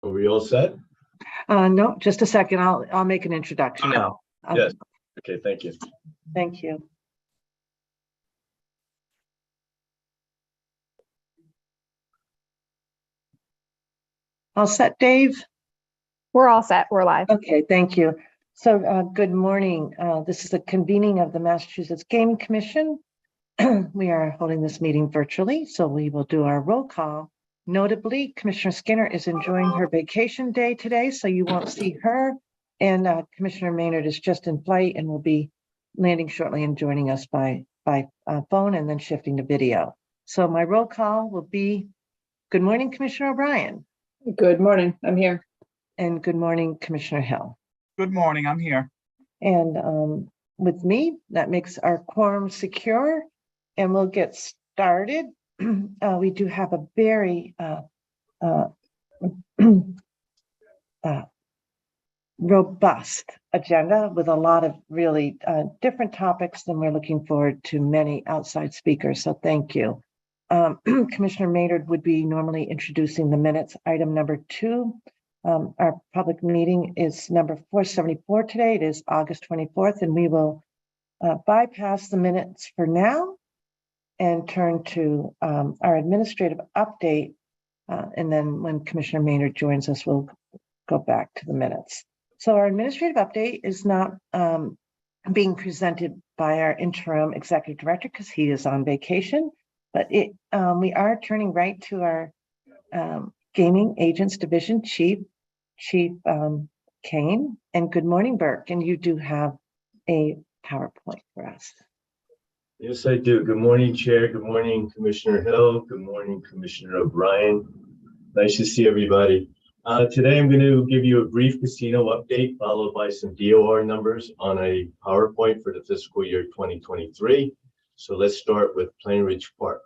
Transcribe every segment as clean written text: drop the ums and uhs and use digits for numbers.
Are we all set? No, just a second. I'll make an introduction now. Yes. Okay, thank you. Thank you. All set, Dave? We're all set. We're live. Okay, thank you. So good morning. This is the convening of the Massachusetts Gaming Commission. We are holding this meeting virtually, so we will do our roll call. Notably, Commissioner Skinner is enjoying her vacation day today, so you won't see her. And Commissioner Maynard is just in flight and will be landing shortly and joining us by phone and then shifting to video. So my roll call will be, good morning, Commissioner O'Brien. Good morning, I'm here. And good morning, Commissioner Hill. Good morning, I'm here. And with me, that makes our quorum secure, and we'll get started. We do have a very robust agenda with a lot of really different topics, and we're looking forward to many outside speakers, so thank you. Commissioner Maynard would be normally introducing the minutes. Item number 2. Our public meeting is number 474 today. It is August 24th, and we will bypass the minutes for now and turn to our administrative update. And then when Commissioner Maynard joins us, we'll go back to the minutes. So our administrative update is not being presented by our interim executive director because he is on vacation, but we are turning right to our Gaming Agents Division Chief Kane. And good morning, Burke. And you do have a PowerPoint for us. Yes, I do. Good morning, Chair. Good morning, Commissioner Hill. Good morning, Commissioner O'Brien. Nice to see everybody. Today, I'm going to give you a brief casino update, followed by some DOR numbers on a PowerPoint for the fiscal year 2023. So let's start with Plainridge Park.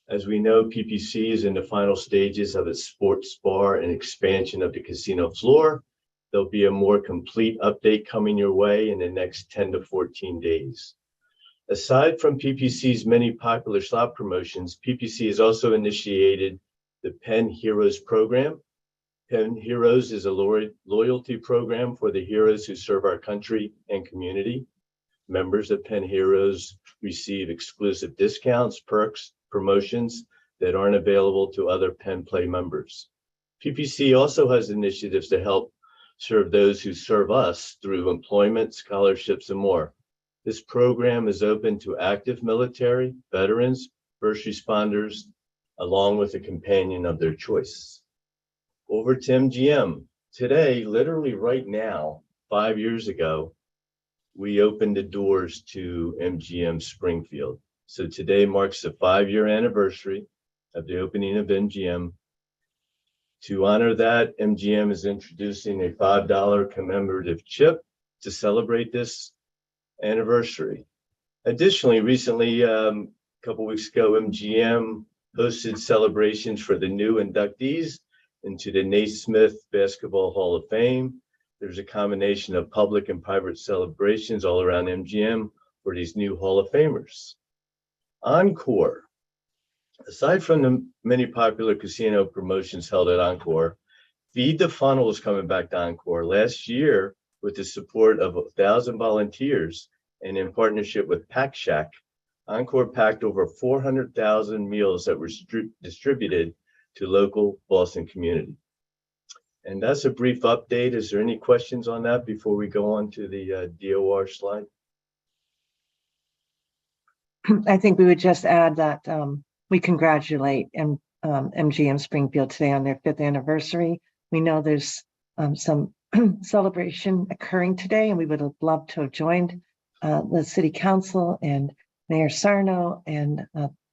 As we know, PPC is in the final stages of its sports bar and expansion of the casino floor. There'll be a more complete update coming your way in the next 10 to 14 days. Aside from PPC's many popular slot promotions, PPC has also initiated the Penn Heroes program. Penn Heroes is a loyalty program for the heroes who serve our country and community. Members of Penn Heroes receive exclusive discounts, perks, promotions that aren't available to other Penn Play members. PPC also has initiatives to help serve those who serve us through employment, scholarships, and more. This program is open to active military, veterans, first responders, along with a companion of their choice. Over to MGM. Today, literally right now, 5 years ago, we opened the doors to MGM Springfield. So today marks the 5-year anniversary of the opening of MGM. To honor that, MGM is introducing a $5 commemorative chip to celebrate this anniversary. Additionally, recently, a couple weeks ago, MGM hosted celebrations for the new inductees into the Naismith Basketball Hall of Fame. There's a combination of public and private celebrations all around MGM for these new Hall of Famers. Encore. Aside from the many popular casino promotions held at Encore, Feed the Funnel is coming back to Encore. Last year, with the support of 1,000 volunteers and in partnership with Pack Shack, Encore packed over 400,000 meals that were distributed to local Boston community. And that's a brief update. Is there any questions on that before we go on to the DOR slide? I think we would just add that we congratulate MGM Springfield today on their 5th anniversary. We know there's some celebration occurring today, and we would have loved to have joined the City Council and Mayor Sarno and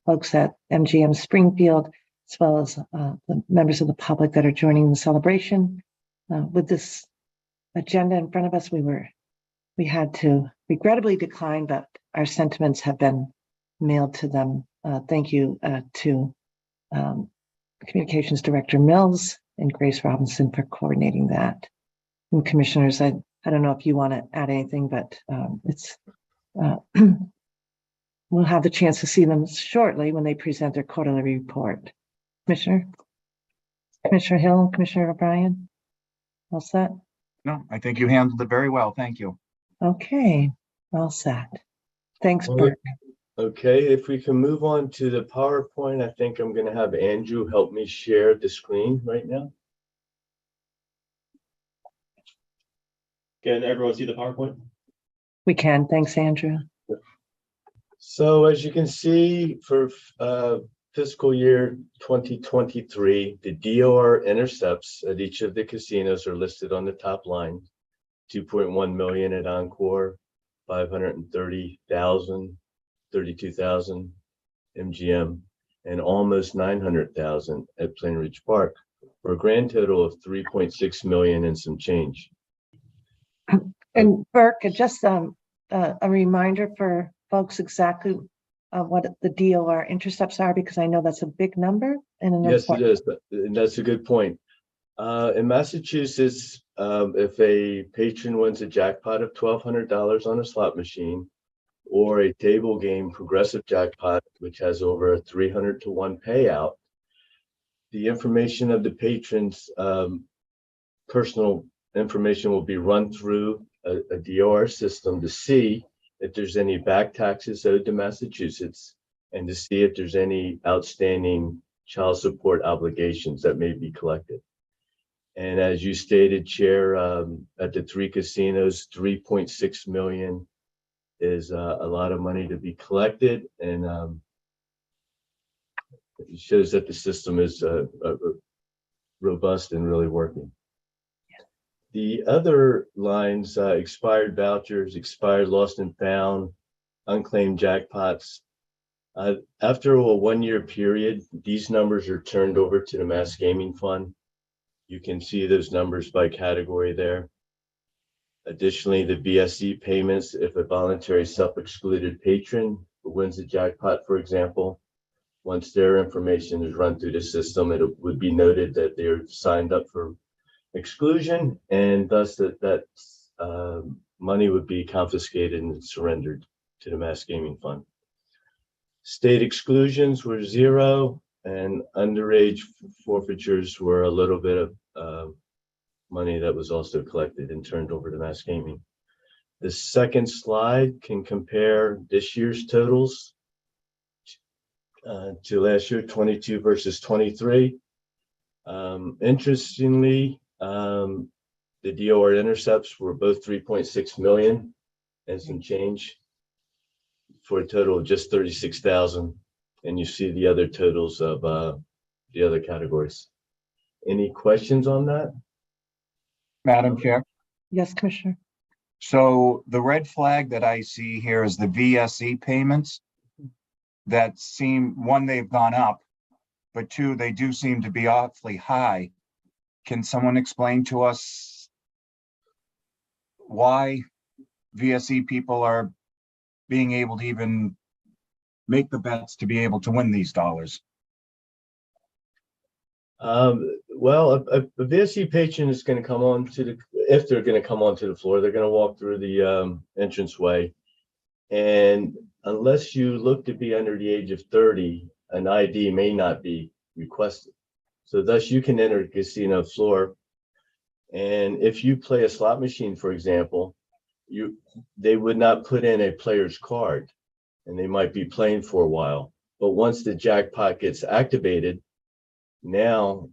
folks at MGM Springfield, as well as the members of the public that are joining the celebration. With this agenda in front of us, we had to regrettably decline, but our sentiments have been mailed to them. Thank you to Communications Director Mills and Grace Robinson for coordinating that. And commissioners, I don't know if you want to add anything, but we'll have the chance to see them shortly when they present their quarterly report. Commissioner? Commissioner Hill, Commissioner O'Brien? All set? No, I think you handled it very well. Thank you. Okay, all set. Thanks, Well, Burke. Okay, if we can move on to the PowerPoint, I think I'm going to have Andrew help me share the screen right now. Can everyone see the PowerPoint? We can. Thanks, Andrew. So as you can see, for fiscal year 2023, the DOR intercepts at each of the casinos are listed on the top line. 2.1 million at Encore, 530,000, 32,000 MGM, and almost 900,000 at Plain Ridge Park, for a grand total of 3.6 million and some change. And Burke, just a reminder for folks exactly what the DOR intercepts are, because I know that's a big number and an Yes, it important. is, and that's a good point. In Massachusetts, if a patron wins a jackpot of $1,200 on a slot machine, or a table game progressive jackpot, which has over a 300 to 1 payout, the information of the patron's personal information will be run through a DOR system to see if there's any back taxes owed to Massachusetts, and to see if there's any outstanding child support obligations that may be collected. And as you stated, Chair, at the 3 casinos, 3.6 million is a lot of money to be collected, and it shows that the system is robust and really working. The other lines, expired vouchers, expired lost and found, unclaimed jackpots. After a 1-year period, these numbers are turned over to the Mass Gaming Fund. You can see those numbers by category there. Additionally, the VSE payments, if a voluntary self-excluded patron wins a jackpot, for example, once their information is run through the system, it would be noted that they're signed up for exclusion, and thus that money would be confiscated and surrendered to the Mass Gaming Fund. State exclusions were 0, and underage forfeitures were a little bit of money that was also collected and turned over to Mass Gaming. The second slide can compare this year's totals to last year, 22 versus 23. Interestingly, the DOR intercepts were both 3.6 million and some change, for a total of just 36,000. And you see the other totals of the other categories. Any questions on that? Madam Chair. Yes, Commissioner. So the red flag that I see here is the VSE payments that seem, one, they've gone up, but 2, they do seem to be awfully high. Can someone explain to us why VSE people are being able to even make the bets to be able to win these dollars? Well, a VSE patron is going to come on to the, if they're going to come onto the floor, they're going to walk through the entranceway. And unless you look to be under the age of 30, an ID may not be requested. So thus you can enter the casino floor. And if you play a slot machine, for example, they would not put in a player's card, and they might be playing for a while. But once the jackpot gets activated, now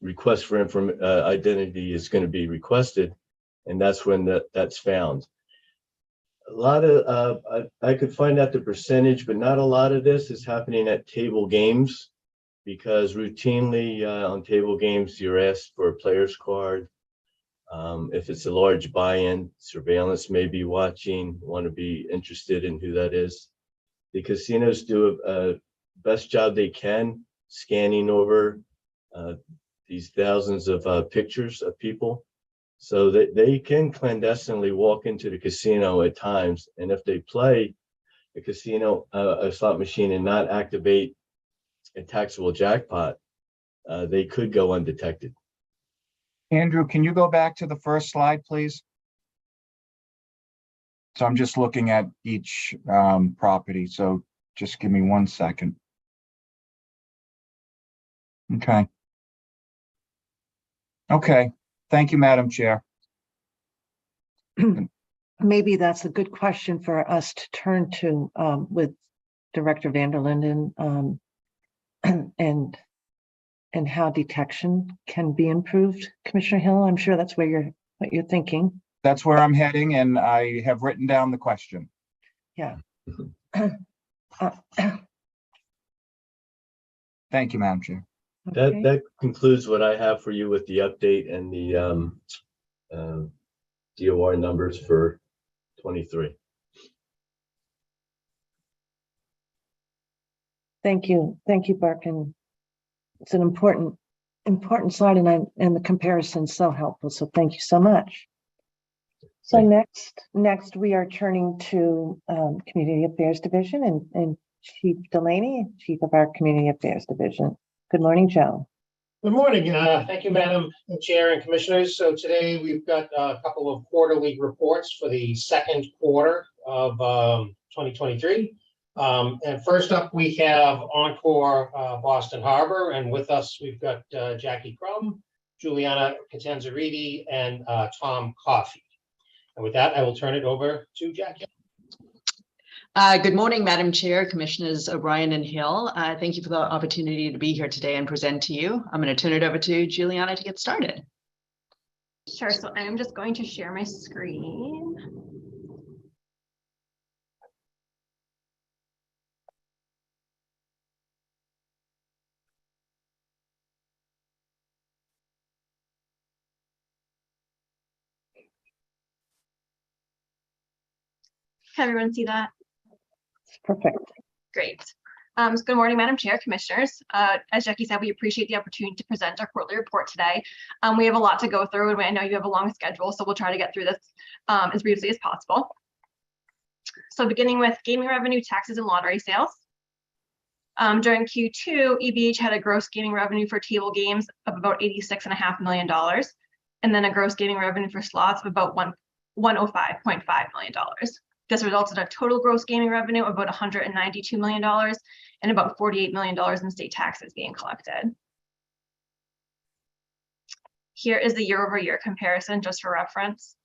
request for identity is going to be requested, and that's when that's found. A lot of I could find out the percentage, but not a lot of this is happening at table games, because routinely on table games you're asked for a player's card. If it's a large buy-in, surveillance may be watching, want to be interested in who that is. The casinos do a best job they can scanning over these thousands of pictures of people, so that they can clandestinely walk into the casino at times. And if they play a casino, a slot machine, and not activate a taxable jackpot, they could go undetected. Andrew, can you go back to the first slide, please? So I'm just looking at each property, so just give me 1 second. Okay. Okay, thank you, Madam Chair. Maybe that's a good question for us to turn to with Director Vanderlinden and how detection can be improved. Commissioner Hill, I'm sure that's what you're thinking. That's where I'm heading, and I have written down the question. Yeah. Thank you, Madam Chair. Okay. That concludes what I have for you with the update and the DOR numbers for 23. Thank you, Burke. And it's an important slide, and the comparison is so helpful. So thank you so much. So next we are turning to Community Affairs Division and Chief Delaney, Chief of our Community Affairs Division. Good morning, Joe. Good morning. Thank you, Madam Chair and Commissioners. So today we've got a couple of quarterly reports for the second quarter of 2023. And first up, we have Encore Boston Harbor, and with us we've got Jackie Crum, Juliana Catanzariti, and Tom Coffey. And with that, I will turn it over to Jackie. Good morning, Madam Chair, Commissioners O'Brien and Hill. Thank you for the opportunity to be here today and present to you. I'm going to turn it over to Juliana to get started. Sure. So I'm just going to share my screen. Can everyone see that? It's perfect. Great. So good morning, Madam Chair, Commissioners. As Jackie said, we appreciate the opportunity to present our quarterly report today. We have a lot to go through, and I know you have a long schedule, so we'll try to get through this as briefly as possible. So beginning with gaming revenue, taxes, and lottery sales. During Q2, EBH had a gross gaming revenue for table games of about $86.5 million, and then a gross gaming revenue for slots of about $105.5 million. This results in a total gross gaming revenue of about $192 million and about $48 million in state taxes being collected. Here is the year-over-year comparison, just for reference.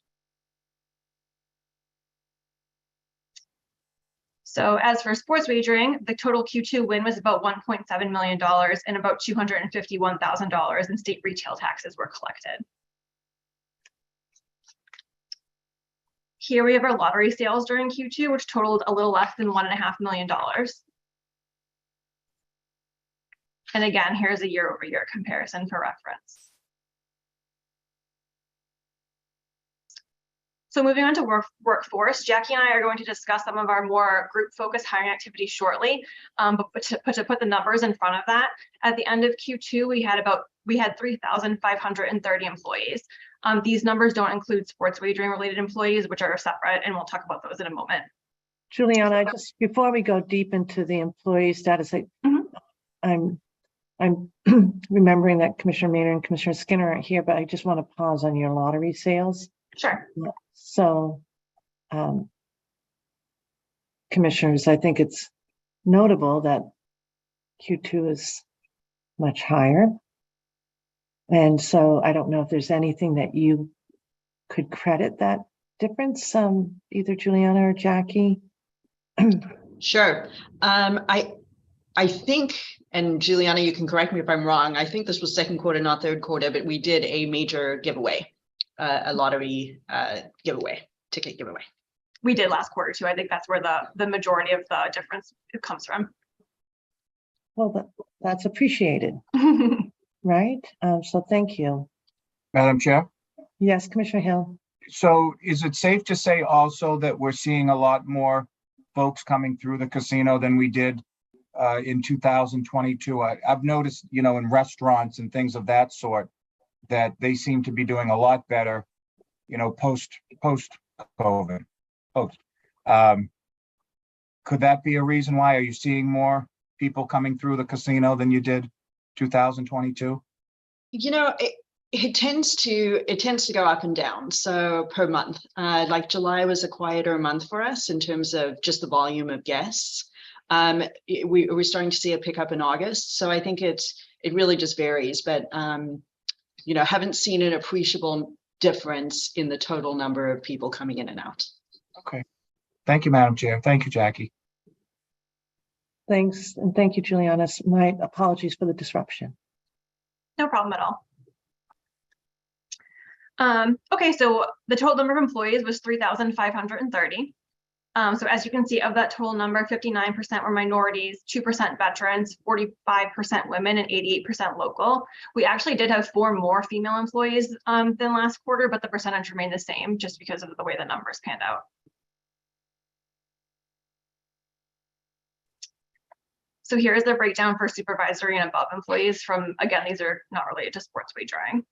So as for sports wagering, the total Q2 win was about $1.7 million and about $251,000 in state retail taxes were collected. Here we have our lottery sales during Q2, which totaled a little less than $1.5 million. And again, here's a year-over-year comparison for reference. So moving on to workforce, Jackie and I are going to discuss some of our more group-focused hiring activities shortly. But to put the numbers in front of that, at the end of Q2, we had 3,530 employees. These numbers don't include sports wagering related employees, which are separate, and we'll talk about those in a moment. Juliana, just before we go deep into the employee status, I'm remembering that Commissioner Maynard and Commissioner Skinner aren't here, but I just want to pause on your lottery sales. Sure. So, Commissioners, I think it's notable that Q2 is much higher. And so I don't know if there's anything that you could credit that difference, either Juliana or Jackie. Sure. I think, and Juliana, you can correct me if I'm wrong, I think this was second quarter, not third quarter, but we did a major giveaway, a lottery giveaway, ticket giveaway. We did last quarter too. I think that's where the majority of the difference comes from. Well, that's appreciated. Right? So thank you. Madam Chair? Yes, Commissioner Hill. So is it safe to say also that we're seeing a lot more folks coming through the casino than we did in 2022? I've noticed, in restaurants and things of that sort, that they seem to be doing a lot better, post COVID. Could that be a reason why? Are you seeing more people coming through the casino than you did 2022? It tends to go up and down. So per month, like July was a quieter month for us in terms of just the volume of guests. We're starting to see a pickup in August. So I think it's it really just varies, but, you know, haven't seen an appreciable difference in the total number of people coming in and out. Okay. Thank you, Madam Chair. Thank you, Jackie. Thanks, and thank you, Juliana. My apologies for the disruption. No problem at all. Okay, so the total number of employees was 3,530. So as you can see, of that total number, 59% were minorities, 2% veterans, 45% women, and 88% local. We actually did have 4 more female employees than last quarter, but the percentage remained the same just because of the way the numbers panned out. So here's the breakdown for supervisory and above employees from, again, these are not related to sports wagering.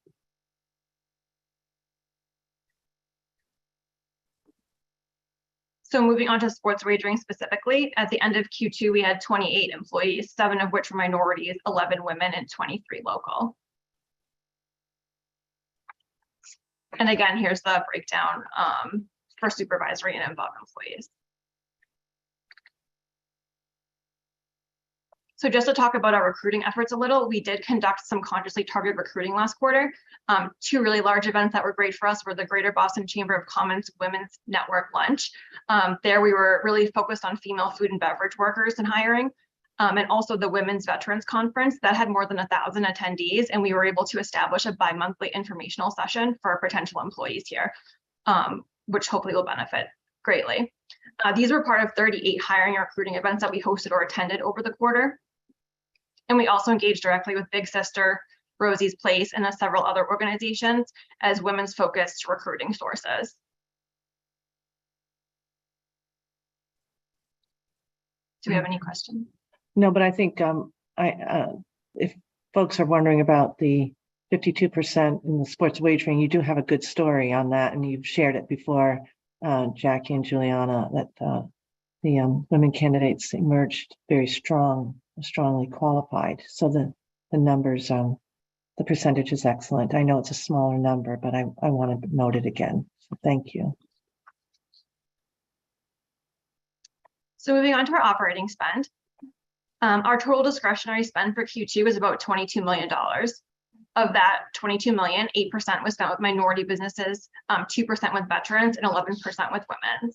So moving on to sports wagering specifically, at the end of Q2, we had 28 employees, 7 of which were minorities, 11 women, and 23 local. And again, here's the breakdown for supervisory and above employees. So just to talk about our recruiting efforts a little, we did conduct some consciously targeted recruiting last quarter. 2 really large events that were great for us were the Greater Boston Chamber of Commerce Women's Network Lunch. There we were really focused on female food and beverage workers and hiring, and also the Women's Veterans Conference that had more than 1,000 attendees, and we were able to establish a bi-monthly informational session for our potential employees here, which hopefully will benefit greatly. These were part of 38 hiring and recruiting events that we hosted or attended over the quarter. And we also engaged directly with Big Sister, Rosie's Place, and several other organizations as women's focused recruiting sources. Do we have any questions? No, but I think if folks are wondering about the 52% in the sports wagering, you do have a good story on that, and you've shared it before, Jackie and Juliana, that the women candidates emerged very strongly qualified. So the numbers, the percentage is excellent. I know it's a smaller number, but I want to note it again. So thank you. So moving on to our operating spend. Our total discretionary spend for Q2 was about $22 million. Of that $22 million, 8% was spent with minority businesses, 2% with veterans, and 11% with women.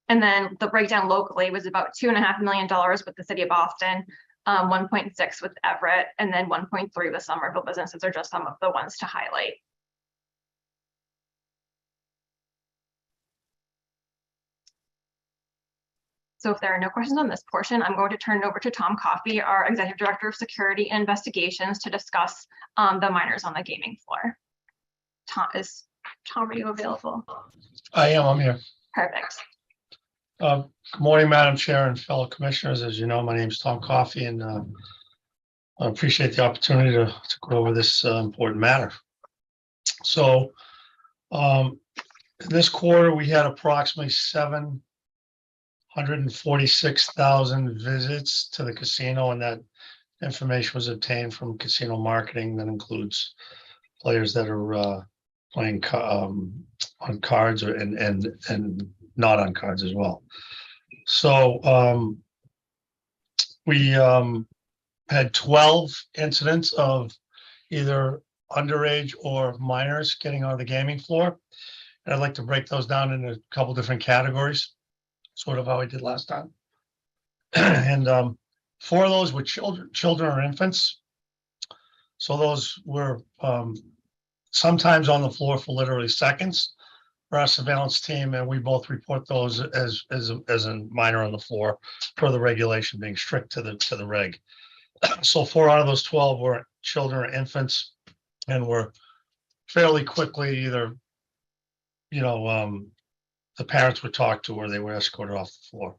And then the breakdown locally was about $2.5 million with the city of Boston, 1.6 with Everett, and then 1.3 with Somerville businesses are just some of the ones to highlight. So if there are no questions on this portion, I'm going to turn it over to Tom Coffey, our Executive Director of Security and Investigations, to discuss the minors on the gaming floor. Tom, are you available? I am, I'm here. Perfect. Good morning, Madam Chair and fellow commissioners. As you know, my name is Tom Coffey, and I appreciate the opportunity to go over this important matter. So in this quarter, we had approximately 746,000 visits to the casino, and that information was obtained from casino marketing. That includes players that are playing on cards and not on cards as well. So we had 12 incidents of either underage or minors getting on the gaming floor. And I'd like to break those down into a couple different categories, sort of how I did last time. And 4 of those were children or infants. So those were sometimes on the floor for literally seconds for our surveillance team, and we both report those as a minor on the floor per the regulation being strict to the reg. So 4 out of those 12 were children or infants, and were fairly quickly either, the parents were talked to or they were escorted off the floor.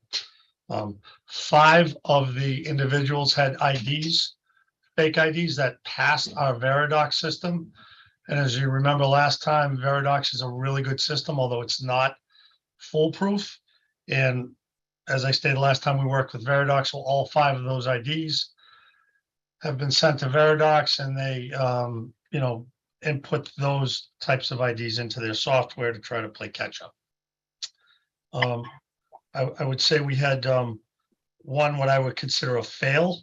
5 of the individuals had IDs, fake IDs that passed our Veridox system. And as you remember last time, Veridox is a really good system, although it's not foolproof. And as I stated last time we worked with Veridox, so all 5 of those IDs have been sent to Veridox, and they, input those types of IDs into their software to try to play catch up. I would say we had one what I would consider a fail.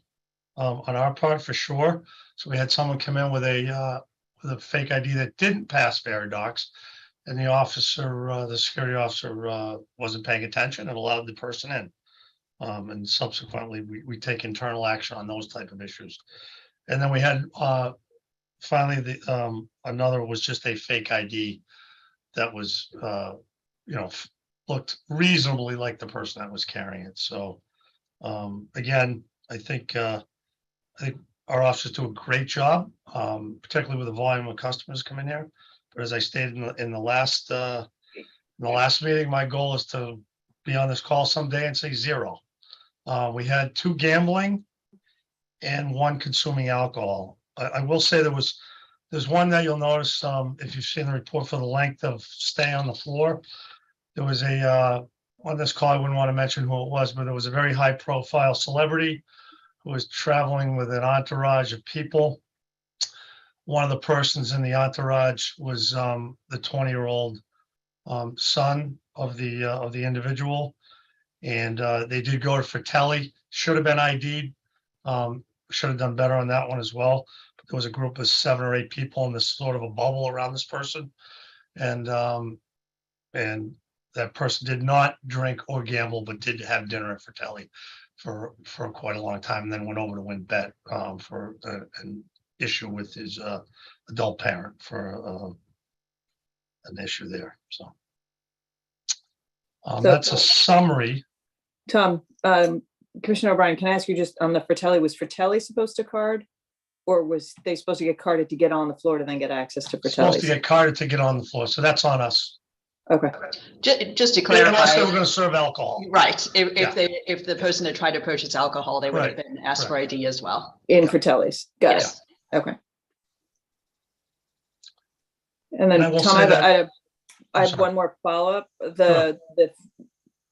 on our part for sure. So we had someone come in with a fake ID that didn't pass Veridox, and the officer, the security officer, wasn't paying attention and allowed the person in. And subsequently, we take internal action on those type of issues. And then we had finally another was just a fake ID that was looked reasonably like the person that was carrying it. So again, I think our officers do a great job, particularly with the volume of customers coming here. But as I stated in the last meeting, my goal is to be on this call someday and say 0. We had 2 gambling and 1 consuming alcohol. I will say there's one that you'll notice if you've seen the report for the length of stay on the floor. There was on this call, I wouldn't want to mention who it was, but there was a very high profile celebrity who was traveling with an entourage of people. One of the persons in the entourage was the 20-year-old son of the individual. And they did go to Fratelli, should have been ID'd, should have done better on that one as well. But there was a group of 7 or 8 people in this sort of a bubble around this person. And that person did not drink or gamble, but did have dinner at Fratelli for quite a long time, and then went over to WinBet for an issue with his adult parent for an issue there. So that's a summary. Tom, Commissioner O'Brien, can I ask you just on the Fratelli, was Fratelli supposed to card? Or was they supposed to get carded to get on the floor to then get access to Fratelli? Supposed to get carded to get on the floor, so that's on us. Okay. Just to Unless they were clarify, going to serve alcohol. right, if Yeah. if the person had tried to purchase alcohol, they would have Right, been asked for ID as well. In Fratelli's. Got it. Yes. Okay. And then And I will Tom, say that- I I'm have sorry. one more follow-up.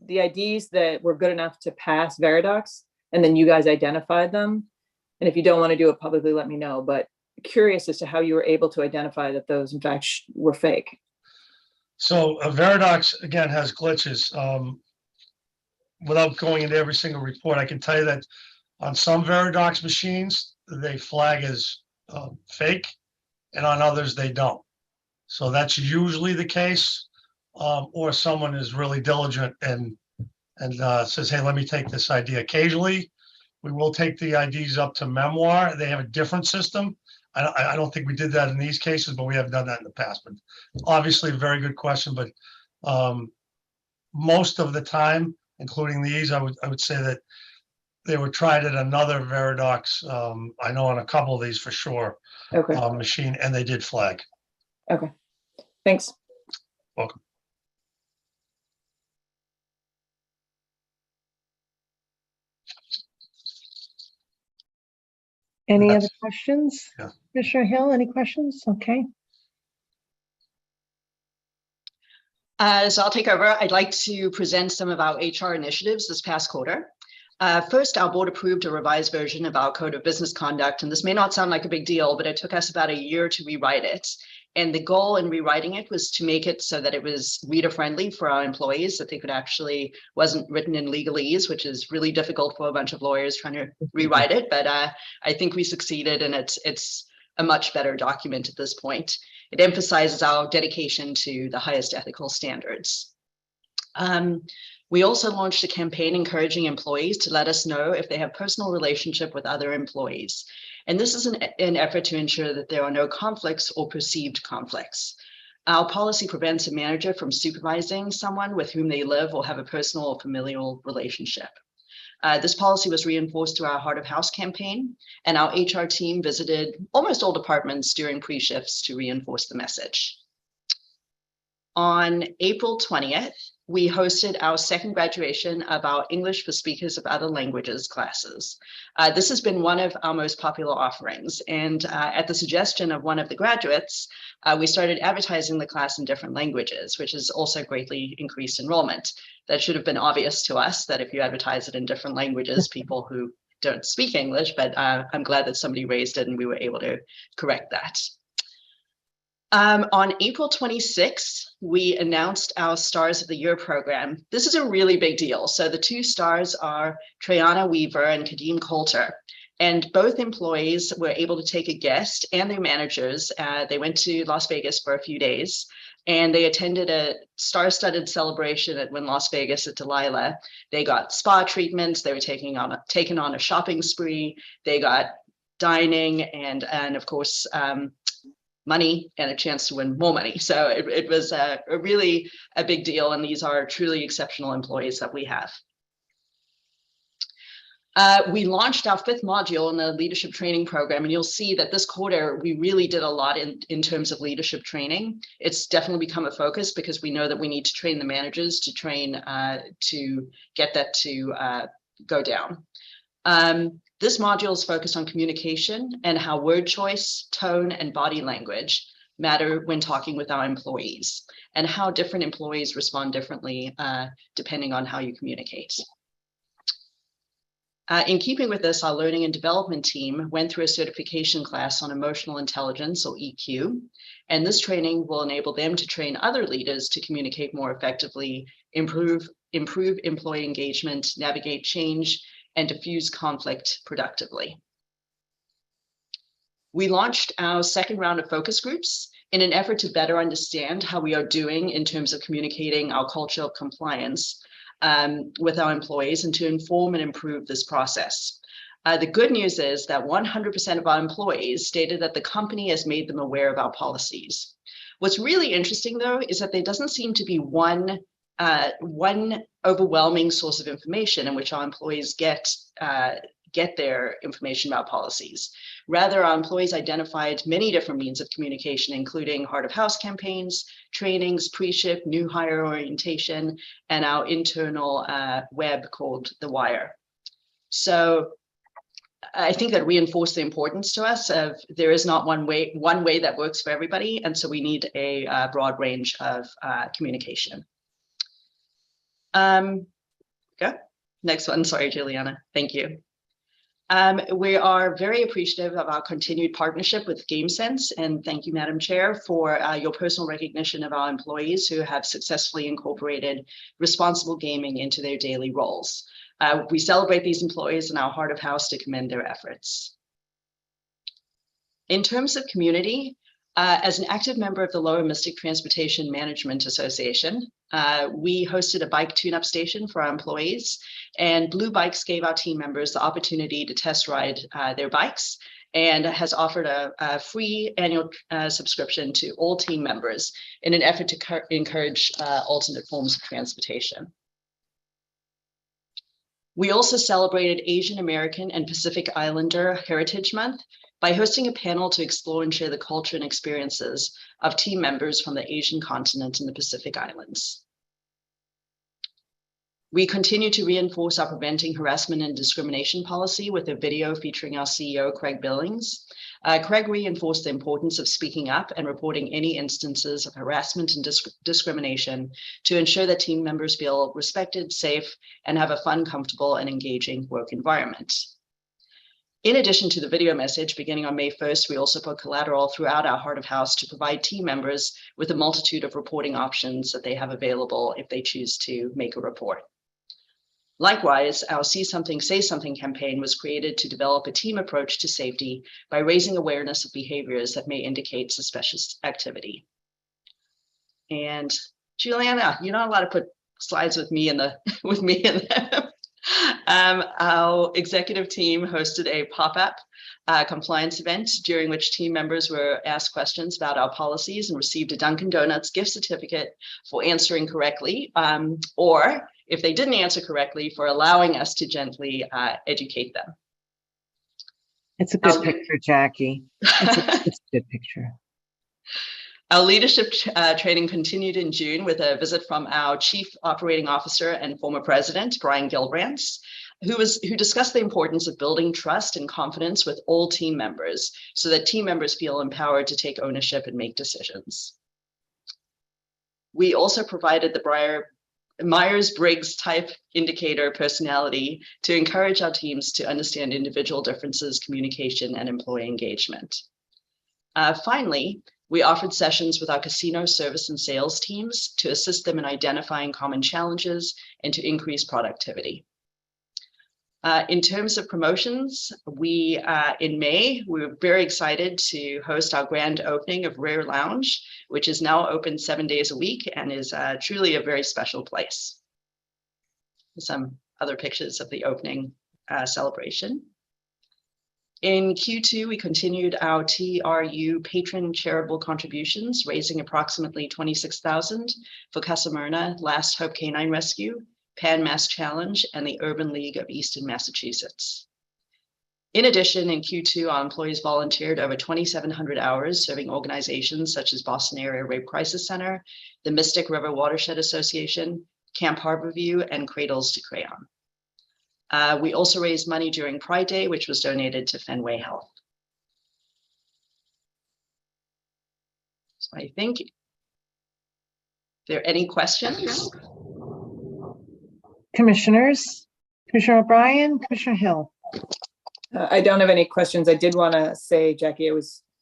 The IDs that were good enough to pass Veridox, and then you guys identified them. And if you don't want to do it publicly, let me know. But curious as to how you were able to identify that those in fact were fake. So Veridox, again, has glitches. Without going into every single report, I can tell you that on some Veridox machines, they flag as fake, and on others, they don't. So that's usually the case. Or someone is really diligent and says, hey, let me take this ID. Occasionally, we will take the IDs up to Memoir. They have a different system. I don't think we did that in these cases, but we have done that in the past. But obviously, a very good question. But most of the time, including these, I would say that they were tried at another Veridox. I know on a couple of these for sure. Okay. Machine, and they did flag. Okay. Thanks. Welcome. Any That's- other questions? Yeah. Commissioner Hill, any questions? Okay. So I'll take over. I'd like to present some of our HR initiatives this past quarter. First, our board approved a revised version of our Code of Business Conduct, and this may not sound like a big deal, but it took us about a year to rewrite it. And the goal in rewriting it was to make it so that it was reader-friendly for our employees, that they could actually, wasn't written in legalese, which is really difficult for a bunch of lawyers trying to rewrite it. But I think we succeeded, and it's a much better document at this point. It emphasizes our dedication to the highest ethical standards. We also launched a campaign encouraging employees to let us know if they have personal relationship with other employees. And this is an effort to ensure that there are no conflicts or perceived conflicts. Our policy prevents a manager from supervising someone with whom they live or have a personal or familial relationship. This policy was reinforced through our Heart of House campaign, and our HR team visited almost all departments during pre-shifts to reinforce the message. On April 20th, we hosted our second graduation of our English for Speakers of Other Languages classes. This has been one of our most popular offerings, and at the suggestion of one of the graduates, we started advertising the class in different languages, which has also greatly increased enrollment. That should have been obvious to us, that if you advertise it in different languages, people who don't speak English, but I'm glad that somebody raised it and we were able to correct that. On April 26th, we announced our Stars of the Year program. This is a really big deal. So the 2 stars are Treyana Weaver and Kadeem Coulter. And both employees were able to take a guest and their managers. They went to Las Vegas for a few days, and they attended a star-studded celebration at Wynn Las Vegas at Delilah. They got spa treatments. They were taken on a shopping spree. They got dining and of course, money and a chance to win more money. So it was a really a big deal. And these are truly exceptional employees that we have. We launched our 5th module in the leadership training program, and you'll see that this quarter, we really did a lot in terms of leadership training. It's definitely become a focus because we know that we need to train the managers to train to get that to go down. This module is focused on communication and how word choice, tone, and body language matter when talking with our employees, and how different employees respond differently depending on how you communicate. In keeping with this, our learning and development team went through a certification class on emotional intelligence, or EQ, and this training will enable them to train other leaders to communicate more effectively, improve employee engagement, navigate change, and diffuse conflict productively. We launched our 2nd round of focus groups in an effort to better understand how we are doing in terms of communicating our culture of compliance with our employees, and to inform and improve this process. The good news is that 100% of our employees stated that the company has made them aware of our policies. What's really interesting, though, is that there doesn't seem to be one overwhelming source of information in which our employees get their information about policies. Rather, our employees identified many different means of communication, including heart of house campaigns, trainings, pre-ship, new hire orientation, and our internal web called The Wire. So I think that reinforced the importance to us of there is not one way that works for everybody. And so we need a broad range of communication. Okay. Next one. Sorry, Juliana. Thank you. We are very appreciative of our continued partnership with GameSense, and thank you, Madam Chair, for your personal recognition of our employees who have successfully incorporated responsible gaming into their daily roles. We celebrate these employees in our heart of house to commend their efforts. In terms of community, as an active member of the Lower Mystic Transportation Management Association, we hosted a bike tune-up station for our employees, and Blue Bikes gave our team members the opportunity to test ride their bikes, and has offered a free annual subscription to all team members in an effort to encourage alternate forms of transportation. We also celebrated Asian American and Pacific Islander Heritage Month by hosting a panel to explore and share the culture and experiences of team members from the Asian continent and the Pacific Islands. We continue to reinforce our preventing harassment and discrimination policy with a video featuring our CEO, Craig Billings. Craig reinforced the importance of speaking up and reporting any instances of harassment and discrimination to ensure that team members feel respected, safe, and have a fun, comfortable, and engaging work environment. In addition to the video message, beginning on May 1st, we also put collateral throughout our heart of house to provide team members with a multitude of reporting options that they have available if they choose to make a report. Likewise, our See Something, Say Something campaign was created to develop a team approach to safety by raising awareness of behaviors that may indicate suspicious activity. And Juliana, you're not allowed to put slides with me in them. Our executive team hosted a pop-up compliance event during which team members were asked questions about our policies and received a Dunkin' Donuts gift certificate for answering correctly, or if they didn't answer correctly, for allowing us to gently educate them. It's a good picture, Jackie. It's a good picture. Our leadership training continued in June with a visit from our Chief Operating Officer and former President, Brian Gilbrantz, who discussed the importance of building trust and confidence with all team members so that team members feel empowered to take ownership and make decisions. We also provided the Myers-Briggs type indicator personality to encourage our teams to understand individual differences, communication, and employee engagement. Finally, we offered sessions with our casino service and sales teams to assist them in identifying common challenges and to increase productivity. In terms of promotions, in May, we were very excited to host our grand opening of Rare Lounge, which is now open 7 days a week and is truly a very special place. Some other pictures of the opening celebration. In Q2, we continued our TRU patron charitable contributions, raising approximately $26,000 for Casa Myrna, Last Hope Canine Rescue, Pan Mass Challenge, and the Urban League of Eastern Massachusetts. In addition, in Q2, our employees volunteered over 2,700 hours serving organizations such as Boston Area Rape Crisis Center, the Mystic River Watershed Association, Camp Harborview, and Cradles to Crayon. We also raised money during Pride Day, which was donated to Fenway Health. So I think, if there are any questions? Commissioners, Commissioner O'Brien, Commissioner Hill. I don't have any questions. I did want to say, Jackie,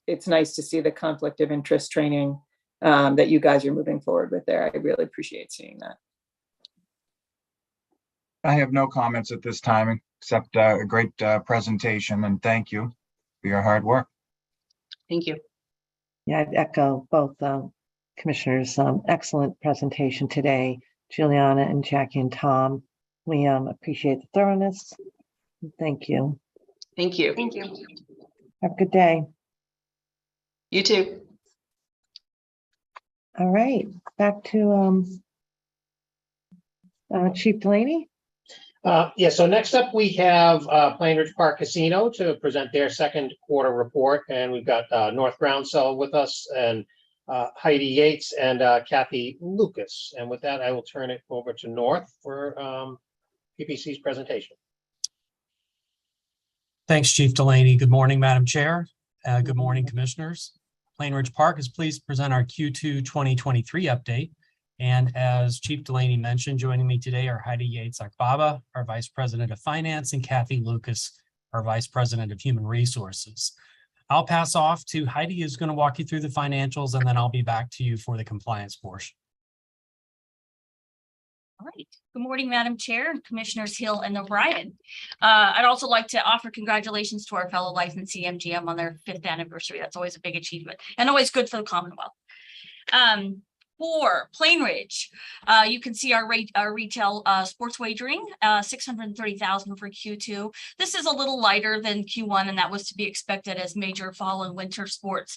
it's nice to see the conflict of interest training that you guys are moving forward with there. I really appreciate seeing that. I have no comments at this time, except a great presentation, and thank you for your hard work. Thank you. Yeah, I'd echo both commissioners. Excellent presentation today, Juliana and Jackie and Tom. We appreciate the thoroughness. Thank you. Thank you. Thank you. Have a good day. You too. All right, back to Chief Delaney. Yeah, so next up we have Plain Ridge Park Casino to present their second quarter report. And we've got North Groundsell with us, and Heidi Yates and Kathy Lucas. And with that, I will turn it over to North for PPC's presentation. Thanks, Chief Delaney. Good morning, Madam Chair. Good morning, Commissioners. Plain Ridge Park is pleased to present our Q2 2023 update. And as Chief Delaney mentioned, joining me today are Heidi Yates-Akbaba, our Vice President of Finance, and Kathy Lucas, our Vice President of Human Resources. I'll pass off to Heidi, who's going to walk you through the financials, and then I'll be back to you for the compliance portion. All right. Good morning, Madam Chair, Commissioners Hill and O'Brien. I'd also like to offer congratulations to our fellow licensee MGM on their 5th anniversary. That's always a big achievement and always good for the Commonwealth. For Plain Ridge, you can see our retail sports wagering, 630,000 for Q2. This is a little lighter than Q1, and that was to be expected as major fall and winter sports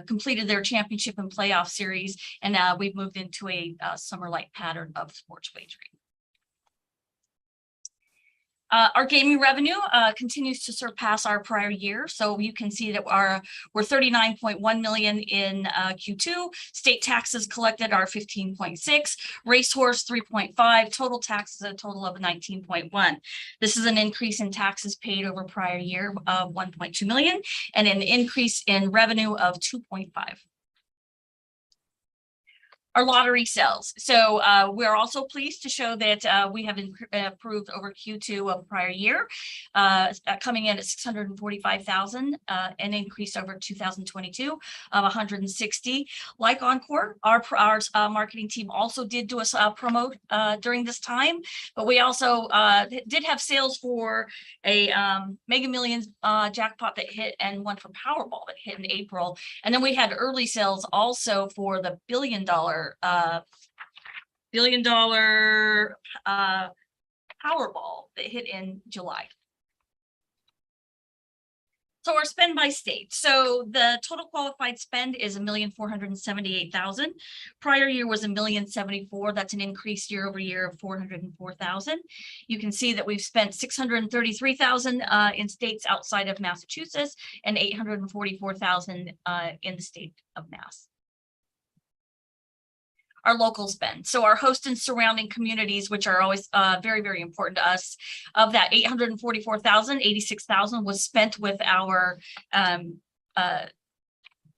completed their championship and playoff series, and we've moved into a summer light pattern of sports wagering. Our gaming revenue continues to surpass our prior year. So you can see that we're 39.1 million in Q2. State taxes collected are 15.6, racehorse 3.5, total taxes a total of 19.1. This is an increase in taxes paid over prior year of 1.2 million and an increase in revenue of 2.5. Our lottery sales. So we're also pleased to show that we have improved over Q2 of prior year, coming in at 645,000, an increase over 2022 of 160. Like Encore, our marketing team also did do a promote during this time, but we also did have sales for a Mega Millions jackpot that hit and one for Powerball that hit in April. And then we had early sales also for the $1 billion Powerball that hit in July. So our spend by state. So the total qualified spend is $1,478,000. Prior year was $1,074,000. That's an increase year over year of $404,000. You can see that we've spent $633,000 in states outside of Massachusetts and $844,000 in the state of Mass. Our local spend. So our host and surrounding communities, which are always very, very important to us. Of that 844,000, 86,000 was spent with our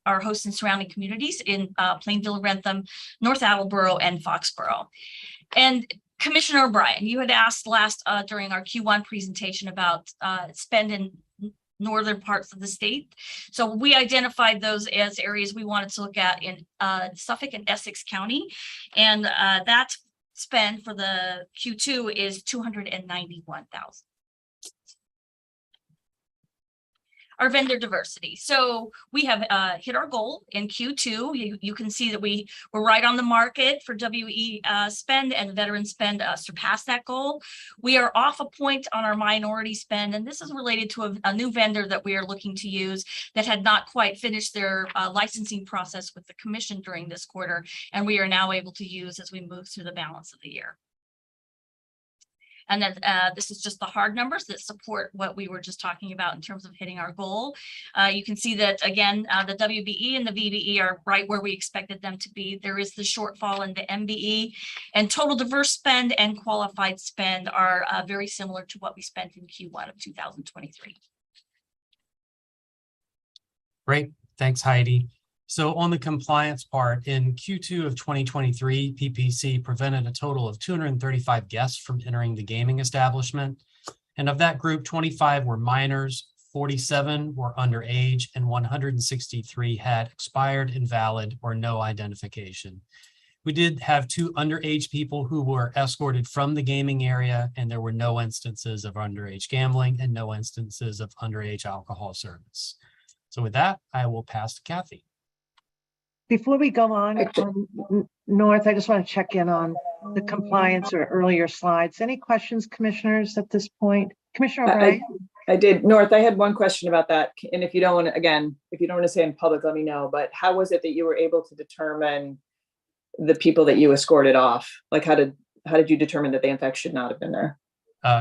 host and surrounding communities in Plainville, Rentham, North Attleboro, and Foxborough. And Commissioner O'Brien, you had asked last during our Q1 presentation about spend in northern parts of the state. So we identified those as areas we wanted to look at in Suffolk and Essex County. And that spend for the Q2 is $291,000. our vendor diversity. So we have hit our goal in Q2. You can see that we're right on the market for WE spend, and veteran spend surpassed that goal. We are off a point on our minority spend, and this is related to a new vendor that we are looking to use that had not quite finished their licensing process with the commission during this quarter, and we are now able to use as we move through the balance of the year. And then this is just the hard numbers that support what we were just talking about in terms of hitting our goal. You can see that, again, the WBE and the VBE are right where we expected them to be. There is the shortfall in the MBE, and total diverse spend and qualified spend are very similar to what we spent in Q1 of 2023. Great, thanks, Heidi. So on the compliance part, in Q2 of 2023, PPC prevented a total of 235 guests from entering the gaming establishment. And of that group, 25 were minors, 47 were underage, and 163 had expired, invalid, or no identification. We did have 2 underage people who were escorted from the gaming area, and there were no instances of underage gambling and no instances of underage alcohol service. So with that, I will pass to Kathy. Before we go on, North, I just want to check in on the compliance or earlier slides. Any questions, commissioners, at this point? Commissioner O'Brien? I did. North, I had one question about that. And if you don't want to, again, if you don't want to say in public, let me know. But how was it that you were able to determine the people that you escorted off? Like, how did you determine that they in fact should not have been there?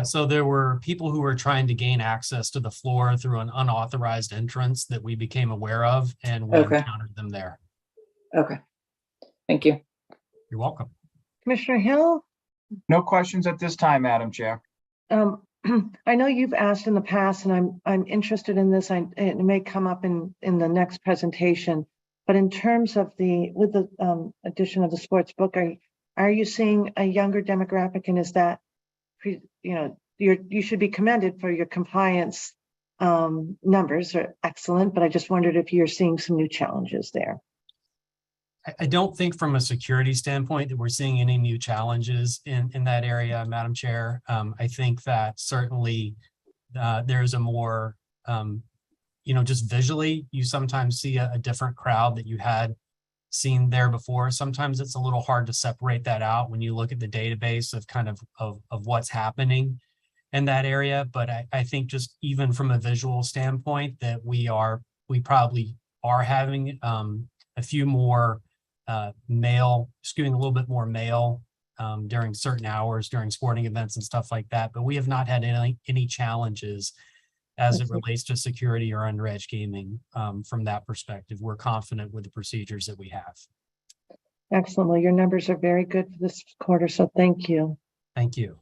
So there were people who were trying to gain access to the floor through an unauthorized entrance that we became aware of, and we encountered them there. Okay, thank you. You're welcome. Commissioner Hill? No questions at this time, Madam Chair. I know you've asked in the past, and I'm interested in this. It may come up in the next presentation, but in terms of with the addition of the sports book, are you seeing a younger demographic, and is that, you should be commended for your compliance numbers are excellent, but I just wondered if you're seeing some new challenges there. I don't think from a security standpoint that we're seeing any new challenges in that area, Madam Chair. I think that certainly there's a more, just visually, you sometimes see a different crowd that you had seen there before. Sometimes it's a little hard to separate that out when you look at the database of kind of what's happening in that area. But I think just even from a visual standpoint that we probably are having a few more male, skewing a little bit more male during certain hours, during sporting events and stuff like that. But we have not had any challenges as it relates to security or underage gaming from that perspective. We're confident with the procedures that we have. Excellent. Well, your numbers are very good for this quarter, so thank you. Thank you.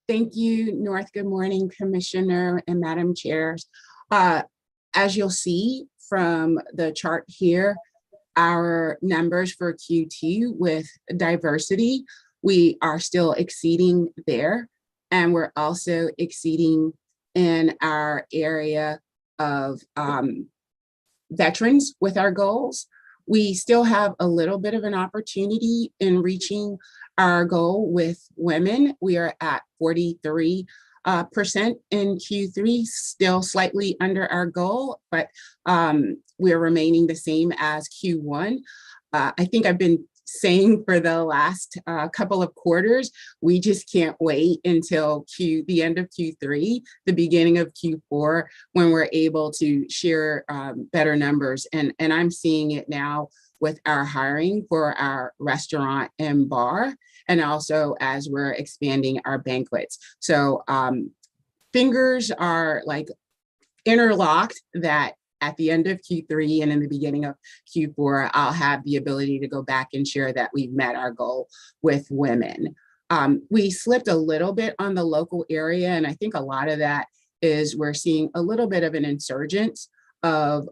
Thank you, North. Good morning, Commissioner and Madam Chairs. As you'll see from the chart here, our numbers for Q2 with diversity, we are still exceeding there. And we're also exceeding in our area of veterans with our goals. We still have a little bit of an opportunity in reaching our goal with women. We are at 43% in Q3, still slightly under our goal, but we're remaining the same as Q1. I think I've been saying for the last couple of quarters, we just can't wait until the end of Q3, the beginning of Q4, when we're able to share better numbers. And I'm seeing it now with our hiring for our restaurant and bar, and also as we're expanding our banquets. So fingers are like interlocked that at the end of Q3 and in the beginning of Q4, I'll have the ability to go back and share that we've met our goal with women. We slipped a little bit on the local area, and I think a lot of that is we're seeing a little bit of an insurgence of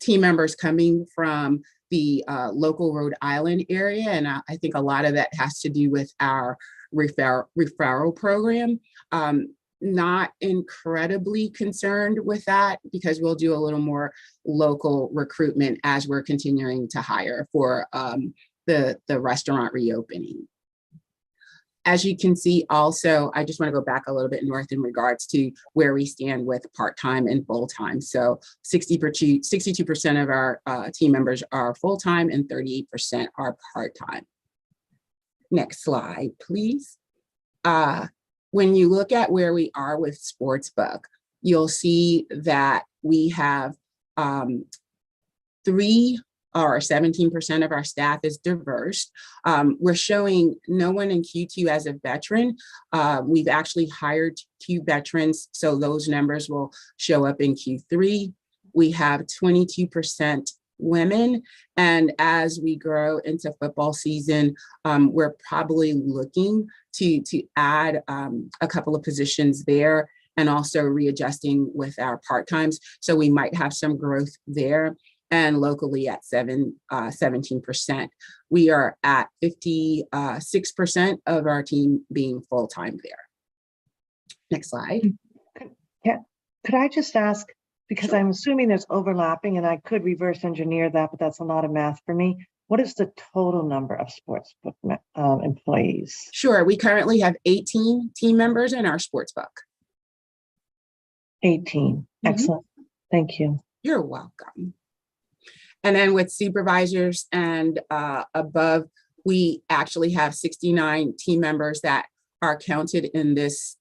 team members coming from the local Rhode Island area, and I think a lot of that has to do with our referral program. Not incredibly concerned with that because we'll do a little more local recruitment as we're continuing to hire for the restaurant reopening. As you can see also, I just want to go back a little bit north in regards to where we stand with part-time and full-time. So 62% of our team members are full-time and 38% are part-time. Next slide, please. When you look at where we are with Sportsbook, you'll see that we have 17% of our staff is diverse. We're showing no one in Q2 as a veteran. We've actually hired 2 veterans, so those numbers will show up in Q3. We have 22% women, and as we grow into football season, we're probably looking to add a couple of positions there, and also readjusting with our part-times. So we might have some growth there. And locally at 17%. We are at 56% of our team being full-time there. Next slide. Could I just ask, because I'm assuming there's overlapping and I could reverse engineer that, but that's a lot of math for me. What is the total number of Sportsbook employees? Sure, we currently have 18 team members in our Sportsbook. 18, excellent, thank you. You're welcome. And then with supervisors and above, we actually have 69 team members that are counted in this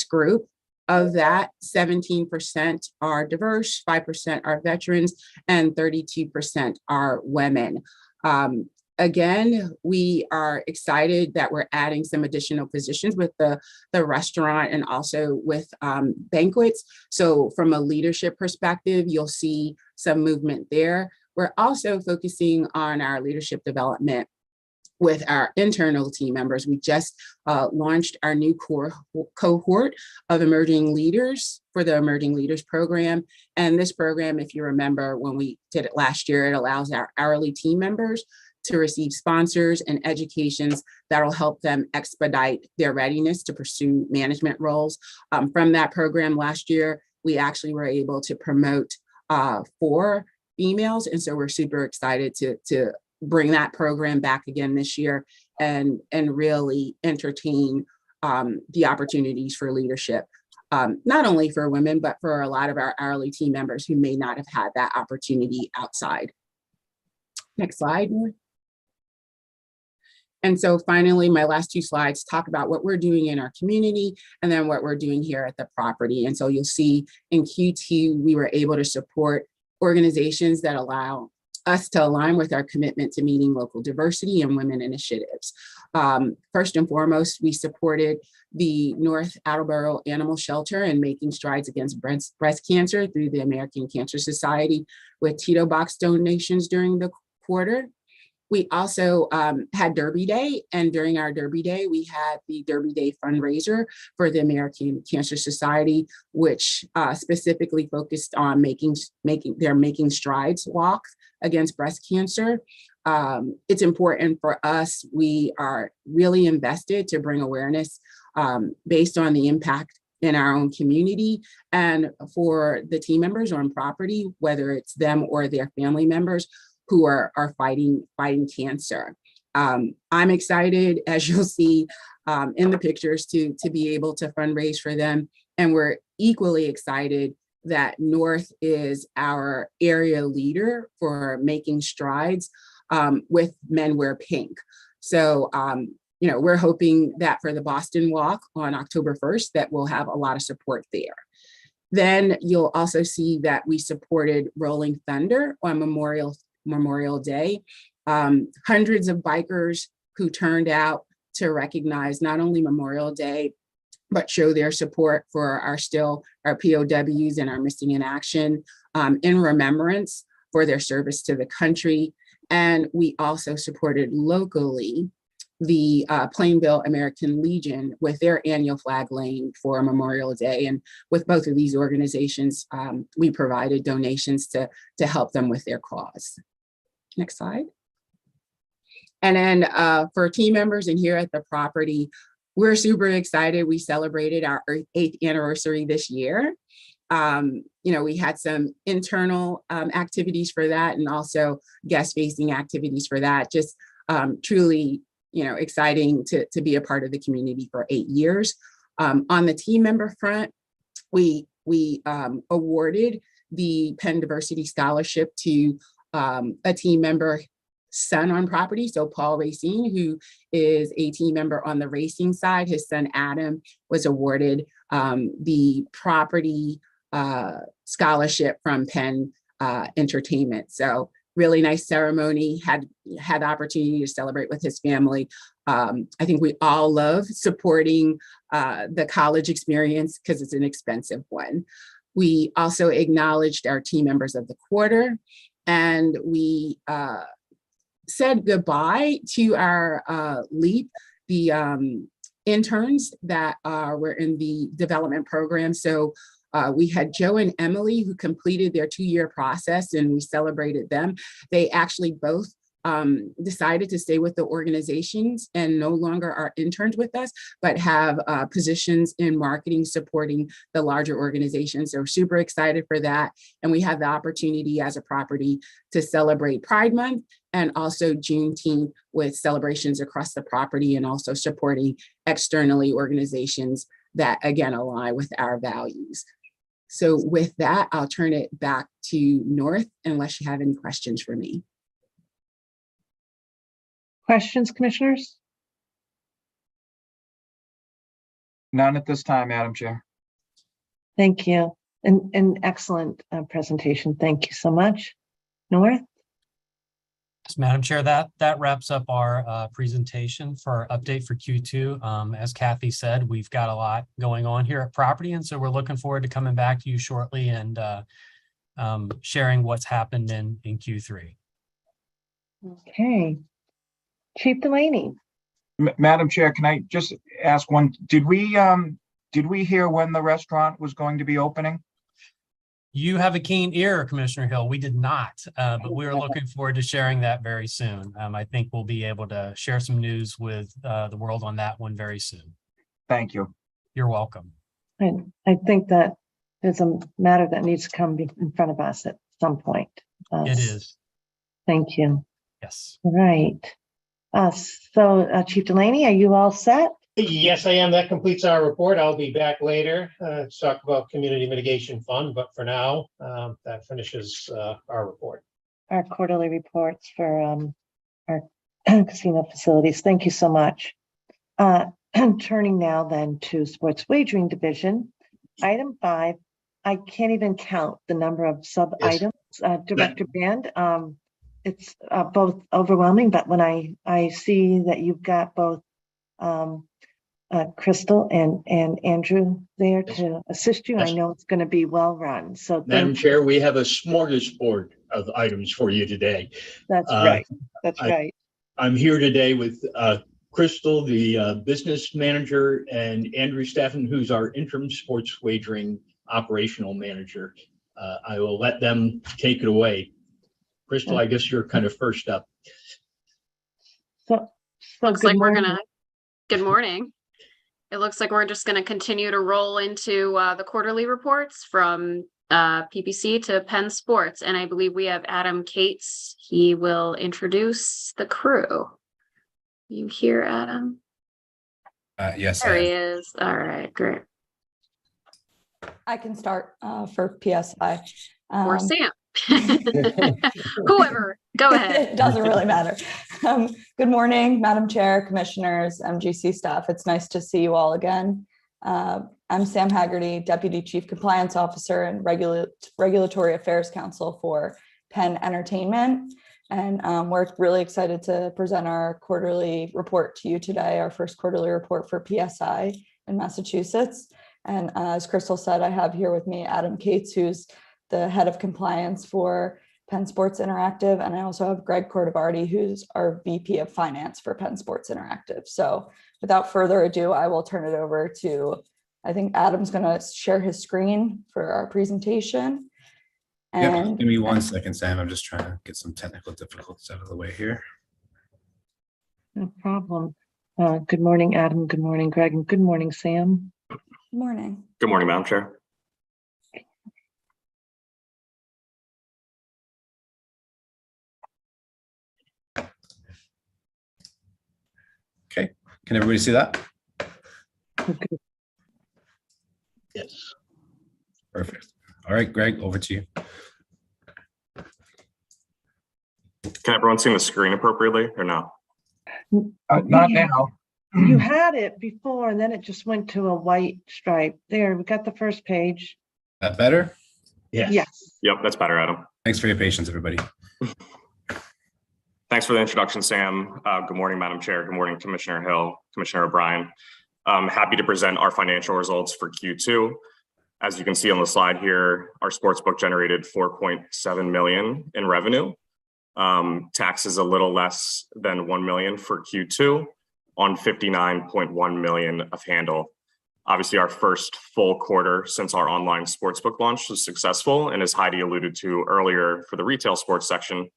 group. Of that, 17% are diverse, 5% are veterans, and 32% are women. Again, we are excited that we're adding some additional positions with the restaurant and also with banquets. So from a leadership perspective, you'll see some movement there. We're also focusing on our leadership development with our internal team members. We just launched our new cohort of emerging leaders for the Emerging Leaders Program. And this program, if you remember when we did it last year, it allows our hourly team members to receive sponsors and educations that'll help them expedite their readiness to pursue management roles. From that program last year, we actually were able to promote 4 females. And so we're super excited to bring that program back again this year and really entertain the opportunities for leadership, not only for women, but for a lot of our hourly team members who may not have had that opportunity outside. Next slide. And so finally, my last 2 slides talk about what we're doing in our community and then what we're doing here at the property. And so you'll see in Q2, we were able to support organizations that allow us to align with our commitment to meeting local diversity and women initiatives. First and foremost, we supported the North Attleboro Animal Shelter in making strides against breast cancer through the American Cancer Society with Tito Box donations during the quarter. We also had Derby Day, and during our Derby Day, we had the Derby Day fundraiser for the American Cancer Society, which specifically focused on making strides walk against breast cancer. It's important for us. We are really invested to bring awareness based on the impact in our own community and for the team members on property, whether it's them or their family members who are fighting cancer. I'm excited, as you'll see in the pictures, to be able to fundraise for them. And we're equally excited that North is our area leader for making strides with Men Wear Pink. So, we're hoping that for the Boston Walk on October 1st, that we'll have a lot of support there. Then you'll also see that we supported Rolling Thunder on Memorial Day. Hundreds of bikers who turned out to recognize not only Memorial Day, but show their support for our POWs and our missing in action in remembrance for their service to the country. And we also supported locally the Plainville American Legion with their annual flag laying for Memorial Day. And with both of these organizations, we provided donations to help them with their cause. Next slide. And then for team members and here at the property, we're super excited. We celebrated our 8th anniversary this year. We had some internal activities for that and also guest-facing activities for that. Just truly exciting to be a part of the community for 8 years. On the team member front, we awarded the Penn Diversity Scholarship to a team member son on property. So Paul Racine, who is a team member on the racing side, his son Adam was awarded the property scholarship from Penn Entertainment. So really nice ceremony, had the opportunity to celebrate with his family. I think we all love supporting the college experience because it's an expensive one. We also acknowledged our team members of the quarter, and we said goodbye to our LEAP, the interns that were in the development program. So we had Joe and Emily who completed their 2-year process, and we celebrated them. They actually both decided to stay with the organizations and no longer are interns with us, but have positions in marketing supporting the larger organizations. So we're super excited for that. And we have the opportunity as a property to celebrate Pride Month and also Juneteenth with celebrations across the property, and also supporting externally organizations that, again, align with our values. So with that, I'll turn it back to North unless you have any questions for me. Questions, commissioners? None at this time, Madam Chair. Thank you. An excellent presentation. Thank you so much. North? Yes, Madam Chair, that wraps up our presentation for our update for Q2. As Kathy said, we've got a lot going on here at property, and so we're looking forward to coming back to you shortly and sharing what's happened in Q3. Okay. Chief Delaney. Madam Chair, can I just ask one? Did we hear when the restaurant was going to be opening? You have a keen ear, Commissioner Hill. We did not, but we're looking forward to sharing that very soon. I think we'll be able to share some news with the world on that one very soon. Thank you. You're welcome. And I think that is a matter that needs to come in front of us at some point. It is. Thank you. Yes. All right. So Chief Delaney, are you all set? Yes, I am. That completes our report. I'll be back later to talk about Community Mitigation Fund, but for now, that finishes our report. Our quarterly reports for our casino facilities. Thank you so much. Turning now then to Sports Wagering Division. Item 5, I can't even count the number of sub-items, Director Band. It's both overwhelming, but when I see that you've got both Crystal and Andrew there to assist you, I know it's going to be well run. So Madam Chair, we have a smorgasbord of items for you today. That's right. That's right. I'm here today with Crystal, the business manager, and Andrew Staffen, who's our interim sports wagering operational manager. I will let them take it away. Crystal, I guess you're kind of first up. So looks like we're gonna, good morning. It looks like we're just gonna continue to roll into the quarterly reports from PPC to Penn Sports. And I believe we have Adam Cates. He will introduce the crew. You hear Adam? Yes, there he is. All right, great. I can start for PSI. Or Sam. Whoever, go ahead. It doesn't really matter. Good morning, Madam Chair, Commissioners, MGC staff. It's nice to see you all again. I'm Sam Haggerty, Deputy Chief Compliance Officer and Regulatory Affairs Counsel for Penn Entertainment. And we're really excited to present our quarterly report to you today, our first quarterly report for PSI in Massachusetts. And as Crystal said, I have here with me Adam Cates, who's the head of compliance for Penn Sports Interactive. And I also have Greg Cordovardi, who's our VP of Finance for Penn Sports Interactive. So without further ado, I will turn it over to, I think Adam's going to share his screen for our presentation. And give me 1 second, Sam. I'm just trying to get some technical difficulties out of the way here. No problem. Good morning, Adam. Good morning, Greg. And good morning, Sam. Good morning. Good morning, Madam Chair. Can everybody see that? Yes. Perfect. All right, Greg, over to you. Can everyone see the screen appropriately or no? Not now. You had it before and then it just went to a white stripe. There, we got the first page. That better? Yes. Yep, that's better, Adam. Thanks for your patience, everybody. Thanks for the introduction, Sam. Good morning, Madam Chair. Good morning, Commissioner Hill, Commissioner O'Brien. I'm happy to present our financial results for Q2. As you can see on the slide here, our sportsbook generated 4.7 million in revenue. Taxes a little less than 1 million for Q2 on 59.1 million of handle. Obviously, our first full quarter since our online sportsbook launch was successful, and as Heidi alluded to earlier for the retail sports section,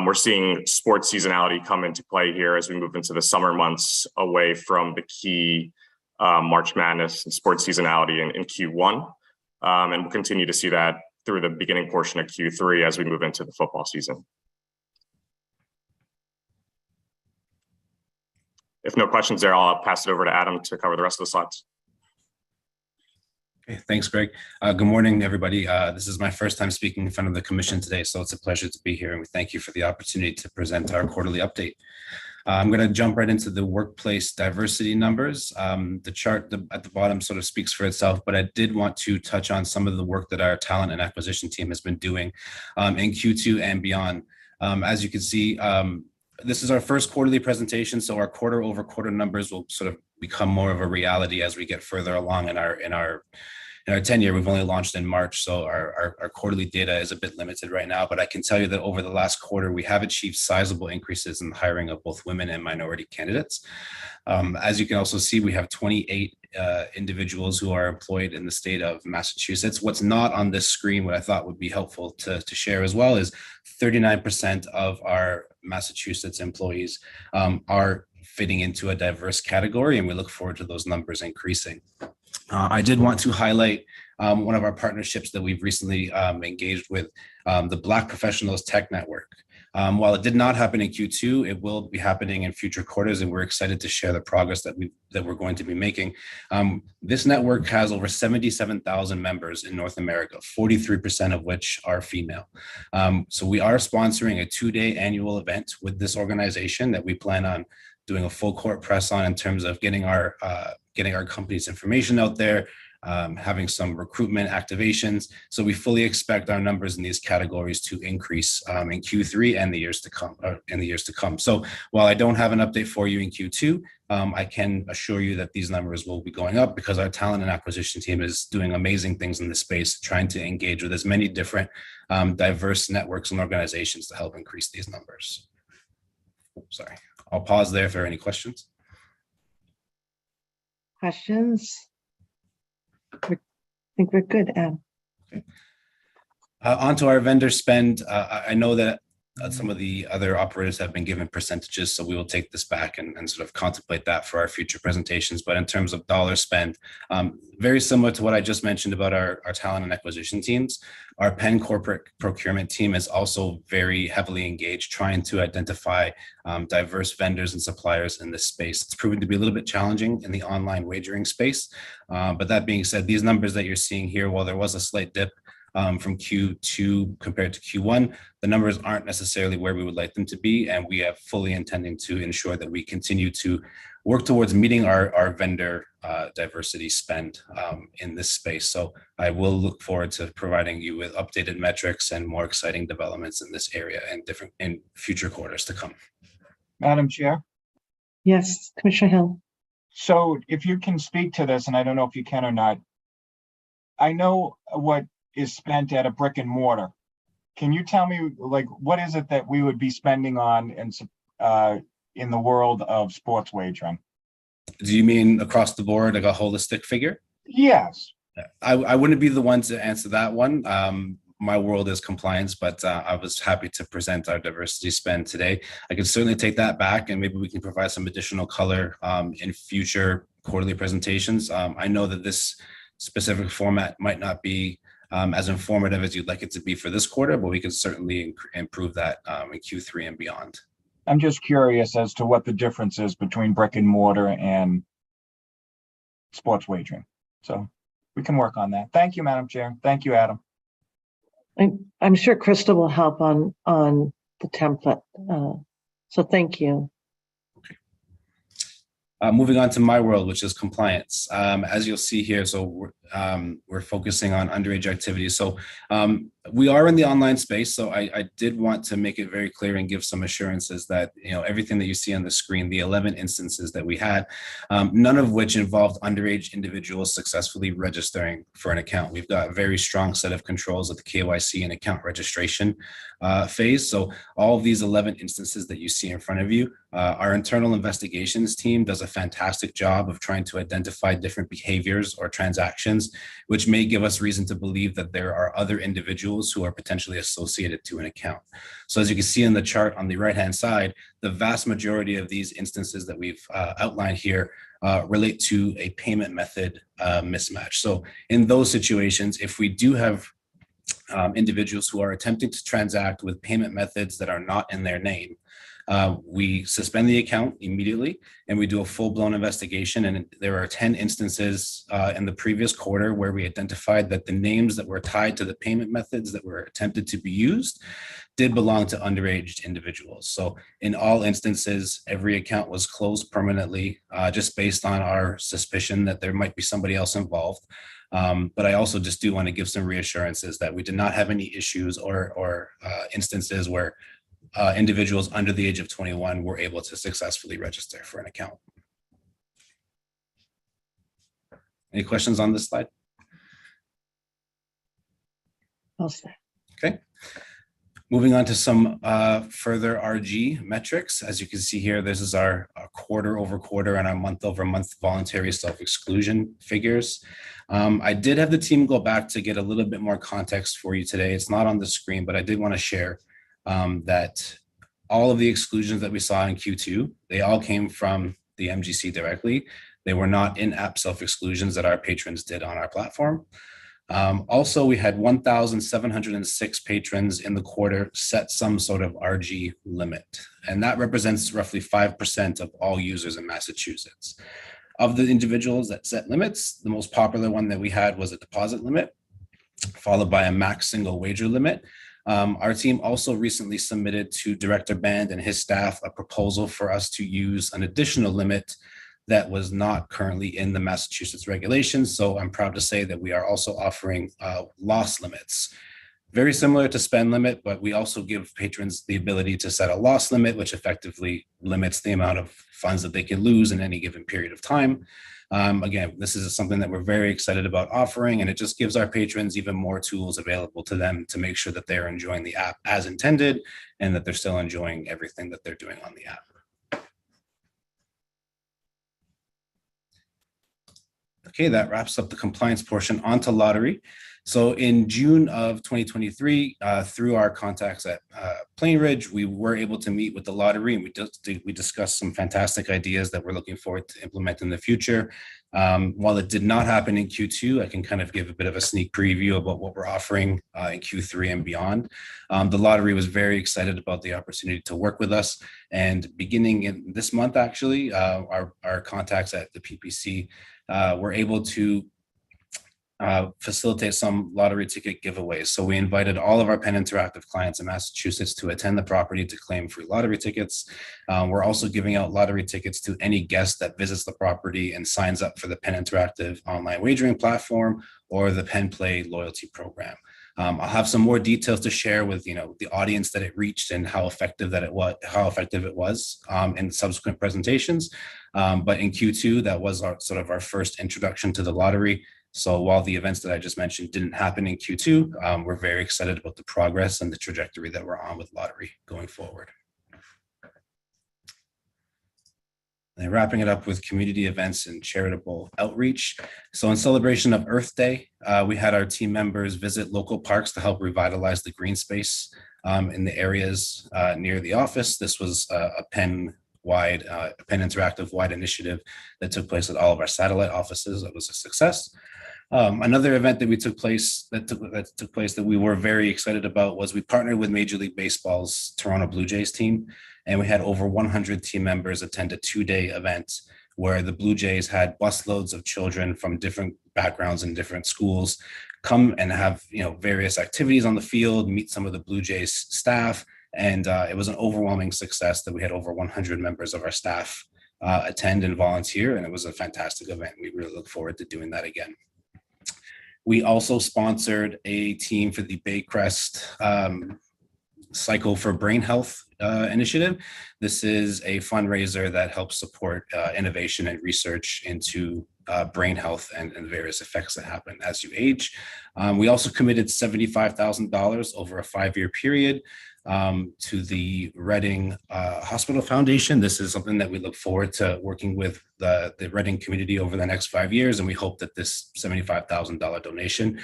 we're seeing sports seasonality come into play here as we move into the summer months away from the key March Madness and sports seasonality in Q1. And we'll continue to see that through the beginning portion of Q3 as we move into the football season. If no questions there, I'll pass it over to Adam to cover the rest of the slides. Okay, thanks, Greg. Good morning, everybody. This is my first time speaking in front of the commission today, so it's a pleasure to be here, and we thank you for the opportunity to present our quarterly update. I'm going to jump right into the workplace diversity numbers. The chart at the bottom sort of speaks for itself, but I did want to touch on some of the work that our talent and acquisition team has been doing in Q2 and beyond. As you can see, this is our first quarterly presentation, so our quarter-over-quarter numbers will sort of become more of a reality as we get further along in our tenure. We've only launched in March, so our quarterly data is a bit limited right now, but I can tell you that over the last quarter, we have achieved sizable increases in the hiring of both women and minority candidates. As you can also see, we have 28 individuals who are employed in the state of Massachusetts. What's not on this screen, what I thought would be helpful to share as well, is 39% of our Massachusetts employees are fitting into a diverse category, and we look forward to those numbers increasing. I did want to highlight one of our partnerships that we've recently engaged with, the Black Professionals Tech Network. While it did not happen in Q2, it will be happening in future quarters, and we're excited to share the progress that we're going to be making. This network has over 77,000 members in North America, 43% of which are female. So we are sponsoring a 2-day annual event with this organization that we plan on doing a full court press on in terms of getting our company's information out there, having some recruitment activations. So we fully expect our numbers in these categories to increase in Q3 and the years to come. So while I don't have an update for you in Q2, I can assure you that these numbers will be going up because our talent and acquisition team is doing amazing things in this space, trying to engage with as many different diverse networks and organizations to help increase these numbers. Sorry, I'll pause there if there are any questions. Questions? I think we're good, Adam. Okay. Onto our vendor spend. I know that some of the other operators have been given percentages, so we will take this back and sort of contemplate that for our future presentations. But in terms of dollar spend, very similar to what I just mentioned about our talent and acquisition teams, our Penn corporate procurement team is also very heavily engaged trying to identify diverse vendors and suppliers in this space. It's proven to be a little bit challenging in the online wagering space. But that being said, these numbers that you're seeing here, while there was a slight dip from Q2 compared to Q1, the numbers aren't necessarily where we would like them to be, and we are fully intending to ensure that we continue to work towards meeting our vendor diversity spend in this space. So I will look forward to providing you with updated metrics and more exciting developments in this area and in future quarters to come. Madam Chair. Yes, Commissioner Hill. So if you can speak to this, and I don't know if you can or not, I know what is spent at a brick and mortar. Can you tell me, like, what is it that we would be spending on in the world of sports wagering? Do you mean across the board, like a holistic figure? Yes. I wouldn't be the one to answer that one. My world is compliance, but I was happy to present our diversity spend today. I can certainly take that back, and maybe we can provide some additional color in future quarterly presentations. I know that this specific format might not be as informative as you'd like it to be for this quarter, but we can certainly improve that in Q3 and beyond. I'm just curious as to what the difference is between brick and mortar and sports wagering. So we can work on that. Thank you, Madam Chair. Thank you, Adam. I'm sure Crystal will help on the template. So thank you. Moving on to my world, which is compliance. As you'll see here, so we're focusing on underage activities. So we are in the online space. So I did want to make it very clear and give some assurances that, you know, everything that you see on the screen, the 11 instances that we had, none of which involved underage individuals successfully registering for an account. We've got a very strong set of controls at the KYC and account registration phase. So all of these 11 instances that you see in front of you, our internal investigations team does a fantastic job of trying to identify different behaviors or transactions, which may give us reason to believe that there are other individuals who are potentially associated to an account. So as you can see in the chart on the right-hand side, the vast majority of these instances that we've outlined here relate to a payment method mismatch. So in those situations, if we do have individuals who are attempting to transact with payment methods that are not in their name, we suspend the account immediately and we do a full-blown investigation. And there are 10 instances in the previous quarter where we identified that the names that were tied to the payment methods that were attempted to be used did belong to underage individuals. So in all instances, every account was closed permanently just based on our suspicion that there might be somebody else involved. But I also just do want to give some reassurances that we did not have any issues or instances where individuals under the age of 21 were able to successfully register for an account. Any questions on this slide? Okay. Moving on to some further RG metrics. As you can see here, this is our quarter over quarter and our month over month voluntary self-exclusion figures. I did have the team go back to get a little bit more context for you today. It's not on the screen, but I did want to share that all of the exclusions that we saw in Q2, they all came from the MGC directly. They were not in-app self-exclusions that our patrons did on our platform. Also, we had 1,706 patrons in the quarter set some sort of RG limit, and that represents roughly 5% of all users in Massachusetts. Of the individuals that set limits, the most popular one that we had was a deposit limit, followed by a max single wager limit. Our team also recently submitted to Director Band and his staff a proposal for us to use an additional limit that was not currently in the Massachusetts regulations. So I'm proud to say that we are also offering loss limits. Very similar to spend limit, but we also give patrons the ability to set a loss limit, which effectively limits the amount of funds that they can lose in any given period of time. Again, this is something that we're very excited about offering, and it just gives our patrons even more tools available to them to make sure that they're enjoying the app as intended and that they're still enjoying everything that they're doing on the app. Okay, that wraps up the compliance portion. Onto lottery. So in June of 2023, through our contacts at Plainridge, we were able to meet with the lottery, and we discussed some fantastic ideas that we're looking forward to implement in the future. While it did not happen in Q2, I can kind of give a bit of a sneak preview about what we're offering in Q3 and beyond. The lottery was very excited about the opportunity to work with us, and beginning in this month, actually, our contacts at the PPC were able to facilitate some lottery ticket giveaways. So we invited all of our Penn Interactive clients in Massachusetts to attend the property to claim free lottery tickets. We're also giving out lottery tickets to any guest that visits the property and signs up for the Penn Interactive online wagering platform or the Penn Play loyalty program. I'll have some more details to share with the audience that it reached and how effective it was in subsequent presentations. But in Q2, that was our first introduction to the lottery. So while the events that I just mentioned didn't happen in Q2, we're very excited about the progress and the trajectory that we're on with lottery going forward. And wrapping it up with community events and charitable outreach. So in celebration of Earth Day, we had our team members visit local parks to help revitalize the green space in the areas near the office. This was a Penn Interactive wide initiative that took place at all of our satellite offices. It was a success. Another event that took place that we were very excited about was we partnered with Major League Baseball's Toronto Blue Jays team, And we had over 100 team members attend a 2-day event where the Blue Jays had busloads of children from different backgrounds and different schools come and have, various activities on the field, meet some of the Blue Jays staff. And it was an overwhelming success that we had over 100 members of our staff attend and volunteer. And it was a fantastic event. We really look forward to doing that again. We also sponsored a team for the Baycrest Cycle for Brain Health initiative. This is a fundraiser that helps support innovation and research into brain health and the various effects that happen as you age. We also committed $75,000 over a 5-year period to the Reading Hospital Foundation. This is something that we look forward to working with the Reading community over the next 5 years, and we hope that this $75,000 donation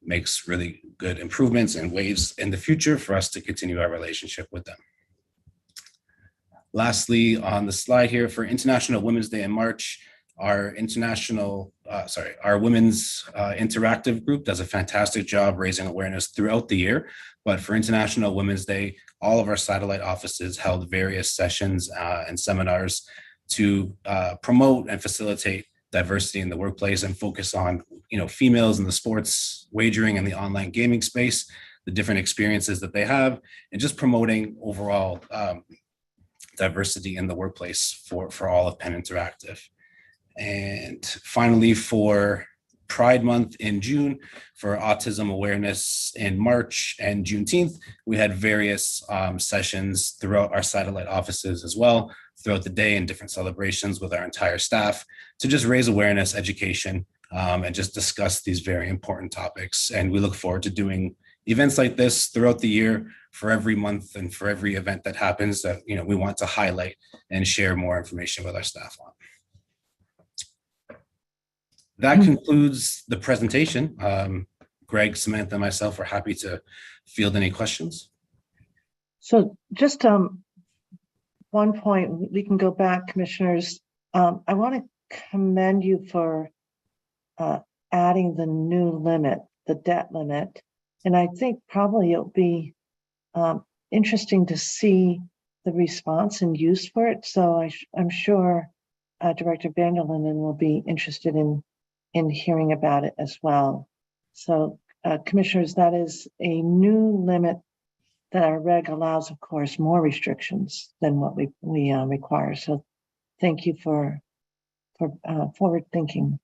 makes really good improvements and waves in the future for us to continue our relationship with them. Lastly, on the slide here, for International Women's Day in March, our women's interactive group does a fantastic job raising awareness throughout the year. But for International Women's Day, all of our satellite offices held various sessions and seminars to promote and facilitate diversity in the workplace and focus on, females in the sports wagering and the online gaming space, the different experiences that they have, and just promoting overall diversity in the workplace for all of Penn Interactive. And finally, for Pride Month in June, for autism awareness in March and Juneteenth, we had various sessions throughout our satellite offices as well, throughout the day, and different celebrations with our entire staff to just raise awareness, education, and just discuss these very important topics. And we look forward to doing events like this throughout the year for every month and for every event that happens that we want to highlight and share more information with our staff on. That concludes the presentation. Greg, Samantha, and myself are happy to field any questions. So just one point, we can go back, commissioners. I want to commend you for adding the new limit, the debt limit. And I think probably it'll be interesting to see the response and use for it. So I'm sure Director Vanderlinden will be interested in hearing about it as well. So commissioners, that is a new limit that our reg allows, of course, more restrictions than what we require. So thank you for forward thinking.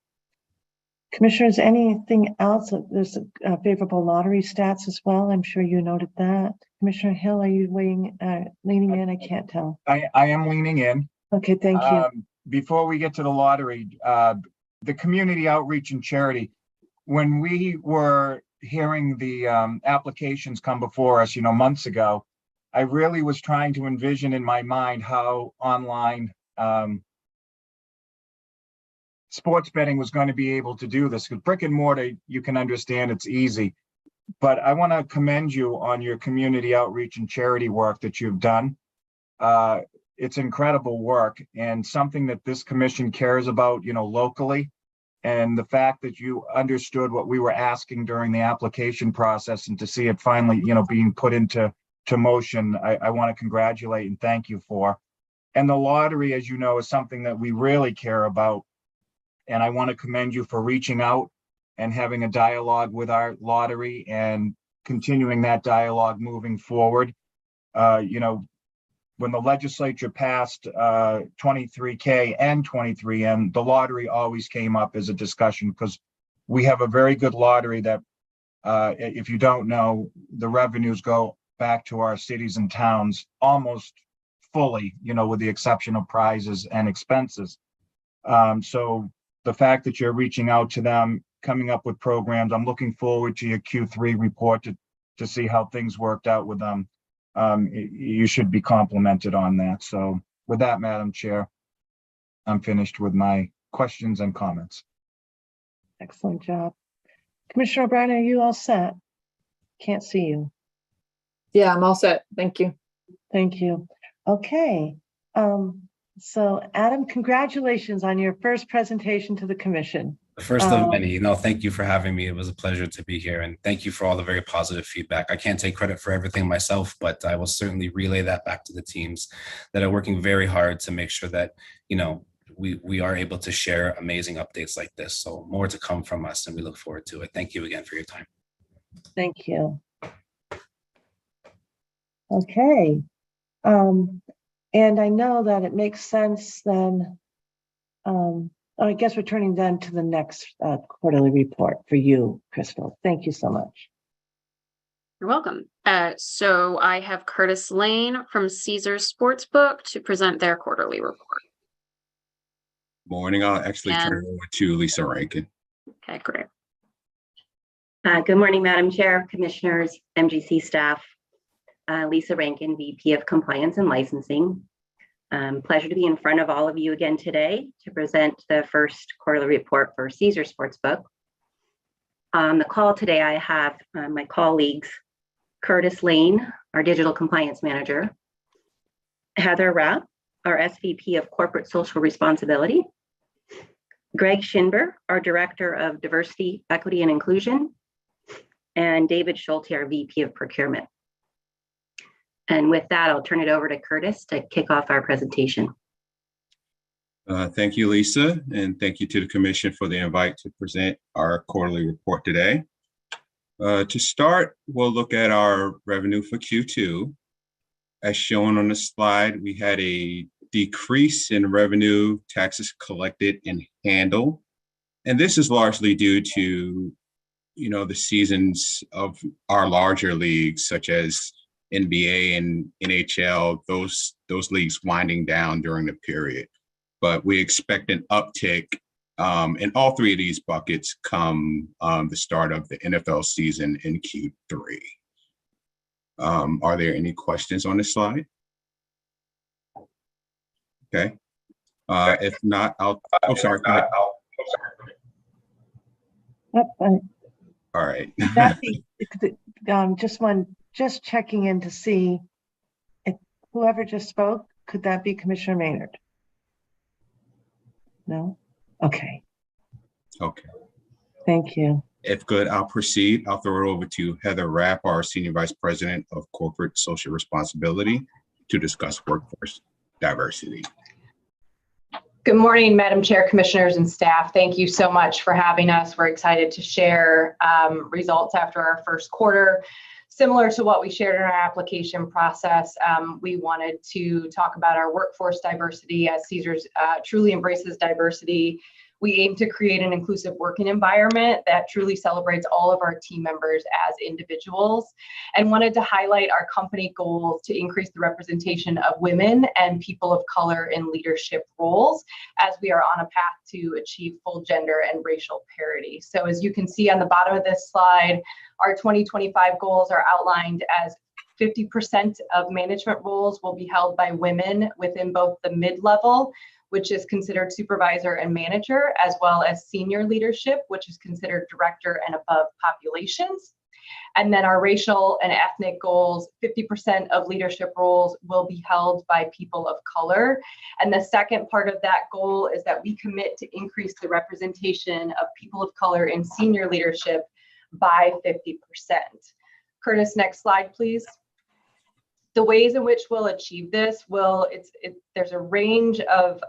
Commissioners, anything else? There's favorable lottery stats as well. I'm sure you noted that. Commissioner Hill, are you leaning in? I can't tell. I am leaning in. Okay, thank you. Before we get to the lottery, the community outreach and charity, when we were hearing the applications come before us, months ago, I really was trying to envision in my mind how online sports betting was going to be able to do this. Because brick and mortar, you can understand it's easy. But I want to commend you on your community outreach and charity work that you've done. It's incredible work and something that this commission cares about, locally. And the fact that you understood what we were asking during the application process and to see it finally, being put into motion, I want to congratulate and thank you for. And the lottery, as you know, is something that we really care about. And I want to commend you for reaching out and having a dialogue with our lottery and continuing that dialogue moving forward. When the legislature passed 23K and 23M, the lottery always came up as a discussion because we have a very good lottery that, if you don't know, the revenues go back to our cities and towns almost fully, with the exception of prizes and expenses. So the fact that you're reaching out to them, coming up with programs, I'm looking forward to your Q3 report to see how things worked out with them. You should be complimented on that. So with that, Madam Chair, I'm finished with my questions and comments. Excellent job. Commissioner O'Brien, are you all set? Can't see you. Yeah, I'm all set. Thank you. Thank you. Okay. So Adam, congratulations on your first presentation to the commission. The first of many. No, thank you for having me. It was a pleasure to be here, and thank you for all the very positive feedback. I can't take credit for everything myself, but I will certainly relay that back to the teams that are working very hard to make sure that, you know, we are able to share amazing updates like this. So more to come from us, and we look forward to it. Thank you again for your time. Thank you. Okay. And I know that it makes sense then. I guess we're turning then to the next quarterly report for you, Crystal. Thank you so much. You're welcome. So I have Curtis Lane from Caesars Sportsbook to present their quarterly report. Morning. I'll actually turn it over to Lisa Rankin. Okay, great. Good morning, Madam Chair, Commissioners, MGC staff. Lisa Rankin, VP of Compliance and Licensing. Pleasure to be in front of all of you again today to present the first quarterly report for Caesars Sportsbook. On the call today, I have my colleagues, Curtis Lane, our Digital Compliance Manager, Heather Rapp, our SVP of Corporate Social Responsibility, Greg Schinber, our Director of Diversity, Equity, and Inclusion, and David Schulte, our VP of Procurement. And with that, I'll turn it over to Curtis to kick off our presentation. Thank you, Lisa, and thank you to the Commission for the invite to present our quarterly report today. To start, we'll look at our revenue for Q2. As shown on the slide, we had a decrease in revenue, taxes collected, and handle. And this is largely due to, you know, the seasons of our larger leagues, such as NBA and NHL, those leagues winding down during the period. But we expect an uptick in all three of these buckets come the start of the NFL season in Q3. Are there any questions on this slide? Okay. If not, I'll, oh, sorry, go ahead. All right. Just checking in to see if whoever just spoke, could that be Commissioner Maynard? No? Okay. Okay. Thank you. If good, I'll proceed. I'll throw it over to Heather Rapp, our Senior Vice President of Corporate Social Responsibility, to discuss workforce diversity. Good morning, Madam Chair, Commissioners, and staff. Thank you so much for having us. We're excited to share results after our first quarter. Similar to what we shared in our application process, we wanted to talk about our workforce diversity as Caesars truly embraces diversity. We aim to create an inclusive working environment that truly celebrates all of our team members as individuals, and wanted to highlight our company goals to increase the representation of women and people of color in leadership roles as we are on a path to achieve full gender and racial parity. So as you can see on the bottom of this slide, our 2025 goals are outlined as 50% of management roles will be held by women within both the mid-level, which is considered supervisor and manager, as well as senior leadership, which is considered director and above populations. And then our racial and ethnic goals, 50% of leadership roles will be held by people of color. And the second part of that goal is that we commit to increase the representation of people of color in senior leadership by 50%. Curtis, next slide, please. The ways in which we'll achieve this there's a range of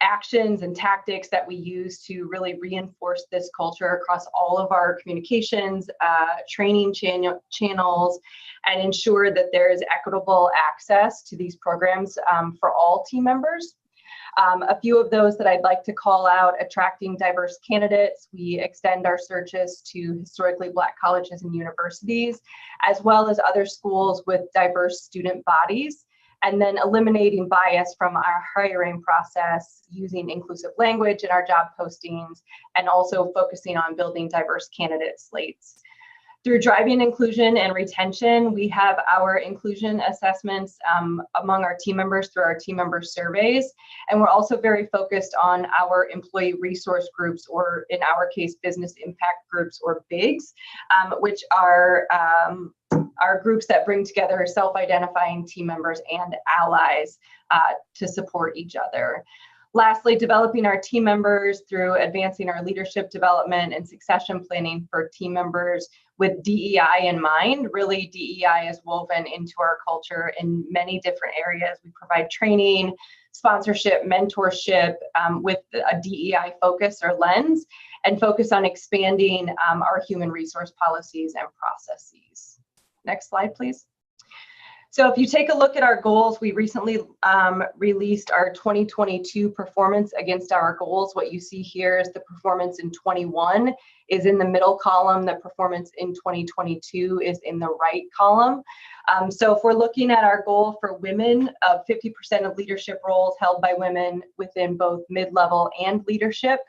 actions and tactics that we use to really reinforce this culture across all of our communications, training channels, and ensure that there is equitable access to these programs for all team members. A few of those that I'd like to call out: attracting diverse candidates. We extend our searches to historically Black colleges and universities, as well as other schools with diverse student bodies. And then eliminating bias from our hiring process using inclusive language in our job postings, and also focusing on building diverse candidate slates. Through driving inclusion and retention, we have our inclusion assessments among our team members through our team member surveys. And we're also very focused on our employee resource groups, or in our case, business impact groups, or BIGs, which are groups that bring together self-identifying team members and allies to support each other. Lastly, developing our team members through advancing our leadership development and succession planning for team members with DEI in mind. Really, DEI is woven into our culture in many different areas. We provide training, sponsorship, mentorship with a DEI focus or lens, and focus on expanding our human resource policies and processes. Next slide, please. So if you take a look at our goals, we recently released our 2022 performance against our goals. What you see here is the performance in 21 is in the middle column. The performance in 2022 is in the right column. So if we're looking at our goal for women of 50% of leadership roles held by women within both mid-level and leadership,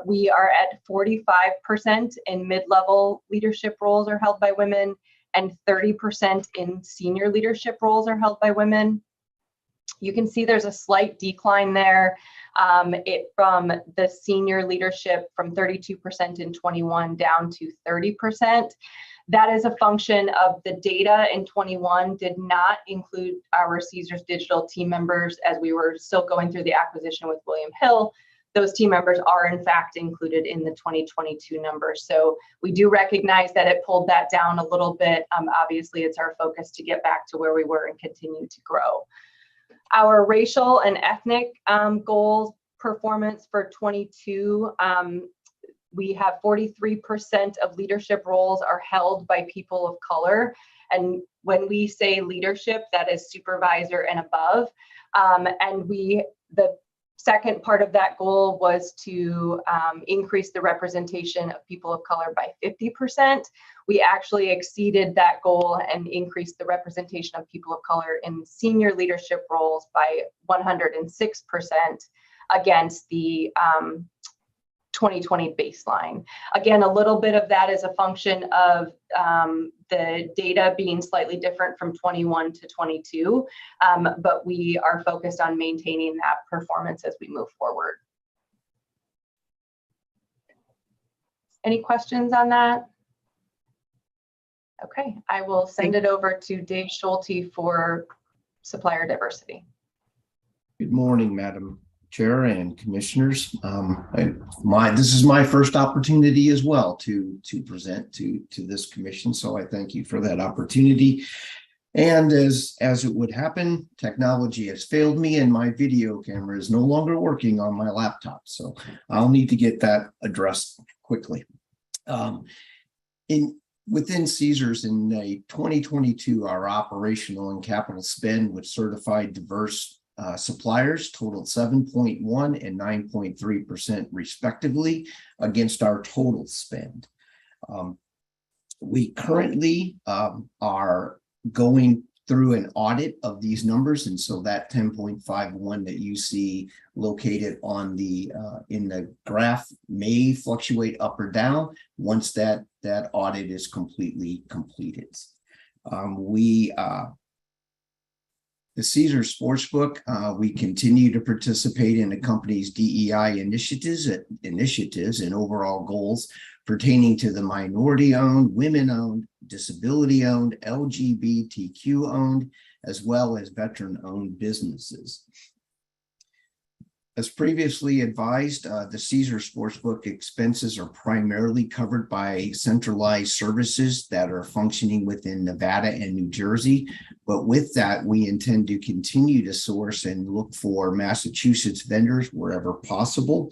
we are at 45% in mid-level leadership roles are held by women, and 30% in senior leadership roles are held by women. You can see there's a slight decline there from the senior leadership from 32% in 21 down to 30%. That is a function of the data in 21 did not include our Caesars Digital team members as we were still going through the acquisition with William Hill. Those team members are in fact included in the 2022 numbers. So we do recognize that it pulled that down a little bit. Obviously, it's our focus to get back to where we were and continue to grow. Our racial and ethnic goals performance for 22, we have 43% of leadership roles are held by people of color. And when we say leadership, that is supervisor and above. And the second part of that goal was to increase the representation of people of color by 50%. We actually exceeded that goal and increased the representation of people of color in senior leadership roles by 106% against the 2020 baseline. Again, a little bit of that is a function of the data being slightly different from 21 to 22, but we are focused on maintaining that performance as we move forward. Any questions on that? Okay, I will send it over to Dave Schulte for supplier diversity. Good morning, Madam Chair and Commissioners. This is my first opportunity as well to present to this commission, so I thank you for that opportunity. And as it would happen, technology has failed me and my video camera is no longer working on my laptop, so I'll need to get that addressed quickly. Within Caesars in 2022, our operational and capital spend with certified diverse suppliers totaled 7.1% and 9.3% respectively against our total spend. We currently are going through an audit of these numbers, and so that 10.51 that you see located on the in the graph may fluctuate up or down once that audit is completely completed. The Caesars Sportsbook, we continue to participate in the company's DEI initiatives and overall goals pertaining to the minority-owned, women-owned, disability-owned, LGBTQ-owned, as well as veteran-owned businesses. As previously advised, the Caesars Sportsbook expenses are primarily covered by centralized services that are functioning within Nevada and New Jersey. But with that, we intend to continue to source and look for Massachusetts vendors wherever possible.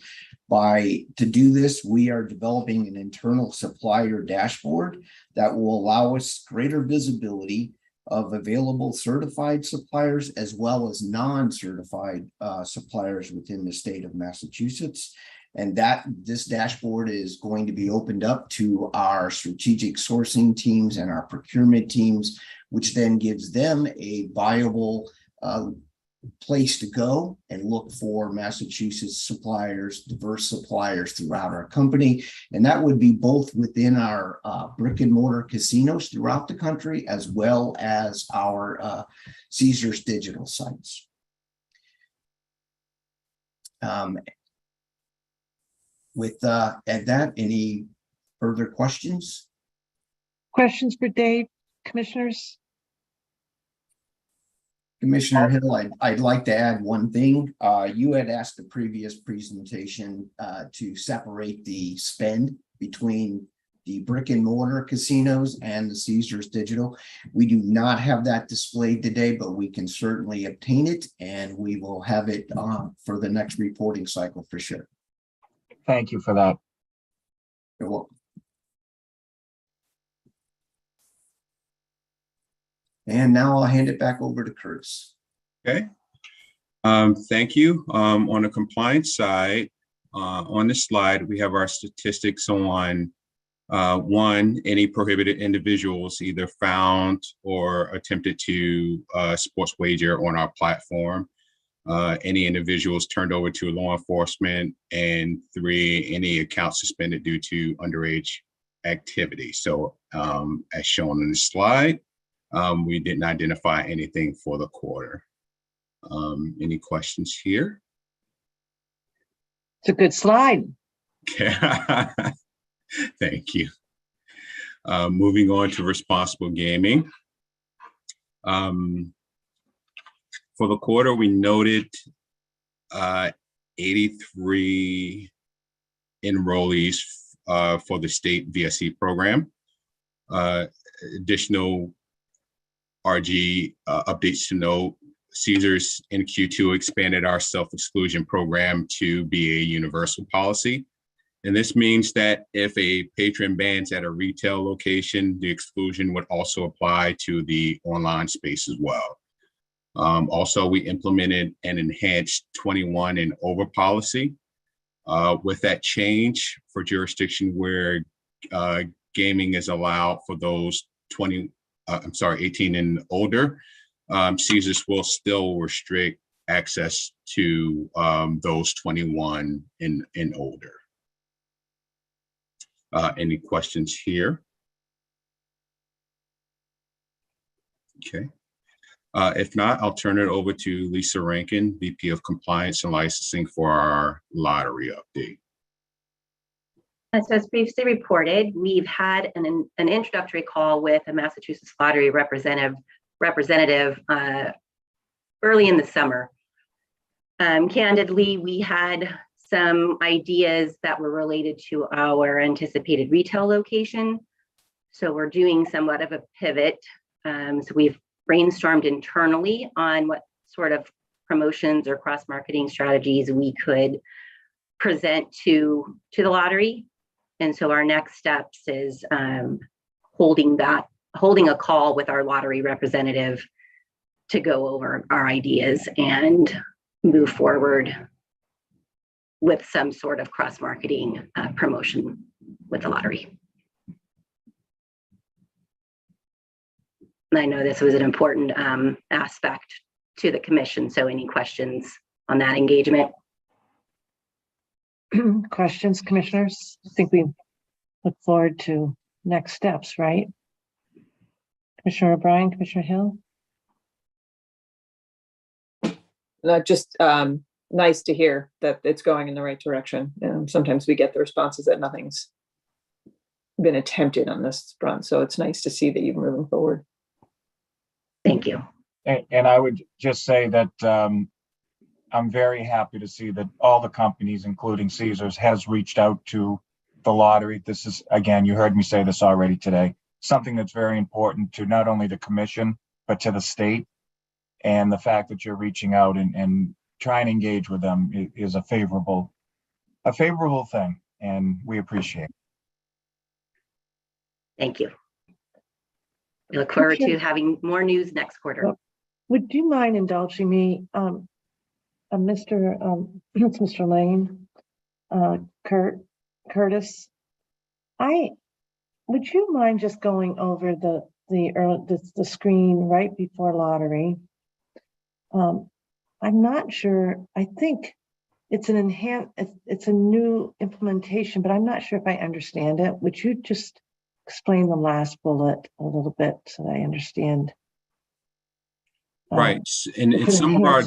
To do this, we are developing an internal supplier dashboard that will allow us greater visibility of available certified suppliers as well as non-certified suppliers within the state of Massachusetts. And this dashboard is going to be opened up to our strategic sourcing teams and our procurement teams, which then gives them a viable place to go and look for Massachusetts suppliers, diverse suppliers throughout our company. And that would be both within our brick and mortar casinos throughout the country, as well as our Caesars digital sites. With that, any further questions? Questions for Dave, commissioners? Commissioner Hill, I'd like to add one thing. You had asked the previous presentation to separate the spend between the brick and mortar casinos and the Caesars Digital. We do not have that displayed today, but we can certainly obtain it, and we will have it for the next reporting cycle for sure. Thank you for that. You're welcome. And now I'll hand it back over to Curtis. Okay. Thank you. On the compliance side, on this slide, we have our statistics on one, any prohibited individuals either found or attempted to sports wager on our platform, any individuals turned over to law enforcement, and three, any accounts suspended due to underage activity. So as shown in the slide, we didn't identify anything for the quarter. Any questions here? It's a good slide. Okay. Thank you. Moving on to responsible gaming. For the quarter, we noted 83 enrollees for the state VSE program. Additional RG updates to note: Caesars in Q2 expanded our self-exclusion program to be a universal policy. And this means that if a patron bans at a retail location, the exclusion would also apply to the online space as well. Also, we implemented an enhanced 21 and over policy. With that change for jurisdiction where gaming is allowed for those 18 and older, Caesars will still restrict access to those 21 and older. Any questions here? Okay. If not, I'll turn it over to Lisa Rankin, VP of Compliance and Licensing, for our lottery update. So as previously reported, we've had an introductory call with a Massachusetts lottery representative early in the summer. Candidly, we had some ideas that were related to our anticipated retail location. So we're doing somewhat of a pivot. So we've brainstormed internally on what sort of promotions or cross-marketing strategies we could present to the lottery. And so our next steps is holding a call with our lottery representative to go over our ideas and move forward with some sort of cross-marketing promotion with the lottery. And I know this was an important aspect to the commission, so any questions on that engagement? Questions, commissioners? I think we look forward to next steps, right? Commissioner O'Brien, Commissioner Hill? Just nice to hear that it's going in the right direction. Sometimes we get the responses that nothing's been attempted on this front. So it's nice to see that you're moving forward. Thank you. And I would just say that I'm very happy to see that all the companies, including Caesars, has reached out to the lottery. This is, again, you heard me say this already today, something that's very important to not only the commission, but to the state. And the fact that you're reaching out and trying to engage with them is a favorable thing, and we appreciate it. Thank you. We look forward to having more news next quarter. Would you mind indulging me, Mr. Lane, Curtis? Would you mind just going over the screen right before lottery? I'm not sure. I think it's it's a new implementation, but I'm not sure if I understand it. Would you just explain the last bullet a little bit so that I understand? Right. And in some of our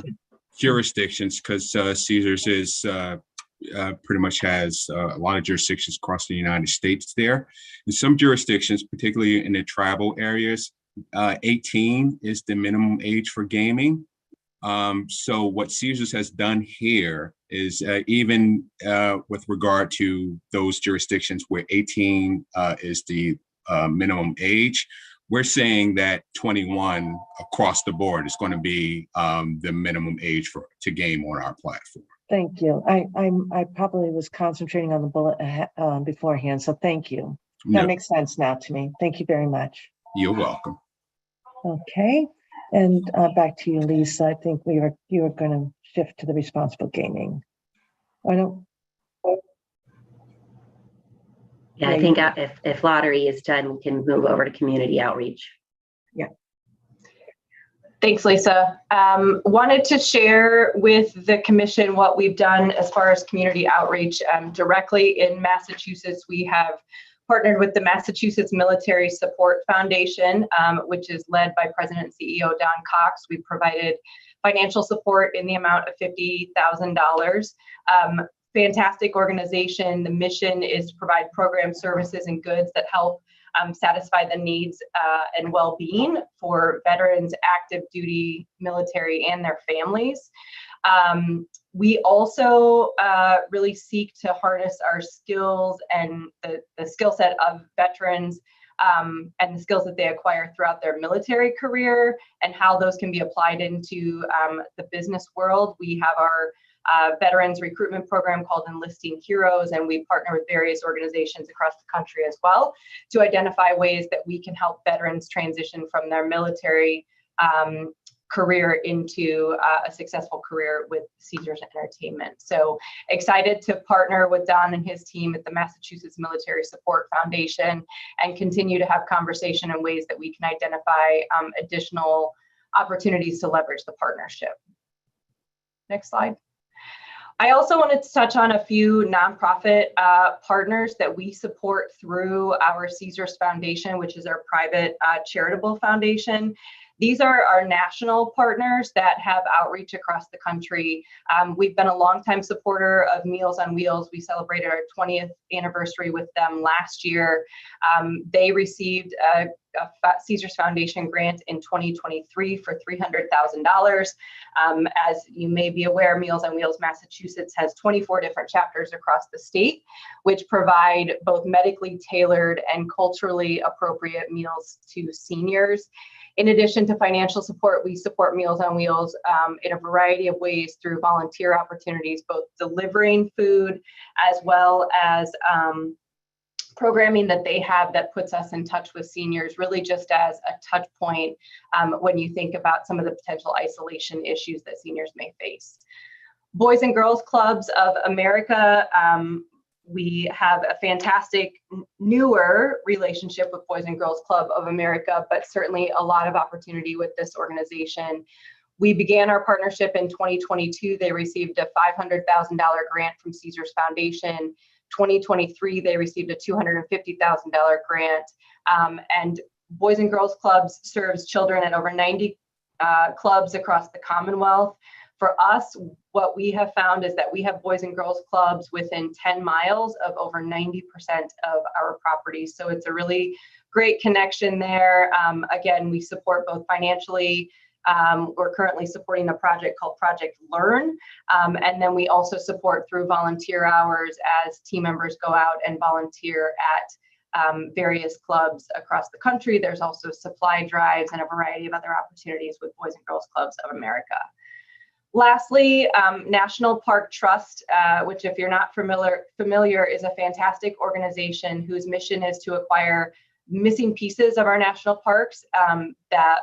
jurisdictions, because Caesars is pretty much has a lot of jurisdictions across the United States there. In some jurisdictions, particularly in the tribal areas, 18 is the minimum age for gaming. So what Caesars has done here is even with regard to those jurisdictions where 18 is the minimum age, we're saying that 21 across the board is going to be the minimum age to game on our platform. Thank you. I probably was concentrating on the bullet beforehand, so thank you. That No. makes sense now to me. Thank you very much. You're welcome. Okay, and back to you, Lisa. I think you were going to shift to the responsible gaming. I don't. Yeah, I think if lottery is done, we can move over to community outreach. Yeah. Thanks, Lisa. Wanted to share with the commission what we've done as far as community outreach. Directly in Massachusetts, we have partnered with the Massachusetts Military Support Foundation, which is led by President and CEO Don Cox. We provided financial support in the amount of $50,000. Fantastic organization. The mission is to provide programs, services, and goods that help satisfy the needs and well-being for veterans, active duty military, and their families. We also really seek to harness our skills and the skill set of veterans and the skills that they acquire throughout their military career and how those can be applied into the business world. We have our veterans recruitment program called Enlisting Heroes, and we partner with various organizations across the country as well to identify ways that we can help veterans transition from their military career into a successful career with Caesars Entertainment. So excited to partner with Don and his team at the Massachusetts Military Support Foundation and continue to have conversation in ways that we can identify additional opportunities to leverage the partnership. Next slide. I also wanted to touch on a few nonprofit partners that we support through our Caesars Foundation, which is our private charitable foundation. These are our national partners that have outreach across the country. We've been a longtime supporter of Meals on Wheels. We celebrated our 20th anniversary with them last year. They received a Caesars Foundation grant in 2023 for $300,000. As you may be aware, Meals on Wheels Massachusetts has 24 different chapters across the state, which provide both medically tailored and culturally appropriate meals to seniors. In addition to financial support, we support Meals on Wheels in a variety of ways through volunteer opportunities, both delivering food as well as programming that they have that puts us in touch with seniors, really just as a touch point when you think about some of the potential isolation issues that seniors may face. Boys and Girls Clubs of America, we have a fantastic newer relationship with Boys and Girls Club of America, but certainly a lot of opportunity with this organization. We began our partnership in 2022. They received a $500,000 grant from Caesars Foundation. 2023, they received a $250,000 grant. And Boys and Girls Clubs serves children at over 90 clubs across the Commonwealth. For us, what we have found is that we have Boys and Girls Clubs within 10 miles of over 90% of our properties. So it's a really great connection there. Again, we support both financially. We're currently supporting a project called Project Learn. And then we also support through volunteer hours as team members go out and volunteer at various clubs across the country. There's also supply drives and a variety of other opportunities with Boys and Girls Clubs of America. Lastly, National Park Trust, which if you're not familiar, is a fantastic organization whose mission is to acquire missing pieces of our national parks that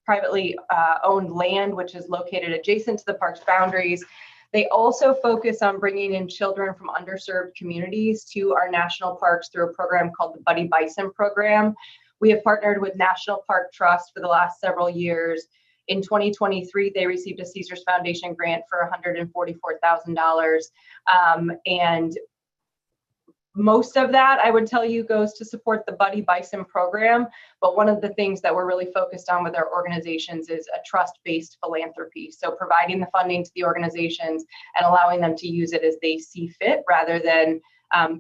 privately owned land, which is located adjacent to the park's boundaries. They also focus on bringing in children from underserved communities to our national parks through a program called the Buddy Bison program. We have partnered with National Park Trust for the last several years. In 2023, they received a Caesars Foundation grant for $144,000. And most of that, I would tell you, goes to support the Buddy Bison program. But one of the things that we're really focused on with our organizations is a trust-based philanthropy. So providing the funding to the organizations and allowing them to use it as they see fit rather than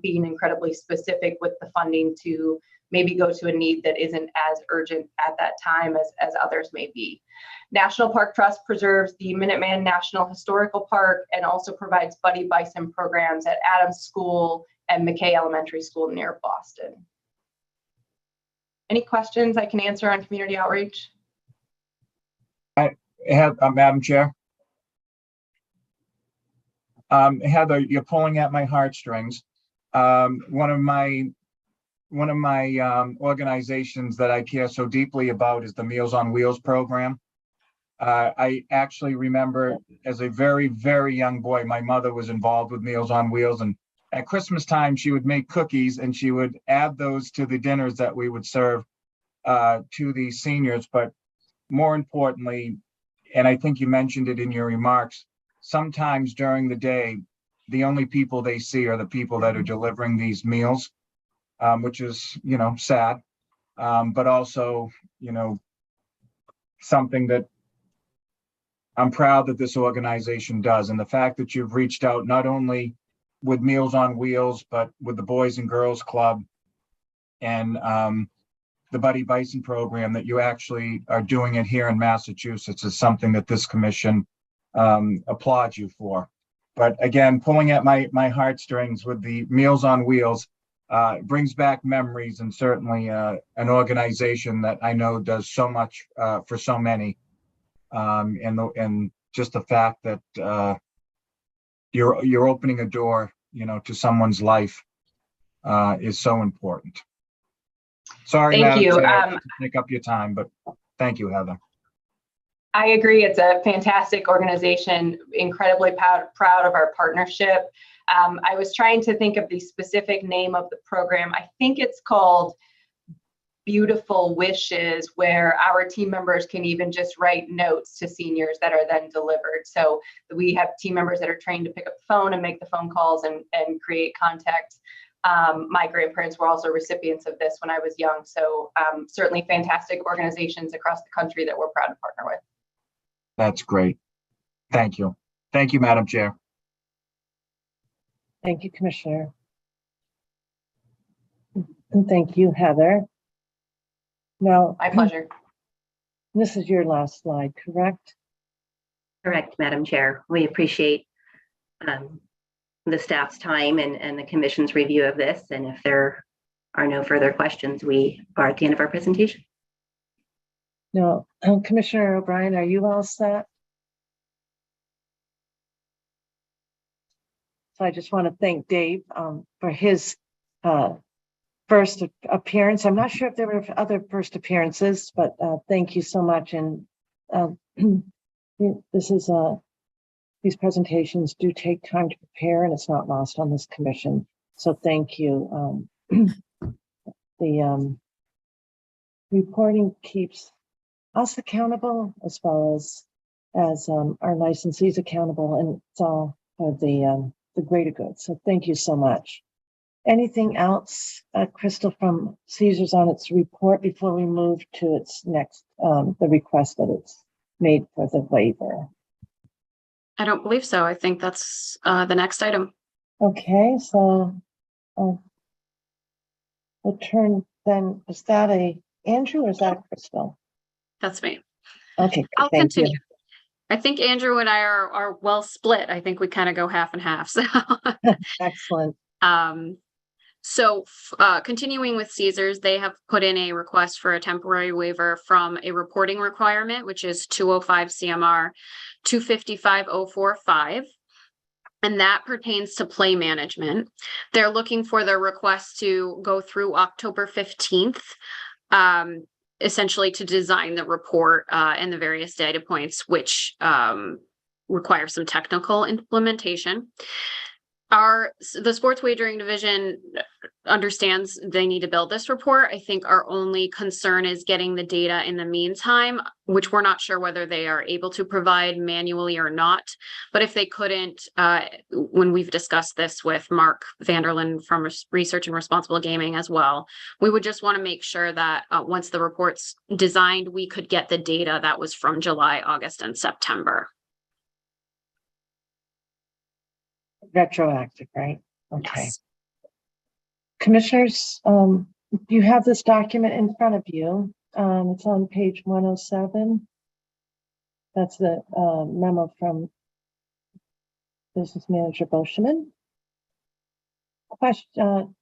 being incredibly specific with the funding to maybe go to a need that isn't as urgent at that time as others may be. National Park Trust preserves the Minuteman National Historical Park and also provides buddy bison programs at Adams School and McKay Elementary School near Boston. Any questions I can answer on community outreach? Madam Chair. Heather, you're pulling at my heartstrings. One of my organizations that I care so deeply about is the Meals on Wheels program. I actually remember as a very, very young boy, my mother was involved with Meals on Wheels, and at Christmas time, she would make cookies and she would add those to the dinners that we would serve to the seniors. But more importantly, and I think you mentioned it in your remarks, sometimes during the day, the only people they see are the people that are delivering these meals, which is, sad, but also, something that I'm proud that this organization does. And the fact that you've reached out not only with Meals on Wheels, but with the Boys and Girls Club and the Buddy Bison program, that you actually are doing it here in Massachusetts is something that this commission applauds you for. But again, pulling at my heartstrings with the Meals on Wheels brings back memories, and certainly an organization that I know does so much for so many. And just the fact that you're opening a door, to someone's life is so important. Sorry, Thank you. to take up your time, but thank you, Heather. I agree. It's a fantastic organization, incredibly proud of our partnership. I was trying to think of the specific name of the program. I think it's called Beautiful Wishes, where our team members can even just write notes to seniors that are then delivered. So we have team members that are trained to pick up the phone and make the phone calls and create contact. My grandparents were also recipients of this when I was young. So certainly fantastic organizations across the country that we're proud to partner with. That's great. Thank you. Thank you, Madam Chair. Thank you, Commissioner. And thank you, Heather. Now, my pleasure. This is your last slide, correct? Correct, Madam Chair. We appreciate the staff's time and the commission's review of this. And if there are no further questions, we are at the end of our presentation. No, Commissioner O'Brien, are you all set? So I just want to thank Dave for his first appearance. I'm not sure if there were other first appearances, but thank you so much. And this is these presentations do take time to prepare, and it's not lost on this commission. So thank you. The reporting keeps us accountable as well as our licensees accountable, and it's all for the greater good. So thank you so much. Anything else, Crystal, from Caesars on its report before we move to its next, the request that it's made for the waiver? I don't believe so. I think that's the next item. Okay, so we'll turn then. Is that Andrew or is that Crystal? That's me. Okay, I'll thank continue. you. I think Andrew and I are well split. I think we kind of go half and half. So excellent. So continuing with Caesars, they have put in a request for a temporary waiver from a reporting requirement, which is 205 CMR 255045. And that pertains to play management. They're looking for their request to go through October 15th, essentially to design the report and the various data points, which require some technical implementation. The sports wagering division understands they need to build this report. I think our only concern is getting the data in the meantime, which we're not sure whether they are able to provide manually or not. But if they couldn't, when we've discussed this with Mark Vanderlyn from Research and Responsible Gaming as well, we would just want to make sure that once the report's designed, we could get the data that was from July, August, and September. Retroactive, right? Okay. Yes. Commissioners, you have this document in front of you. It's on page 107. That's the memo from Business Manager Boschman. Question,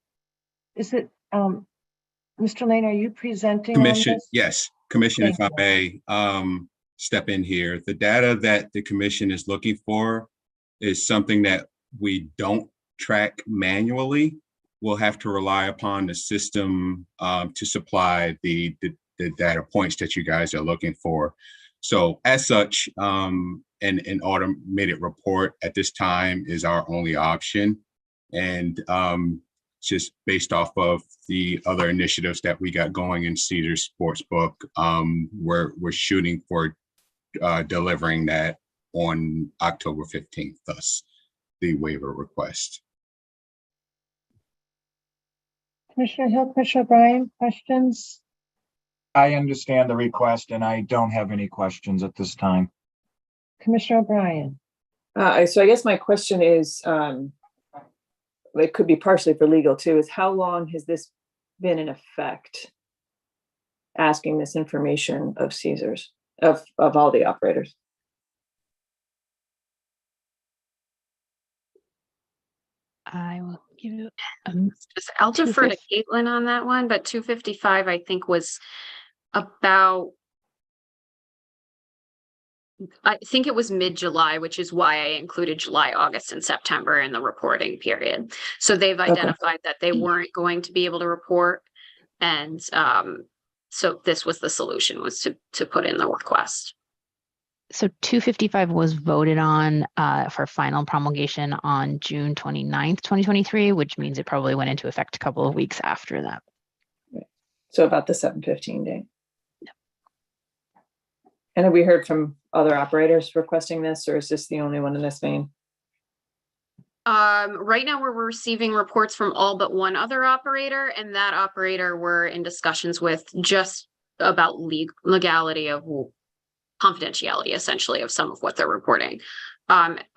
is it, Mr. Lane, are you presenting on Commission, this? yes, Commissioner, if I Thank may step in here. The data that the commission is looking for is something that we don't track manually. We'll have to rely upon the system to supply the data points that you guys are looking for. So as such, an automated report at this time is our only option. And just based off of the other initiatives that we got going in Caesars Sportsbook, we're shooting for delivering that on October 15th, thus the waiver request. Commissioner Hill, Commissioner O'Brien, questions? I understand the request and I don't have any questions at this time. Commissioner O'Brien. So I guess my question is, it could be partially for legal too, is how long has this been in effect? Asking this information of Caesars, of all the operators. I will give you, I'll defer to Caitlin on that one, but 255, I think, was about, I think it was mid-July, which is why I included July, August, and September in the reporting period. So they've identified that they weren't going to be able to report. And so this was the solution, was to put in the request. So 255 was voted on for final promulgation on June 29th, 2023, which means it probably went into effect a couple of weeks after that. So about the 7/15 date. And have we heard from other operators requesting this, or is this the only one in this vein? Right now we're receiving reports from all but one other operator, and that operator we're in discussions with just about legality of confidentiality, essentially, of some of what they're reporting.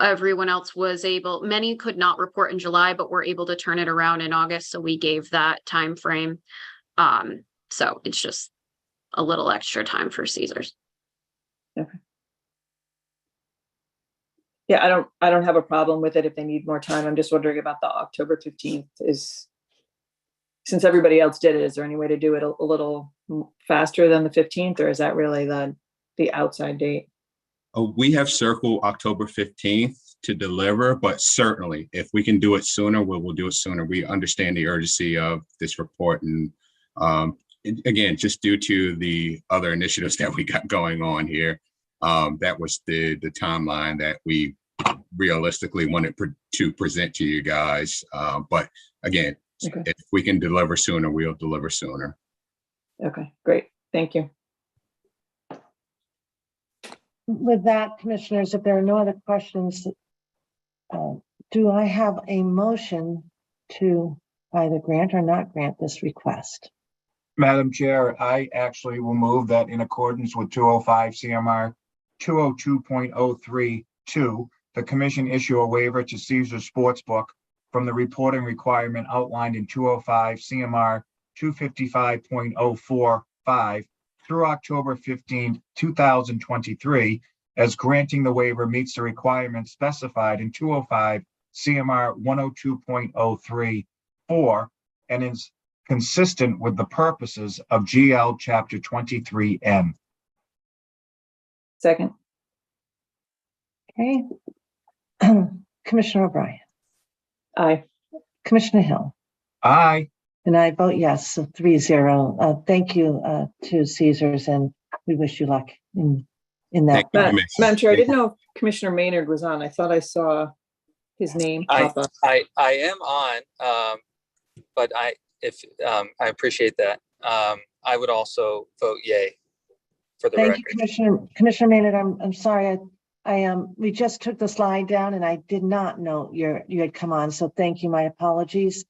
Everyone else was able, many could not report in July, but were able to turn it around in August. So we gave that time frame. So it's just a little extra time for Caesars. Okay. Yeah, I don't have a problem with it if they need more time. I'm just wondering about the October 15th is, since everybody else did it, is there any way to do it a little faster than the 15th, or is that really the outside date? We have circled October 15th to deliver, but certainly if we can do it sooner, we'll do it sooner. We understand the urgency of this report, and again, just due to the other initiatives that we got going on here, that was the timeline that we realistically wanted to present to you guys. But again, if we can deliver sooner, we'll deliver sooner. Okay, great. Thank you. With that, commissioners, if there are no other questions, do I have a motion to either grant or not grant this request? Madam Chair, I actually will move that in accordance with 205 CMR 202.032, the commission issue a waiver to Caesars Sportsbook from the reporting requirement outlined in 205 CMR 255.045 through October 15, 2023, as granting the waiver meets the requirements specified in 205 CMR 102.034 and is consistent with the purposes of GL Chapter 23N. Second. Okay. Commissioner O'Brien. Aye. Commissioner Hill. Aye. And I vote yes, so 3-0. Thank you to Caesars, and we wish you luck in that. Madam Chair, I didn't know if Commissioner Maynard was on. I thought I saw his name pop up. I am on, but I appreciate that. I would also vote yay for the record. Thank you, Commissioner Maynard. I'm sorry. We just took the slide down and I did not know you had come on. So thank you. My apologies.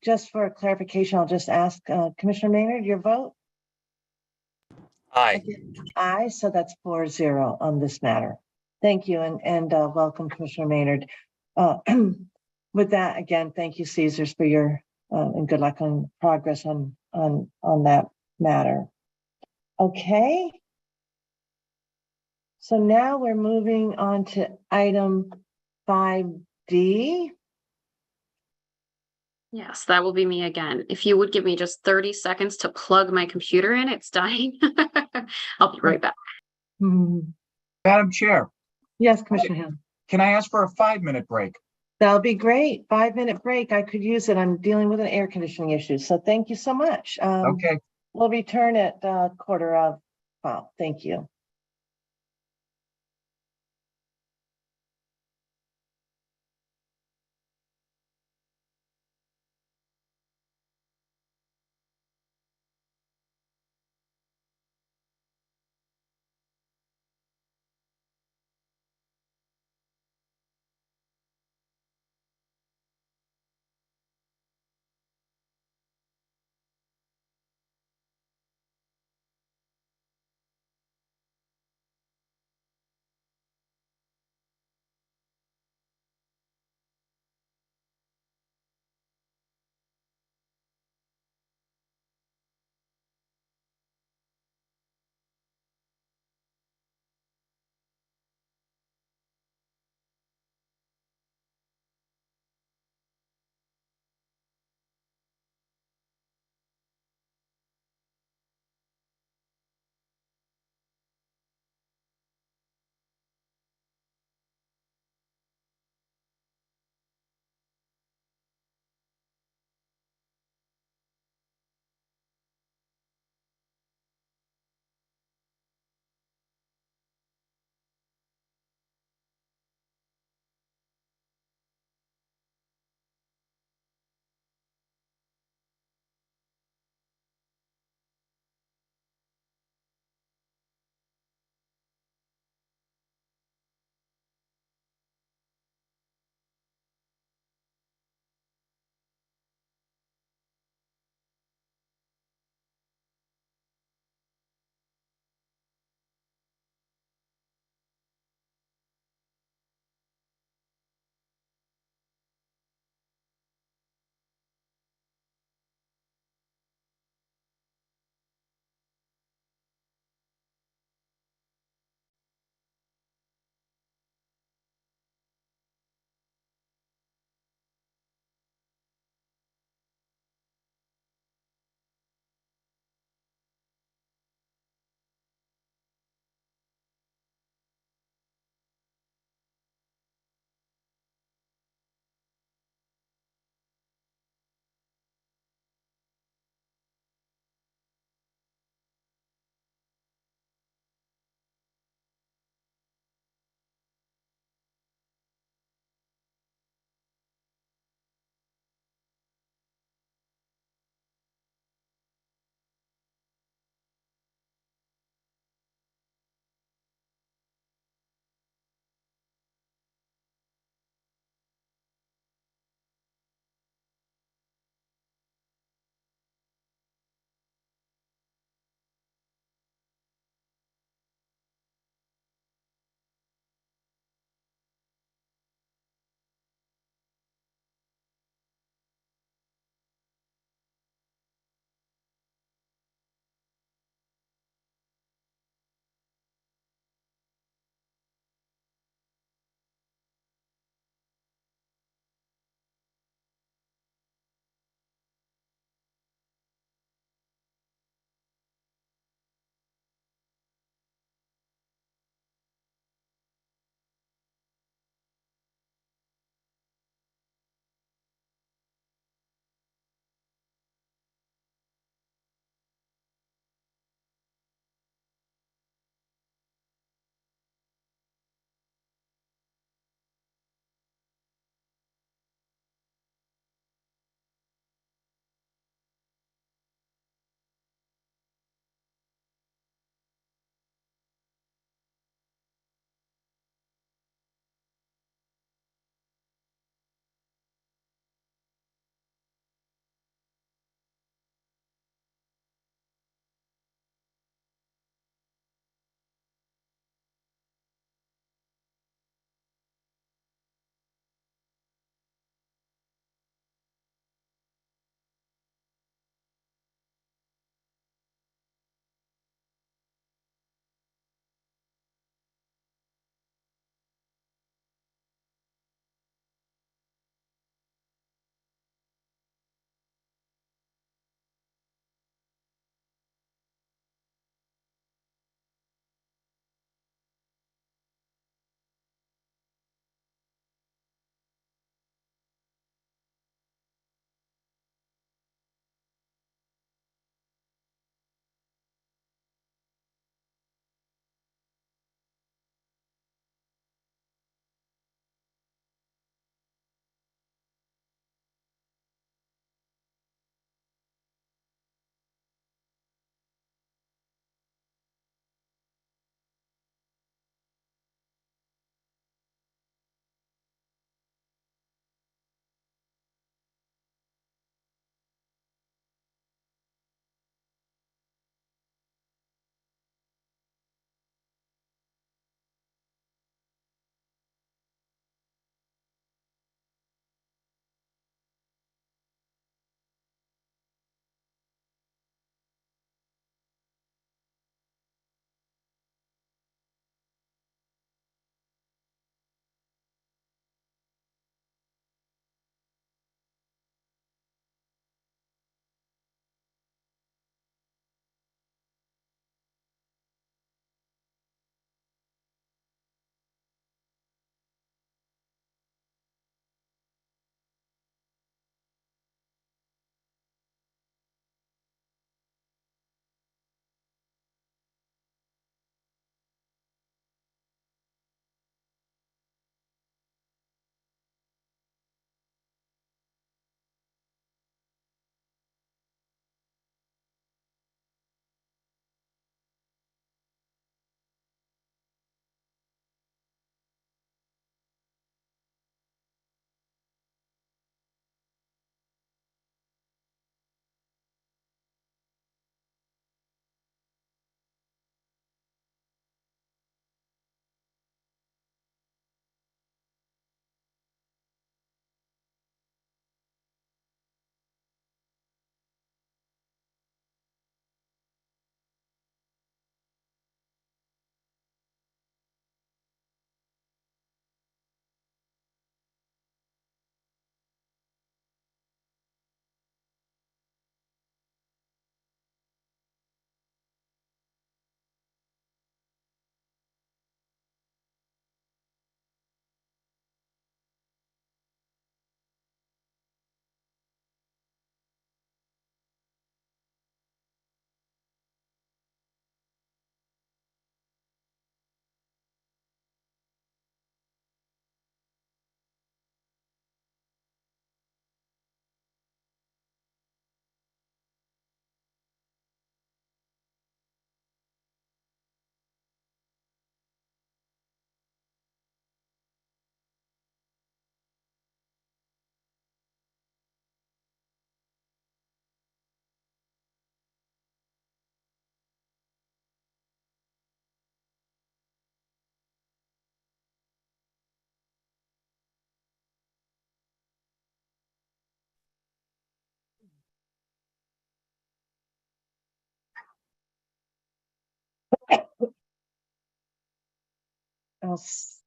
Just for clarification, I'll just ask Commissioner Maynard, your vote? Aye. Aye, so that's 4-0 on this matter. Thank you, and welcome, Commissioner Maynard. With that, again, thank you, Caesars, for your and good luck on progress on that matter. Okay. So now we're moving on to item 5D. Yes, that will be me again. If you would give me just 30 seconds to plug my computer in, it's dying. I'll be right back. Madam Chair, Yes, Commissioner Hill. can I ask for a 5-minute break? That'll be great. 5-minute break. I could use it. I'm dealing with an air conditioning issue. So thank you so much. Okay. We'll return at 12:15. Thank you.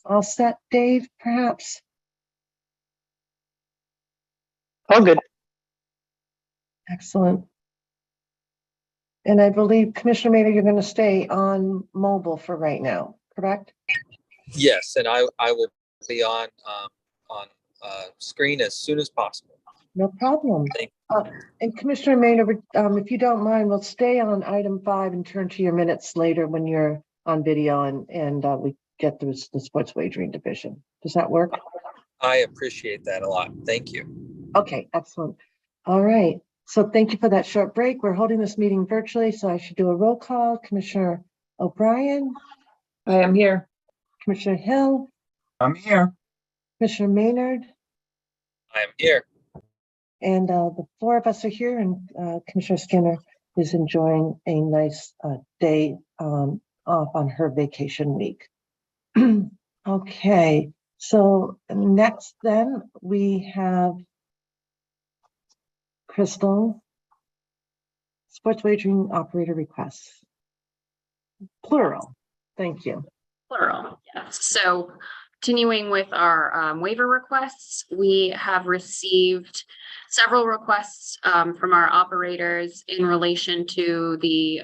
all set, Dave, perhaps? All good. Excellent. And I believe Commissioner Maynard, you're going to stay on mobile for right now, correct? Yes, and I will be on screen as soon as possible. No problem. Thank And Commissioner Maynard, if you don't mind, we'll stay on item 5 and turn to your minutes later when you're on video and we get through the sports wagering division. Does that work? I appreciate that a lot. Thank you. Okay, excellent. All right. So thank you for that short break. We're holding this meeting virtually, so I should do a roll call. Commissioner O'Brien. I am here. Commissioner Hill. I'm here. Commissioner Maynard. I am here. And the 4 of us are here, and Commissioner Skinner is enjoying a nice day off on her vacation week. Okay, so next then we have Crystal, sports wagering operator requests. Plural. Thank you. Plural, yes. So continuing with our waiver requests, we have received several requests from our operators in relation to the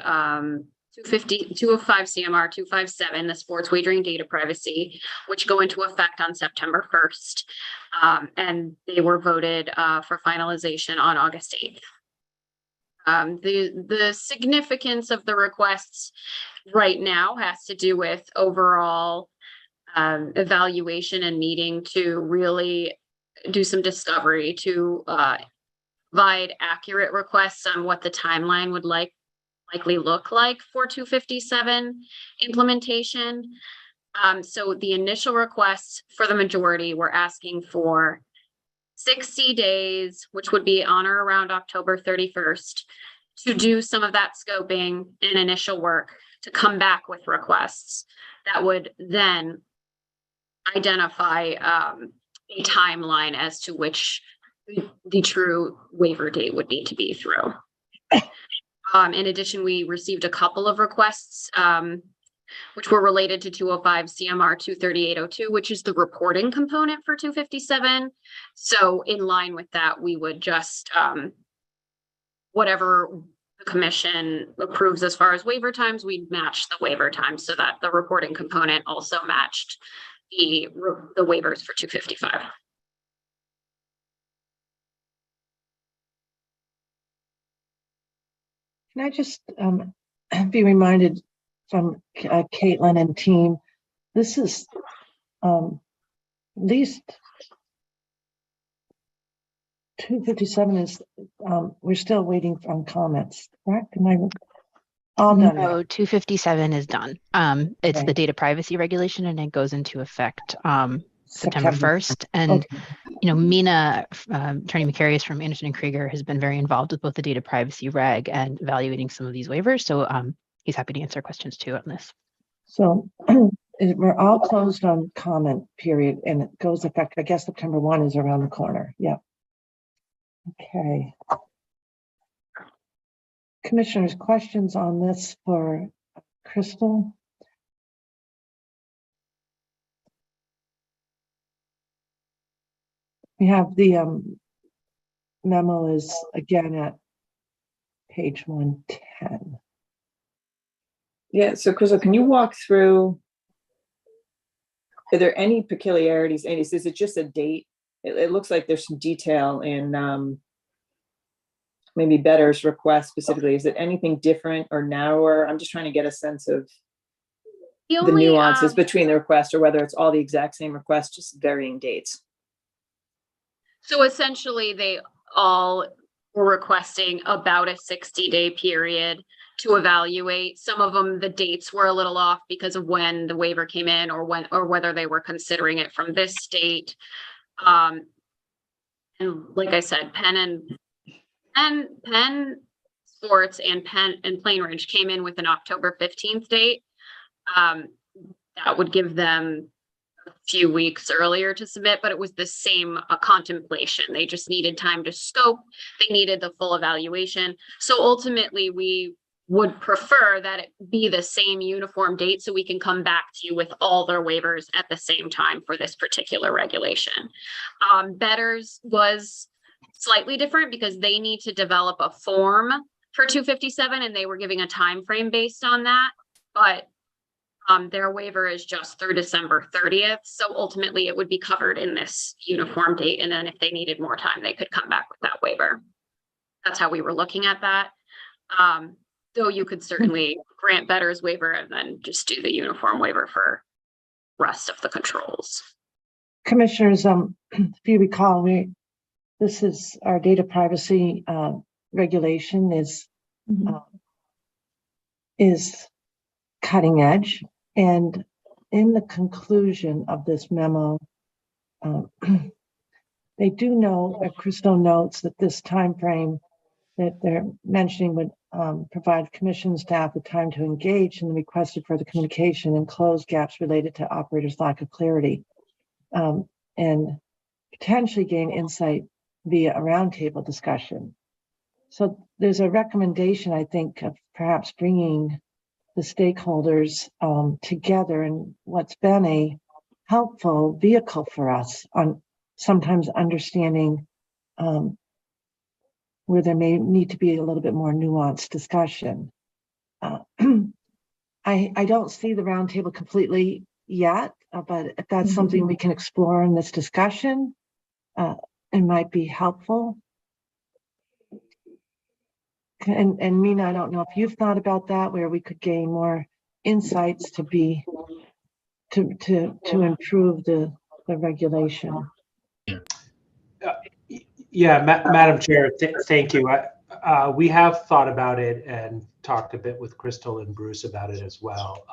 205 CMR 257, the sports wagering data privacy, which go into effect on September 1st. And they were voted for finalization on August 8th. The significance of the requests right now has to do with overall evaluation and needing to really do some discovery to provide accurate requests on what the timeline would likely look like for 257 implementation. So the initial requests for the majority were asking for 60 days, which would be on or around October 31st, to do some of that scoping and initial work to come back with requests that would then identify a timeline as to which the true waiver date would need to be through. In addition, we received a couple of requests which were related to 205 CMR 23802, which is the reporting component for 257. So in line with that, we would just whatever the commission approves as far as waiver times, we'd match the waiver times so that the reporting component also matched the waivers for 255. Can I just be reminded from Caitlin and team, this is at least 257 is, we're still waiting on comments, correct? Am I all done? No, 257 is done. It's the data privacy regulation and it goes into effect September 1st. And, you know, Mina, Attorney Macarius from Anderson and Krieger has been very involved with both the data privacy reg and evaluating some of these waivers. So he's happy to answer questions too on this. So we're all closed on comment period and it goes effective. I guess September 1 is around the corner. Yeah. Okay. Commissioners, questions on this for Crystal? We have the memo is again at page 110. Yeah, so Crystal, can you walk through, are there any peculiarities? And is it just a date? It looks like there's some detail in maybe Better's request specifically. Is it anything different or narrower? I'm just trying to get a sense of the nuances between the requests or whether it's all the exact same request, just varying dates. So essentially, they all were requesting about a 60-day period to evaluate. Some of them, the dates were a little off because of when the waiver came in or whether they were considering it from this date. And like I said, Penn Sports and Plainridge came in with an October 15th date. That would give them a few weeks earlier to submit, but it was the same contemplation. They just needed time to scope. They needed the full evaluation. So ultimately, we would prefer that it be the same uniform date so we can come back to you with all their waivers at the same time for this particular regulation. Betters was slightly different because they need to develop a form for 257 and they were giving a time frame based on that, but their waiver is just through December 30th. So ultimately it would be covered in this uniform date. And then if they needed more time, they could come back with that waiver. That's how we were looking at that. Though you could certainly grant Better's waiver and then just do the uniform waiver for rest of the controls. Commissioners, if you recall, this is our data privacy regulation is cutting edge. And in the conclusion of this memo, they do know, Crystal notes that this time frame that they're mentioning would provide commission staff the time to engage in the requested further communication and close gaps related to operators' lack of clarity, and potentially gain insight via a roundtable discussion. So there's a recommendation, I think, of perhaps bringing the stakeholders together in what's been a helpful vehicle for us on sometimes understanding where there may need to be a little bit more nuanced discussion. I don't see the roundtable completely yet, but if that's something we can explore in this discussion, it might be helpful. And Mina, I don't know if you've thought about that, where we could gain more insights to improve the regulation. Yeah, Madam Chair, thank you. We have thought about it and talked a bit with Crystal and Bruce about it as well,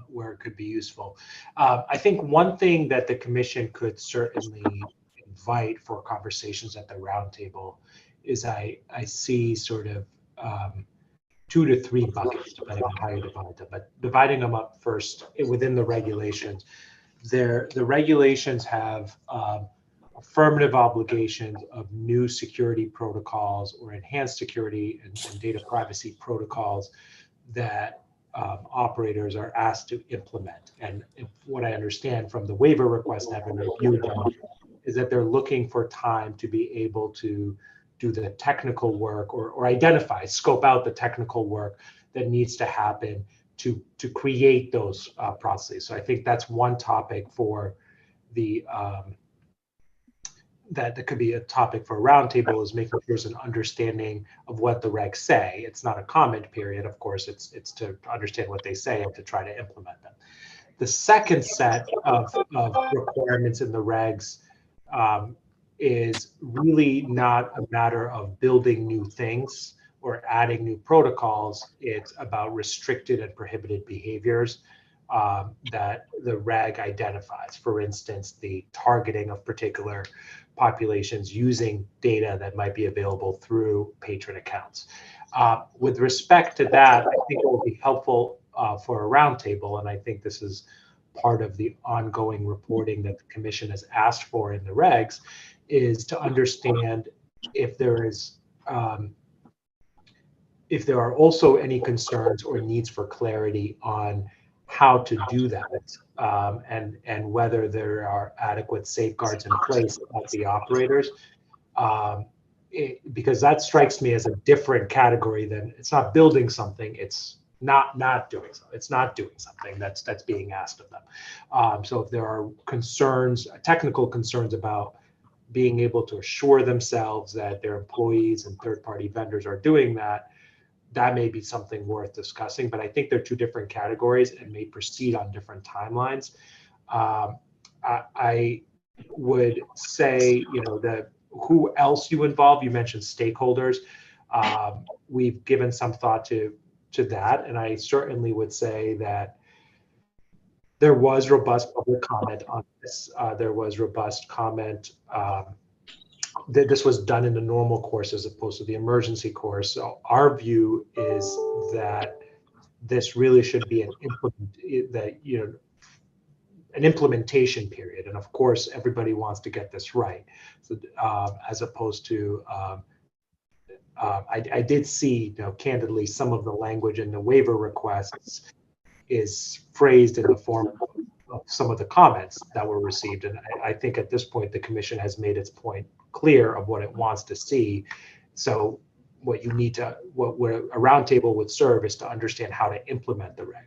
where it could be useful. I think one thing that the commission could certainly invite for conversations at the roundtable is I see sort of 2 to 3 buckets, depending on how you divide them, but dividing them up first within the regulations. The regulations have affirmative obligations of new security protocols or enhanced security and data privacy protocols that operators are asked to implement. And what I understand from the waiver request, having reviewed them, is that they're looking for time to be able to do the technical work or identify, scope out the technical work that needs to happen to create those processes. So I think that's one topic for the that could be a topic for a roundtable, is making sure there's an understanding of what the regs say. It's not a comment period, of course, it's to understand what they say and to try to implement them. The second set of requirements in the regs is really not a matter of building new things or adding new protocols. It's about restricted and prohibited behaviors that the reg identifies. For instance, the targeting of particular populations using data that might be available through patron accounts. With respect to that, I think it will be helpful for a roundtable, and I think this is part of the ongoing reporting that the commission has asked for in the regs, is to understand if there is if there are also any concerns or needs for clarity on how to do that, and whether there are adequate safeguards in place at the operators, because that strikes me as a different category than, it's not building something, it's not doing something. It's not doing something that's being asked of them. So if there are concerns, technical concerns about being able to assure themselves that their employees and third-party vendors are doing that, that may be something worth discussing. But I think they're 2 different categories and may proceed on different timelines. I would say, that who else you involve, you mentioned stakeholders. We've given some thought to that, and I certainly would say that there was robust public comment on this. There was robust comment that this was done in the normal course as opposed to the emergency course. So our view is that this really should be an implementation period, and of course everybody wants to get this right. So as opposed to I did see, candidly, some of the language in the waiver requests is phrased in the form of some of the comments that were received. And I think at this point, the commission has made its point clear of what it wants to see. So what a roundtable would serve is to understand how to implement the reg.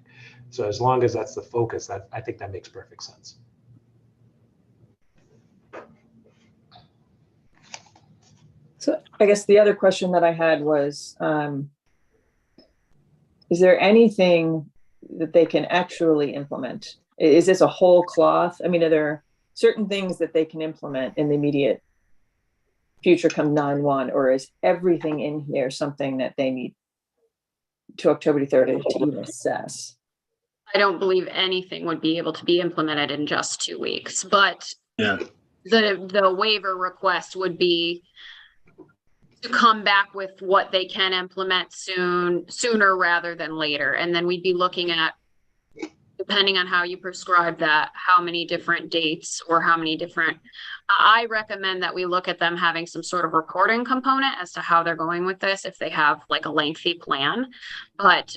So as long as that's the focus, I think that makes perfect sense. So I guess the other question that I had was, is there anything that they can actually implement? Is this a whole cloth? I mean, are there certain things that they can implement in the immediate future come 9/1, or is everything in here something that they need to October 30th to even assess? I don't believe anything would be able to be implemented in just 2 weeks, but Yeah. the waiver request would be to come back with what they can implement sooner rather than later. And then we'd be looking at, depending on how you prescribe that, how many different dates or how many different, I recommend that we look at them having some sort of reporting component as to how they're going with this, if they have like a lengthy plan. But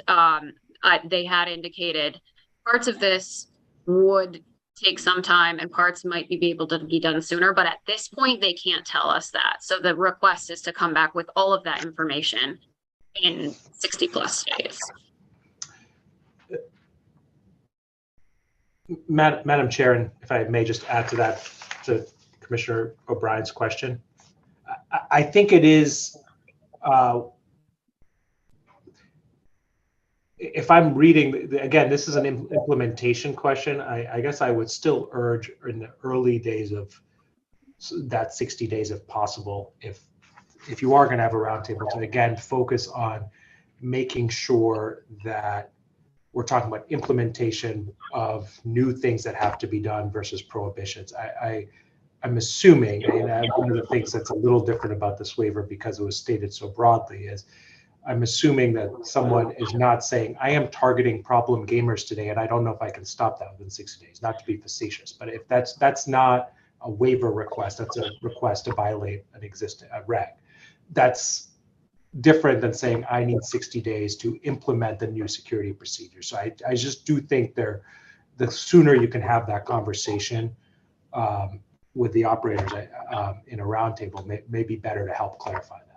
they had indicated parts of this would take some time and parts might be able to be done sooner, but at this point they can't tell us that. So the request is to come back with all of that information in 60+ days. Madam Chair, and if I may just add to that, to Commissioner O'Brien's question, I think it is, if I'm reading, again, this is an implementation question. I guess I would still urge in the early days of that 60 days, if possible, if you are going to have a roundtable, to again focus on making sure that we're talking about implementation of new things that have to be done versus prohibitions. I'm assuming, and one of the things that's a little different about this waiver because it was stated so broadly is, I'm assuming that someone is not saying, I am targeting problem gamers today, and I don't know if I can stop that within 60 days, not to be facetious, but if that's not a waiver request, that's a request to violate an existing reg. That's different than saying I need 60 days to implement the new security procedure. So I just do think the sooner you can have that conversation with the operators in a roundtable may be better to help clarify that.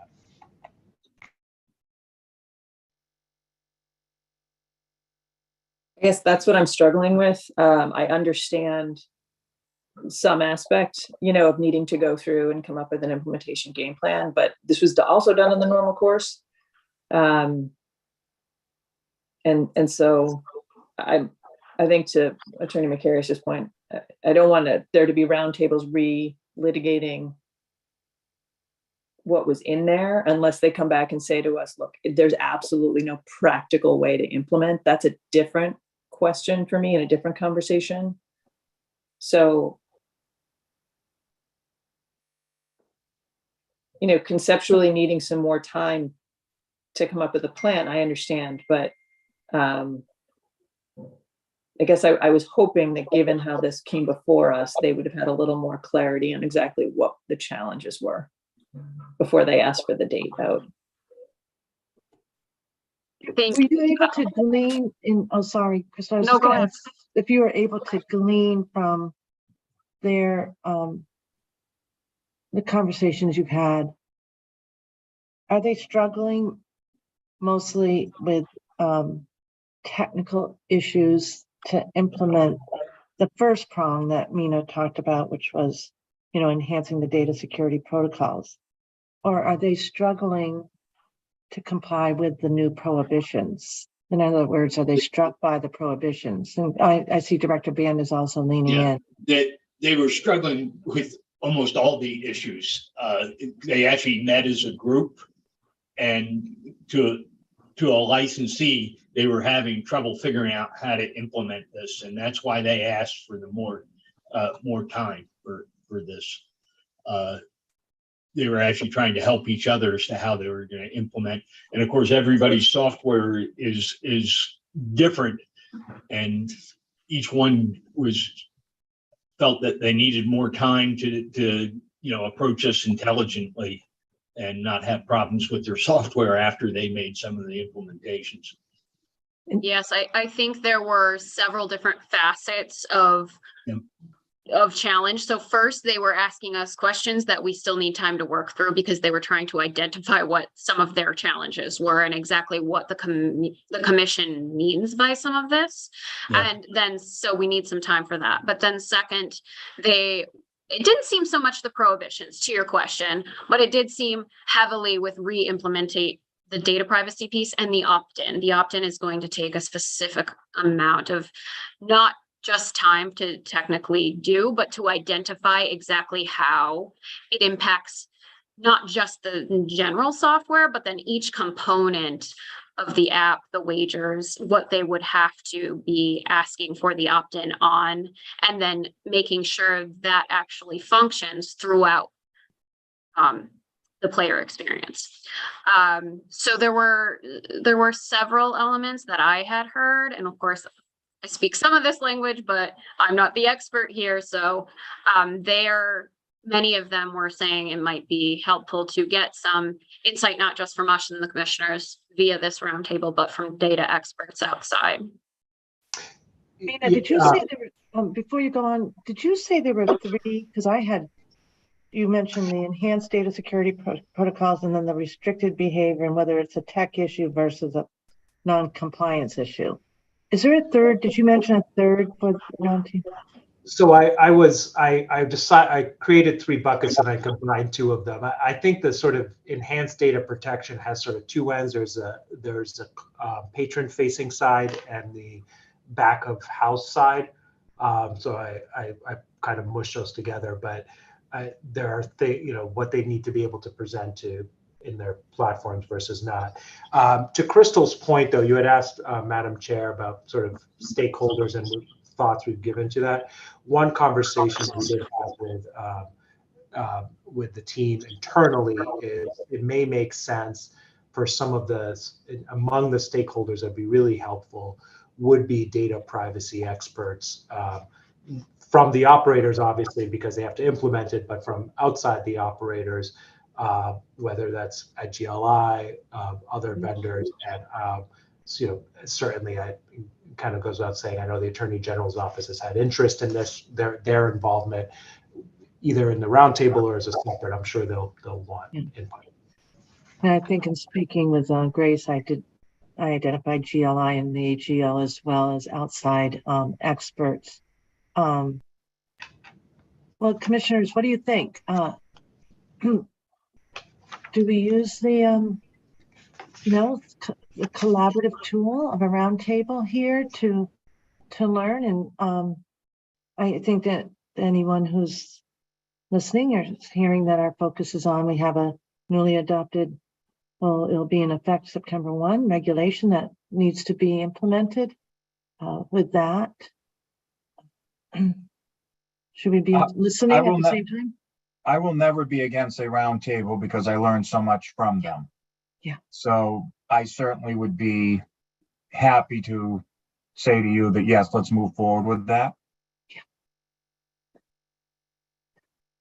I guess that's what I'm struggling with. I understand some aspect, of needing to go through and come up with an implementation game plan, but this was also done in the normal course. And so I think, to Attorney Macarius's point, I don't want there to be roundtables re-litigating what was in there unless they come back and say to us, look, there's absolutely no practical way to implement. That's a different question for me and a different conversation. So, conceptually needing some more time to come up with a plan, I understand, but I guess I was hoping that given how this came before us, they would have had a little more clarity on exactly what the challenges were before they asked for the date out. Were you able to glean in, oh, sorry, Crystal, No, go ahead. if you were able to glean from their, the conversations you've had, are they struggling mostly with technical issues to implement the first prong that Mina talked about, which was, enhancing the data security protocols? Or are they struggling to comply with the new prohibitions? In other words, are they struck by the prohibitions? And I see Director Band is also leaning in. They were struggling with almost all the issues. They actually met as a group, and to a licensee, they were having trouble figuring out how to implement this, and that's why they asked for the more time for this. They were actually trying to help each other as to how they were going to implement, and of course, everybody's software is different, and each one felt that they needed more time to approach us intelligently and not have problems with their software after they made some of the implementations. Yes, I think there were several different facets of challenge. So first, they were asking us questions that we still need time to work through because they were trying to identify what some of their challenges were and exactly what the commission means by some of this. Yeah. And then, so we need some time for that. But then second, it didn't seem so much the prohibitions to your question, but it did seem heavily with re-implementing the data privacy piece and the opt-in. The opt-in is going to take a specific amount of not just time to technically do, but to identify exactly how it impacts not just the general software, but then each component of the app, the wagers, what they would have to be asking for the opt-in on, and then making sure that actually functions throughout the player experience. So there were several elements that I had heard, and of course, I speak some of this language, but I'm not the expert here. So many of them were saying it might be helpful to get some insight, not just from us and the commissioners via this roundtable, but from data experts outside. Mina, did you say there were, before you go on, did you say there were three? Because you mentioned the enhanced data security protocols and then the restricted behavior and whether it's a tech issue versus a non-compliance issue. Is there a third? Did you mention a third for the roundtable? So I created 3 buckets and I combined 2 of them. I think the sort of enhanced data protection has sort of 2 ends. There's a patron facing side and the back of house side. So I kind of mush those together, but there are what they need to be able to present to in their platforms versus not. To Crystal's point, though, you had asked Madam Chair about sort of stakeholders and thoughts we've given to that. One conversation we did have with the team internally is it may make sense for some of among the stakeholders that'd be really helpful would be data privacy experts from the operators, obviously, because they have to implement it, but from outside the operators, whether that's at GLI, other vendors, and certainly it kind of goes without saying, I know the Attorney General's office has had interest in this, their involvement, either in the roundtable or as a separate. I'm sure they'll want input. And I think in speaking with Grace, I identified GLI and the AGL as well as outside experts. Well, commissioners, what do you think? Do we use the the collaborative tool of a roundtable here to learn? And I think that anyone who's listening or hearing that our focus is on, we have a newly adopted, it'll be in effect September 1 regulation that needs to be implemented. With that, should we be listening at the same time? I will never be against a roundtable because I learned so much from them. Yeah. So I certainly would be happy to say to you that, yes, let's move forward with that.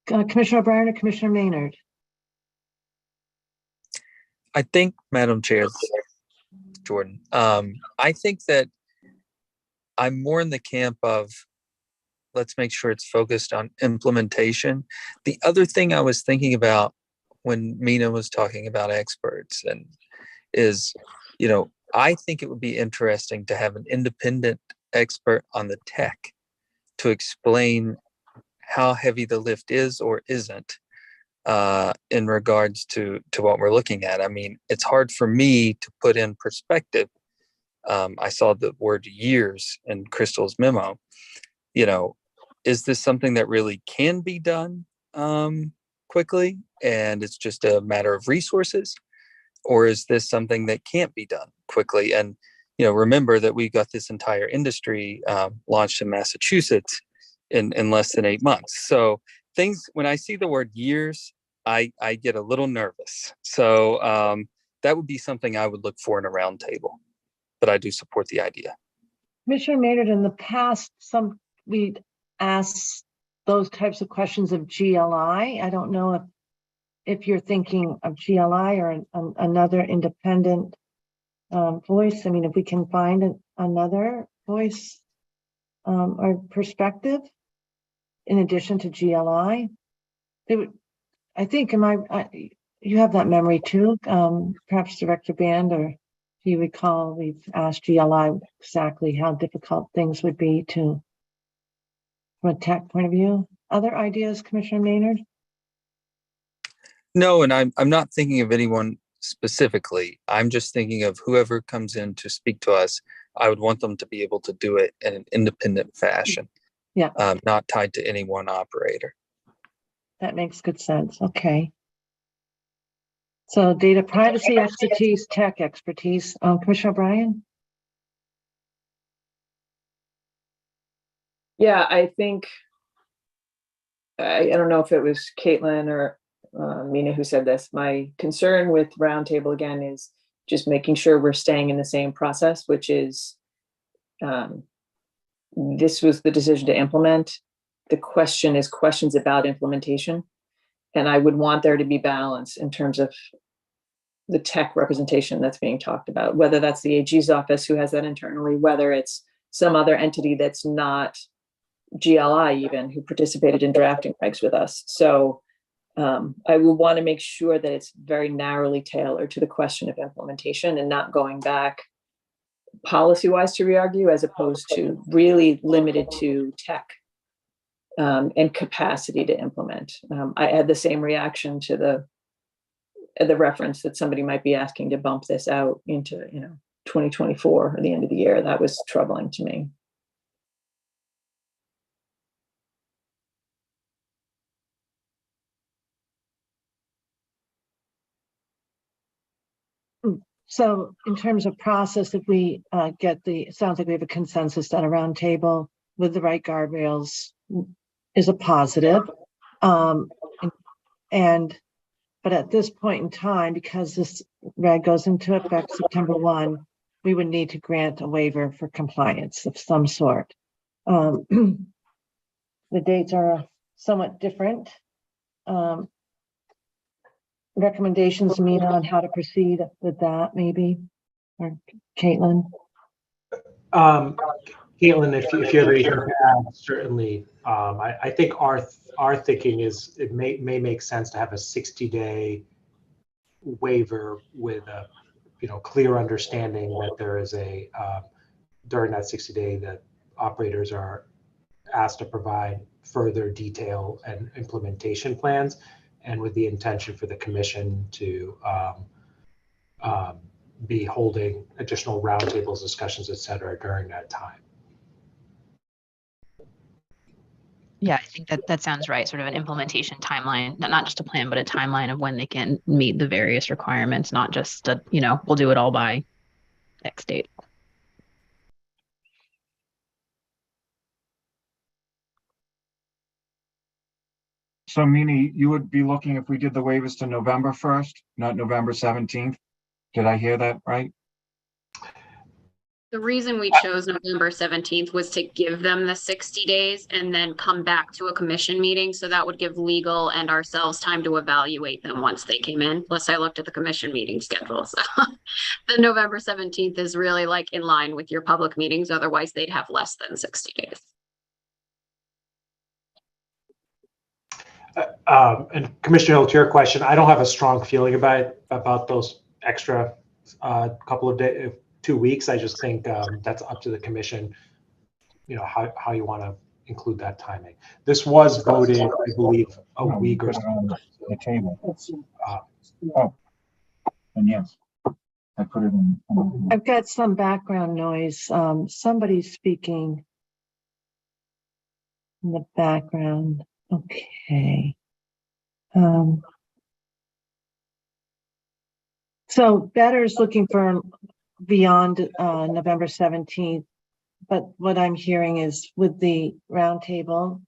Yeah. Commissioner O'Brien or Commissioner Maynard? I think, Madam Chair, Jordan, I think that I'm more in the camp of let's make sure it's focused on implementation. The other thing I was thinking about when Mina was talking about experts and is, I think it would be interesting to have an independent expert on the tech to explain how heavy the lift is or isn't in regards to what we're looking at. I mean, it's hard for me to put in perspective. I saw the word years in Crystal's memo. Is this something that really can be done quickly and it's just a matter of resources? Or is this something that can't be done quickly? And, remember that we got this entire industry launched in Massachusetts in less than 8 months. So when I see the word years, I get a little nervous. So that would be something I would look for in a roundtable, but I do support the idea. Commissioner Maynard, in the past, we'd ask those types of questions of GLI. I don't know if if you're thinking of GLI or another independent voice, I mean, if we can find another voice or perspective in addition to GLI, they would, I think, you have that memory too, perhaps Director Band, or do you recall we've asked GLI exactly how difficult things would be to, from a tech point of view? Other ideas, Commissioner Maynard? No, and I'm not thinking of anyone specifically. I'm just thinking of whoever comes in to speak to us. I would want them to be able to do it in an independent fashion. Yeah. Not tied to any one operator. That makes good sense. Okay. So data privacy expertise, tech expertise. Commissioner O'Brien? Yeah, I think, I don't know if it was Caitlin or Mina who said this. My concern with Roundtable again is just making sure we're staying in the same process, which is this was the decision to implement. The question is questions about implementation. And I would want there to be balance in terms of the tech representation that's being talked about, whether that's the AG's office who has that internally, whether it's some other entity that's not GLI even, who participated in drafting regs with us. So I will want to make sure that it's very narrowly tailored to the question of implementation and not going back policy-wise to re-argue, as opposed to really limited to tech and capacity to implement. I had the same reaction to the reference that somebody might be asking to bump this out into 2024 or the end of the year. That was troubling to me. So in terms of process, if we it sounds like we have a consensus that a round table with the right guardrails is a positive. But at this point in time, because this reg goes into effect September 1, we would need to grant a waiver for compliance of some sort. The dates are somewhat different. Recommendations, Mina, on how to proceed with that, maybe, or Caitlin? Caitlin, if you have anything to add, certainly. I think our thinking is it may make sense to have a 60-day waiver with a clear understanding that there is a during that 60-day that operators are asked to provide further detail and implementation plans, and with the intention for the commission to be holding additional roundtables, discussions, et cetera, during that time. Yeah, I think that sounds right. Sort of an implementation timeline, not just a plan, but a timeline of when they can meet the various requirements, not just we'll do it all by X date. So Mini, you would be looking if we did the waivers to November 1st, not November 17th. Did I hear that right? The reason we chose November 17th was to give them the 60 days and then come back to a commission meeting. So that would give legal and ourselves time to evaluate them once they came in. Plus I looked at the commission meeting schedule. So the November 17th is really like in line with your public meetings. Otherwise they'd have less than 60 days. And Commissioner Hill, to your question, I don't have a strong feeling about those extra couple of days, 2 weeks. I just think that's up to the commission, how you want to include that timing. This was voted, I believe, a week or so. The table. And yes, I put it in. I've got some background noise. Somebody's speaking in the background. Okay. So Better's looking for beyond November 17th, but what I'm hearing is with the roundtable,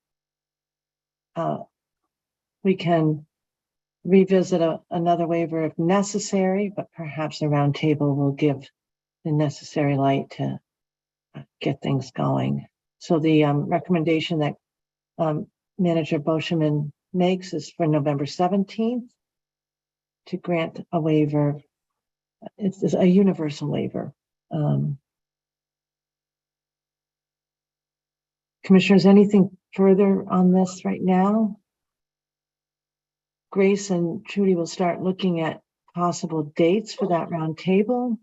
we can revisit another waiver if necessary, but perhaps the roundtable will give the necessary light to get things going. So the recommendation that Manager Boschman makes is for November 17th. to grant a waiver. It's a universal waiver. Commissioners, anything further on this right now? Grace and Trudy will start looking at possible dates for that round table.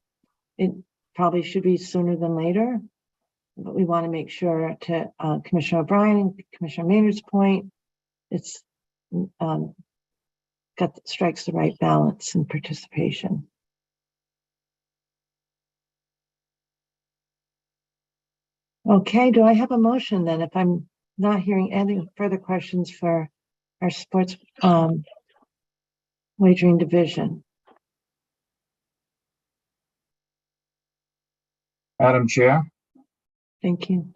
It probably should be sooner than later, but we want to make sure, to Commissioner O'Brien and Commissioner Maynard's point, it's strikes the right balance and participation. Okay, do I have a motion then, if I'm not hearing any further questions for our sports wagering division? Madam Chair, Thank you.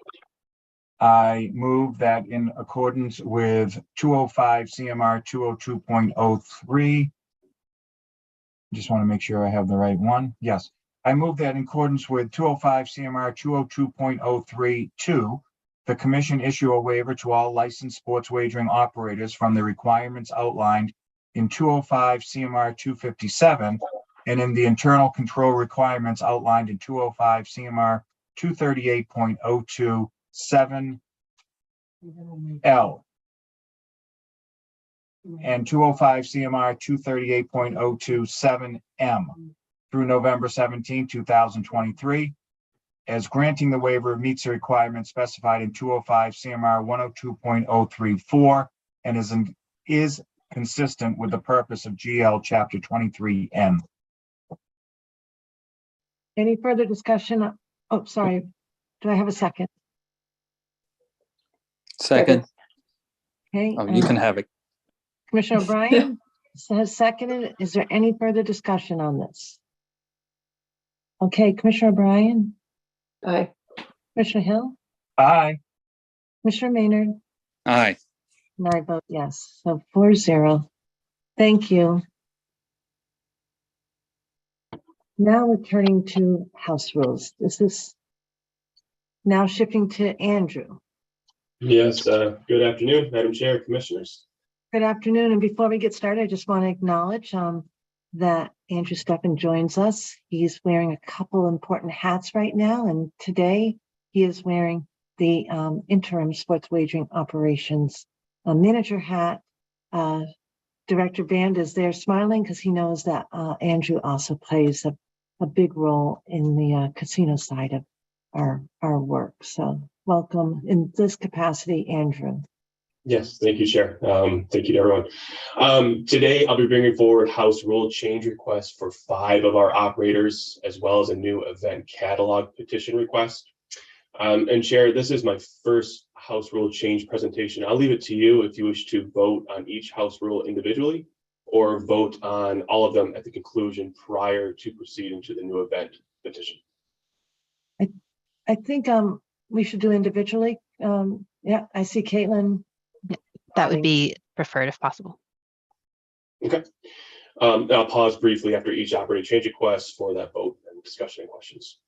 I move that in accordance with 205 CMR 202.03, just want to make sure I have the right one. Yes. I move that in accordance with 205 CMR 202.03(2), the commission issue a waiver to all licensed sports wagering operators from the requirements outlined in 205 CMR 257 and in the internal control requirements outlined in 205 CMR 238.027L and 205 CMR 238.027M through November 17, 2023, as granting the waiver meets the requirements specified in 205 CMR 102.034 and is consistent with the purpose of GL Chapter 23M. Any further discussion? Oh, sorry. Do I have a second? Second. Okay. Oh, you can have it. Commissioner O'Brien has seconded. Is there any further discussion on this? Okay, Commissioner O'Brien. Aye. Commissioner Hill. Aye. Commissioner Maynard. Aye. And I vote yes. So 4-0. Thank you. Now we're turning to House rules. This is now shifting to Andrew. Yes, good afternoon, Madam Chair, Commissioners. Good afternoon. And before we get started, I just want to acknowledge that Andrew Steffen joins us. He's wearing a couple important hats right now. And today he is wearing the interim sports wagering operations manager hat. Director Band is there smiling because he knows that Andrew also plays a big role in the casino side of our work. So welcome in this capacity, Andrew. Yes, thank you, Chair. Thank you to everyone. Today, I'll be bringing forward House rule change requests for 5 of our operators, as well as a new event catalog petition request. And Chair, this is my first House rule change presentation. I'll leave it to you if you wish to vote on each House rule individually or vote on all of them at the conclusion prior to proceeding to the new event petition. I think we should do individually. Yeah, I see Caitlin. That would be preferred if possible. Okay. I'll pause briefly after each operating change request for that vote and discussion and questions.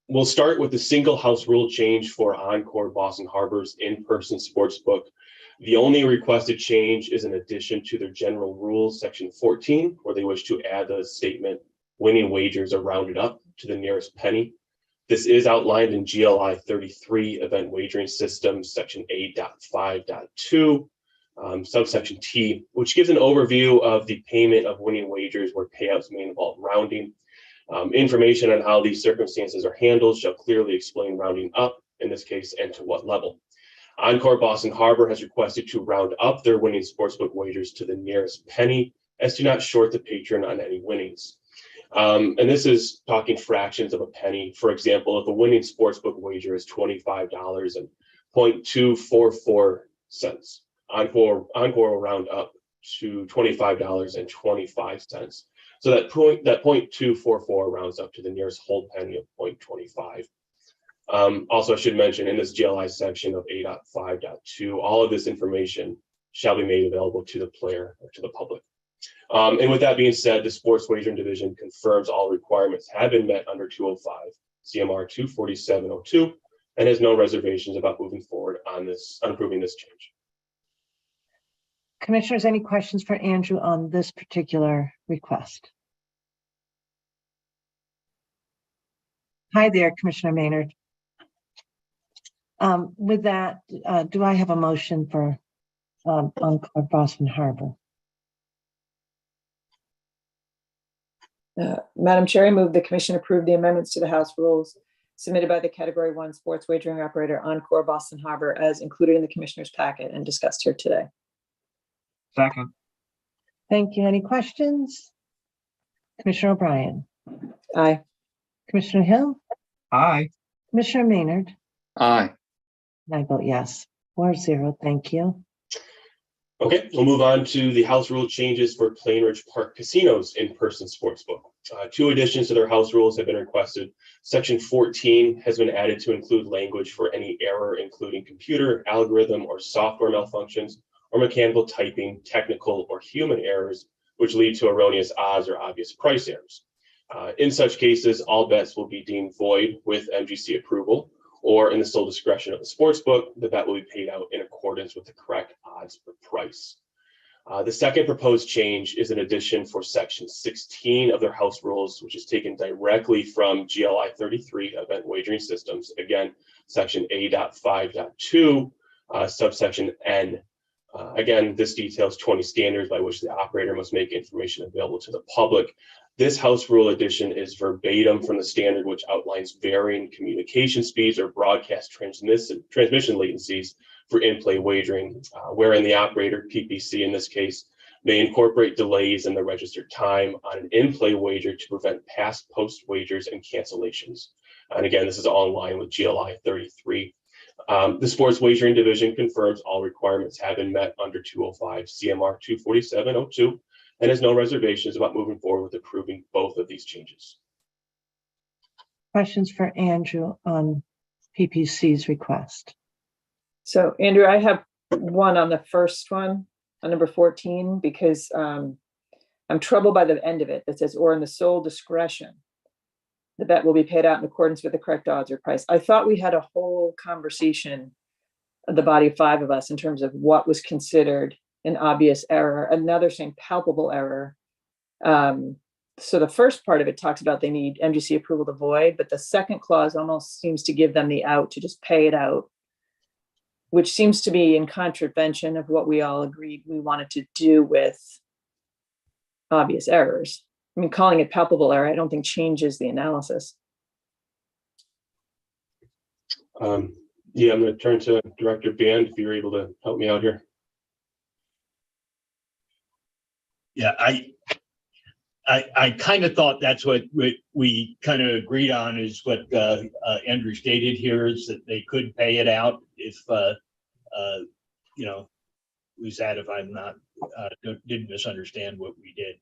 We'll start with the single House rule change for Encore Boston Harbor's in-person sportsbook. The only requested change is an addition to their general rules, section 14, where they wish to add the statement, winning wagers are rounded up to the nearest penny. This is outlined in GLI 33 event wagering systems, section 8.5.2, subsection T, which gives an overview of the payment of winning wagers where payouts may involve rounding. Information on how these circumstances are handled shall clearly explain rounding up in this case and to what level. Encore Boston Harbor has requested to round up their winning sportsbook wagers to the nearest penny as to not short the patron on any winnings. And this is talking fractions of a penny. For example, if a winning sportsbook wager is $25 and 0.244 cents, Encore will round up to $25.25. So that 0.244 rounds up to the nearest whole penny of 0.25. Also, I should mention in this GLI section of 8.5.2, all of this information shall be made available to the player or to the public. And with that being said, the Sports Wagering Division confirms all requirements have been met under 205 CMR 247.02 and has no reservations about moving forward on approving this change. Commissioners, any questions for Andrew on this particular request? Hi there, Commissioner Maynard. With that, do I have a motion for Encore Boston Harbor? Madam Chair, I move the commission approve the amendments to the House rules submitted by the Category 1 sports wagering operator Encore Boston Harbor as included in the commissioner's packet and discussed here today. Second. Thank you. Any questions? Commissioner O'Brien. Aye. Commissioner Hill. Aye. Commissioner Maynard. Aye. And I vote yes. 4-0. Thank you. Okay, we'll move on to the house rule changes for Plainridge Park Casino's in-person sportsbook. 2 additions to their house rules have been requested. Section 14 has been added to include language for any error, including computer, algorithm, or software malfunctions, or mechanical typing, technical, or human errors, which lead to erroneous odds or obvious price errors. In such cases, all bets will be deemed void with MGC approval, or in the sole discretion of the sportsbook, the bet will be paid out in accordance with the correct odds or price. The second proposed change is an addition for section 16 of their house rules, which is taken directly from GLI 33 event wagering systems. Again, section A.5.2, subsection N. Again, this details 20 standards by which the operator must make information available to the public. This house rule addition is verbatim from the standard, which outlines varying communication speeds or broadcast transmission latencies for in-play wagering, wherein the operator, PPC in this case, may incorporate delays in the registered time on an in-play wager to prevent past post wagers and cancellations. And again, this is all in line with GLI 33. The Sports Wagering Division confirms all requirements have been met under 205 CMR 247.02 and has no reservations about moving forward with approving both of these changes. Questions for Andrew on PPC's request? So Andrew, I have one on the first one, on number 14, because I'm troubled by the end of it that says, or in the sole discretion, the bet will be paid out in accordance with the correct odds or price. I thought we had a whole conversation of the body of 5 of us in terms of what was considered an obvious error, another saying palpable error. So the first part of it talks about they need MGC approval to void, but the second clause almost seems to give them the out to just pay it out, which seems to be in contravention of what we all agreed we wanted to do with obvious errors. I mean, calling it palpable error, I don't think changes the analysis. Yeah, I'm going to turn to Director Band if you're able to help me out here. Yeah, I kind of thought that's what we kind of agreed on, is what Andrew stated here, is that they could pay it out if, you know, was that if I'm not, didn't misunderstand what we did.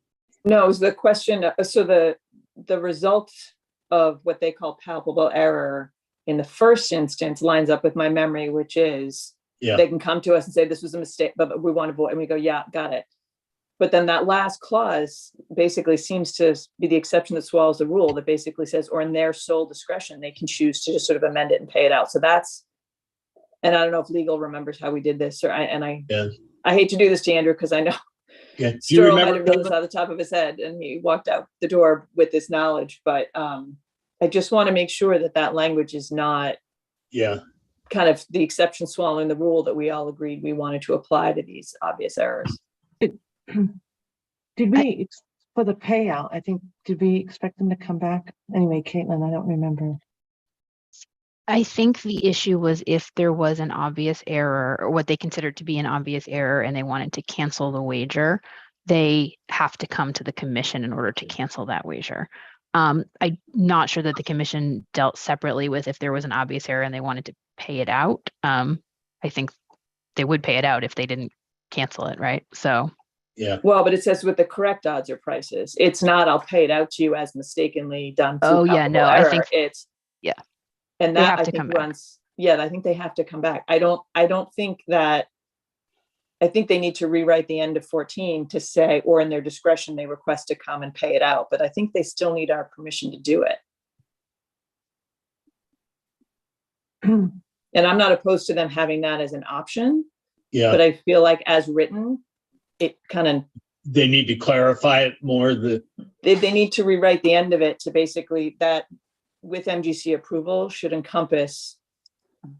No, it was the question. So the result of what they call palpable error in the first instance lines up with my memory, which is they can come to us and say, this was a mistake, but we want to vote. And we go, yeah, got it. But then that last clause basically seems to be the exception that swallows the rule, that basically says, or in their sole discretion, they can choose to just sort of amend it and pay it out. So that's, and I don't know if legal remembers how we did this, or I hate to do this to Andrew, because I know Sterling might have known this out of the top of his head, and he walked out the door with this knowledge. But I just want to make sure that that language is not kind of the exception swallowing the rule that we all agreed we wanted to apply to these obvious errors. Did we, for the payout, I think, did we expect them to come back? Anyway, Caitlin, I don't remember. I think the issue was if there was an obvious error, or what they considered to be an obvious error, and they wanted to cancel the wager, they have to come to the commission in order to cancel that wager. I'm not sure that the commission dealt separately with if there was an obvious error and they wanted to pay it out. I think they would pay it out if they didn't cancel it, right? So. Yeah. Well, but it says with the correct odds or prices. It's not, I'll pay it out to you as mistakenly done. Oh yeah, no, error. I think it's and that I think runs. Yeah, I think they have to come back. I don't think that. I think they need to rewrite the end of 14 to say, or in their discretion, they request to come and pay it out. But I think they still need our permission to do it. And I'm not opposed to them having that as an option. Yeah. But I feel like as written, it kind of, They need to clarify it more, they need to rewrite the end of it to basically that with MGC approval should encompass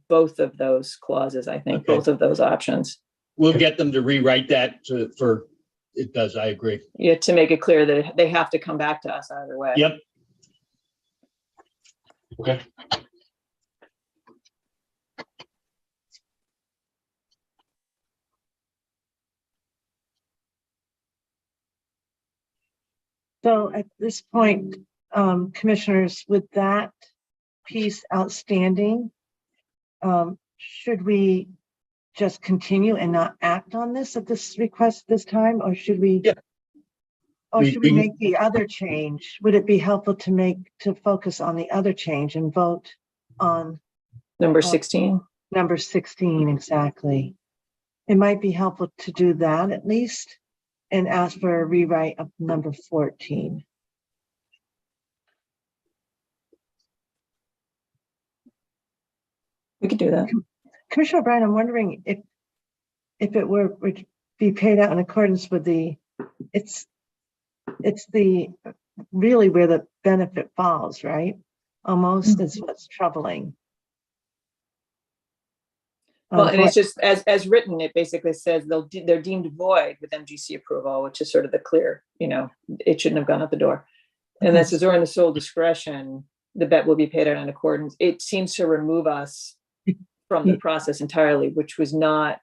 both of those clauses, I think, Okay. both of those options. we'll get them to rewrite that it does, I agree. Yeah, to make it clear that they have to come back to us either way. Yep. Okay. So at this point, commissioners, with that piece outstanding, should we just continue and not act on this at this request this time, or should we? Yeah. Or should we make the other change? Would it be helpful to focus on the other change and vote on number 16? Number 16, exactly. It might be helpful to do that at least and ask for a rewrite of number 14. We could do that. Commissioner O'Brien, I'm wondering if it were to be paid out in accordance with it's the really where the benefit falls, right? Almost is what's troubling. Well, and it's just as written, it basically says they're deemed void with MGC approval, which is sort of the clear, it shouldn't have gone out the door. And this is or in the sole discretion, the bet will be paid out in accordance. It seems to remove us from the process entirely, which was not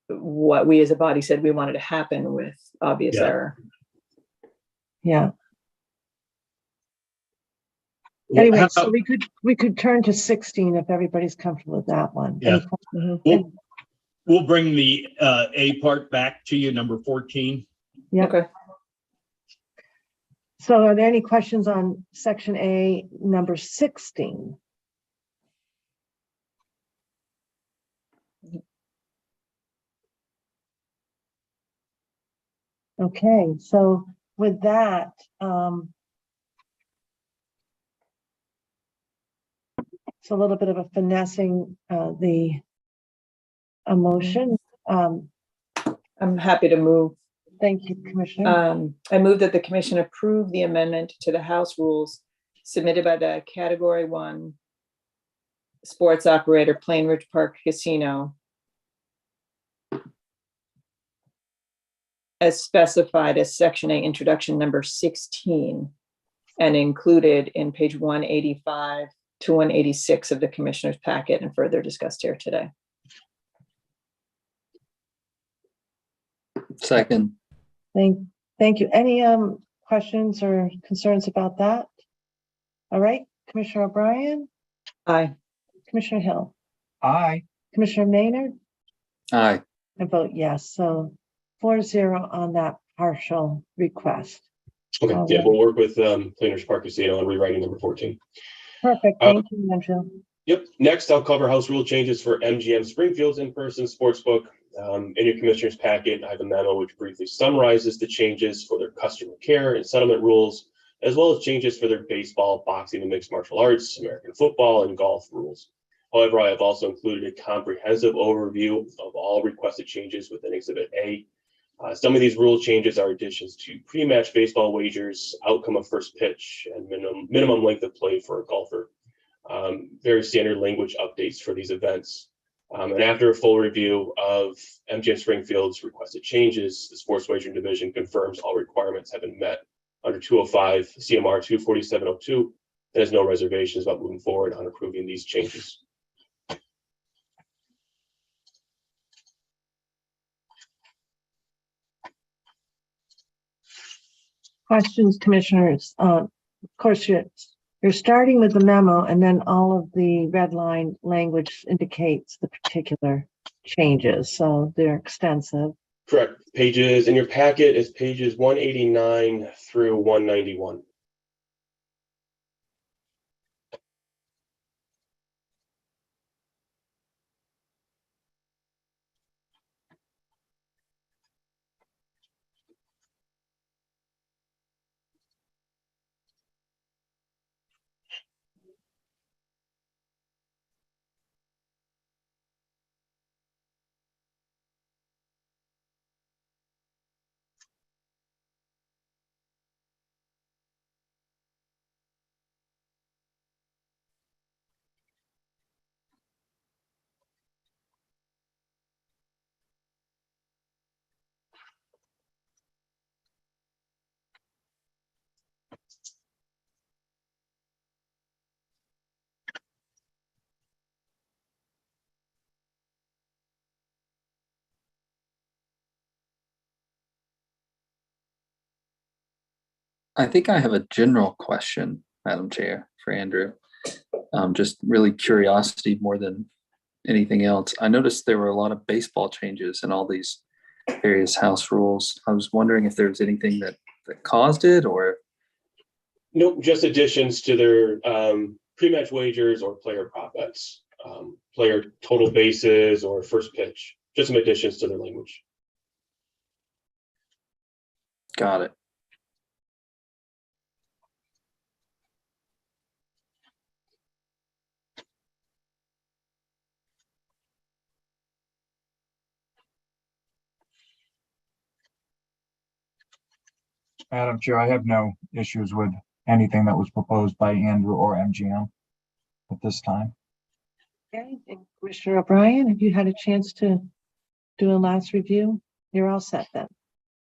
what we as a body said we wanted to happen with obvious error. Yeah. Anyway, so we could turn to 16 if everybody's comfortable with that one. Yeah. We'll bring the A part back to you, number 14. Yeah. Okay. So are there any questions on section A, number 16? Okay, so with that, it's a little bit of a finessing the motion. I'm happy to move. Thank you, Commissioner. I move that the commission approve the amendment to the House rules submitted by the Category 1 sports operator Plain Ridge Park Casino as specified as section A introduction number 16 and included in page 185 to 186 of the commissioner's packet and further discussed here today. Second. Thank you. Any questions or concerns about that? All right, Commissioner O'Brien? Aye. Commissioner Hill? Aye. Commissioner Maynard? Aye. I vote yes. So 4-0 on that partial request. Okay, yeah, we'll work with Plain Ridge Park Casino on rewriting number 14. Perfect. Thank you, Angela. Yep. Next, I'll cover House rule changes for MGM Springfield's in-person sportsbook. In your commissioner's packet, I have a memo which briefly summarizes the changes for their customer care and settlement rules, as well as changes for their baseball, boxing, and mixed martial arts, American football, and golf rules. However, I have also included a comprehensive overview of all requested changes within Exhibit A. Some of these rule changes are additions to pre-match baseball wagers, outcome of first pitch, and minimum length of play for a golfer. Very standard language updates for these events. And after a full review of MGM Springfield's requested changes, the Sports Wagering Division confirms all requirements have been met under 205 CMR 24702 and has no reservations about moving forward on approving these changes. Questions, commissioners? Of course, you're starting with the memo, and then all of the red line language indicates the particular changes, so they're extensive. Correct. Pages in your packet is pages 189 through 191. I think I have a general question, Madam Chair, for Andrew. Just really curiosity more than anything else. I noticed there were a lot of baseball changes in all these various house rules. I was wondering if there was anything that caused it, or Nope, just additions to their pre-match wagers or player prop bets, player total bases or first pitch. Just some additions to their language. got it. Madam Chair, I have no issues with anything that was proposed by Andrew or MGM at this time. Okay, and Commissioner O'Brien, have you had a chance to do a last review? You're all set then.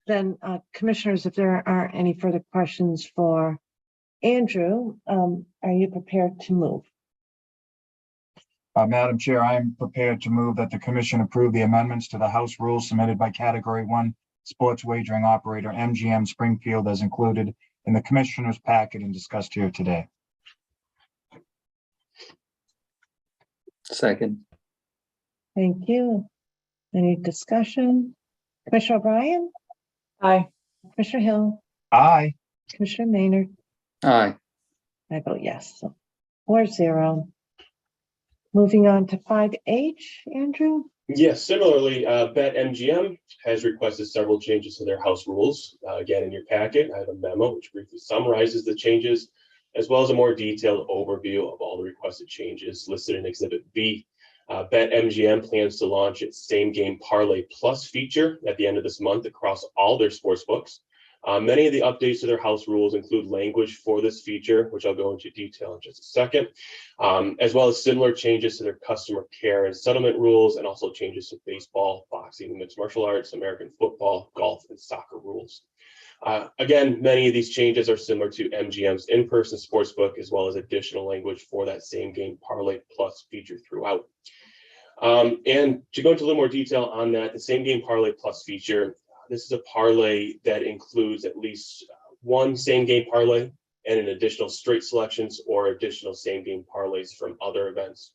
Then, commissioners, if there aren't any further questions for Andrew, are you prepared to move? Madam Chair, I am prepared to move that the commission approve the amendments to the House rules submitted by Category 1 sports wagering operator MGM Springfield as included in the commissioner's packet and discussed here today. Second. Thank you. Any discussion? Commissioner O'Brien? Aye. Commissioner Hill? Aye. Commissioner Maynard? Aye. I vote yes. So 4-0. Moving on to 5H, Andrew? Yes, similarly, BetMGM has requested several changes to their house rules. Again, in your packet, I have a memo which briefly summarizes the changes, as well as a more detailed overview of all the requested changes listed in Exhibit B. BetMGM plans to launch its Same Game Parlay Plus feature at the end of this month across all their sports books. Many of the updates to their house rules include language for this feature, which I'll go into detail in just a second, as well as similar changes to their customer care and settlement rules, and also changes to baseball, boxing, mixed martial arts, American football, golf, and soccer rules. Again, many of these changes are similar to MGM's in-person sportsbook, as well as additional language for that Same Game Parlay Plus feature throughout. And to go into a little more detail on that, the Same Game Parlay Plus feature, this is a parlay that includes at least one same game parlay and an additional straight selections or additional same game parlays from other events.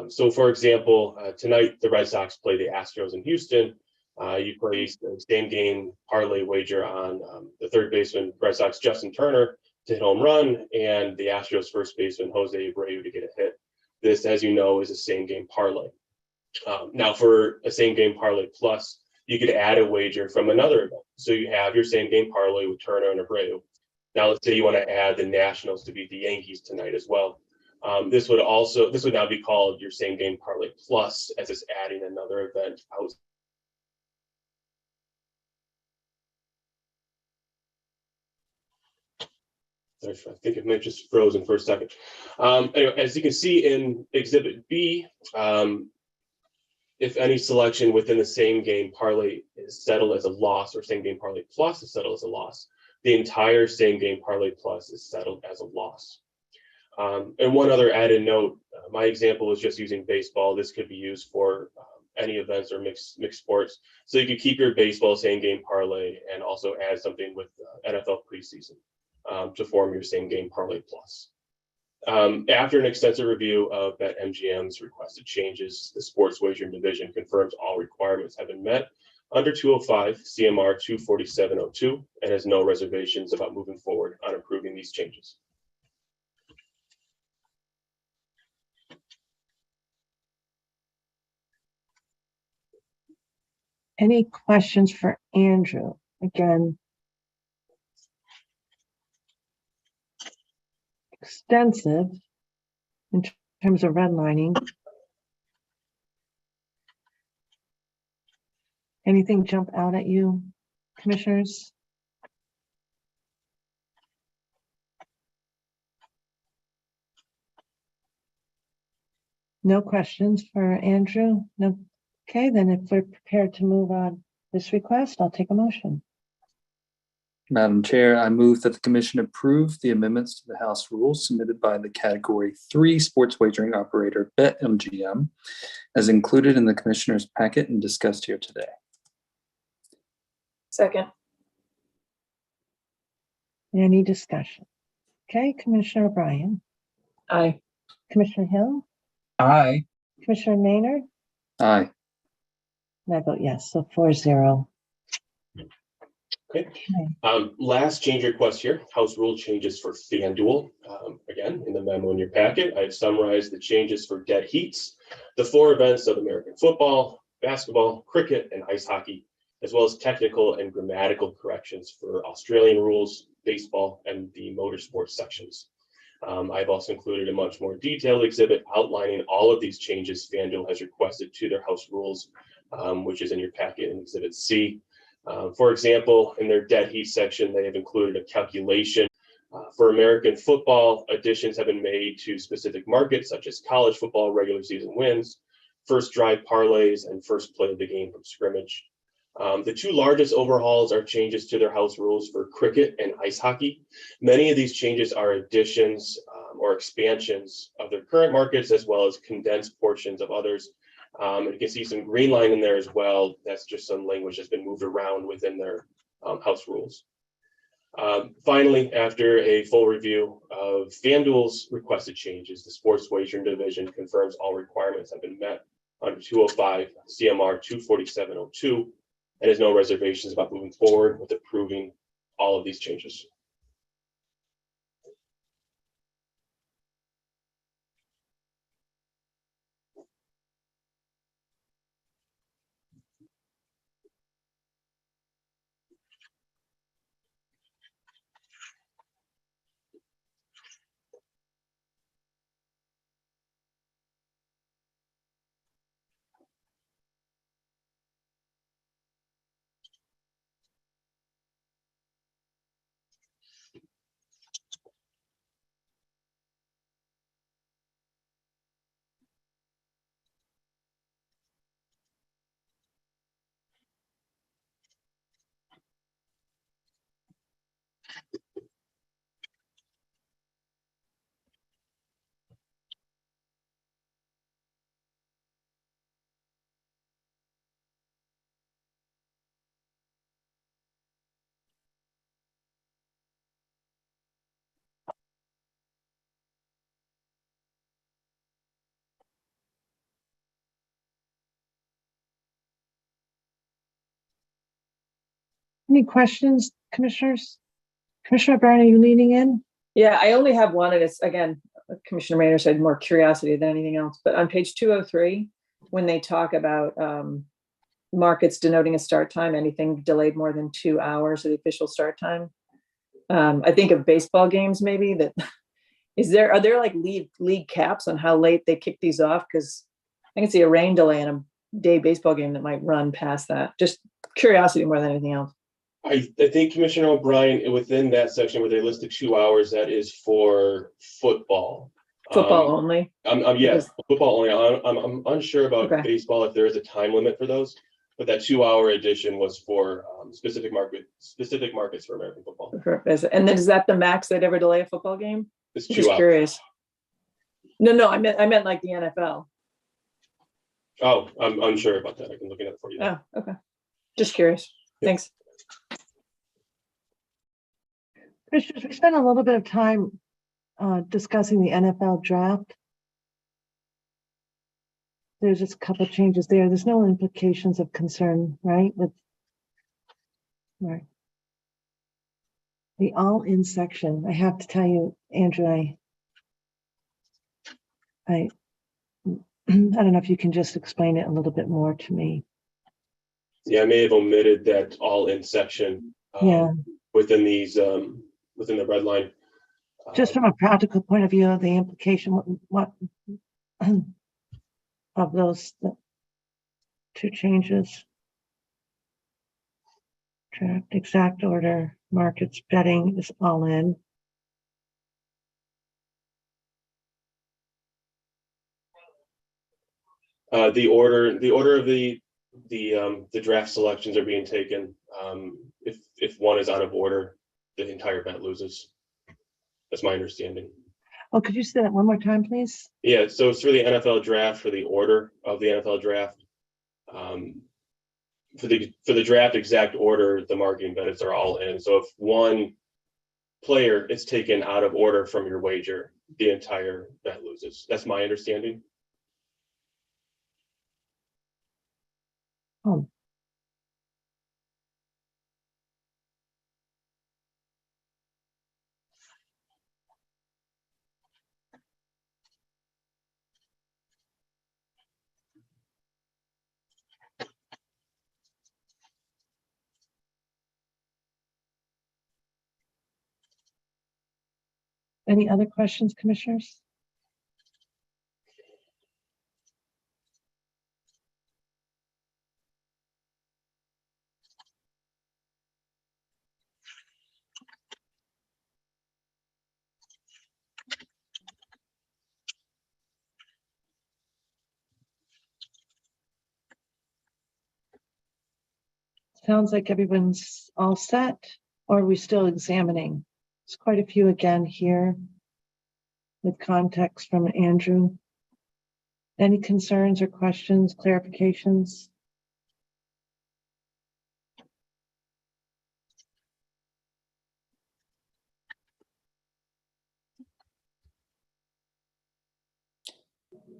So for example, tonight the Red Sox play the Astros in Houston. You place the same game parlay wager on the third baseman Red Sox Justin Turner to hit home run and the Astros first baseman Jose Abreu to get a hit. This, as you know, is a same game parlay. Now for a same game parlay plus, you could add a wager from another event. So you have your same game parlay with Turner and Abreu. Now let's say you want to add the Nationals to beat the Yankees tonight as well. This would now be called your same game parlay plus, as it's adding another event out. I think it might just frozen for a second. Anyway, as you can see in Exhibit B, if any selection within the same game parlay is settled as a loss, or same game parlay plus is settled as a loss, the entire same game parlay plus is settled as a loss. And one other added note, my example is just using baseball. This could be used for any events or mixed sports. So you could keep your baseball same game parlay and also add something with NFL preseason to form your same game parlay plus. After an extensive review of BetMGM's requested changes, the Sports Wagering Division confirms all requirements have been met under 205 CMR 24702 and has no reservations about moving forward on approving these changes. Any questions for Andrew? Again, extensive in terms of redlining. Anything jump out at you, commissioners? No questions for Andrew? No. Okay, then if we're prepared to move on this request, I'll take a motion. Madam Chair, I move that the commission approve the amendments to the House rules submitted by the Category 3 sports wagering operator BetMGM as included in the commissioner's packet and discussed here today. Second. Any discussion? Okay, Commissioner O'Brien, Aye. Commissioner Hill, Aye. Commissioner Maynard, Aye. and I vote yes, so 4-0. Okay. Last change request here, House rule changes for FanDuel. Again, in the memo in your packet, I've summarized the changes for dead heats, the 4 events of American football, basketball, cricket, and ice hockey, as well as technical and grammatical corrections for Australian rules, baseball, and the motorsports sections. I've also included a much more detailed exhibit outlining all of these changes FanDuel has requested to their House rules, which is in your packet in Exhibit C. For example, in their dead heat section, they have included a calculation. For American football, additions have been made to specific markets such as college football regular season wins, first drive parlays, and first play of the game from scrimmage. The 2 largest overhauls are changes to their House rules for cricket and ice hockey. Many of these changes are additions or expansions of their current markets, as well as condensed portions of others. And you can see some green line in there as well. That's just some language that's been moved around within their House rules. Finally, after a full review of FanDuel's requested changes, the Sports Wagering Division confirms all requirements have been met under 205 CMR 24702 and has no reservations about moving forward with approving all of these changes. Any questions, commissioners? Commissioner O'Brien, are you leaning in? Yeah, I only have one, and it's, again, Commissioner Maynard said more curiosity than anything else, but on page 203, when they talk about markets denoting a start time, anything delayed more than 2 hours of the official start time. I think of baseball games maybe that, are there like league caps on how late they kick these off? Because I can see a rain delay in a day baseball game that might run past that. Just curiosity more than anything else. I think Commissioner O'Brien, within that section where they listed 2 hours, that is for football. Football only? Yes, football only. I'm unsure about baseball, if there is a time limit for those, but that 2 hour edition was for specific markets for American football. And then is that the max they'd ever delay a football game? It's 2 Just hours. curious. No, I meant like the NFL. Oh, I'm unsure about that. I can look it up for you. Oh, okay. Just curious. Thanks. Commissioners, we spent a little bit of time discussing the NFL draft. There's just a couple of changes there. There's no implications of concern, right? Right. The all-in section, I have to tell you, Andrew, I don't know if you can just explain it a little bit more to me. Yeah, I may have omitted that all-in section within these within the red line. Just from a practical point of view, the implication, what of those 2 changes? Draft, exact order, markets, betting is all in. The order of the draft selections are being taken. If one is out of order, the entire bet loses. That's my understanding. Oh, could you say that one more time, please? Yeah, so it's for the NFL draft, for the order of the NFL draft. For the draft exact order, the marketing bets are all in. So if one player is taken out of order from your wager, the entire bet loses. That's my understanding. Oh. Any other questions, commissioners? Sounds like everyone's all set, or are we still examining? There's quite a few again here with context from Andrew. Any concerns or questions, clarifications?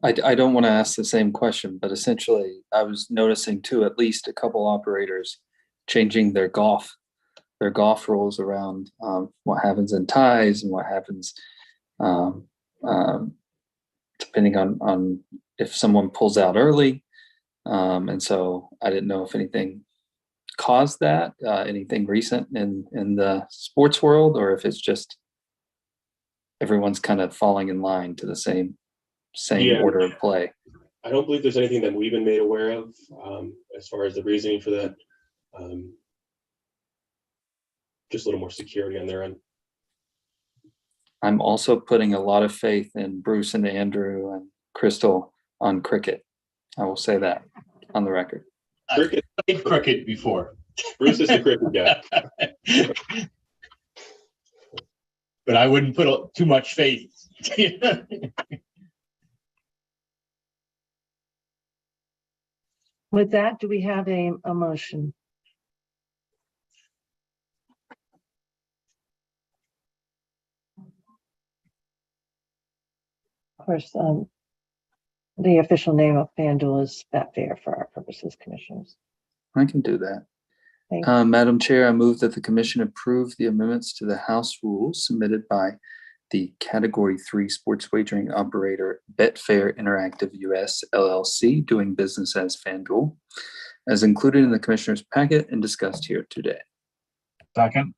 I don't want to ask the same question, but essentially I was noticing too, at least a couple operators changing their golf rules around what happens in ties and what happens depending on if someone pulls out early. And so I didn't know if anything caused that, anything recent in the sports world, or if it's just everyone's kind of falling in line to the same order of play. I don't believe there's anything that we've been made aware of as far as the reasoning for that. Just a little more security on their end. I'm also putting a lot of faith in Bruce and Andrew and Crystal on cricket. I will say that on the record. I've played cricket before. Bruce is the cricket guy. But I wouldn't put too much faith. With that, do we have a motion? Of course, the official name of FanDuel is Betfair for our purposes, commissioners. I can do that. Madam Chair, I move that the commission approve the amendments to the House rules submitted by the Category 3 sports wagering operator Betfair Interactive US LLC, doing business as FanDuel, as included in the commissioner's packet and discussed here today. Second.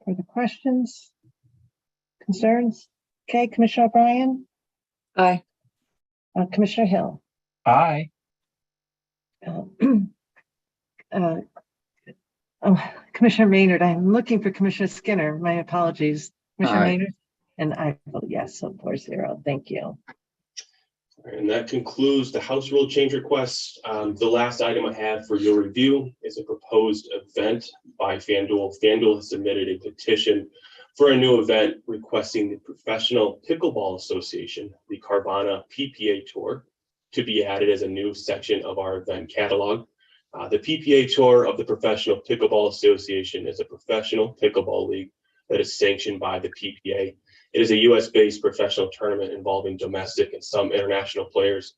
Further questions? Concerns? Okay, Commissioner O'Brien? Aye. Commissioner Hill? Aye. Commissioner Maynard, I'm looking for Commissioner Skinner. My apologies. Commissioner Aye. Maynard? And I vote yes, so 4-0. Thank you. And that concludes the House rule change requests. The last item I have for your review is a proposed event by FanDuel. FanDuel has submitted a petition for a new event requesting the Professional Pickleball Association, the Carvana PPA Tour, to be added as a new section of our event catalog. The PPA Tour of the Professional Pickleball Association is a professional pickleball league that is sanctioned by the PPA. It is a US-based professional tournament involving domestic and some international players.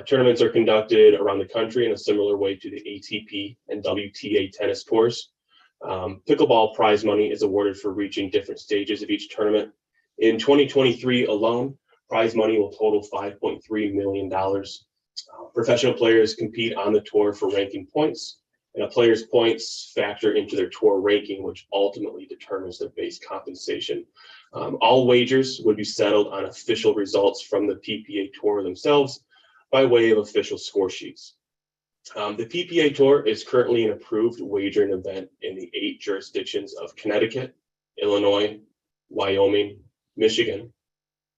Tournaments are conducted around the country in a similar way to the ATP and WTA tennis tours. Pickleball prize money is awarded for reaching different stages of each tournament. In 2023 alone, prize money will total $5.3 million. Professional players compete on the tour for ranking points, and a player's points factor into their tour ranking, which ultimately determines their base compensation. All wagers would be settled on official results from the PPA Tour themselves by way of official score sheets. The PPA Tour is currently an approved wagering event in the 8 jurisdictions of Connecticut, Illinois, Wyoming, Michigan,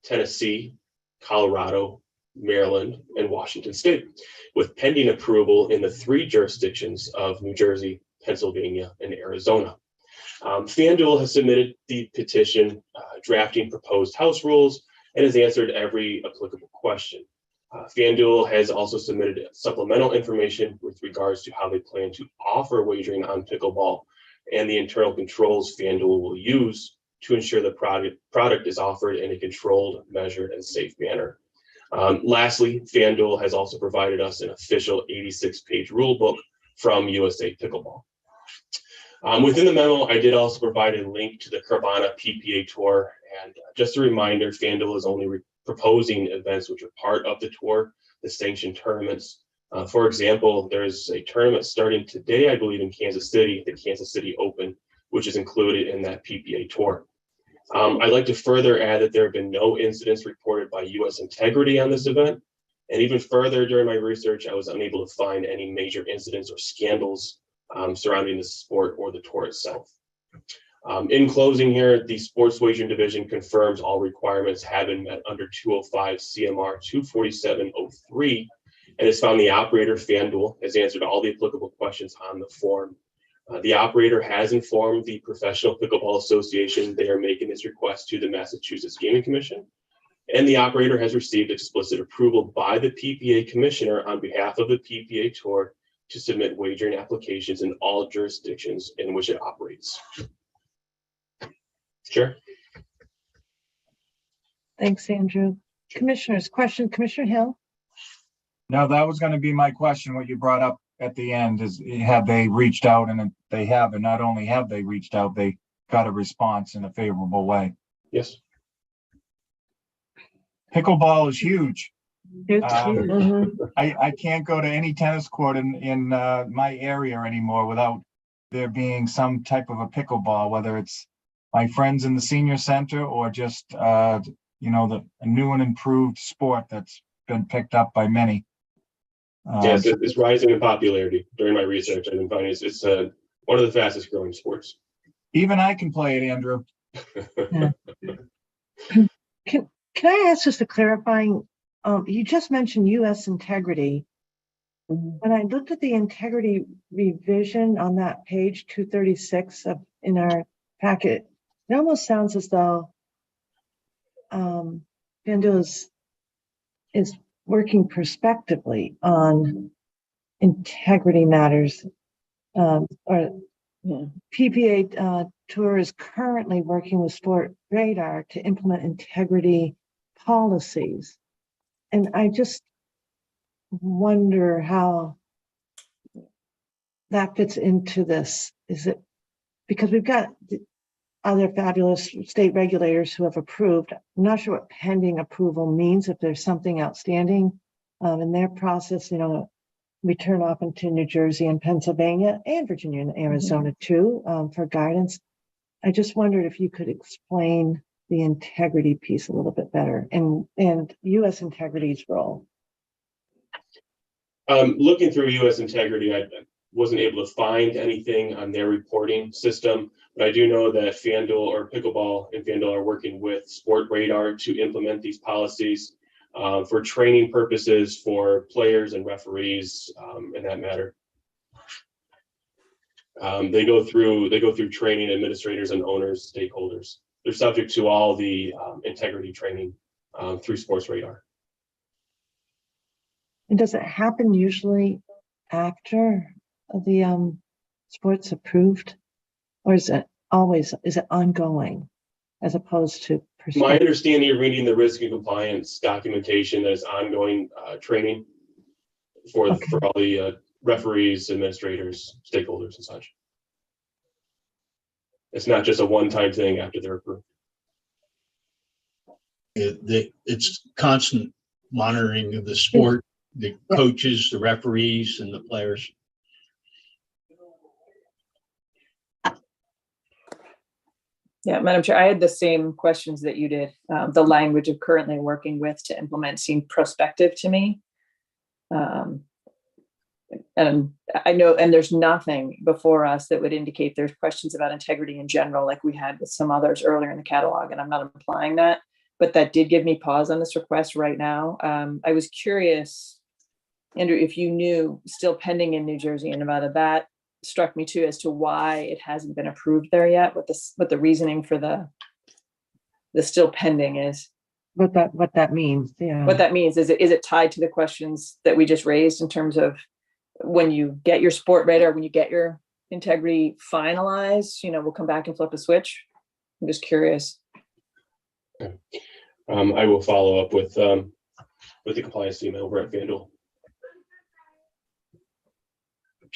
Tennessee, Colorado, Maryland, and Washington State, with pending approval in the 3 jurisdictions of New Jersey, Pennsylvania, and Arizona. FanDuel has submitted the petition drafting proposed House rules and has answered every applicable question. FanDuel has also submitted supplemental information with regards to how they plan to offer wagering on pickleball and the internal controls FanDuel will use to ensure the product is offered in a controlled, measured, and safe manner. Lastly, FanDuel has also provided us an official 86-page rule book from USA Pickleball. Within the memo, I did also provide a link to the Carvana PPA Tour, and just a reminder, FanDuel is only proposing events which are part of the tour, the sanctioned tournaments. For example, there's a tournament starting today, I believe, in Kansas City, the Kansas City Open, which is included in that PPA Tour. I'd like to further add that there have been no incidents reported by U.S. Integrity on this event. And even further, during my research, I was unable to find any major incidents or scandals surrounding the sport or the tour itself. In closing here, the Sports Wagering Division confirms all requirements have been met under 205 CMR 247.03 and has found the operator, FanDuel, has answered all the applicable questions on the form. The operator has informed the Professional Pickleball Association they are making this request to the Massachusetts Gaming Commission, and the operator has received explicit approval by the PPA Commissioner on behalf of the PPA Tour to submit wagering applications in all jurisdictions in which it operates. Chair. Thanks, Andrew. Commissioners, question, Commissioner Hill? Now, that was going to be my question. What you brought up at the end is, have they reached out? And they have, and not only have they reached out, they got a response in a favorable way. Yes. Pickleball is huge. It's huge. I can't go to any tennis court in my area anymore without there being some type of a pickleball, whether it's my friends in the senior center or just a new and improved sport that's been picked up by many. Yes, it's rising in popularity. During my research, I've been finding it's one of the fastest growing sports. Even I can play it, Andrew. Yeah. Can I ask just a clarifying? You just mentioned U.S. Integrity. When I looked at the integrity revision on that page 236 in our packet, it almost sounds as though FanDuel is working prospectively on integrity matters. PPA Tour is currently working with Sport Radar to implement integrity policies. And I just wonder how that fits into this. Is it because we've got other fabulous state regulators who have approved? I'm not sure what pending approval means, if there's something outstanding in their process. We turn off into New Jersey and Pennsylvania and Virginia and Arizona too for guidance. I just wondered if you could explain the integrity piece a little bit better and U.S. Integrity's role. Looking through U.S. Integrity, I wasn't able to find anything on their reporting system, but I do know that FanDuel or Pickleball and FanDuel are working with Sport Radar to implement these policies for training purposes for players and referees in that matter. They go through training administrators and owners, stakeholders. They're subject to all the integrity training through Sports Radar. And does it happen usually after the sport's approved, or is it ongoing as opposed to My understanding of reading the risk and compliance documentation, that is ongoing training for all the referees, administrators, stakeholders, and such. It's not just a one-time thing after they're approved. It's constant monitoring of the sport, the coaches, the referees, and the players. Yeah, Madam Chair, I had the same questions that you did. The language of currently working with to implement seemed prospective to me. And I know, and there's nothing before us that would indicate there's questions about integrity in general, like we had with some others earlier in the catalog, and I'm not implying that, but that did give me pause on this request right now. I was curious, Andrew, if you knew, still pending in New Jersey and Nevada, that struck me too as to why it hasn't been approved there yet, what the reasoning for the still pending is. What that means. Yeah. What that means is it tied to the questions that we just raised in terms of when you get your Sport Radar, when you get your integrity finalized, we'll come back and flip a switch? I'm just curious. I will follow up with the compliance team over at FanDuel.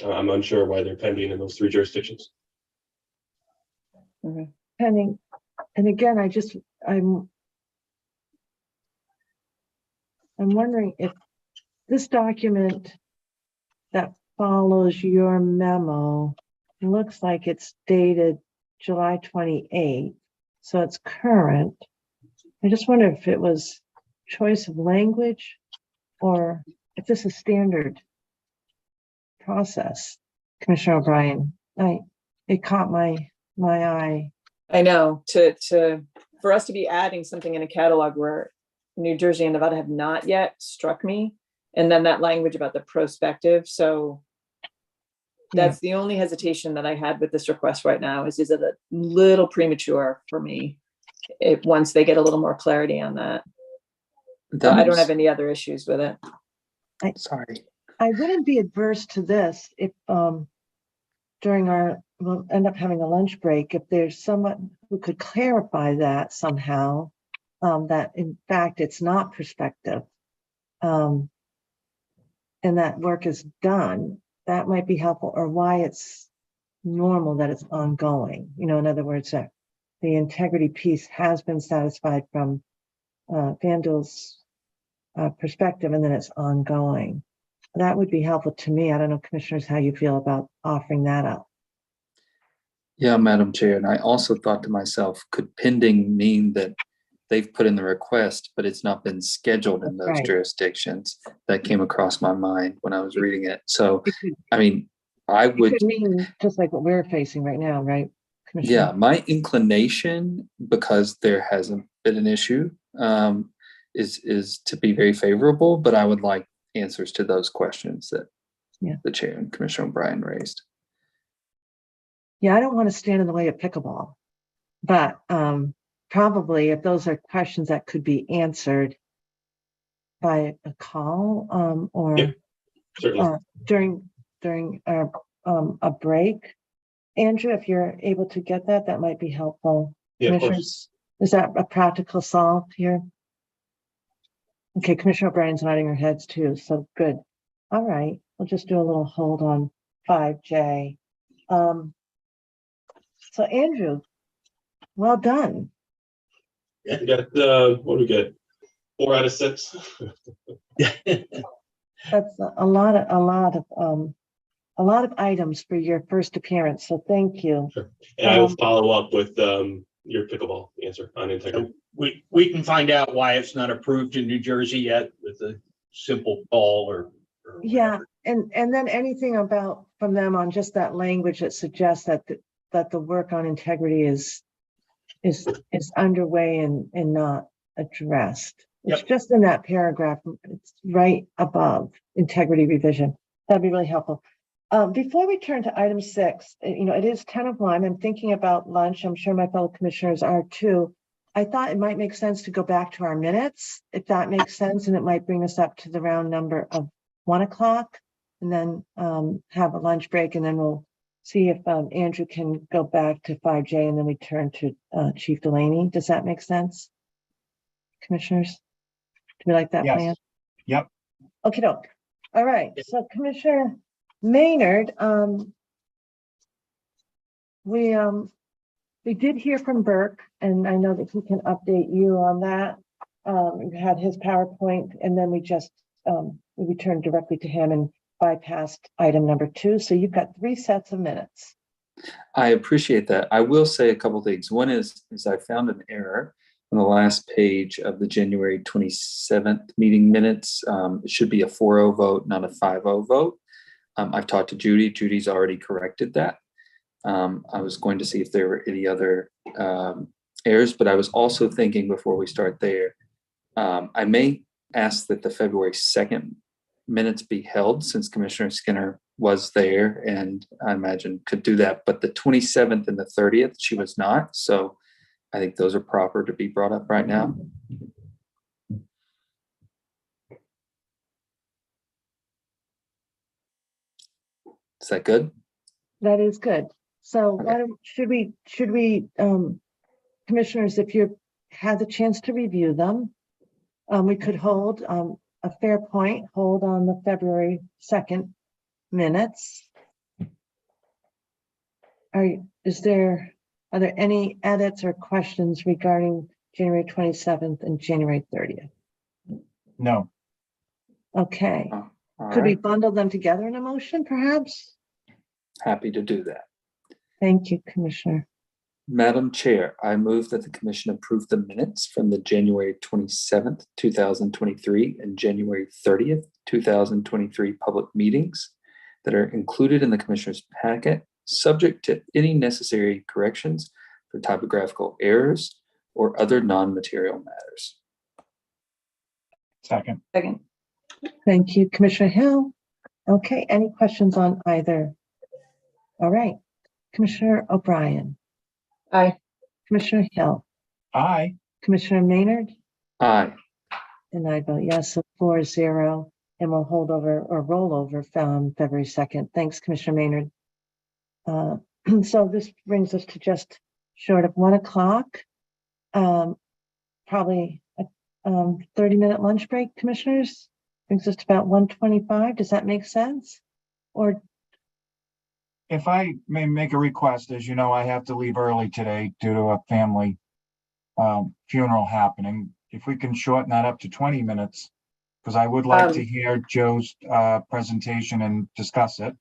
I'm unsure why they're pending in those 3 jurisdictions. Pending, and again, I'm wondering if this document that follows your memo looks like it's dated July 28th, so it's current. I just wonder if it was choice of language or if this is standard process. Commissioner O'Brien, it caught my eye. I know, for us to be adding something in a catalog where New Jersey and Nevada have not yet struck me, and then that language about the prospective. So that's the only hesitation that I had with this request right now is it a little premature for me once they get a little more clarity on that. I don't have any other issues with it. Sorry. I wouldn't be adverse to this if we'll end up having a lunch break, if there's someone who could clarify that somehow, that in fact it's not prospective, and that work is done, that might be helpful, or why it's normal that it's ongoing. In other words, that the integrity piece has been satisfied from FanDuel's perspective, and then it's ongoing. That would be helpful to me. I don't know, commissioners, how you feel about offering that up. Yeah, Madam Chair. And I also thought to myself, could pending mean that they've put in the request, but it's not been scheduled in those jurisdictions? That came across my mind when I was reading it. So, I mean, it could mean just like what we're facing right now, right, Commissioner? Yeah, my inclination, because there hasn't been an issue, is to be very favorable, but I would like answers to those questions that the chair and Commissioner O'Brien raised. Yeah, I don't want to stand in the way of pickleball, but probably if those are questions that could be answered by a call or during a break. Andrew, if you're able to get that, that might be helpful. Yeah, Commissioners, is that a practical solve here? Okay, Commissioner O'Brien's nodding her heads too, so good. All right, we'll just do a little hold on 5J. So Andrew, well done. Yeah, we got what do we get? 4 out of 6. That's a lot of items for your first appearance. So thank you. Sure. And I will follow up with your pickleball answer on integrity. We can find out why it's not approved in New Jersey yet with a simple call or yeah, and then anything from them on just that language that suggests that the work on integrity is underway and not addressed. It's just in that paragraph. It's right above integrity revision. That'd be really helpful. Before we turn to item 6, it is 10:01. I'm thinking about lunch. I'm sure my fellow commissioners are too. I thought it might make sense to go back to our minutes, if that makes sense, and it might bring us up to the round number of 1 o'clock, and then have a lunch break, and then we'll see if Andrew can go back to 5J, and then we turn to Chief Delaney. Does that make sense, commissioners? Do we like that plan? Yep. Okay, doke. All right. So Commissioner Maynard, we did hear from Burke, and I know that he can update you on that. We had his PowerPoint, and then we just we returned directly to him and bypassed item number 2. So you've got 3 sets of minutes. I appreciate that. I will say a couple things. One is I found an error on the last page of the January 27th meeting minutes. It should be a 4-0 vote, not a 5-0 vote. I've talked to Judy. Judy's already corrected that. I was going to see if there were any other errors, but I was also thinking before we start there, I may ask that the February 2nd minutes be held, since Commissioner Skinner was there and I imagine could do that, but the 27th and the 30th, she was not. So I think those are proper to be brought up right now. Is that good? That is good. So why don't, should we, commissioners, if you had the chance to review them, we could hold, a fair point, hold on the February 2nd minutes. Are there any edits or questions regarding January 27th and January 30th? No. Okay. All Could we right, bundle them together in a motion, perhaps? happy to do that. Thank you, Commissioner. Madam Chair, I move that the commission approve the minutes from the January 27th, 2023 and January 30th, 2023 public meetings that are included in the commissioner's packet, subject to any necessary corrections for typographical errors or other non-material matters. Second. Second. Thank you, Commissioner Hill. Okay, any questions on either? All right, Commissioner O'Brien. Aye. Commissioner Hill. Aye. Commissioner Maynard. Aye. And I vote yes, so 4-0, and we'll hold over or roll over from February 2nd. Thanks, Commissioner Maynard. So this brings us to just short of 1 o'clock. Probably a 30-minute lunch break, commissioners. Brings us to about 1:25. Does that make sense? Or If I may make a request, as you know, I have to leave early today due to a family funeral happening. If we can shorten that up to 20 minutes, because I would like to hear Joe's presentation and discuss it.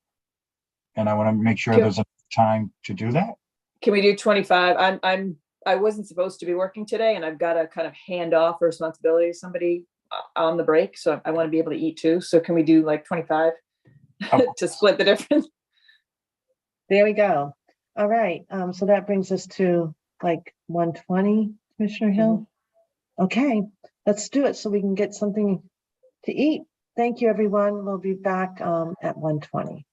And I want to make sure there's a time to do that. Can we do 25? I wasn't supposed to be working today, and I've got to kind of hand off responsibility to somebody on the break. So I want to be able to eat too. So can we do like 25 to split the difference? there we go. All right. So that brings us to like 1:20, Commissioner Hill. Okay, let's do it so we can get something to eat. Thank you, everyone. We'll be back at 1:20.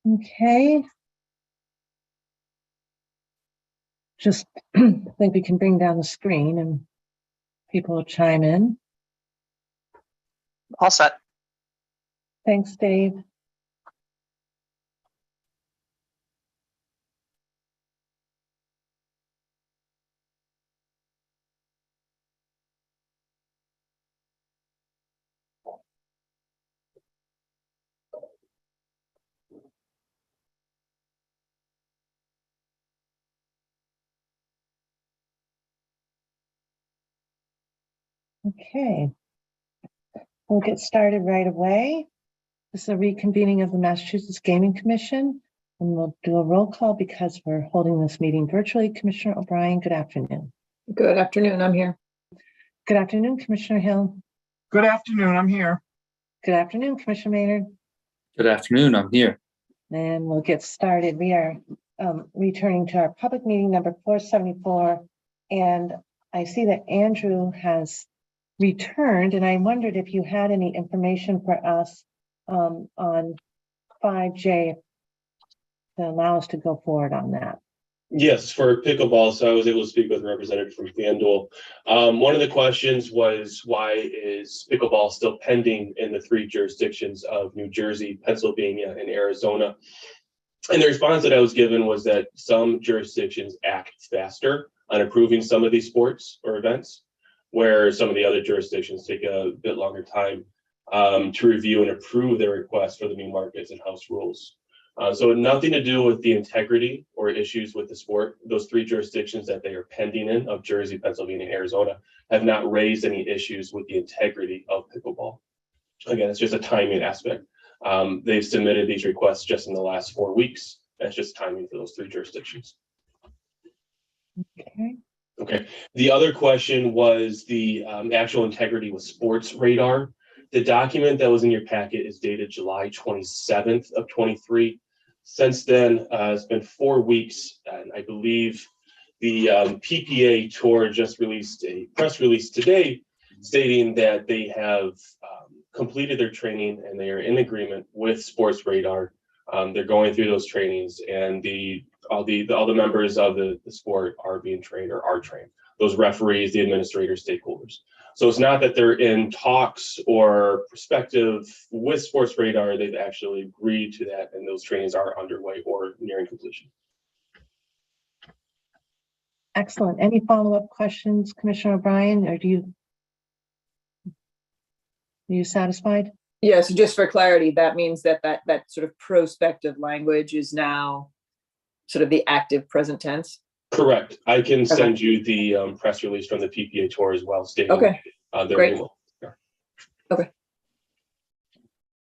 Okay. Just think we can bring down the screen and people will chime in. All set. Thanks, Dave. Okay. We'll get started right away. This is a reconvening of the Massachusetts Gaming Commission, and we'll do a roll call because we're holding this meeting virtually. Commissioner O'Brien, good afternoon. Good afternoon, I'm here. Good afternoon, Commissioner Hill. Good afternoon, I'm here. Good afternoon, Commissioner Maynard. Good afternoon, I'm here. And we'll get started. We are returning to our public meeting number 474. And I see that Andrew has returned, and I wondered if you had any information for us on 5J to allow us to go forward on that. Yes, for pickleball. So I was able to speak with a representative from FanDuel. One of the questions was, why is pickleball still pending in the 3 jurisdictions of New Jersey, Pennsylvania, and Arizona? And the response that I was given was that some jurisdictions act faster on approving some of these sports or events, where some of the other jurisdictions take a bit longer time to review and approve their requests for the new markets and house rules. So nothing to do with the integrity or issues with the sport. Those 3 jurisdictions that they are pending in of Jersey, Pennsylvania, and Arizona have not raised any issues with the integrity of pickleball. Again, it's just a timing aspect. They've submitted these requests just in the last 4 weeks. That's just timing for those 3 jurisdictions. Okay. Okay. The other question was the actual integrity with Sports Radar. The document that was in your packet is dated July 27th of 23. Since then, it's been 4 weeks, and I believe the PPA Tour just released a press release today stating that they have completed their training and they are in agreement with Sports Radar. They're going through those trainings, and all the members of the sport are being trained or are trained. Those referees, the administrators, stakeholders. So it's not that they're in talks or perspective with Sports Radar. They've actually agreed to that, and those trainings are underway or nearing completion. Excellent. Any follow-up questions, Commissioner O'Brien, or are you satisfied? Yes, just for clarity, that means that that sort of prospective language is now sort of the active present tense? Correct. I can send you the press release from the PPA Tour as well, stating Great. Okay.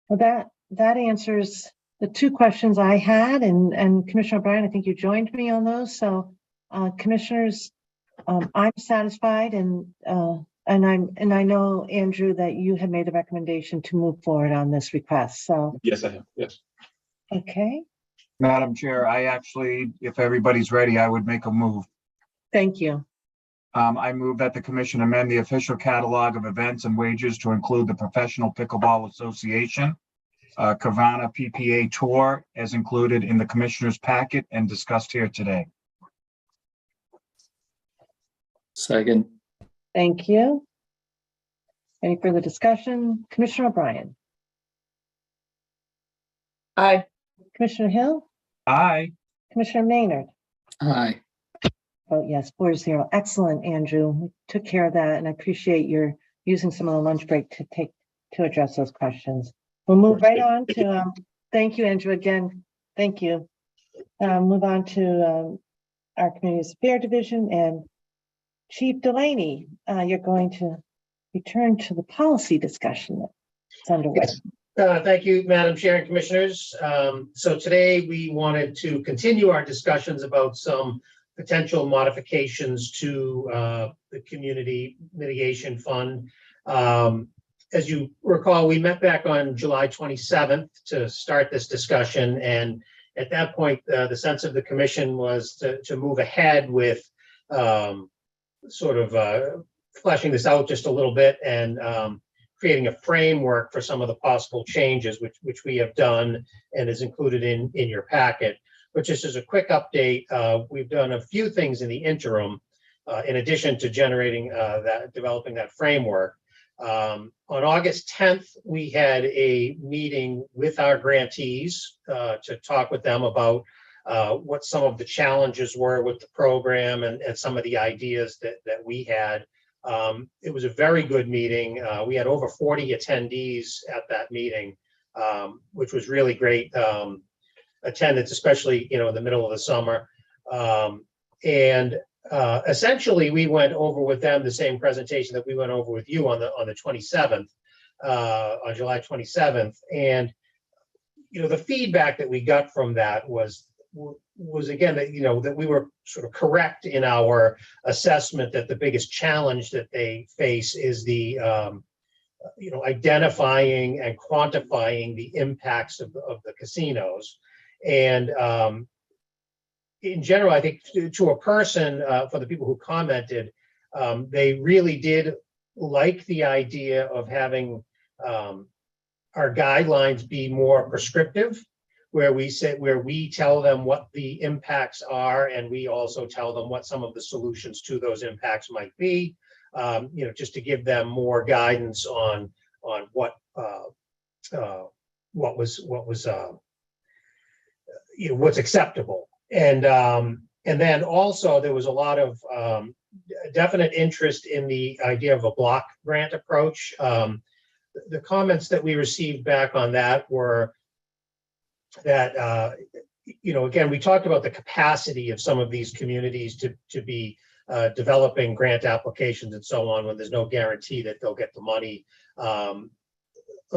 Well, that answers the 2 questions I had, and Commissioner O'Brien, I think you joined me on those. So, commissioners, I'm satisfied, and I know, Andrew, that you had made the recommendation to move forward on this request. So yes, I have. Yes. Okay. Madam Chair, I actually, if everybody's ready, I would make a move. Thank you. I move that the commission amend the official catalog of events and wages to include the Professional Pickleball Association, Kavana PPA Tour, as included in the commissioner's packet and discussed here today. Second. Thank you. Any further discussion? Commissioner O'Brien. Aye. Commissioner Hill. Aye. Commissioner Maynard. Aye. Oh, yes, 4-0. Excellent, Andrew. We took care of that, and I appreciate your using some of the lunch break to address those questions. We'll move right on to, thank you, Andrew, again. Thank you. Move on to our Community Affairs Division, and Chief Delaney, you're going to return to the policy discussion that's underway. Yes. Thank you, Madam Chair and Commissioners. So today we wanted to continue our discussions about some potential modifications to the Community Mitigation Fund. As you recall, we met back on July 27th to start this discussion, and at that point, the sense of the Commission was to move ahead with sort of fleshing this out just a little bit and creating a framework for some of the possible changes, which we have done and is included in your packet. But just as a quick update, we've done a few things in the interim, in addition to developing that framework. On August 10th, we had a meeting with our grantees to talk with them about what some of the challenges were with the program and some of the ideas that we had. It was a very good meeting. We had over 40 attendees at that meeting, which was really great attendance, especially in the middle of the summer. Essentially, we went over with them the same presentation that we went over with you on the 27th, on July 27th. And the feedback that we got from that was again that that we were sort of correct in our assessment that the biggest challenge that they face is the identifying and quantifying the impacts of the casinos. And in general, I think to a person, for the people who commented, they really did like the idea of having our guidelines be more prescriptive, where we tell them what the impacts are, and we also tell them what some of the solutions to those impacts might be. Just to give them more guidance on what's acceptable. And then also there was a lot of definite interest in the idea of a block grant approach. The comments that we received back on that were that again, we talked about the capacity of some of these communities to be developing grant applications and so on when there's no guarantee that they'll get the money.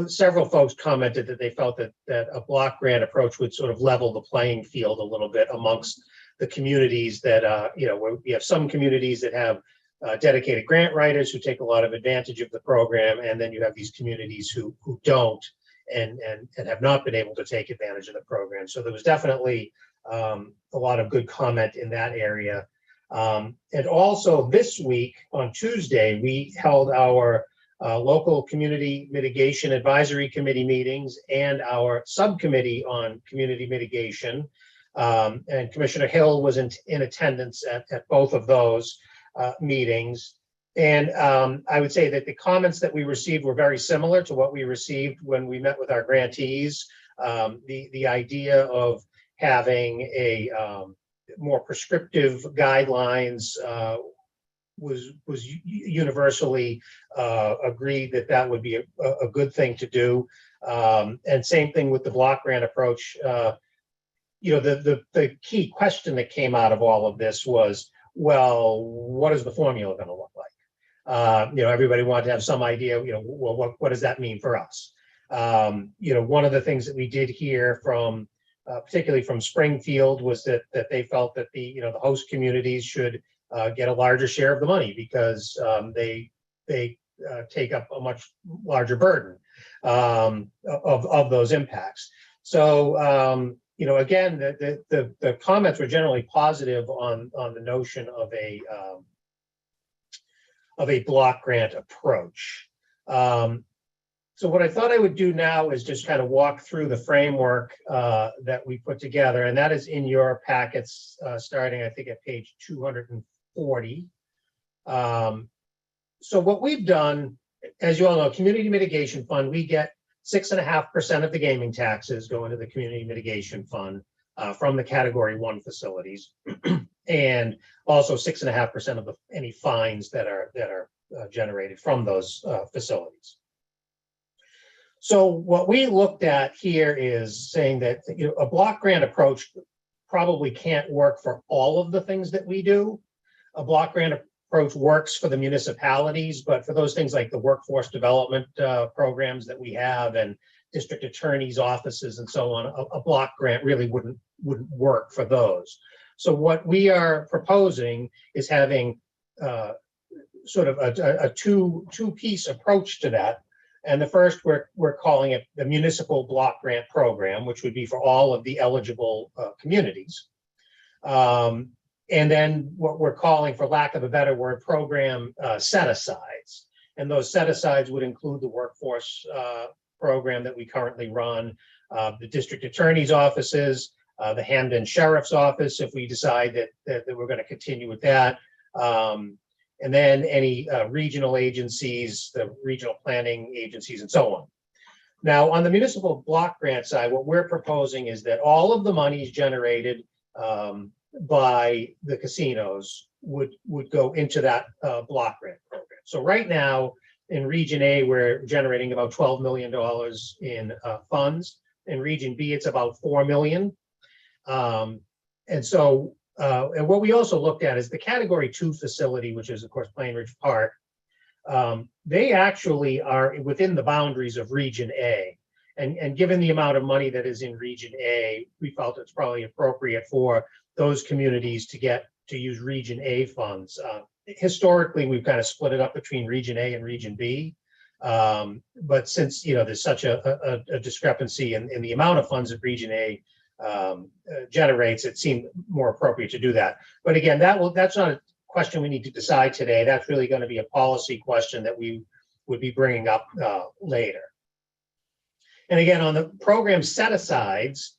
Several folks commented that they felt that a block grant approach would sort of level the playing field a little bit amongst the communities that, where we have some communities that have dedicated grant writers who take a lot of advantage of the program, and then you have these communities who don't and have not been able to take advantage of the program. So there was definitely a lot of good comment in that area. And also this week on Tuesday, we held our local community mitigation advisory committee meetings and our subcommittee on community mitigation. And Commissioner Hill was in attendance at both of those meetings. And I would say that the comments that we received were very similar to what we received when we met with our grantees. The idea of having a more prescriptive guidelines was universally agreed that would be a good thing to do. And same thing with the block grant approach. The key question that came out of all of this was, well, what is the formula going to look like? Everybody wanted to have some idea, well, what does that mean for us? One of the things that we did hear from, particularly from Springfield, was that they felt that the host communities should get a larger share of the money because they take up a much larger burden of those impacts. So, again, the comments were generally positive on the notion of a block grant approach. So what I thought I would do now is just kind of walk through the framework that we put together, and that is in your packets, starting I think at page 240. So what we've done, as you all know, Community Mitigation Fund, we get 6.5% of the gaming taxes go into the Community Mitigation Fund from the Category 1 facilities, and also 6.5% of any fines that are generated from those facilities. So what we looked at here is saying that a block grant approach probably can't work for all of the things that we do. A block grant approach works for the municipalities, but for those things like the workforce development programs that we have and district attorneys' offices and so on, a block grant really wouldn't work for those. So what we are proposing is having sort of a two-piece approach to that. And the first, we're calling it the Municipal Block Grant Program, which would be for all of the eligible communities. And then what we're calling, for lack of a better word, program set-asides. And those set-asides would include the workforce program that we currently run, the district attorney's offices, the Hamden Sheriff's Office, if we decide that we're going to continue with that. And then any regional agencies, the regional planning agencies, and so on. Now, on the municipal block grant side, what we're proposing is that all of the monies generated by the casinos would go into that block grant program. So right now in Region A, we're generating about $12 million in funds. In Region B, it's about $4 million. And so, and what we also looked at is the Category 2 facility, which is of course Plain Ridge Park. They actually are within the boundaries of Region A. And given the amount of money that is in Region A, we felt it's probably appropriate for those communities to use Region A funds. Historically, we've kind of split it up between Region A and Region B. But since there's such a discrepancy in the amount of funds that Region A generates, it seemed more appropriate to do that. But again, that's not a question we need to decide today. That's really going to be a policy question that we would be bringing up later. And again, on the program set-asides,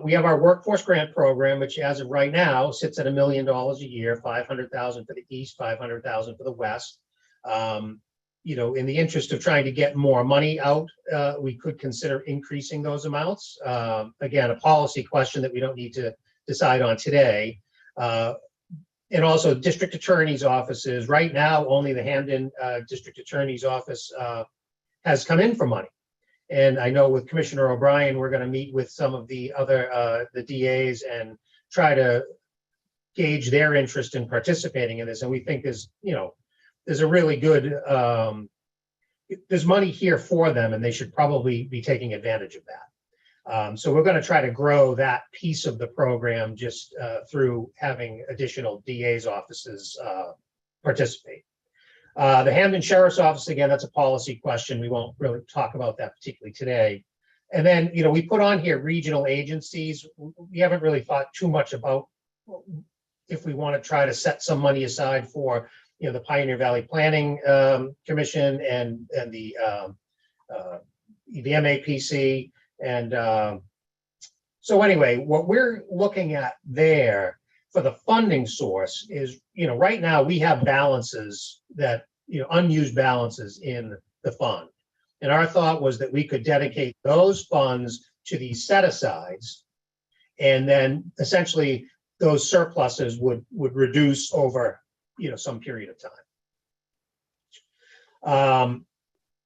we have our workforce grant program, which as of right now sits at $1 million a year, $500,000 for the East, $500,000 for the West. In the interest of trying to get more money out, we could consider increasing those amounts. Again, a policy question that we don't need to decide on today. And also district attorney's offices. Right now, only the Hamden District Attorney's Office has come in for money. And I know with Commissioner O'Brien, we're going to meet with some of the other the DAs and try to gauge their interest in participating in this. And we think there's a really good there's money here for them, and they should probably be taking advantage of that. So we're going to try to grow that piece of the program just through having additional DA's offices participate. The Hamden Sheriff's Office, again, that's a policy question. We won't really talk about that particularly today. And then, we put on here regional agencies. We haven't really thought too much about if we want to try to set some money aside for, the Pioneer Valley Planning Commission and the MAPC. And so anyway, what we're looking at there for the funding source is, right now we have balances that, unused balances in the fund. And our thought was that we could dedicate those funds to these set-asides, and then essentially those surpluses would reduce over, some period of time.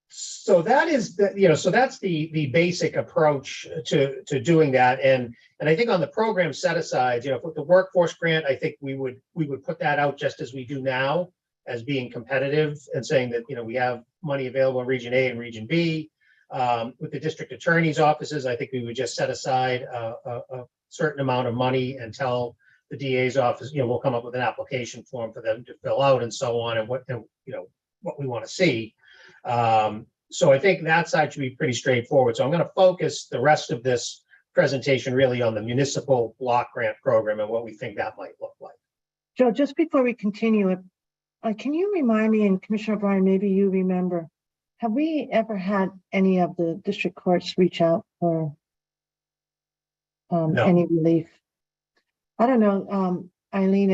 So that is so that's the basic approach to doing that. And I think on the program set-asides, with the workforce grant, I think we would put that out just as we do now, as being competitive and saying that, we have money available in Region A and Region B. With the district attorney's offices, I think we would just set aside a certain amount of money and tell the DA's office, we'll come up with an application form for them to fill out and so on, and what we want to see. So I think that side should be pretty straightforward. So I'm going to focus the rest of this presentation really on the municipal block grant program and what we think that might look like. Joe, just before we continue, can you remind me, and Commissioner O'Brien, maybe you remember, have we ever had any of the district courts reach out for No. any relief? I don't know, Eileen,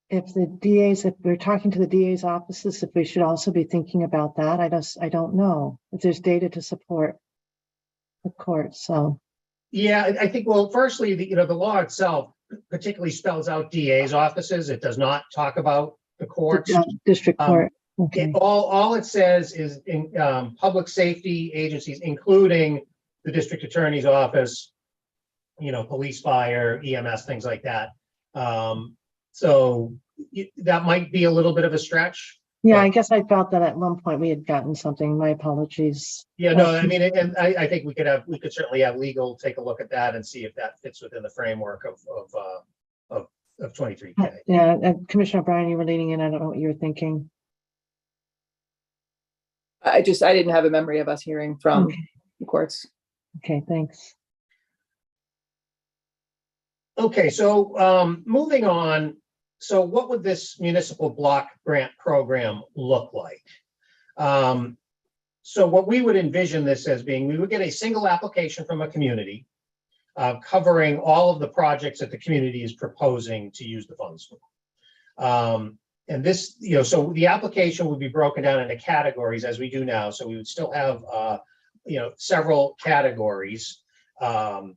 if the DAs, if we're talking to the DA's offices, if we should also be thinking about that. I don't know if there's data to support the court. So yeah, I think, well, firstly, the law itself particularly spells out DA's offices. It does not talk about the courts. District court. Okay. All it says is in public safety agencies, including the district attorney's office, police, fire, EMS, things like that. So that might be a little bit of a stretch. Yeah, I guess I felt that at one point we had gotten something. My apologies. Yeah, no, I mean, and I think we could certainly have legal take a look at that and see if that fits within the framework of 23K. Yeah, Commissioner O'Brien, you were leaning in. I don't know what you were thinking. I didn't have a memory of us hearing from the courts. Okay, thanks. Okay, so moving on, so what would this municipal block grant program look like? So what we would envision this as being, we would get a single application from a community covering all of the projects that the community is proposing to use the funds for. And this, so the application would be broken down into categories as we do now. So we would still have, several categories. And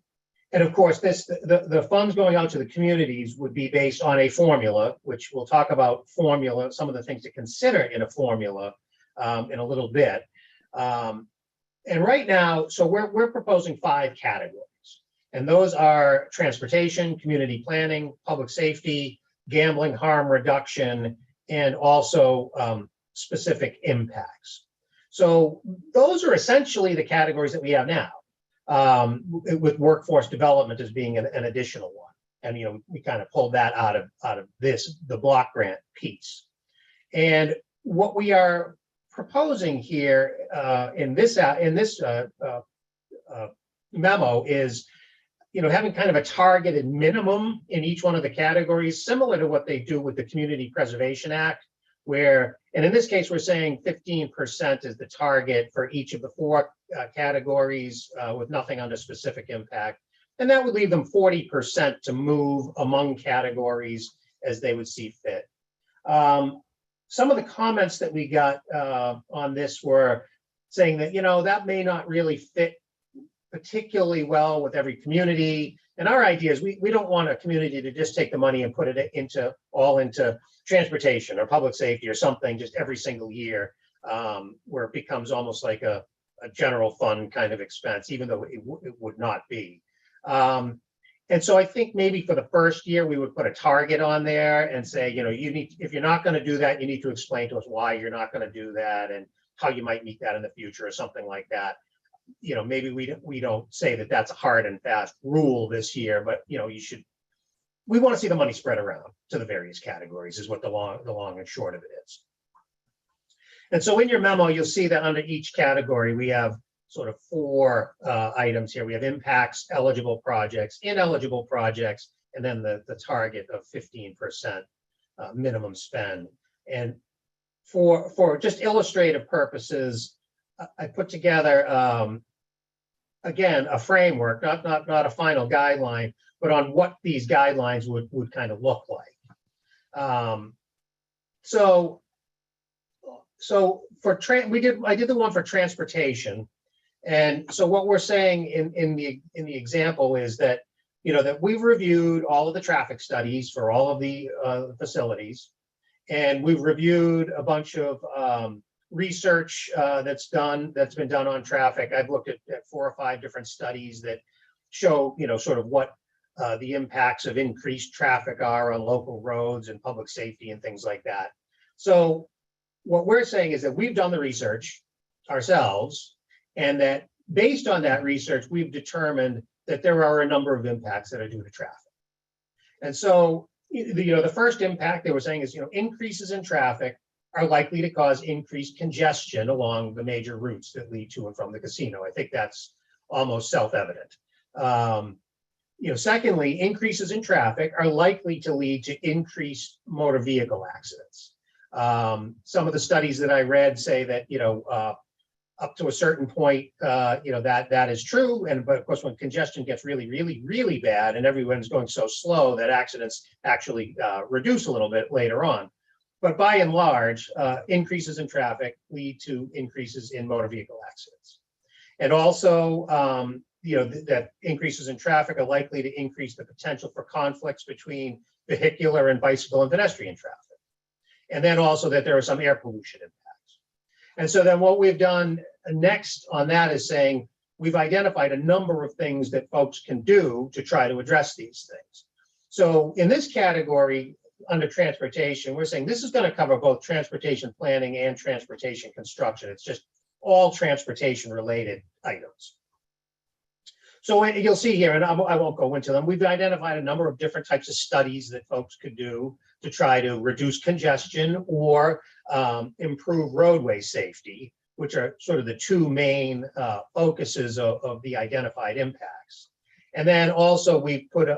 of course, the funds going out to the communities would be based on a formula, which we'll talk about formula, some of the things to consider in a formula in a little bit. And right now, so we're proposing 5 categories. And those are transportation, community planning, public safety, gambling harm reduction, and also specific impacts. So those are essentially the categories that we have now, with workforce development as being an additional one. And we kind of pulled that out of the block grant piece. And what we are proposing here in this memo is having kind of a targeted minimum in each one of the categories, similar to what they do with the Community Preservation Act, and in this case, we're saying 15% is the target for each of the 4 categories with nothing under specific impact. And that would leave them 40% to move among categories as they would see fit. Some of the comments that we got on this were saying that, that may not really fit particularly well with every community. And our idea is we don't want a community to just take the money and put it into transportation or public safety or something just every single year, where it becomes almost like a general fund kind of expense, even though it would not be. And so I think maybe for the first year, we would put a target on there and say, if you're not going to do that, you need to explain to us why you're not going to do that and how you might meet that in the future or something like that. Maybe we don't say that that's a hard and fast rule this year, but we want to see the money spread around to the various categories is what the long and short of it is. And so in your memo, you'll see that under each category, we have sort of 4 items here. We have impacts, eligible projects, ineligible projects, and then the target of 15% minimum spend. And for just illustrative purposes, I put together, again, a framework, not a final guideline, but on what these guidelines would kind of look like. So for I did the one for transportation, and so what we're saying in the example is that that we've reviewed all of the traffic studies for all of the facilities, and we've reviewed a bunch of research that's been done on traffic. I've looked at 4 or 5 different studies that show sort of what the impacts of increased traffic are on local roads and public safety and things like that. So what we're saying is that we've done the research ourselves, and that based on that research, we've determined that there are a number of impacts that are due to traffic. And so the first impact they were saying is increases in traffic are likely to cause increased congestion along the major routes that lead to and from the casino. I think that's almost self-evident. Secondly, increases in traffic are likely to lead to increased motor vehicle accidents. Some of the studies that I read say that up to a certain point, that is true. But of course, when congestion gets really, really, really bad and everyone's going so slow, that accidents actually reduce a little bit later on. But by and large, increases in traffic lead to increases in motor vehicle accidents. And also, that increases in traffic are likely to increase the potential for conflicts between vehicular and bicycle and pedestrian traffic. And then also that there are some air pollution impacts. And so then what we've done next on that is saying we've identified a number of things that folks can do to try to address these things. So in this category, under transportation, we're saying this is going to cover both transportation planning and transportation construction. It's just all transportation related items. So you'll see here, and I won't go into them, we've identified a number of different types of studies that folks could do to try to reduce congestion or improve roadway safety, which are sort of the 2 main focuses of the identified impacts. And then also we put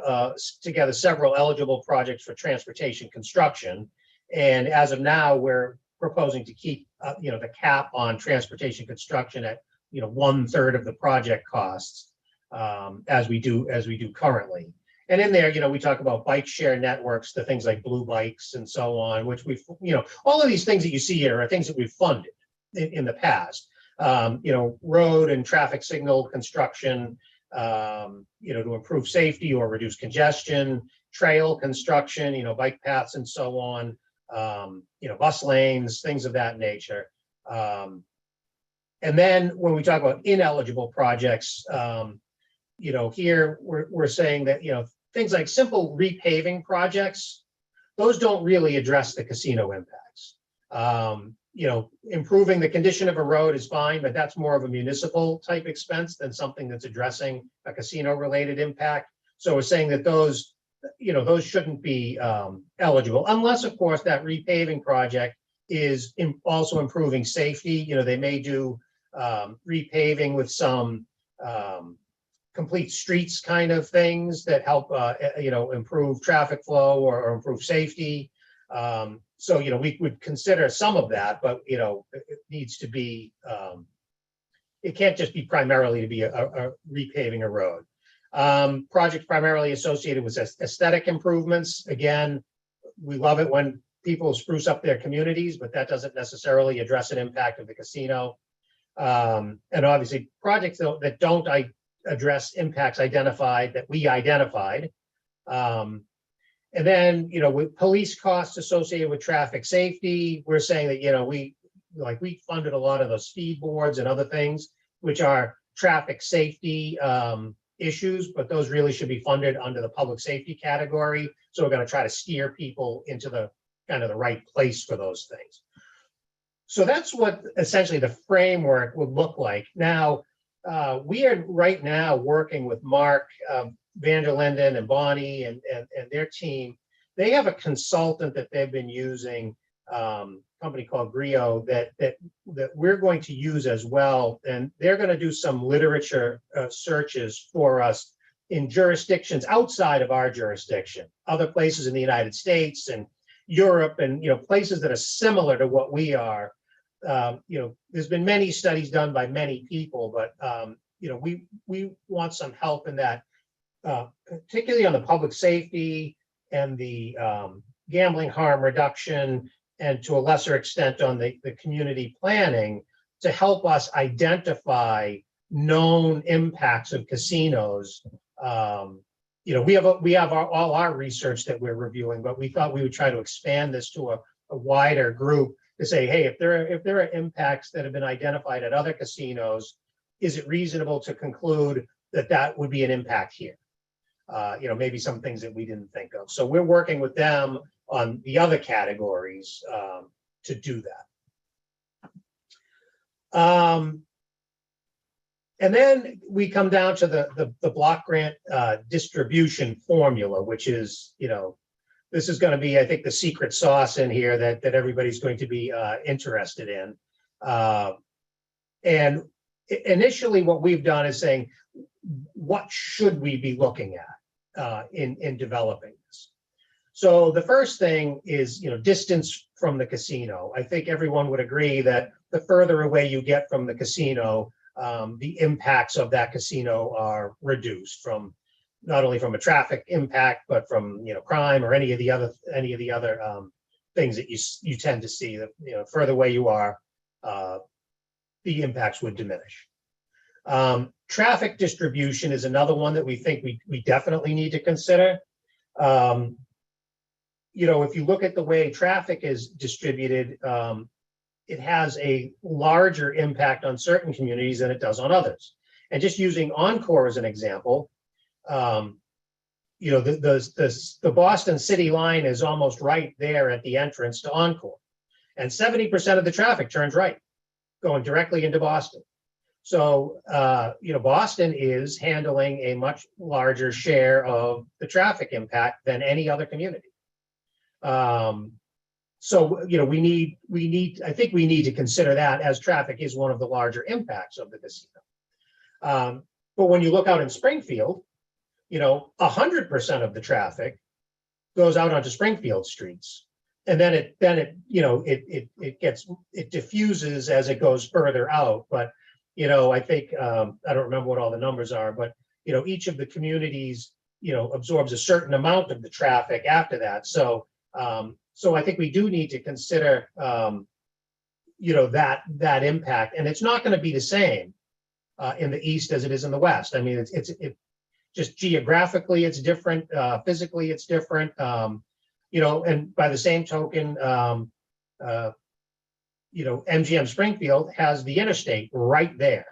together several eligible projects for transportation construction. And as of now, we're proposing to keep the cap on transportation construction at 1/3 of the project costs, as we do currently. And in there, we talk about bike share networks, the things like Blue Bikes and so on, which we've, all of these things that you see here are things that we've funded in the past. Road and traffic signal construction, to improve safety or reduce congestion, trail construction, bike paths and so on, bus lanes, things of that nature. And then when we talk about ineligible projects, here we're saying that, things like simple repaving projects, those don't really address the casino impacts. Improving the condition of a road is fine, but that's more of a municipal type expense than something that's addressing a casino related impact. So we're saying that those shouldn't be eligible unless, of course, that repaving project is also improving safety. They may do repaving with some complete streets kind of things that help, improve traffic flow or improve safety. So, we would consider some of that, but, it needs to be, it can't just be primarily to be a repaving a road. Projects primarily associated with aesthetic improvements. Again, we love it when people spruce up their communities, but that doesn't necessarily address an impact of the casino. And obviously projects that don't address impacts that we identified. And then, with police costs associated with traffic safety, we're saying that, we funded a lot of those speed boards and other things, which are traffic safety issues, but those really should be funded under the public safety category. So we're going to try to steer people into the kind of the right place for those things. So that's what essentially the framework would look like. Now, we are right now working with Mark Van der Linden and Bonnie and their team. They have a consultant that they've been using, company called Brio, that we're going to use as well. And they're going to do some literature searches for us in jurisdictions outside of our jurisdiction, other places in the United States and Europe, and places that are similar to what we are. There's been many studies done by many people, but we want some help in that, particularly on the public safety and the gambling harm reduction, and to a lesser extent on the community planning, to help us identify known impacts of casinos. We have all our research that we're reviewing, but we thought we would try to expand this to a wider group to say, hey, if there are impacts that have been identified at other casinos, is it reasonable to conclude that would be an impact here? Maybe some things that we didn't think of. So we're working with them on the other categories to do that. And then we come down to the block grant distribution formula, which is, this is going to be, I think, the secret sauce in here that everybody's going to be interested in. And initially what we've done is saying, what should we be looking at in developing this? So the first thing is, distance from the casino. I think everyone would agree that the further away you get from the casino, the impacts of that casino are reduced, from not only from a traffic impact, but from crime or any of the other things that you tend to see. That further away you are, the impacts would diminish. Traffic distribution is another one that we think we definitely need to consider. If you look at the way traffic is distributed, it has a larger impact on certain communities than it does on others. And just using Encore as an example, the Boston City line is almost right there at the entrance to Encore, and 70% of the traffic turns right, going directly into Boston. So, Boston is handling a much larger share of the traffic impact than any other community. So, I think we need to consider that, as traffic is one of the larger impacts of the casino. But when you look out in Springfield, 100% of the traffic goes out onto Springfield streets. And then it diffuses as it goes further out. But, I think, I don't remember what all the numbers are, but, each of the communities, absorbs a certain amount of the traffic after that. So, so I think we do need to consider, that impact, and it's not going to be the same in the East as it is in the West. I mean, it's just geographically, it's different. Physically, it's different. And by the same token, MGM Springfield has the interstate right there.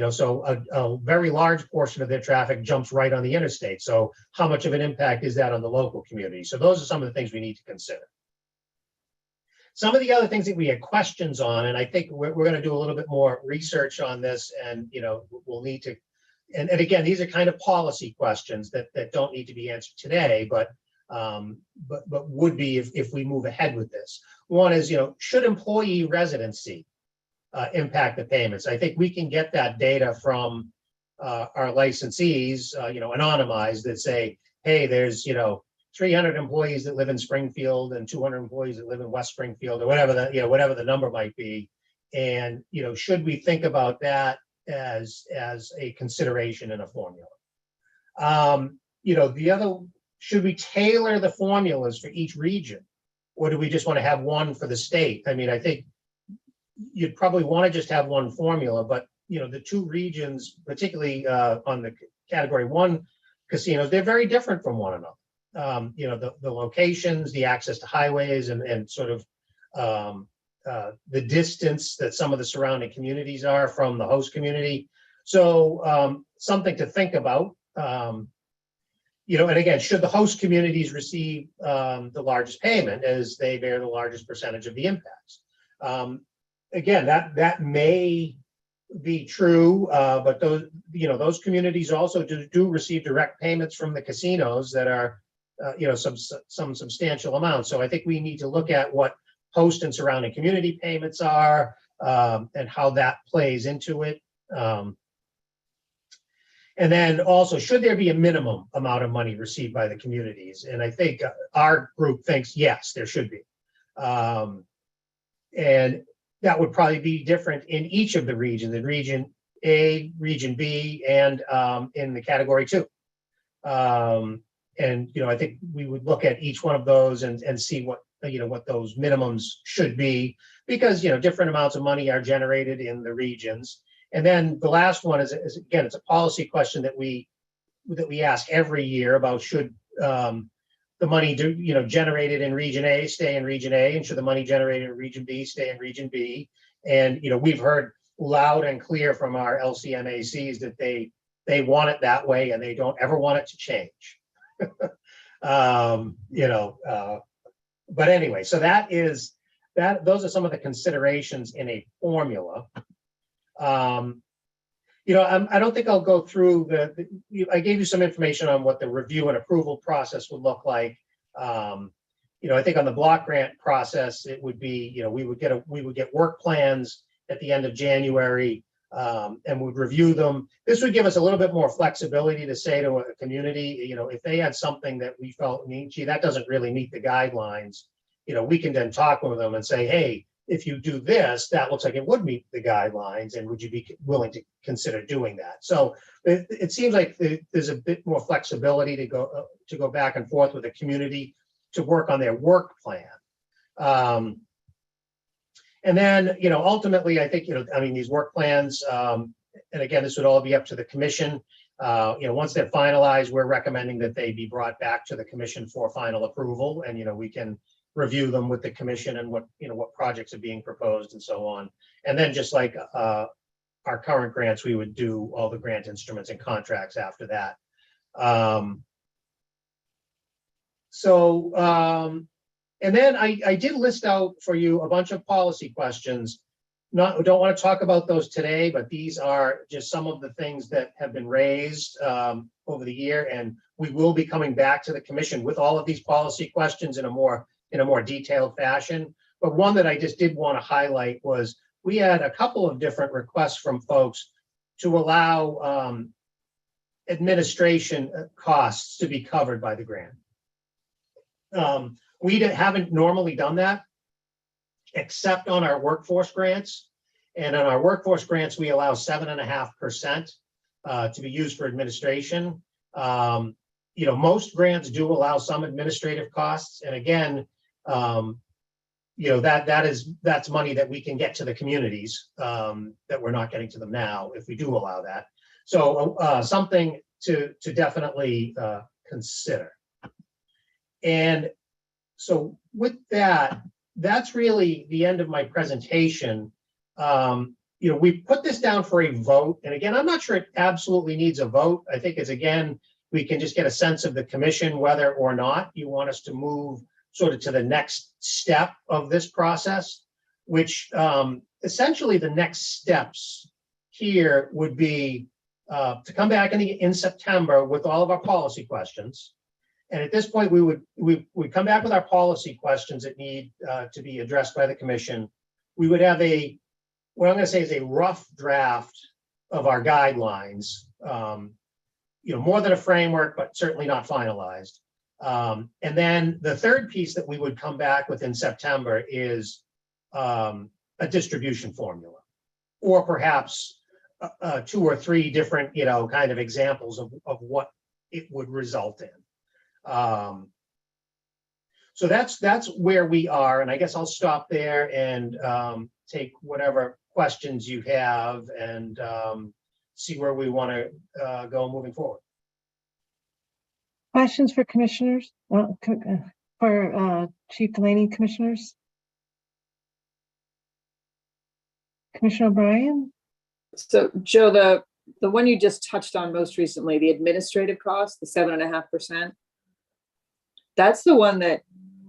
So a very large portion of their traffic jumps right on the interstate. So how much of an impact is that on the local community? So those are some of the things we need to consider. Some of the other things that we had questions on, and I think we're going to do a little bit more research on this, and we'll need to, and again, these are kind of policy questions that don't need to be answered today, but would be if we move ahead with this. One is, should employee residency impact the payments? I think we can get that data from our licensees, anonymized, that say, hey, there's 300 employees that live in Springfield and 200 employees that live in West Springfield, or whatever the number might be. And should we think about that as a consideration in a formula? The other, should we tailor the formulas for each region, or do we just want to have one for the state? I mean, I think you'd probably want to just have one formula, but the two regions, particularly on the category 1 casinos, they're very different from one another. The locations, the access to highways, and sort of the distance that some of the surrounding communities are from the host community. So something to think about. And again, should the host communities receive the largest payment, as they bear the largest percentage of the impacts? Again, that may be true, but those communities also do receive direct payments from the casinos that are some substantial amounts. So I think we need to look at what host and surrounding community payments are, and how that plays into it. And then also, should there be a minimum amount of money received by the communities? And I think our group thinks, yes, there should be. And that would probably be different in each of the regions, in Region A, Region B, and in the Category 2. And I think we would look at each one of those and see what what those minimums should be, because different amounts of money are generated in the regions. And then the last one is again, it's a policy question that we ask every year about, should the money generated in Region A stay in Region A, and should the money generated in Region B stay in Region B? And we've heard loud and clear from our LCMACs that they want it that way, and they don't ever want it to change. But anyway, so those are some of the considerations in a formula. I don't think I'll go through I gave you some information on what the review and approval process would look like. I think on the block grant process, it would be, we would get work plans at the end of January, and would review them. This would give us a little bit more flexibility to say to a community, if they had something that we felt, gee, that doesn't really meet the guidelines, we can then talk with them and say, hey, if you do this, that looks like it would meet the guidelines, and would you be willing to consider doing that? So it seems like there's a bit more flexibility to go back and forth with the community to work on their work plan. And then, ultimately, I think, these work plans, and again, this would all be up to the commission. Once they're finalized, we're recommending that they be brought back to the commission for final approval, and, we can review them with the commission and what projects are being proposed and so on. And then, just like our current grants, we would do all the grant instruments and contracts after that. And then I did list out for you a bunch of policy questions. We don't want to talk about those today, but these are just some of the things that have been raised over the year, and we will be coming back to the commission with all of these policy questions in a more detailed fashion. But one that I just did want to highlight was, we had a couple of different requests from folks to allow administration costs to be covered by the grant. We haven't normally done that, except on our workforce grants. And on our workforce grants, we allow 7.5% to be used for administration. Most grants do allow some administrative costs. And again, that's money that we can get to the communities that we're not getting to them now if we do allow that. So something to definitely consider. And so with that, that's really the end of my presentation. We put this down for a vote. And again, I'm not sure it absolutely needs a vote. I think it's, again, we can just get a sense of the commission whether or not you want us to move sort of to the next step of this process, which essentially the next steps here would be to come back in September with all of our policy questions. And at this point, we would come back with our policy questions that need to be addressed by the commission. We would have what I'm going to say is a rough draft of our guidelines, more than a framework, but certainly not finalized. And then the third piece that we would come back with in September is a distribution formula, or perhaps 2 or 3 different, kind of examples of what it would result in. So that's where we are. And I guess I'll stop there and take whatever questions you have and see where we want to go moving forward. Questions for commissioners? For Chief Delaney, commissioners? Commissioner O'Brien? So Joe, the one you just touched on most recently, the administrative cost, the 7.5%, that's the one that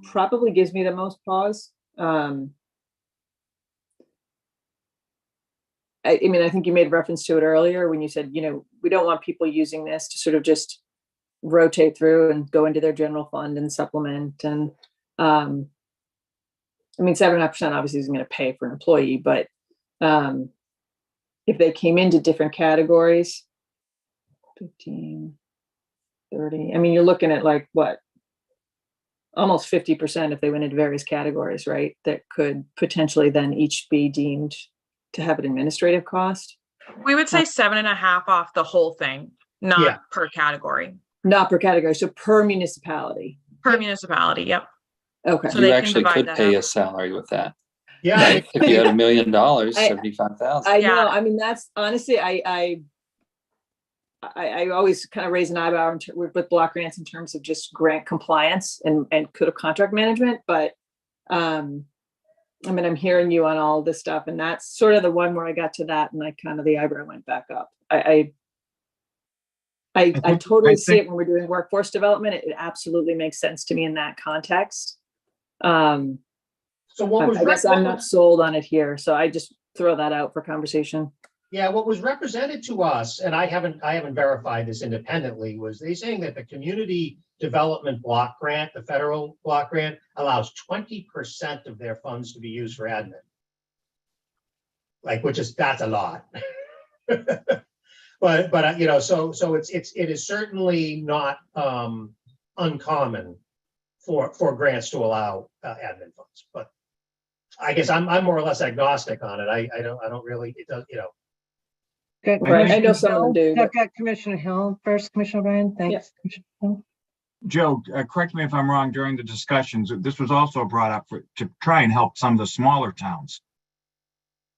probably gives me the most pause. I think you made reference to it earlier when you said, we don't want people using this to sort of just rotate through and go into their general fund and supplement. And 7.5% obviously isn't going to pay for an employee, but if they came into different categories, 15, 30, you're looking at like what? Almost 50% if they went into various categories, right? That could potentially then each be deemed to have an administrative cost. We would say 7.5 off the whole thing, not per category. Not per category, so per municipality. Per municipality, yep. Okay. So you actually could pay a salary with that. Yeah. Right? If you had $1 million, 75,000. I know. That's honestly, I always kind of raise an eyebrow with block grants in terms of just grant compliance and code of contract management. But I'm hearing you on all this stuff, and that's sort of the one where I got to that, and the eyebrow went back up. I totally see it when we're doing workforce development. It absolutely makes sense to me in that context. So I guess I'm not sold on it here, so I just throw that out for conversation. Yeah, what was represented to us, and I haven't verified this independently, was they saying that the community development block grant, the federal block grant, allows 20% of their funds to be used for admin. That's a lot. But so it is certainly not uncommon for grants to allow admin funds. But I guess I'm more or less agnostic on it. I don't really, it does, Good. Right. I know some of them do. I've got Commissioner Hill first. Commissioner O'Brien, thanks. Yes. Commissioner Hill. Joe, correct me if I'm wrong, during the discussions, this was also brought up to try and help some of the smaller towns.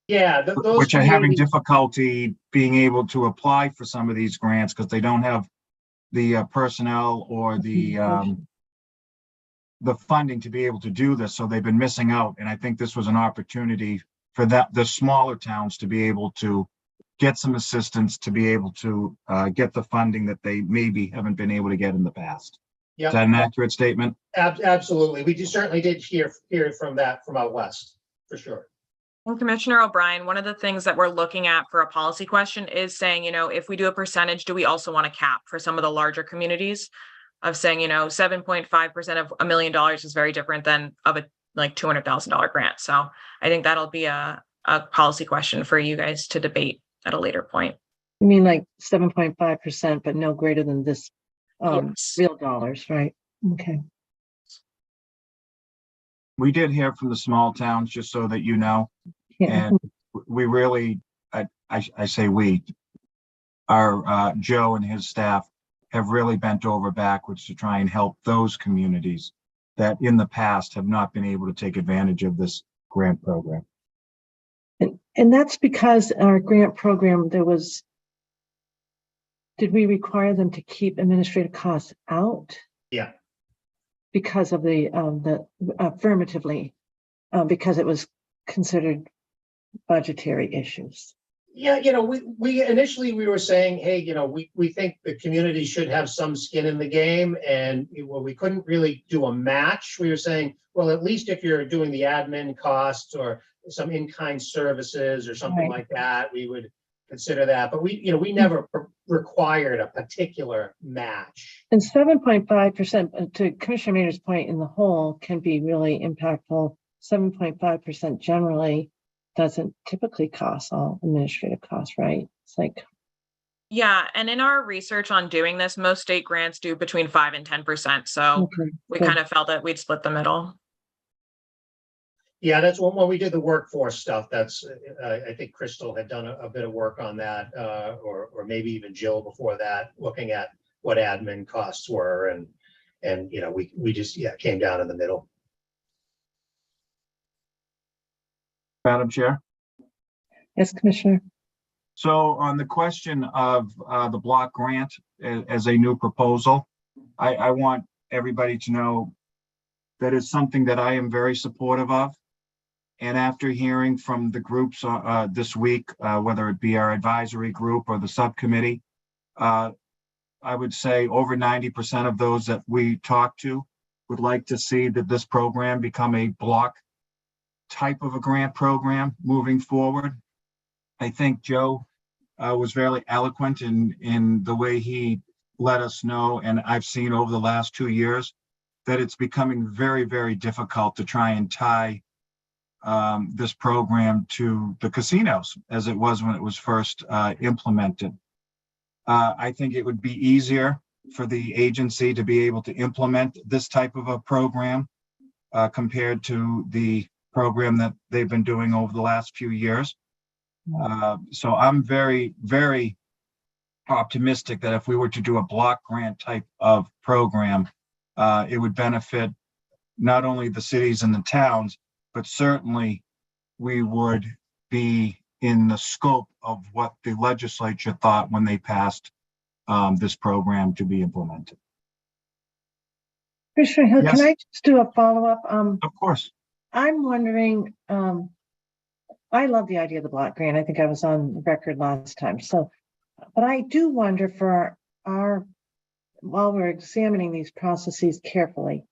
Yeah, those which are having difficulty being able to apply for some of these grants because they don't have the personnel or the funding to be able to do this. So they've been missing out. And I think this was an opportunity for the smaller towns to be able to get some assistance, to be able to get the funding that they maybe haven't been able to get in the past. Yep. Is that an accurate statement? Absolutely. We certainly did hear from out west, for sure. And Commissioner O'Brien, one of the things that we're looking at for a policy question is saying, if we do a percentage, do we also want a cap for some of the larger communities of saying, 7.5% of $1 million is very different than of a $200,000 grant. So I think that'll be a policy question for you guys to debate at a later point. You mean like 7.5%, but no greater than this Yes. real dollars, right? Okay. We did hear from the small towns, just so that you know, Yeah. and we really, I say we, our Joe and his staff have really bent over backwards to try and help those communities that in the past have not been able to take advantage of this grant program. And that's because our grant program, did we require them to keep administrative costs out? Yeah. Because of the affirmatively, because it was considered budgetary issues. Yeah, we initially we were saying, hey, we think the community should have some skin in the game, and we couldn't really do a match. We were saying, well, at least if you're doing the admin costs or some in-kind services or something like that, we would consider that. But we never required a particular match. And 7.5%, to Commissioner Maynard's point, in the whole can be really impactful. 7.5% generally doesn't typically cost all administrative costs, right? It's like, yeah, and in our research on doing this, most state grants do between 5 and 10%. So we kind of felt that we'd split the middle. Yeah, that's when we did the workforce stuff. That's I think Crystal had done a bit of work on that, or maybe even Jill before that, looking at what admin costs were, and we just came down in the middle. Madam Chair. Yes, Commissioner. So on the question of the block grant as a new proposal, I want everybody to know that it's something that I am very supportive of. And after hearing from the groups this week, whether it be our advisory group or the subcommittee, I would say over 90% of those that we talked to would like to see that this program become a block type of a grant program moving forward. I think Joe was very eloquent in the way he let us know, and I've seen over the last 2 years, that it's becoming very, very difficult to try and tie this program to the casinos as it was when it was first implemented. I think it would be easier for the agency to be able to implement this type of a program compared to the program that they've been doing over the last few years. So I'm very, very optimistic that if we were to do a block grant type of program, it would benefit not only the cities and the towns, but certainly we would be in the scope of what the legislature thought when they passed this program to be implemented. Commissioner Hill, Yes. can I just do a follow-up? Of course. I'm wondering, I love the idea of the block grant. I think I was on record last time. So, but I do wonder for our while we're examining these processes carefully,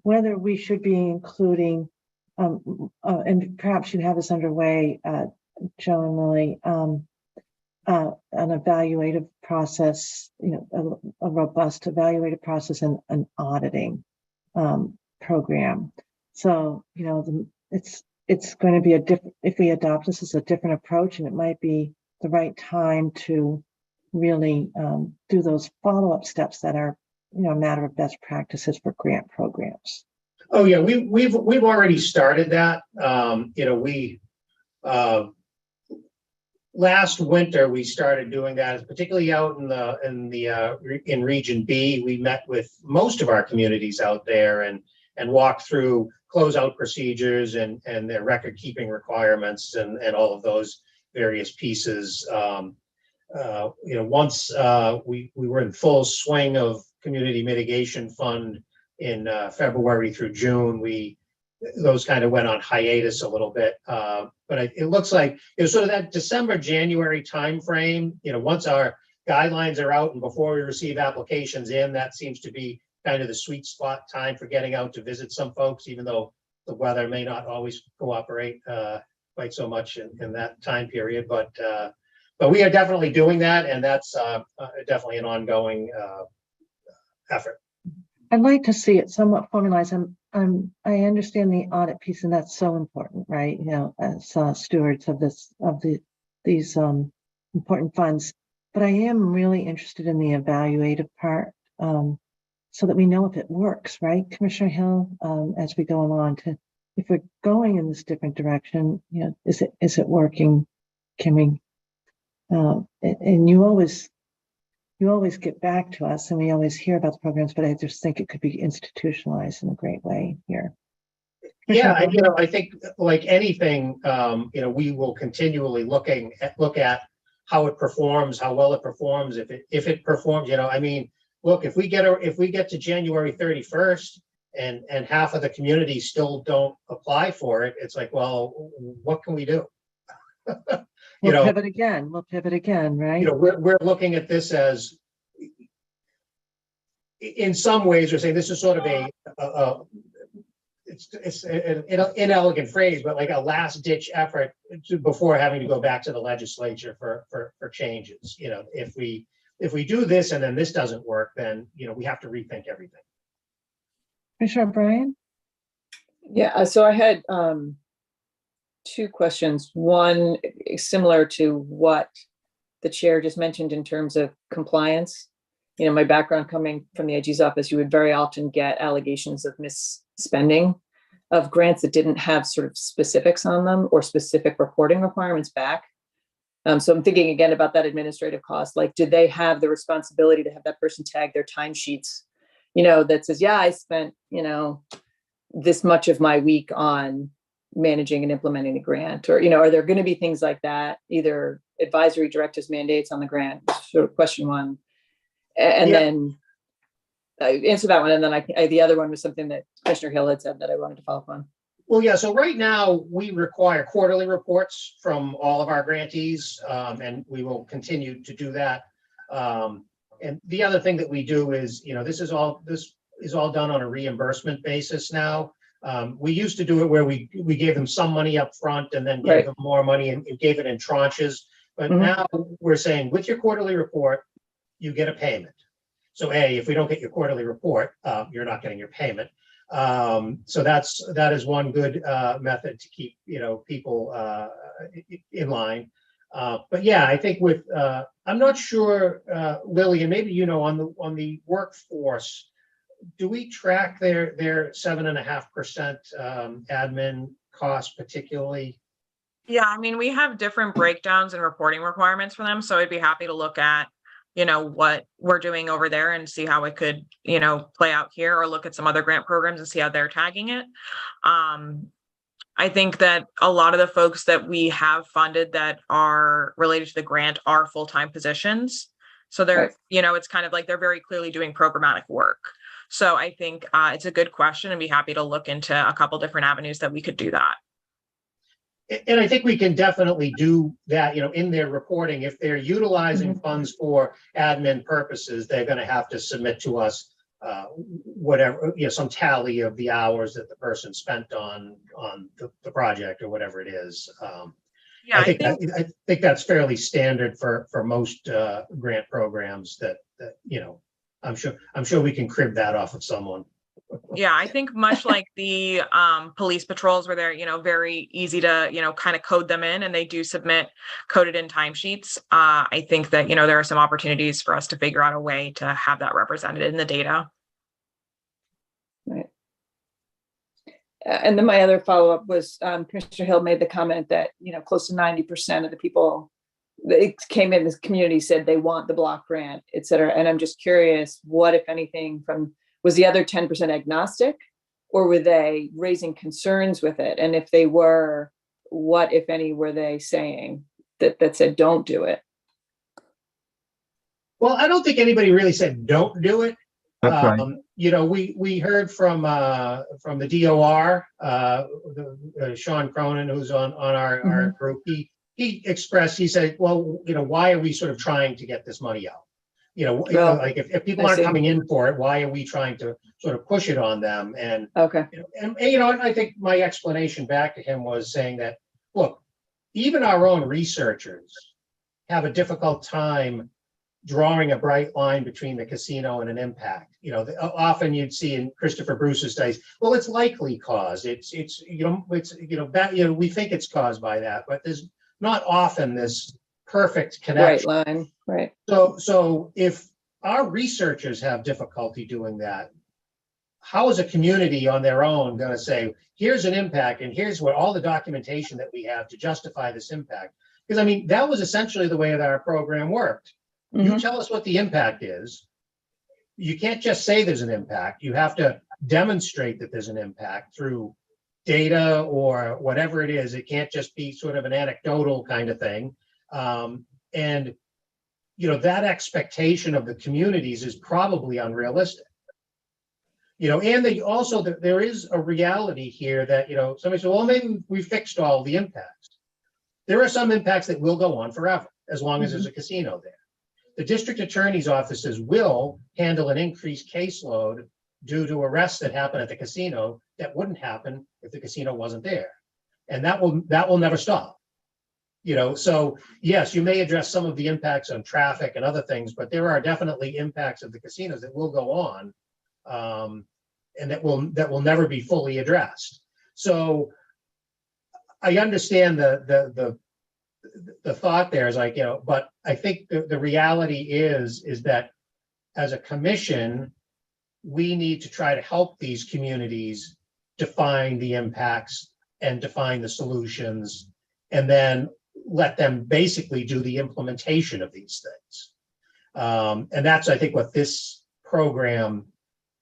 whether we should be including, and perhaps you have this underway, Joe and Lily, an evaluative process, a robust evaluative process and an auditing program. So, it's going to be a different, if we adopt this as a different approach, and it might be the right time to really do those follow-up steps that are, a matter of best practices for grant programs. Oh yeah, we've already started that. Last winter we started doing that, particularly out in Region B. We met with most of our communities out there and walked through closeout procedures and their record keeping requirements and all of those various pieces. Once we were in full swing of Community Mitigation Fund in February through June, those kind of went on hiatus a little bit. But it looks like it was sort of that December, January timeframe. Once our guidelines are out and before we receive applications in, that seems to be kind of the sweet spot time for getting out to visit some folks, even though the weather may not always cooperate quite so much in that time period. But we are definitely doing that, and that's definitely an ongoing effort. I'd like to see it somewhat formalized. I understand the audit piece, and that's so important, right? As stewards of these important funds. but I am really interested in the evaluative part, so that we know if it works, right, Commissioner Hill, as we go along if we're going in this different direction, is it working? Can we, and you always get back to us and we always hear about the programs, but I just think it could be institutionalized in a great way here. Yeah, I think like anything, we will continually look at how it performs, how well it performs, if it performs, look, if we get to January 31st and half of the community still don't apply for it, it's like, well, what can we do? We'll pivot again, right? We're looking at this as, in some ways, we're saying this is sort of it's an inelegant phrase, but like a last ditch effort before having to go back to the legislature for changes. If we do this and then this doesn't work, then we have to rethink everything. Commissioner O'Brien? Yeah, so I had two questions. One, similar to what the chair just mentioned in terms of compliance. My background coming from the AG's office, you would very often get allegations of misspending of grants that didn't have sort of specifics on them or specific reporting requirements back. So I'm thinking again about that administrative cost. Like, did they have the responsibility to have that person tag their timesheets, that says, yeah, I spent, this much of my week on managing and implementing a grant, or, are there going to be things like that, either advisory directives, mandates on the grant? Sort of question one. And then answer that one. And then the other one was something that Commissioner Hill had said that I wanted to follow up on. Well, yeah, so right now we require quarterly reports from all of our grantees, and we will continue to do that. And the other thing that we do is, this is all done on a reimbursement basis now. We used to do it where we gave them some money up front and then gave them more money and gave it in tranches. But now we're saying with your quarterly report, you get a payment. So if we don't get your quarterly report, you're not getting your payment. So that is one good method to keep people in line. But yeah, I think with I'm not sure, Lily, and maybe on the workforce, do we track their 7.5% admin costs particularly? Yeah, we have different breakdowns and reporting requirements for them, so I'd be happy to look at what we're doing over there and see how it could, play out here, or look at some other grant programs and see how they're tagging it. I think that a lot of the folks that we have funded that are related to the grant are full-time positions. So they're, it's kind of like they're very clearly doing programmatic work. So I think it's a good question, and be happy to look into a couple different avenues that we could do that. And I think we can definitely do that, in their reporting. If they're utilizing funds for admin purposes, they're going to have to submit to us whatever, some tally of the hours that the person spent on the project or whatever it is. Yeah, I think that's fairly standard for most grant programs. That I'm sure we can crib that off of someone. Yeah, I think much like the police patrols where they're, very easy to, kind of code them in, and they do submit coded in timesheets. I think that, there are some opportunities for us to figure out a way to have that represented in the data. Right. And then my other follow-up was Commissioner Hill made the comment that, close to 90% of the people that came in this community said they want the block grant, et cetera. And I'm just curious, what, if anything, was the other 10% agnostic, or were they raising concerns with it? And if they were, what, if any, were they saying that said, don't do it? Well, I don't think anybody really said don't do it. That's right. We heard from the DOR, Sean Cronin, who's on our group. He said, well, why are we sort of trying to get this money out? Like if people aren't coming in for it, why are we trying to sort of push it on them? And and I think my explanation back to him was saying that, look, even our own researchers have a difficult time drawing a bright line between the casino and an impact. Often you'd see in Christopher Bruce's studies, well, it's likely caused. We think it's caused by that, but there's not often this perfect Right connection. line, right. So if our researchers have difficulty doing that, how is a community on their own going to say, here's an impact and here's what all the documentation that we have to justify this impact? Because I mean, that was essentially the way that our program worked. You tell us what the impact is. You can't just say there's an impact. You have to demonstrate that there's an impact through data or whatever it is. It can't just be sort of an anecdotal kind of thing. And, you know, that expectation of the communities is probably unrealistic. You know, and they also, there is a reality here that, you know, somebody said, well, maybe we fixed all the impacts. There are some impacts that will go on forever, as long as there's a casino there. The district attorney's offices will handle an increased caseload due to arrests that happen at the casino that wouldn't happen if the casino wasn't there. And that will never stop. You know, so yes, you may address some of the impacts on traffic and other things, but there are definitely impacts of the casinos that will go on, and that will never be fully addressed. So I understand the thought there is like, you know, but I think the reality is that as a commission, we need to try to help these communities define the impacts and define the solutions, and then let them basically do the implementation of these things. And that's, I think, what this program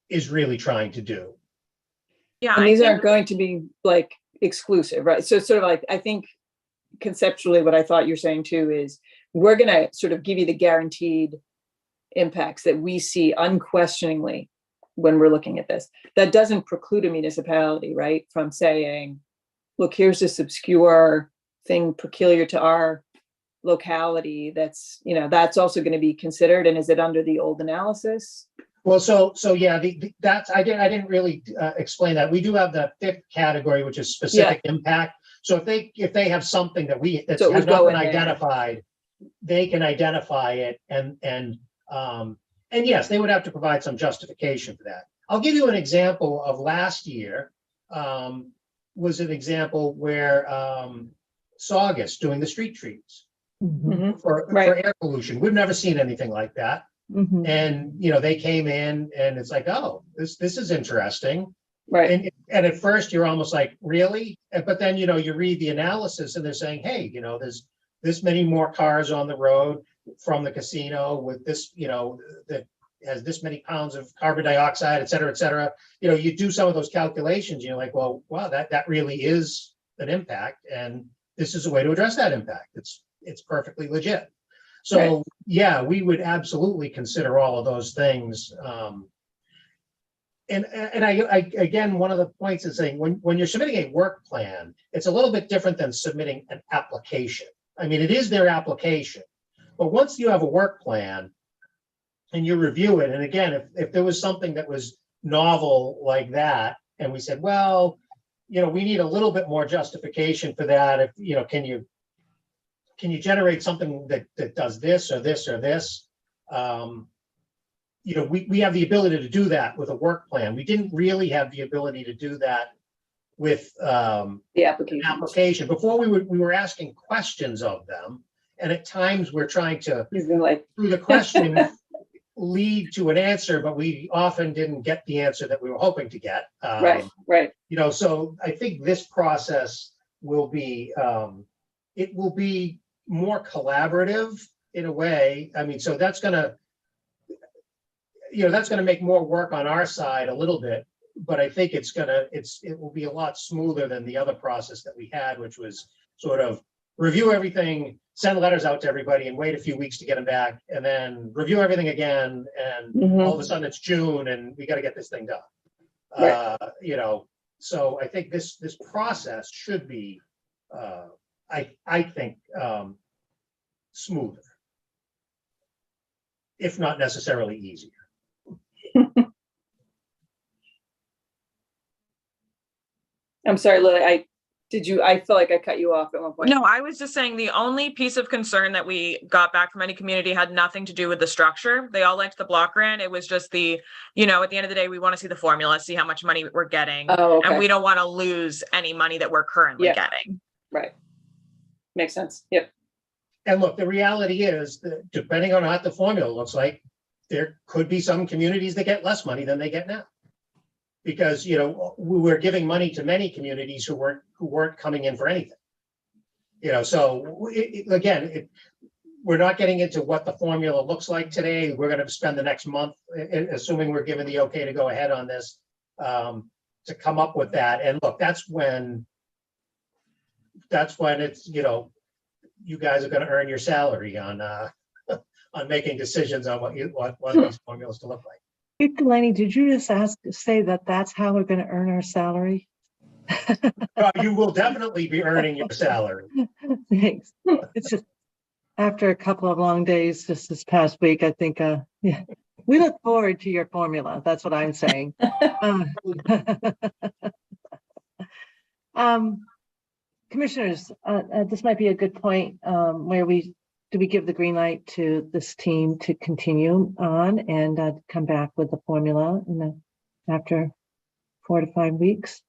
is really trying to do. Yeah, and these aren't going to be like exclusive, right? So sort of like, I think conceptually what I thought you're saying too is we're going to sort of give you the guaranteed impacts that we see unquestioningly when we're looking at this. That doesn't preclude a municipality, right, from saying, look, here's this obscure thing peculiar to our locality that's, you know, that's also going to be considered. And is it under the old analysis? Well, so yeah, that's I didn't really explain that. We do have the fifth category, which is specific impact. So if they have something that has not been identified, they can identify it, and yes, they would have to provide some justification for that. I'll give you an example of last year. Was an example where Saugus doing the street trees for air pollution. We've never seen anything like that. And, you know, they came in and it's like, oh, this is interesting. Right. And at first you're almost like, really? But then, you know, you read the analysis and they're saying, hey, you know, there's this many more cars on the road from the casino with this, you know, that has this many pounds of carbon dioxide, et cetera, et cetera. You know, you do some of those calculations, you're like, well, wow, that really is an impact. And this is a way to address that impact. It's perfectly legit. So yeah, we would absolutely consider all of those things. And I again, one of the points is saying when you're submitting a work plan, it's a little bit different than submitting an application. I mean, it is their application, but once you have a work plan and you review it, and again, if there was something that was novel like that, and we said, well, you know, we need a little bit more justification for that. If, you know, can you generate something that does this or this or this? You know, we have the ability to do that with a work plan. We didn't really have the ability to do that with the application. Before we were asking questions of them, and at times we're trying to, through the question, lead to an answer, but we often didn't get the answer that we were hoping to get. Right. You know, so I think this process will be, it will be more collaborative in a way. I mean, so that's gonna, you know, that's gonna make more work on our side a little bit, but I think it will be a lot smoother than the other process that we had, which was sort of review everything, send letters out to everybody and wait a few weeks to get them back, and then review everything again. And all of a sudden it's June and we got to get this thing done. You know, so I think this process should be, I think, smoother, if not necessarily easier. I'm sorry, Lily, I feel like I cut you off at one point. No, I was just saying the only piece of concern that we got back from any community had nothing to do with the structure. They all liked the block grant. It was just the, you know, at the end of the day, we want to see the formula, see how much money we're getting. Oh, okay. And we don't want to lose any money that we're currently getting. Right. Makes sense. Yep. And look, the reality is that depending on what the formula looks like, there could be some communities that get less money than they get now. Because, you know, we were giving money to many communities who weren't coming in for anything. You know, so again, we're not getting into what the formula looks like today. We're going to spend the next month, assuming we're given the okay to go ahead on this, to come up with that. And look, that's when it's, you know, you guys are going to earn your salary on on making decisions on what these formulas to look like. Hey, Delaney, did you just say that that's how we're going to earn our salary? You will definitely be earning your salary. Thanks. It's just after a couple of long days just this past week, I think, yeah, we look forward to your formula. That's what I'm saying. Commissioners, this might be a good point where we give the green light to this team to continue on and come back with the formula after 4 to 5 weeks.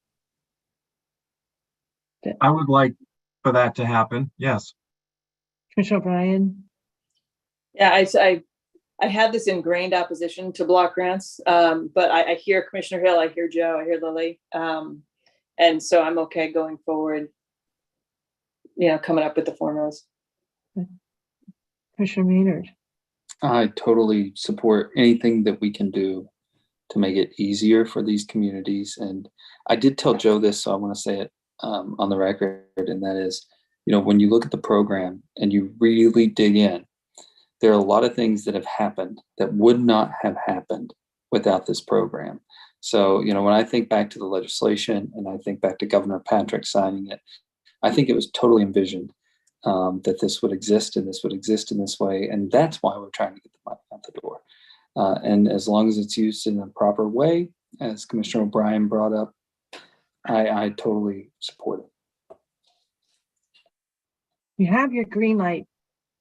I would like for that to happen. Yes. Commissioner O'Brien. Yeah, I had this ingrained opposition to block grants, but I hear Commissioner Hill, I hear Joe, I hear Lily, and so I'm okay going forward, you know, coming up with the formulas. Commissioner Maynard. I totally support anything that we can do to make it easier for these communities. And I did tell Joe this, so I want to say it on the record, and that is, you know, when you look at the program and you really dig in, there are a lot of things that have happened that would not have happened without this program. So, you know, when I think back to the legislation and I think back to Governor Patrick signing it, I think it was totally envisioned that this would exist and this would exist in this way. And that's why we're trying to get the money out the door. And as long as it's used in a proper way, as Commissioner O'Brien brought up, I totally support it. You have your green light,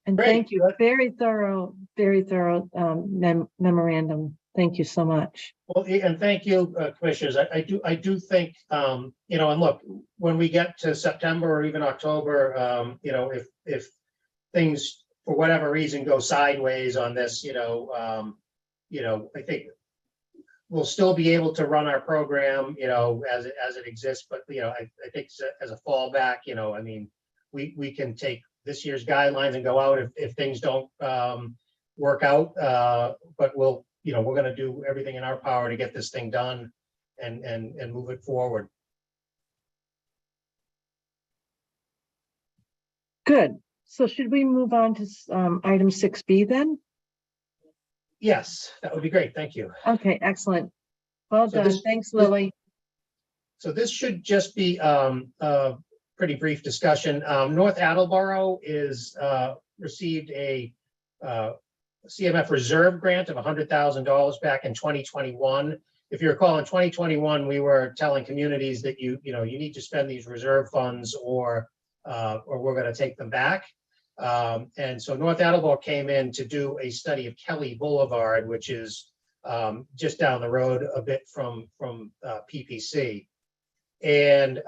and Great. Thank you. Very thorough memorandum. Thank you so much. Well, and thank you, commissioners. I do think, you know, and look, when we get to September or even October, you know, if things for whatever reason go sideways on this, you know, I think we'll still be able to run our program, you know, as it exists. But you know, I think as a fallback, you know, I mean, we can take this year's guidelines and go out if things don't work out. But we're going to do everything in our power to get this thing done and move it forward. Good. So should we move on to item 6B then? Yes, that would be great. Thank you. Okay, excellent. Well So done. Thanks, Lily. So this should just be a pretty brief discussion. North Attleboro received a CMF reserve grant of $100,000 back in 2021. If you recall, in 2021, we were telling communities that you need to spend these reserve funds or we're going to take them back. And so North Attleboro came in to do a study of Kelly Boulevard, which is just down the road a bit from PPC. And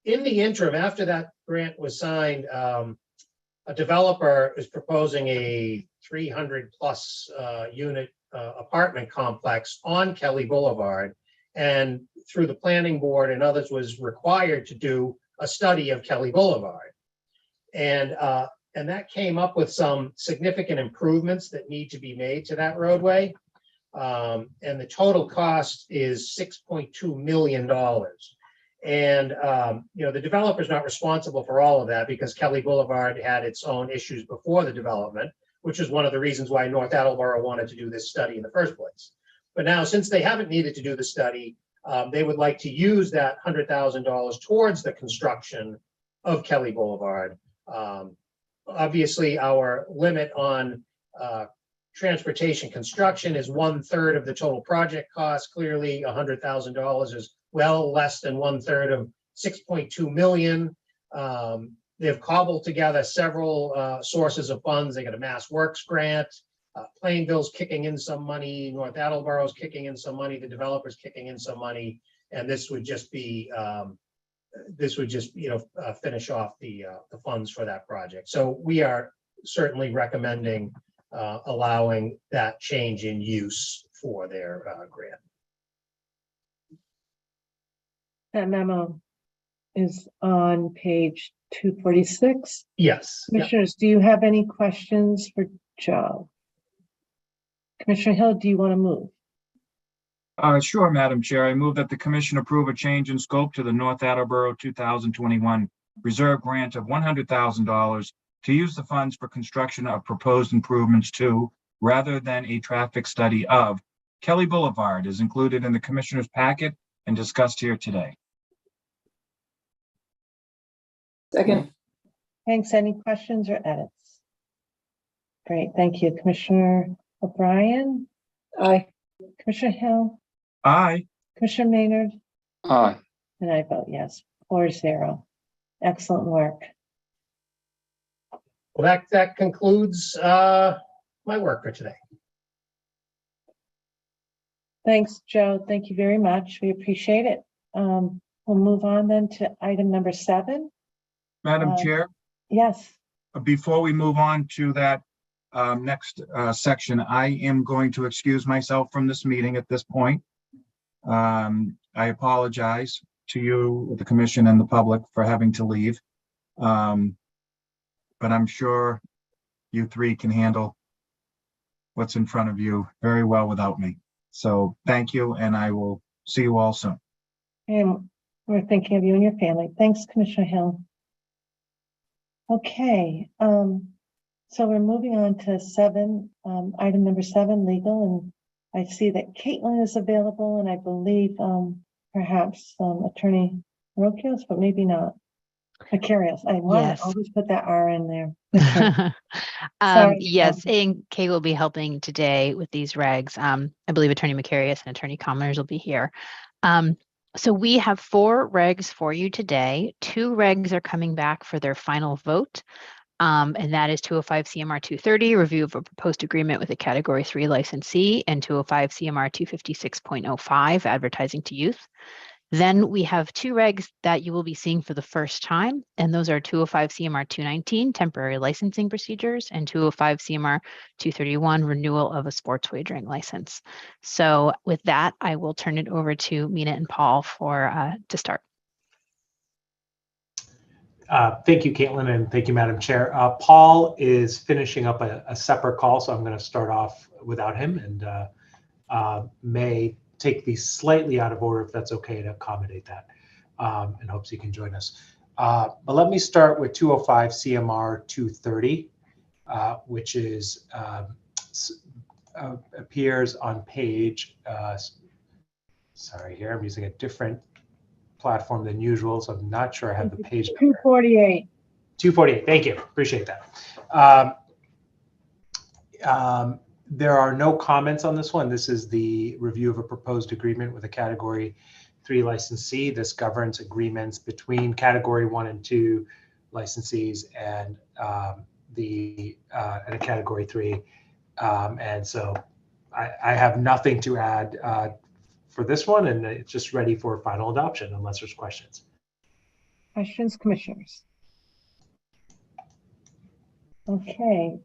in the interim, after that grant was signed, a developer is proposing a 300 plus unit apartment complex on Kelly Boulevard, and through the planning board and others was required to do a study of Kelly Boulevard. And that came up with some significant improvements that need to be made to that roadway. And the total cost is $6.2 million. And the developer's not responsible for all of that because Kelly Boulevard had its own issues before the development, which is one of the reasons why North Attleboro wanted to do this study in the first place. But now, since they haven't needed to do the study, they would like to use that $100,000 towards the construction of Kelly Boulevard. Obviously, our limit on transportation construction is 1/3 of the total project cost. Clearly, $100,000 is well less than 1/3 of $6.2 million. They've cobbled together several sources of funds. They got a Mass Works grant. Plainville's kicking in some money. North Attleboro's kicking in some money. The developer's kicking in some money. And this would just be this would just, finish off the funds for that project. So we are certainly recommending allowing that change in use for their grant. That memo is on page 246. Yes. Yep. Commissioners, do you have any questions for Joe? Commissioner Hill, do you want to move? Sure, Madam Chair. I move that the commission approve a change in scope to the North Attleboro 2021 reserve grant of $100,000 to use the funds for construction of proposed improvements to, rather than a traffic study of, Kelly Boulevard is included in the commissioner's packet and discussed here today. Second. Thanks. Any questions or edits? Great. Thank you. Commissioner O'Brien? Aye. Commissioner Hill? Aye. Commissioner Maynard? Aye. And I vote yes, 4-0. Excellent work. Well, that concludes my work for today. Thanks, Joe. Thank you very much. We appreciate it. We'll move on then to item number 7. Madam Chair, Yes. before we move on to that next section, I am going to excuse myself from this meeting at this point. I apologize to you, the commission, and the public for having to leave. But I'm sure you three can handle what's in front of you very well without me. So thank you, and I will see you all soon. And we're thinking of you and your family. Thanks, Commissioner Hill. Okay, so we're moving on to 7, item number 7, legal, and I see that Caitlin is available, and I believe perhaps Attorney Rokios, but maybe not. Macarius. I want Yes. to always put that R in there. Yes, and Kay will be helping today with these regs. I believe Attorney Macarius and Attorney Commoners will be here. So we have 4 regs for you today. 2 regs are coming back for their final vote. And that is 205 CMR 230, review of a proposed agreement with a Category 3 licensee, and 205 CMR 256.05, advertising to youth. Then we have 2 regs that you will be seeing for the first time, and those are 205 CMR 219, temporary licensing procedures, and 205 CMR 231, renewal of a sports wagering license. So with that, I will turn it over to Mina and Paul to start. Thank you, Caitlin, and thank you, Madam Chair. Paul is finishing up a separate call, so I'm going to start off without him, and may take these slightly out of order if that's okay to accommodate that, and hopes he can join us. But let me start with 205 CMR 230, which is appears on page, sorry, here I'm using a different platform than usual, so I'm not sure I have the page number. 248. 248, thank you, appreciate that. There are no comments on this one. This is the review of a proposed agreement with a Category 3 licensee. This governs agreements between Category 1 and 2 licensees and a Category 3. And so I have nothing to add for this one, and it's just ready for final adoption unless there's questions. Questions, commissioners? Okay,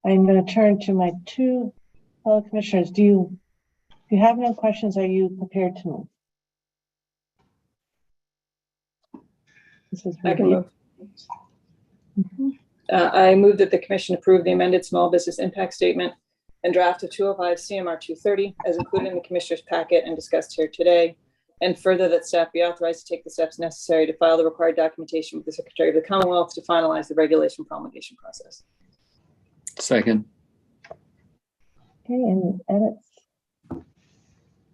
I'm going to turn to my 2 fellow commissioners. Do you have no questions? Are you prepared to move? This is I can move. Mm-hmm. I move that the commission approve the amended small business impact statement and draft of 205 CMR 230 as included in the commissioner's packet and discussed here today. And further, that staff be authorized to take the steps necessary to file the required documentation with the Secretary of the Commonwealth to finalize the regulation promulgation process. Second. Okay, any edits?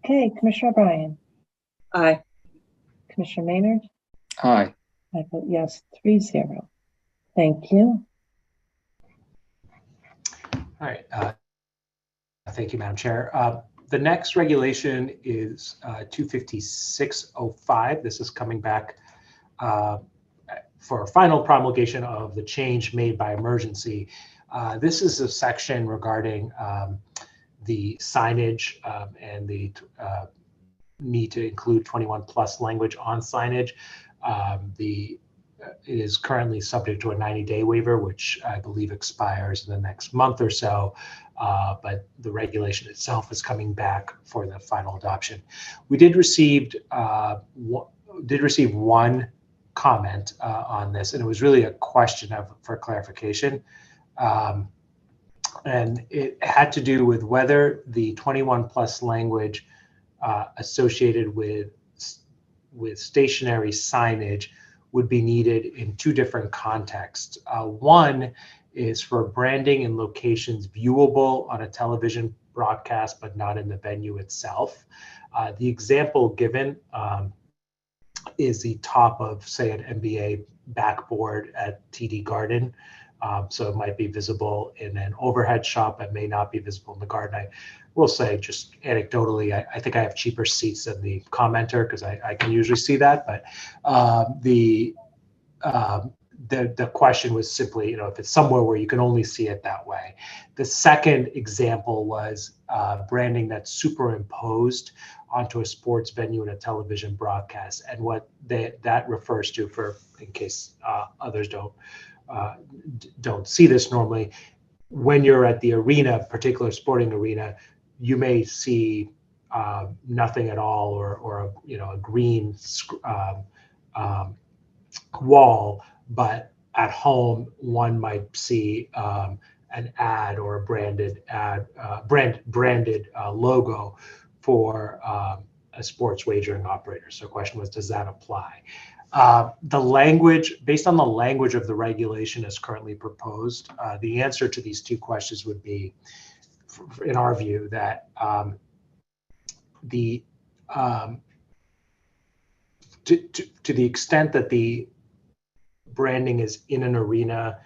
Okay, Commissioner O'Brien. Aye. Commissioner Maynard. Aye. I vote yes, 3-0. Thank you. All right. Thank you, Madam Chair. The next regulation is 256.05. This is coming back for final promulgation of the change made by emergency. This is a section regarding the signage and the need to include 21+ language on signage. It is currently subject to a 90-day waiver, which I believe expires in the next month or so. But the regulation itself is coming back for the final adoption. We did receive one comment on this, and it was really a question for clarification. And it had to do with whether the 21 plus language associated with stationary signage would be needed in two different contexts. One is for branding in locations viewable on a television broadcast, but not in the venue itself. The example given is the top of, say, an NBA backboard at TD Garden. So it might be visible in an overhead shot, but may not be visible in the garden. I will say, just anecdotally, I think I have cheaper seats than the commenter because I can usually see that. But the question was simply, if it's somewhere where you can only see it that way. The second example was branding that's superimposed onto a sports venue in a television broadcast, and what that refers to, in case others don't see this normally, when you're at the arena, particular sporting arena, you may see nothing at all, or a green wall, but at home one might see an ad or a branded logo for a sports wagering operator. So the question was, does that apply? The language, based on the language of the regulation as currently proposed, the answer to these two questions would be, in our view, that to the extent that the branding is in an arena,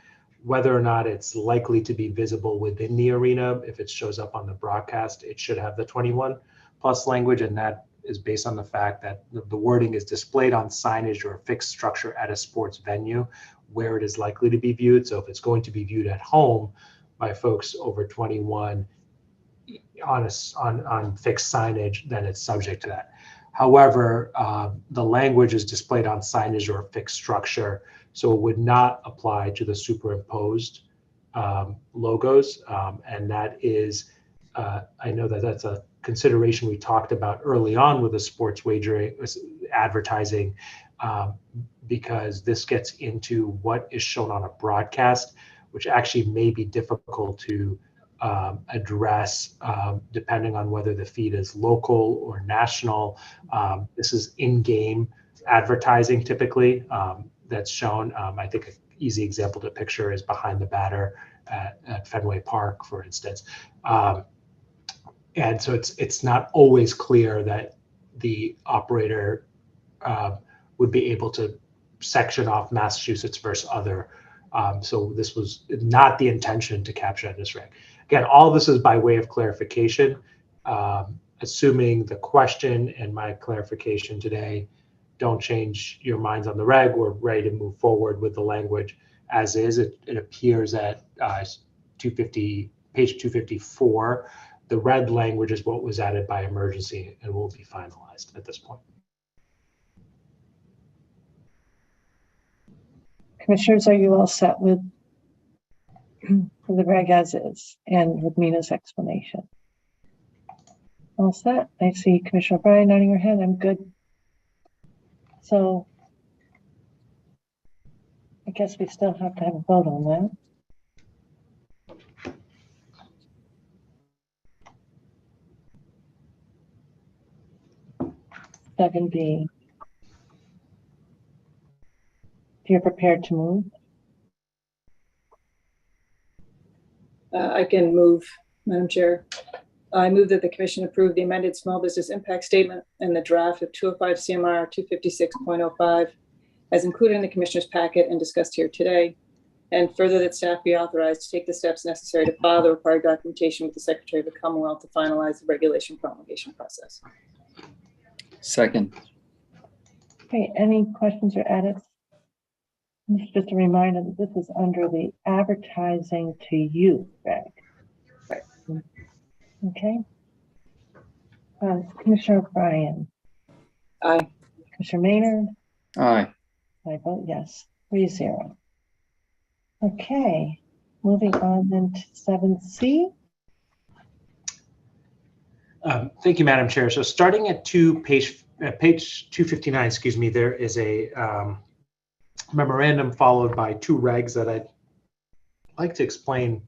whether or not it's likely to be visible within the arena, if it shows up on the broadcast, it should have the 21 plus language, and that is based on the fact that the wording is displayed on signage or a fixed structure at a sports venue where it is likely to be viewed. So if it's going to be viewed at home by folks over 21 on fixed signage, then it's subject to that. However, the language is displayed on signage or a fixed structure, so it would not apply to the superimposed logos. And that is, I know that that's a consideration we talked about early on with the sports wagering advertising, because this gets into what is shown on a broadcast, which actually may be difficult to address depending on whether the feed is local or national. This is in-game advertising typically that's shown. I think an easy example to picture is behind the batter at Fenway Park, for instance. And so it's not always clear that the operator would be able to section off Massachusetts versus other. So this was not the intention to capture that in this reg. Again, all this is by way of clarification. Assuming the question and my clarification today don't change your minds on the reg, we're ready to move forward with the language as is. It appears at page 254. The red language is what was added by emergency and will be finalized at this point. Commissioners, are you all set with the reg as is and with Mina's explanation? All set. I see Commissioner O'Brien nodding her head. I'm good. So I guess we still have to have a vote on that. 7B. If you're prepared to move. I can move, Madam Chair. I move that the Commission approve the amended small business impact statement and the draft of 205 CMR 256.05 as included in the Commissioner's packet and discussed here today. And further, that staff be authorized to take the steps necessary to file the required documentation with the Secretary of the Commonwealth to finalize the regulation promulgation process. Second. Okay, any questions or edits? Just a reminder that this is under the advertising to you reg. Right. Okay. Commissioner O'Brien. Aye. Commissioner Maynard. Aye. I vote yes, 3-0. Okay, moving on then to 7C. Thank you, Madam Chair. So starting at page 259, excuse me, there is a memorandum followed by 2 regs that I'd like to explain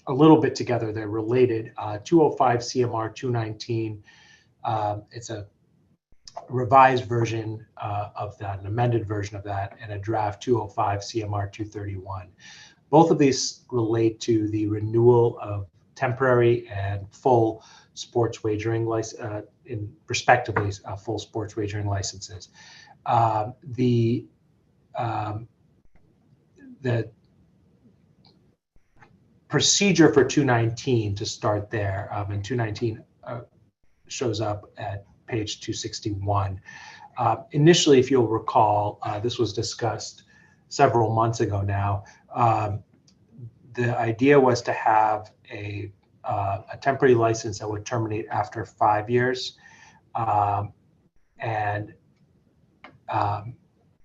a little bit together. They're related. 205 CMR 219. It's a revised version of that, an amended version of that, and a draft 205 CMR 231. Both of these relate to the renewal of temporary and full sports wagering respectively full sports wagering licenses. The procedure for 219, to start there, and 219 shows up at page 261. Initially, if you'll recall, this was discussed several months ago now. The idea was to have a temporary license that would terminate after 5 years. And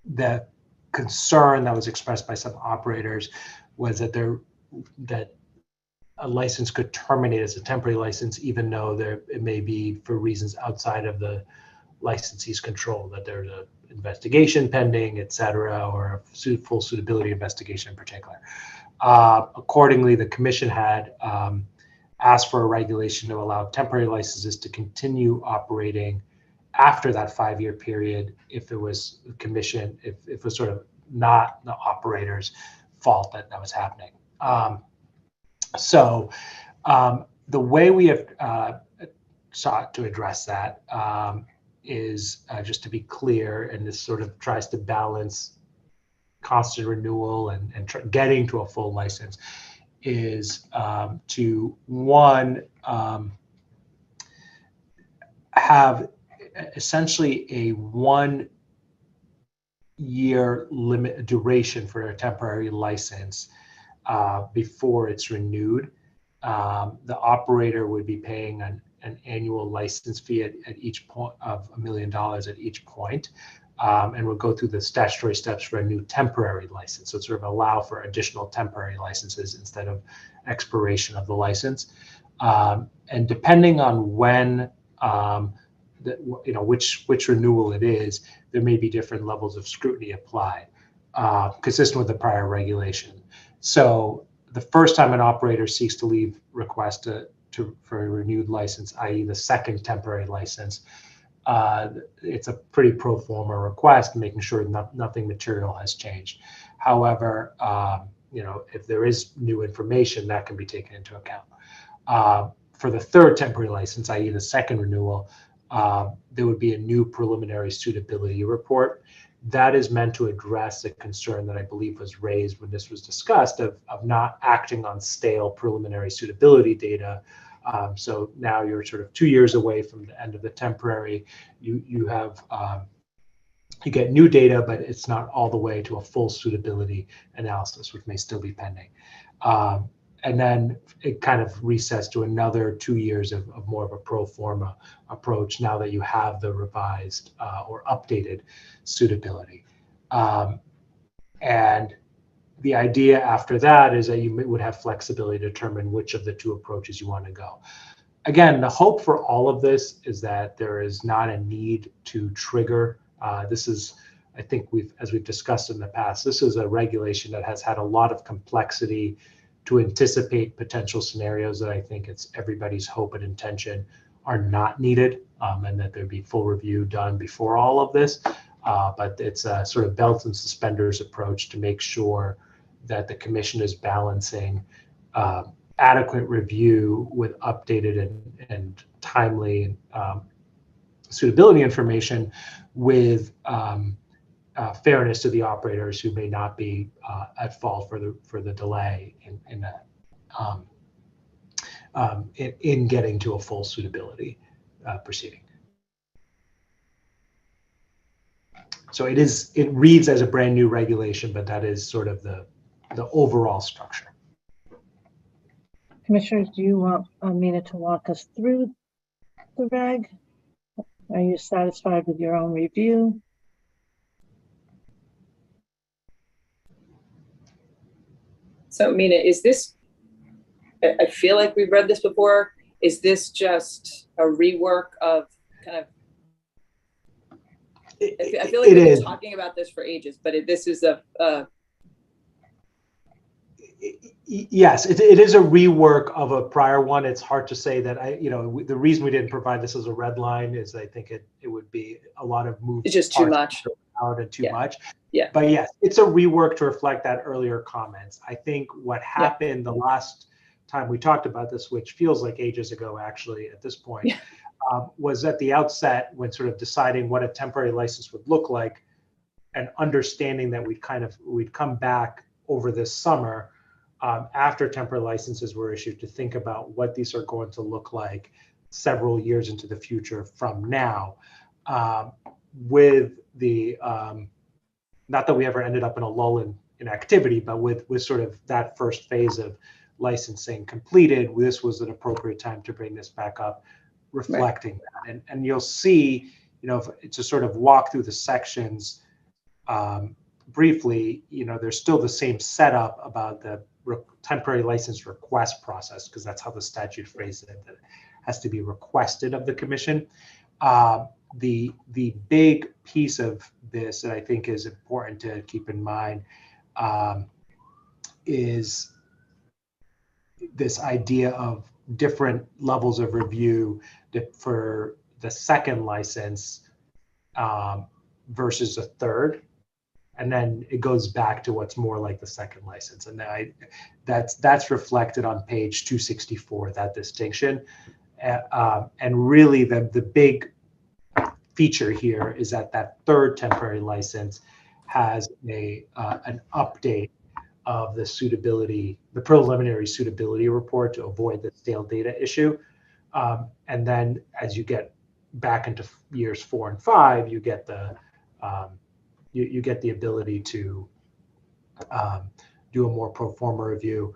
the concern that was expressed by some operators was that a license could terminate as a temporary license, even though it may be for reasons outside of the licensee's control, that there's an investigation pending, et cetera, or a full suitability investigation in particular. Accordingly, the commission had asked for a regulation to allow temporary licenses to continue operating after that 5-year period if it was the commission, if it was sort of not the operator's fault that was happening. So the way we have sought to address that is just to be clear, and this sort of tries to balance constant renewal and getting to a full license, is to, one, have essentially a 1-year limit duration for a temporary license before it's renewed. The operator would be paying an annual license fee at each point of $1 million at each point, and we'll go through the statutory steps for a new temporary license. So sort of allow for additional temporary licenses instead of expiration of the license. And depending on when, which renewal it is, there may be different levels of scrutiny applied, consistent with the prior regulation. So the first time an operator seeks to leave request for a renewed license, i.e. the second temporary license, it's a pretty pro forma request, making sure nothing material has changed. However, if there is new information, that can be taken into account. For the third temporary license, i.e. the second renewal, there would be a new preliminary suitability report. That is meant to address a concern that I believe was raised when this was discussed of not acting on stale preliminary suitability data. So now you're sort of 2 years away from the end of the temporary. You get new data, but it's not all the way to a full suitability analysis, which may still be pending. And then it kind of resets to another 2 years of more of a pro forma approach now that you have the revised or updated suitability. And the idea after that is that you would have flexibility to determine which of the 2 approaches you want to go. Again, the hope for all of this is that there is not a need to trigger. This is, I think as we've discussed in the past, this is a regulation that has had a lot of complexity to anticipate potential scenarios that I think it's everybody's hope and intention are not needed, and that there'd be full review done before all of this. But it's a sort of belts and suspenders approach to make sure that the commission is balancing adequate review with updated and timely suitability information with fairness to the operators who may not be at fault for the delay in getting to a full suitability proceeding. So it reads as a brand new regulation, but that is sort of the overall structure. Commissioners, do you want Mina to walk us through the reg? Are you satisfied with your own review? So Mina, is this, I feel like we've read this before. Is this just a rework of kind of, I feel like we've been talking about this for ages, but this is yes, it is a rework of a prior one. It's hard to say that the reason we didn't provide this as a red line is I think it would be a lot of moves. It's just too much. And too much. Yeah. But yes, it's a rework to reflect that earlier comments. I think what happened the last time we talked about this, which feels like ages ago actually at this point, was at the outset when sort of deciding what a temporary license would look like and understanding that we'd come back over this summer after temporary licenses were issued to think about what these are going to look like several years into the future from now. With the, not that we ever ended up in a lull in activity, but with sort of that first phase of licensing completed, this was an appropriate time to bring this back up, reflecting that. And you'll see, to sort of walk through the sections briefly, there's still the same setup about the temporary license request process, because that's how the statute phrases it, that it has to be requested of the commission. The big piece of this that I think is important to keep in mind is this idea of different levels of review for the second license versus a third. And then it goes back to what's more like the second license. And that's reflected on page 264, that distinction. And really the big feature here is that third temporary license has an update of the suitability, the preliminary suitability report to avoid the stale data issue. And then as you get back into years 4 and 5, you get the you get the ability to do a more pro forma review.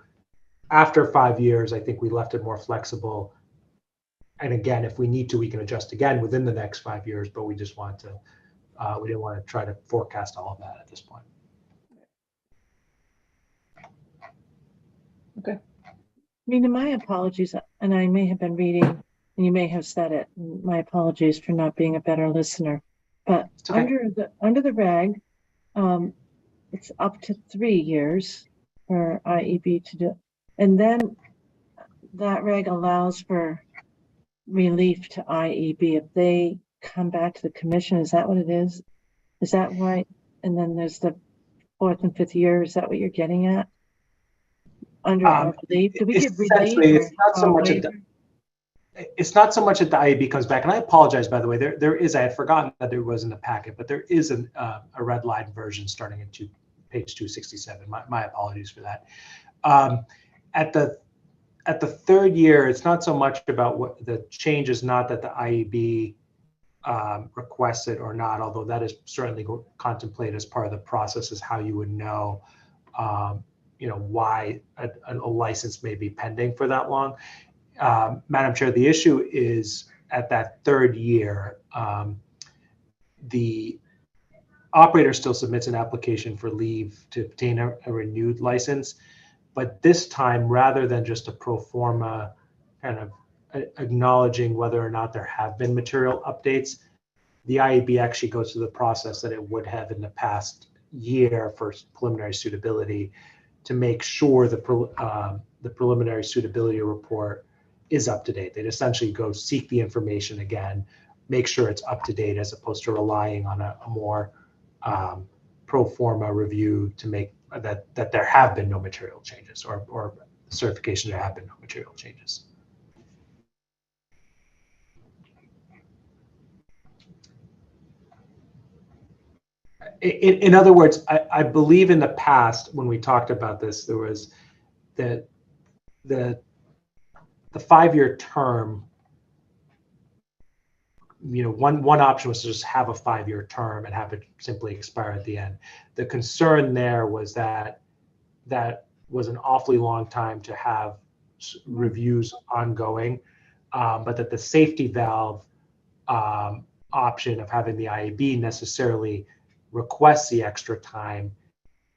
After 5 years, I think we left it more flexible. And again, if we need to, we can adjust again within the next 5 years, but we just want to, we didn't want to try to forecast all of that at this point. Okay. Nina, my apologies, and I may have been reading, and you may have said it. My apologies for not being a better listener. But okay. under the reg, it's up to 3 years for IEB to do, and then that reg allows for relief to IEB if they come back to the commission. Is that what it is? Is that right? And then there's the 4th and 5th year. Is that what you're getting at? Under relief, do we get relief? It's not so much at it's not so much that the IEB comes back. And I apologize, by the way. There is, I had forgotten that there was in the packet, but there is a red line version starting at page 267. My apologies for that. At the 3rd year, it's not so much about what the change is, not that the IEB requests it or not, although that is certainly contemplated as part of the process, is how you would know, why a license may be pending for that long. Madam Chair, the issue is at that 3rd year, the operator still submits an application for leave to obtain a renewed license. But this time, rather than just a pro forma kind of acknowledging whether or not there have been material updates, the IEB actually goes through the process that it would have in the past year for preliminary suitability to make sure the preliminary suitability report is up to date. They'd essentially go seek the information again, make sure it's up to date, as opposed to relying on a more pro forma review to make that there have been no material changes, or certification there have been no material changes. In other words, I believe in the past when we talked about this, there was the 5-year term. One option was to just have a 5-year term and have it simply expire at the end. The concern there was that was an awfully long time to have reviews ongoing, but that the safety valve option of having the IEB necessarily request the extra time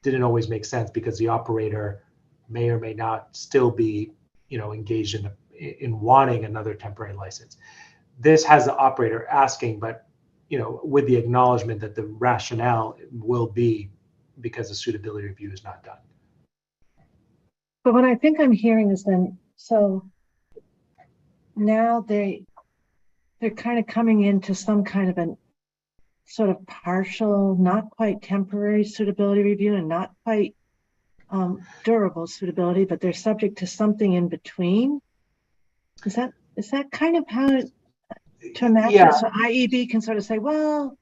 didn't always make sense, because the operator may or may not still be, engaged in wanting another temporary license. This has the operator asking, but with the acknowledgement that the rationale will be because the suitability review is not done. But what I think I'm hearing is then, so now they're kind of coming into some kind of a sort of partial, not quite temporary suitability review and not quite durable suitability, but they're subject to something in between. Is that kind of how to imagine? Yeah. So IEB can sort of say, well,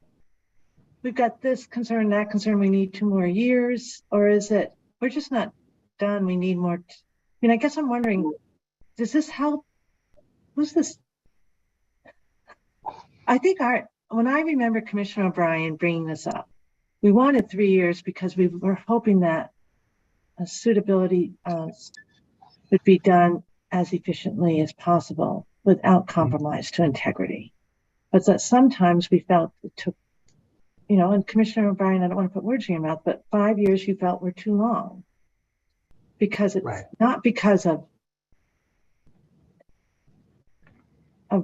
we've got this concern, that concern, we need 2 more years, or is it we're just not done, we need more? I guess I'm wondering, does this help? Who's this? I think when I remember Commissioner O'Brien bringing this up, we wanted 3 years because we were hoping that a suitability would be done as efficiently as possible without compromise to integrity. But that sometimes we felt it took, and Commissioner O'Brien, I don't want to put words in your mouth, but 5 years you felt were too long because it's not because of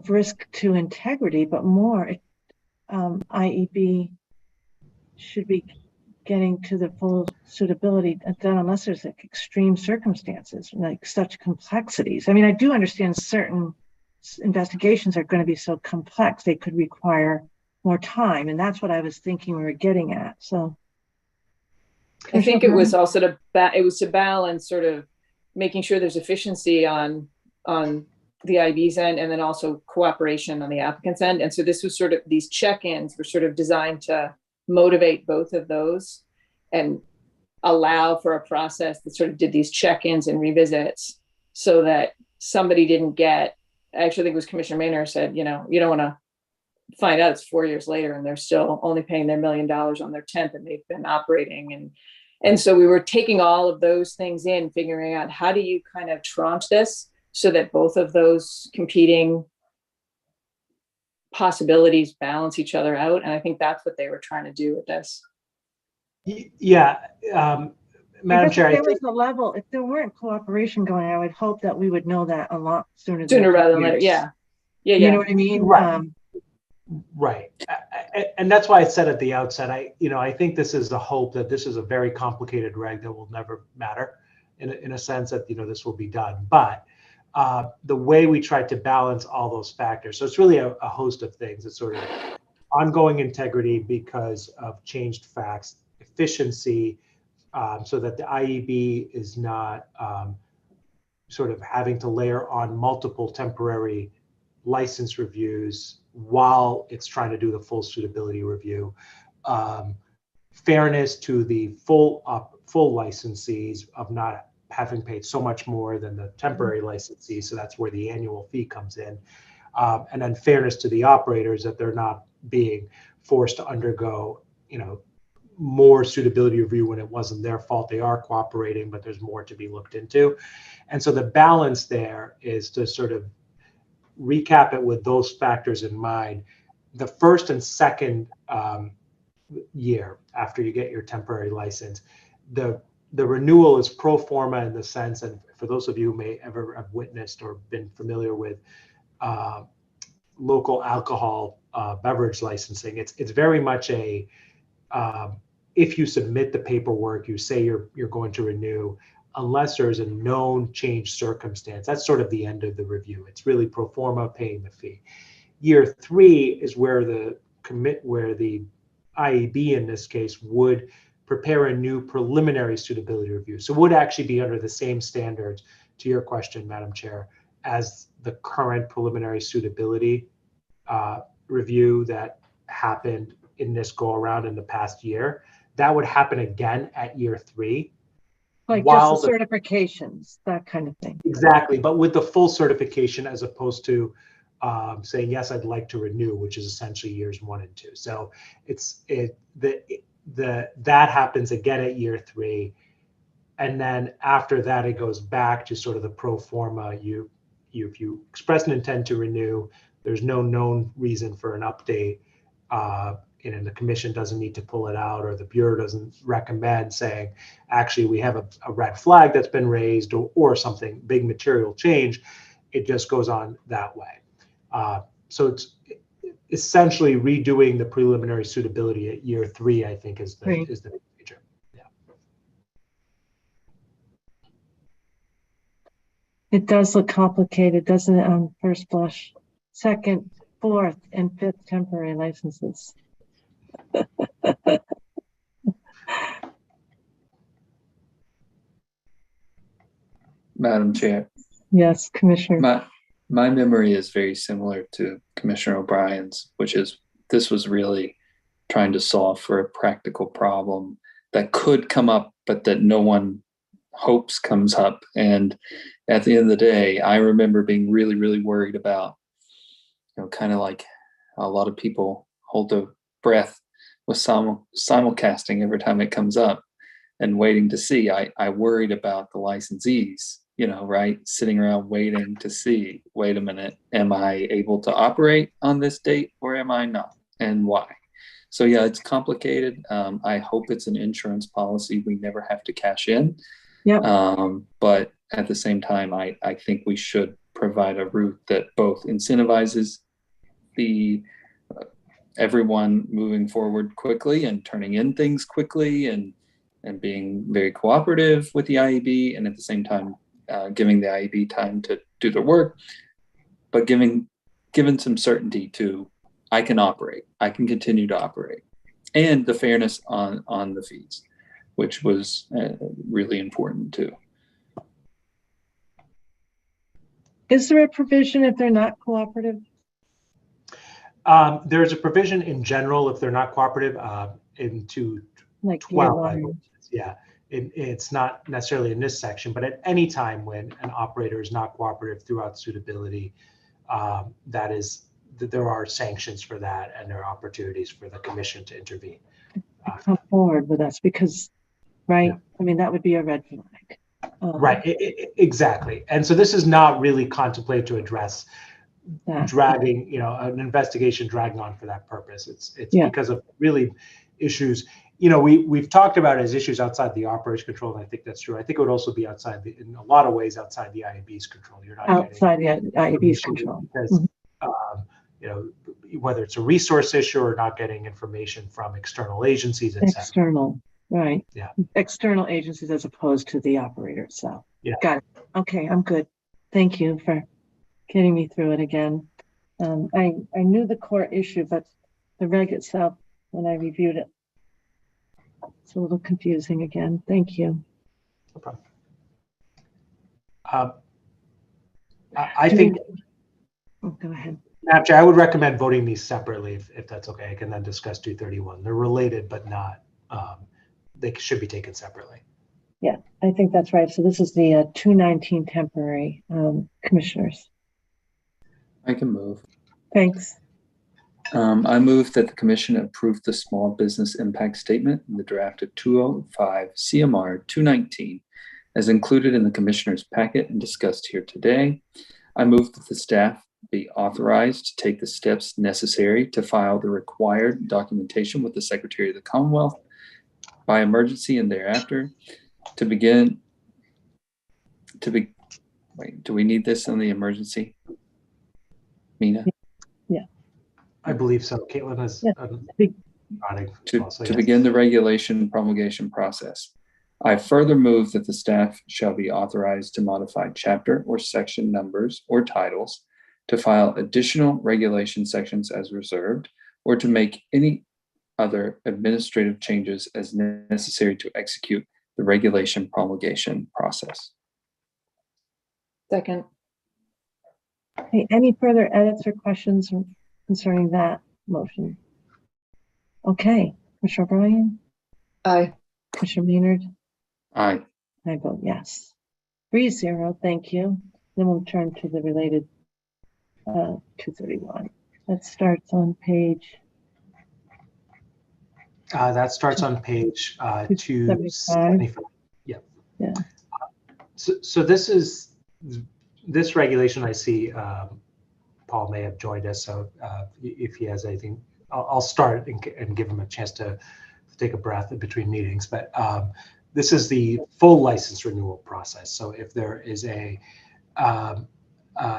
risk to integrity, but more IEB should be getting to the full suitability done unless there's like extreme circumstances, like such complexities. I mean, I do understand certain investigations are going to be so complex, they could require more time. And that's what I was thinking we were getting at. So I think it was also to balance sort of making sure there's efficiency on the IB's end and then also cooperation on the applicant's end. And so this was sort of, these check-ins were sort of designed to motivate both of those and allow for a process that sort of did these check-ins and revisits so that somebody didn't get, I actually think it was Commissioner Maynard said, you don't want to find out it's 4 years later and they're still only paying their $1 million on their 10th and they've been operating. And so we were taking all of those things in, figuring out how do you kind of tranche this so that both of those competing possibilities balance each other out. And I think that's what they were trying to do with this. Yeah, Madam Chair, if there was a level, if there weren't cooperation going, I would hope that we would know that a lot sooner rather than later. Yeah. You know what I mean? Right. And that's why I said at the outset, I think this is the hope that this is a very complicated reg that will never matter in a sense that, this will be done. But the way we tried to balance all those factors. So it's really a host of things. It's sort of ongoing integrity because of changed facts, efficiency, so that the IEB is not sort of having to layer on multiple temporary license reviews while it's trying to do the full suitability review. Fairness to the full licensees of not having paid so much more than the temporary licensee. So that's where the annual fee comes in. And then fairness to the operators that they're not being forced to undergo, more suitability review when it wasn't their fault. They are cooperating, but there's more to be looked into. And so the balance there is to sort of recap it with those factors in mind. The first and second year after you get your temporary license, the renewal is pro forma in the sense, and for those of you who may ever have witnessed or been familiar with local alcohol beverage licensing, it's very much a if you submit the paperwork, you say you're going to renew, unless there's a known change circumstance. That's sort of the end of the review. It's really pro forma, paying the fee. Year 3 is where the IEB in this case would prepare a new preliminary suitability review. So would actually be under the same standards, to your question, Madam Chair, as the current preliminary suitability review that happened in this go around in the past year. That would happen again at year 3. Like just the certifications, that kind of thing. Exactly, but with the full certification as opposed to saying, yes, I'd like to renew, which is essentially years 1 and 2. So that happens again at year 3. And then after that, it goes back to sort of the pro forma. If you express an intent to renew, there's no known reason for an update. the commission doesn't need to pull it out, or the bureau doesn't recommend saying, actually, we have a red flag that's been raised, or something big material change. It just goes on that way. So it's essentially redoing the preliminary suitability at year 3, I think, is the procedure. Yeah. It does look complicated, doesn't it, on first blush? Second, fourth, and fifth temporary licenses. Madam Chair. Yes, Commissioner. My memory is very similar to Commissioner O'Brien's, which is this was really trying to solve for a practical problem that could come up, but that no one hopes comes up. And at the end of the day, I remember being really, really worried about, kind of like a lot of people hold their breath with simulcasting every time it comes up and waiting to see. I worried about the licensees, right? Sitting around waiting to see, wait a minute, am I able to operate on this date or am I not? And why? So yeah, it's complicated. I hope it's an insurance policy we never have to cash in. But at the same time, I think we should provide a route that both incentivizes the everyone moving forward quickly and turning in things quickly and being very cooperative with the IEB, and at the same time giving the IEB time to do their work, but given some certainty to I can continue to operate, and the fairness on the fees, which was really important too. Is there a provision if they're not cooperative? There's a provision in general if they're not cooperative into like 12. Yeah, it's not necessarily in this section, but at any time when an operator is not cooperative throughout suitability, there are sanctions for that, and there are opportunities for the commission to intervene. Come forward with us because, right? Yeah. I mean, that would be a red flag. Right, exactly. And so this is not really contemplated to address dragging, an investigation dragging on for that purpose. It's because of really issues. We've talked about it as issues outside the operation control, and I think that's true. I think it would also be outside in a lot of ways outside the IAB's control. You're not outside the IAB's control because whether it's a resource issue or not getting information from external agencies, etc. External, right? Yeah, external agencies as opposed to the operator itself. Yeah, got it. Okay, I'm good. Thank you for getting me through it again. I knew the core issue, but the reg itself, when I reviewed it, it's a little confusing again. Thank you. No problem. I think. Oh, go ahead. Madam Chair, I would recommend voting these separately if that's okay. I can then discuss 231. They're related, but not. They should be taken separately. Yeah, I think that's right. So this is the 219 temporary commissioners. I can move. Thanks. I move that the commission approve the small business impact statement in the draft of 205 CMR 219 as included in the commissioner's packet and discussed here today. I move that the staff be authorized to take the steps necessary to file the required documentation with the Secretary of the Commonwealth by emergency and thereafter to begin wait, do we need this on the emergency? Mina? Yeah. I believe so. Caitlin has to begin the regulation promulgation process. I further move that the staff shall be authorized to modify chapter or section numbers or titles, to file additional regulation sections as reserved, or to make any other administrative changes as necessary to execute the regulation promulgation process. Second. Okay, any further edits or questions concerning that motion? Okay, Commissioner O'Brien? Aye. Commissioner Maynard? Aye. I vote yes. 3-0, thank you. Then we'll turn to the related 231. That starts on page. That starts on page 275. Yeah. Yeah. So this regulation I see, Paul may have joined us. So if he has anything I'll start and give them a chance to take a breath in between meetings. But this is the full license renewal process. So if there is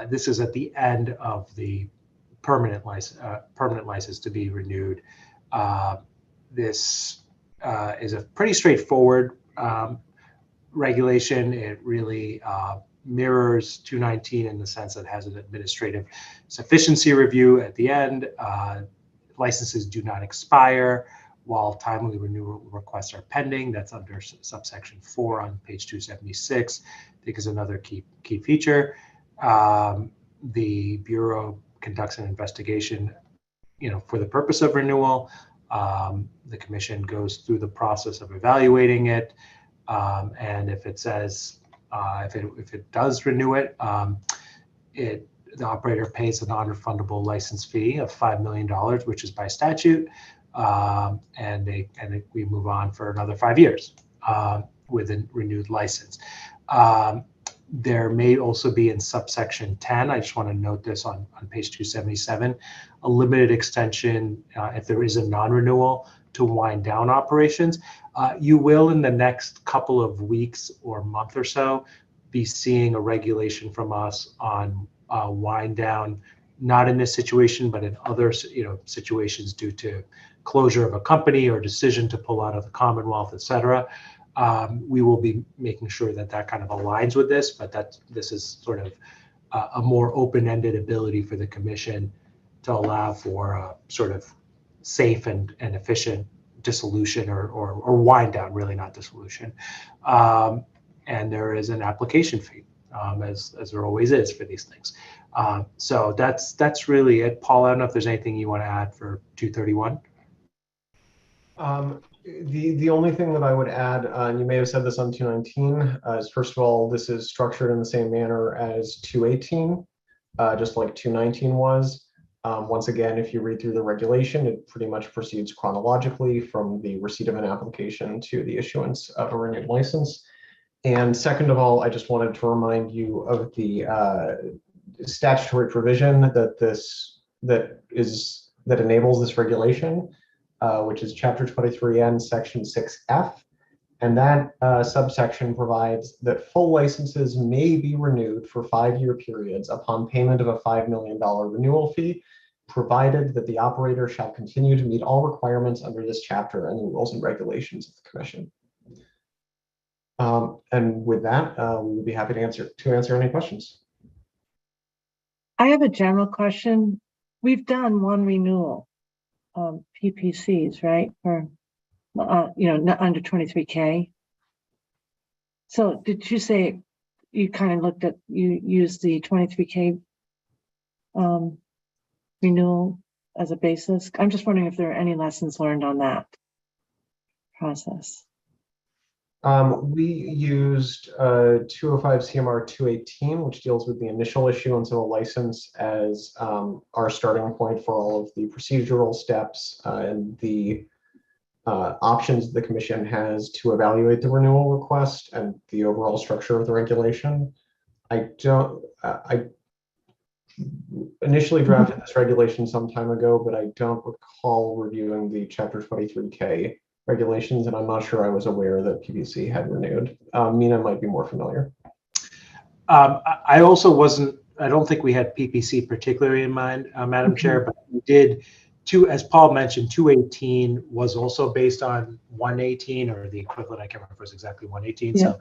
this is at the end of the permanent license to be renewed. This is a pretty straightforward regulation. It really mirrors 219 in the sense that it has an administrative sufficiency review at the end. Licenses do not expire while timely renewal requests are pending. That's under subsection 4 on page 276. I think is another key feature. The Bureau conducts an investigation, for the purpose of renewal. The Commission goes through the process of evaluating it, and if it says if it does renew it, the operator pays a non-refundable license fee of $5 million, which is by statute, and we move on for another 5 years with a renewed license. There may also be in subsection 10, I just want to note this on page 277, a limited extension if there is a non-renewal to wind down operations. You will in the next couple of weeks or month or so be seeing a regulation from us on wind down, not in this situation, but in other situations due to closure of a company or decision to pull out of the Commonwealth, et cetera. We will be making sure that kind of aligns with this, but this is sort of a more open-ended ability for the Commission to allow for a sort of safe and efficient dissolution or wind down, really not dissolution. And there is an application fee, as there always is for these things. So that's really it. Paul, I don't know if there's anything you want to add for 231. The only thing that I would add, and you may have said this on 219, is first of all, this is structured in the same manner as 218, just like 219 was. Once again, if you read through the regulation, it pretty much proceeds chronologically from the receipt of an application to the issuance of a renewed license. And second of all, I just wanted to remind you of the statutory provision that enables this regulation, which is Chapter 23N, Section 6F. And that subsection provides that full licenses may be renewed for 5-year periods upon payment of a $5 million renewal fee, provided that the operator shall continue to meet all requirements under this chapter and the rules and regulations of the Commission. And with that, we would be happy to answer any questions. I have a general question. We've done one renewal, PPCs, right? For not under 23K. So did you say you kind of used the 23K renewal as a basis? I'm just wondering if there are any lessons learned on that process. We used 205 CMR 218, which deals with the initial issuance of a license as our starting point for all of the procedural steps and the options the Commission has to evaluate the renewal request and the overall structure of the regulation. I initially drafted this regulation some time ago, but I don't recall reviewing the Chapter 23K regulations, and I'm not sure I was aware that PPC had renewed. Mina might be more familiar. I don't think we had PPC particularly in mind, Madam Chair, but we did as Paul mentioned, 218 was also based on 118 or the equivalent. I can't remember if it was exactly 118. Yeah. So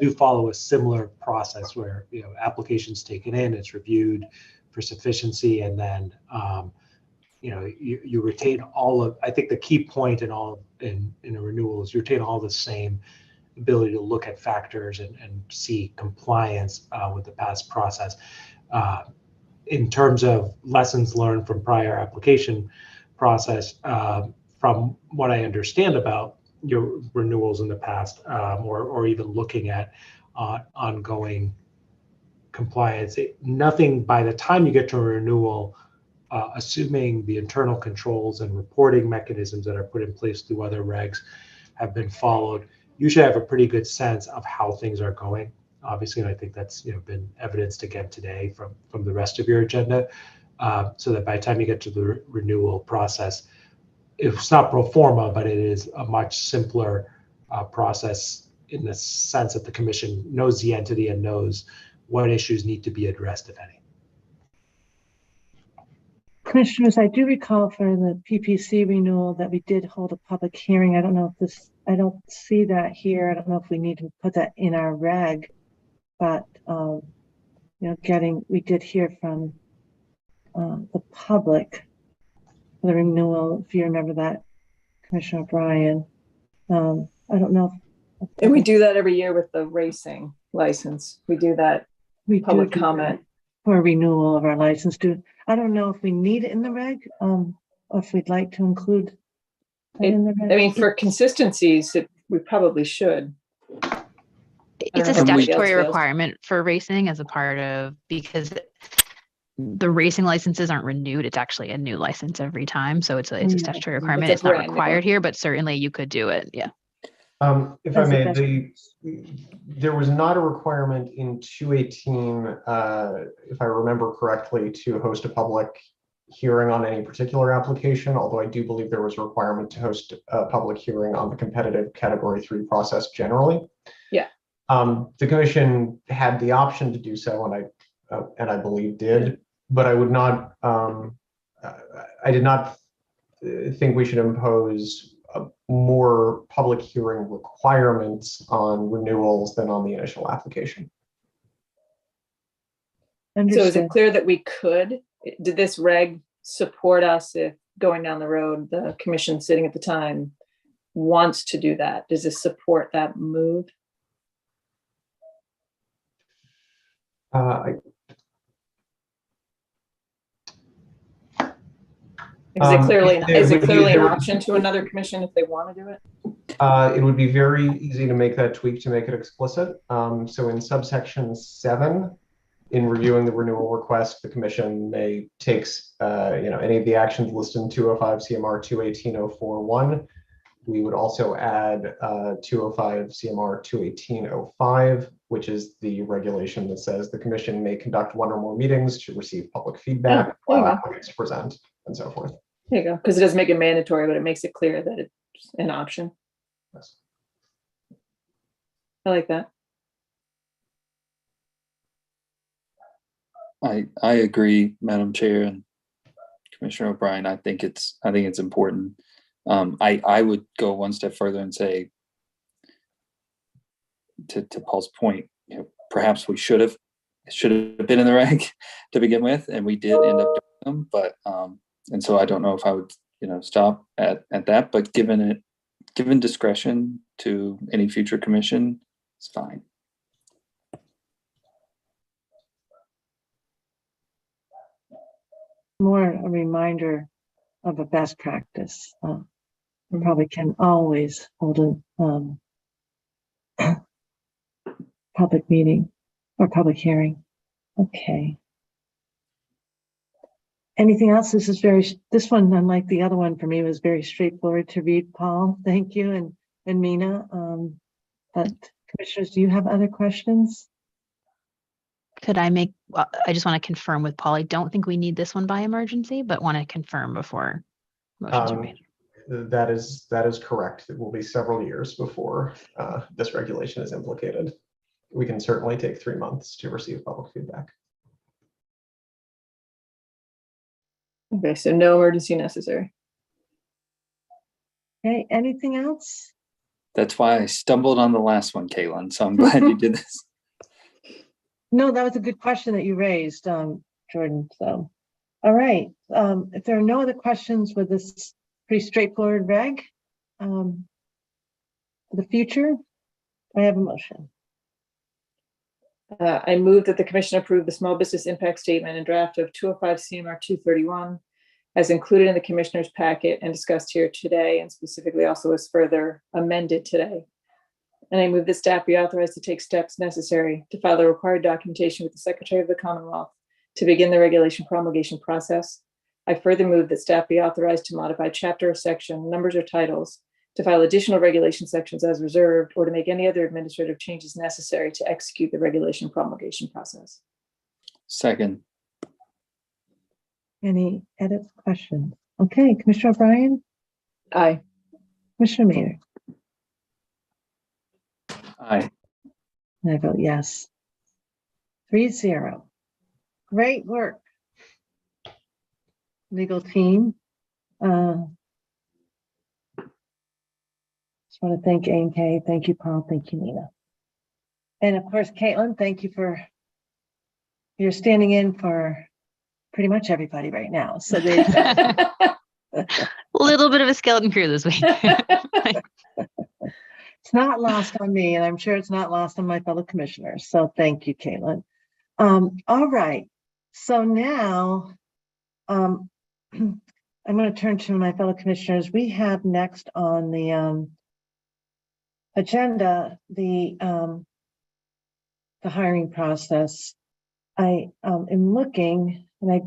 we do follow a similar process where applications taken in, it's reviewed for sufficiency, and then you retain all of. I think the key point in a renewal is you retain all the same ability to look at factors and see compliance with the past process. In terms of lessons learned from prior application process, from what I understand about your renewals in the past, or even looking at ongoing compliance, nothing by the time you get to a renewal, assuming the internal controls and reporting mechanisms that are put in place through other regs have been followed, you should have a pretty good sense of how things are going. Obviously, and I think that's been evidenced again today from the rest of your agenda. so that by the time you get to the renewal process, it's not pro forma, but it is a much simpler process in the sense that the commission knows the entity and knows what issues need to be addressed, if any. Commissioners, I do recall for the PPC renewal that we did hold a public hearing. I don't know if this, I don't see that here. I don't know if we need to put that in our reg, but you know, we did hear from the public for the renewal, if you remember that, Commissioner O'Brien. I don't know if And we do that every year with the racing license. We do that public comment for renewal of our license. I don't know if we need it in the reg, or if we'd like to include that in the reg. I mean, for consistencies, we probably should. It's a statutory requirement for racing as a part of, because the racing licenses aren't renewed. It's actually a new license every time. So it's a statutory requirement. It's not required here, but certainly you could do it. Yeah. If I may, there was not a requirement in 218, if I remember correctly, to host a public hearing on any particular application, although I do believe there was a requirement to host a public hearing on the competitive Category 3 process generally. Yeah. The commission had the option to do so, and I believe did, but I would not, I did not think we should impose more public hearing requirements on renewals than on the initial application. Understood. So is it clear that we could? Did this reg support us if going down the road, the commission sitting at the time wants to do that? Does this support that move? Is it clearly an option to another commission if they want to do it? It would be very easy to make that tweak to make it explicit. So in subsection 7, in reviewing the renewal request, the commission may take any of the actions listed in 205 CMR 218.041. We would also add 205 CMR 218.05, which is the regulation that says the commission may conduct one or more meetings to receive public feedback, allow applicants to present, and so forth. There you go, because it doesn't make it mandatory, but it makes it clear that it's an option. Yes. I like that. I agree, Madam Chair and Commissioner O'Brien. I think it's important. I would go one step further and say, to Paul's point, perhaps we should have been in the reg to begin with, and we did end up doing them. But and so I don't know if I would stop at that. But given discretion to any future commission, it's fine. More a reminder of a best practice. We probably can always hold a public meeting or public hearing. Okay. Anything else? This one, unlike the other one for me, was very straightforward to read, Paul. Thank you. And Mina. But commissioners, do you have other questions? I just want to confirm with Paul, I don't think we need this one by emergency, but want to confirm before motions are made. That is correct. It will be several years before this regulation is implicated. We can certainly take 3 months to receive public feedback. Okay, so no emergency necessary. Okay, anything else? That's why I stumbled on the last one, Caitlin. So I'm glad you did this. No, that was a good question that you raised, Jordan. So, all right. If there are no other questions with this pretty straightforward reg for the future, I have a motion. I move that the commission approve the small business impact statement and draft of 205 CMR 231 as included in the commissioner's packet and discussed here today, and specifically also as further amended today. And I move that staff be authorized to take steps necessary to file the required documentation with the Secretary of the Commonwealth to begin the regulation promulgation process. I further move that staff be authorized to modify chapter or section, numbers or titles, to file additional regulation sections as reserved, or to make any other administrative changes necessary to execute the regulation promulgation process. Second. Any edits, questions? Okay, Commissioner O'Brien, Aye. Commissioner Maynard, Aye. and I vote yes. 3-0. Great work, legal team. Just want to thank A&K. Thank you, Paul. Thank you, Nina. And of course, Caitlin, thank you for you're standing in for pretty much everybody right now. So they Little bit of a skeleton crew this week. it's not lost on me, and I'm sure it's not lost on my fellow commissioners. So thank you, Caitlin. All right. So now I'm going to turn to my fellow commissioners. We have next on the agenda the hiring process. I am looking, and I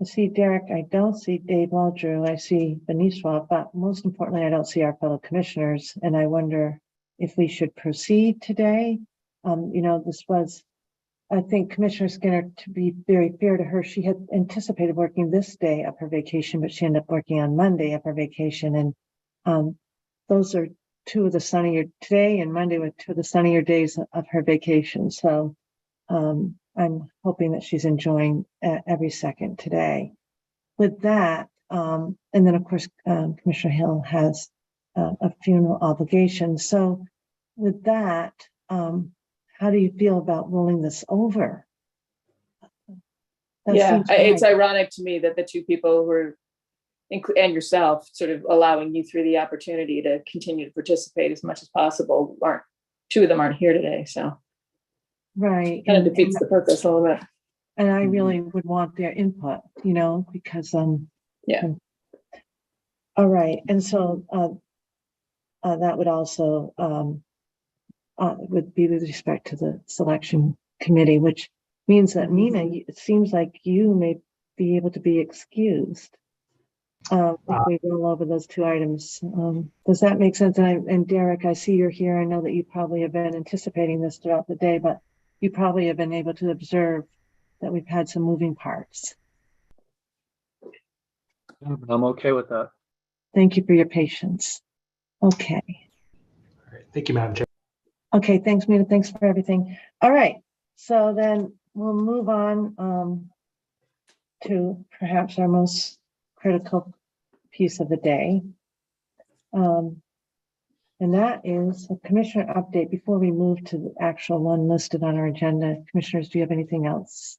see Derek. I don't see Dave Waldrew. I see Beniswa, but most importantly, I don't see our fellow commissioners. And I wonder if we should proceed today. This was, I think, Commissioner Skinner, to be very fair to her, she had anticipated working this day of her vacation, but she ended up working on Monday of her vacation. And those are two of the sunnier, today and Monday were two of the sunnier days of her vacation. So I'm hoping that she's enjoying every second today. With that, and then of course, Commissioner Hill has a funeral obligation. So with that, how do you feel about rolling this over? Yeah, it's ironic to me that the two people who are, and yourself, sort of allowing you through the opportunity to continue to participate as much as possible, two of them aren't here today. So right, kind of defeats the purpose a little bit. And I really would want their input, because yeah. All right, and so that would also would be with respect to the selection committee, which means that Nina, it seems like you may be able to be excused if we roll over those two items. Does that make sense? And Derek, I see you're here. I know that you probably have been anticipating this throughout the day, but you probably have been able to observe that we've had some moving parts. I'm okay with that. Thank you for your patience. Okay. All right. Thank you, Madam Chair. Okay, thanks, Mina. Thanks for everything. All right, so then we'll move on to perhaps our most critical piece of the day. And that is a commissioner update. Before we move to the actual one listed on our agenda, commissioners, do you have anything else?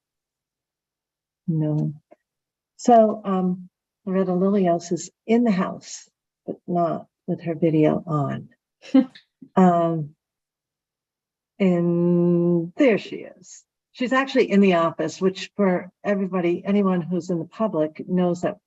No. So Loretta Lilios is in the house, but not with her video on. And there she is. She's actually in the office, which for everybody, anyone who's in the public knows that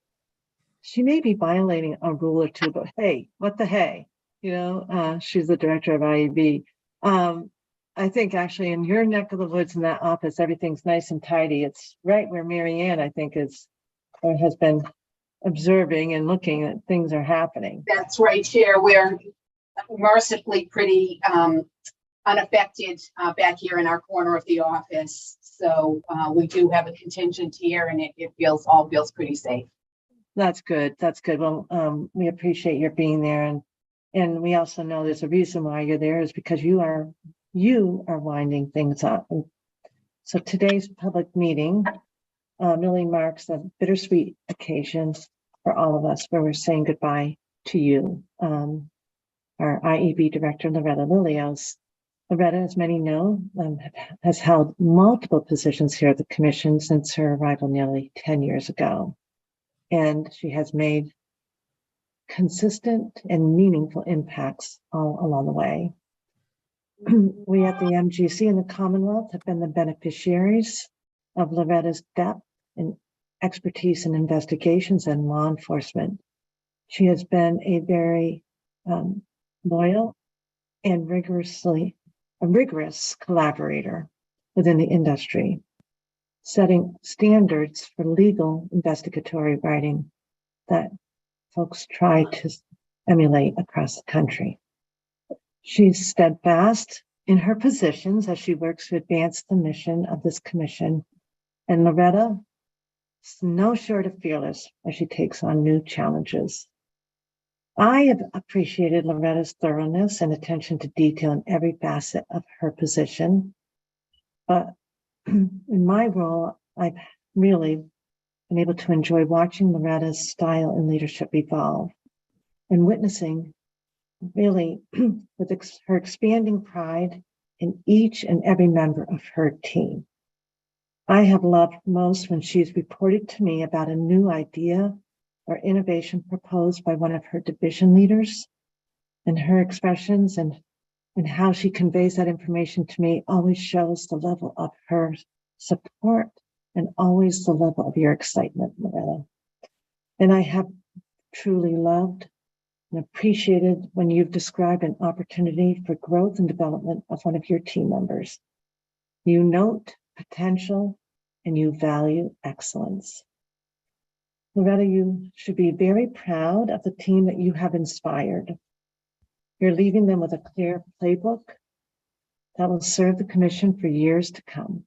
she may be violating a rule or two, but hey, what the hey? She's the director of IEB. I think actually in your neck of the woods in that office, everything's nice and tidy. It's right where Mary Ann, I think, is or has been observing and looking at things are happening. That's right, Chair. We're mercifully pretty unaffected back here in our corner of the office. So we do have a contingent here, and it all feels pretty safe. That's good. That's good. Well, we appreciate your being there, and we also know there's a reason why you're there is because you are winding things up. And so today's public meeting really marks a bittersweet occasion for all of us, where we're saying goodbye to you, our IEB director, Loretta Lilios. Loretta, as many know, has held multiple positions here at the Commission since her arrival nearly 10 years ago. And she has made consistent and meaningful impacts all along the way. We at the MGC and the Commonwealth have been the beneficiaries of Loretta's depth and expertise in investigations and law enforcement. She has been a very loyal and rigorous collaborator within the industry, setting standards for legal investigatory writing that folks try to emulate across the country. She's steadfast in her positions as she works to advance the mission of this commission. And Loretta, no short of fearless as she takes on new challenges. I have appreciated Loretta's thoroughness and attention to detail in every facet of her position. But in my role, I've really been able to enjoy watching Loretta's style and leadership evolve and witnessing really with her expanding pride in each and every member of her team. I have loved most when she's reported to me about a new idea or innovation proposed by one of her division leaders, and her expressions and how she conveys that information to me always shows the level of her support and always the level of your excitement, Loretta. And I have truly loved and appreciated when you've described an opportunity for growth and development of one of your team members. You note potential and you value excellence. Loretta, you should be very proud of the team that you have inspired. You're leaving them with a clear playbook that will serve the commission for years to come.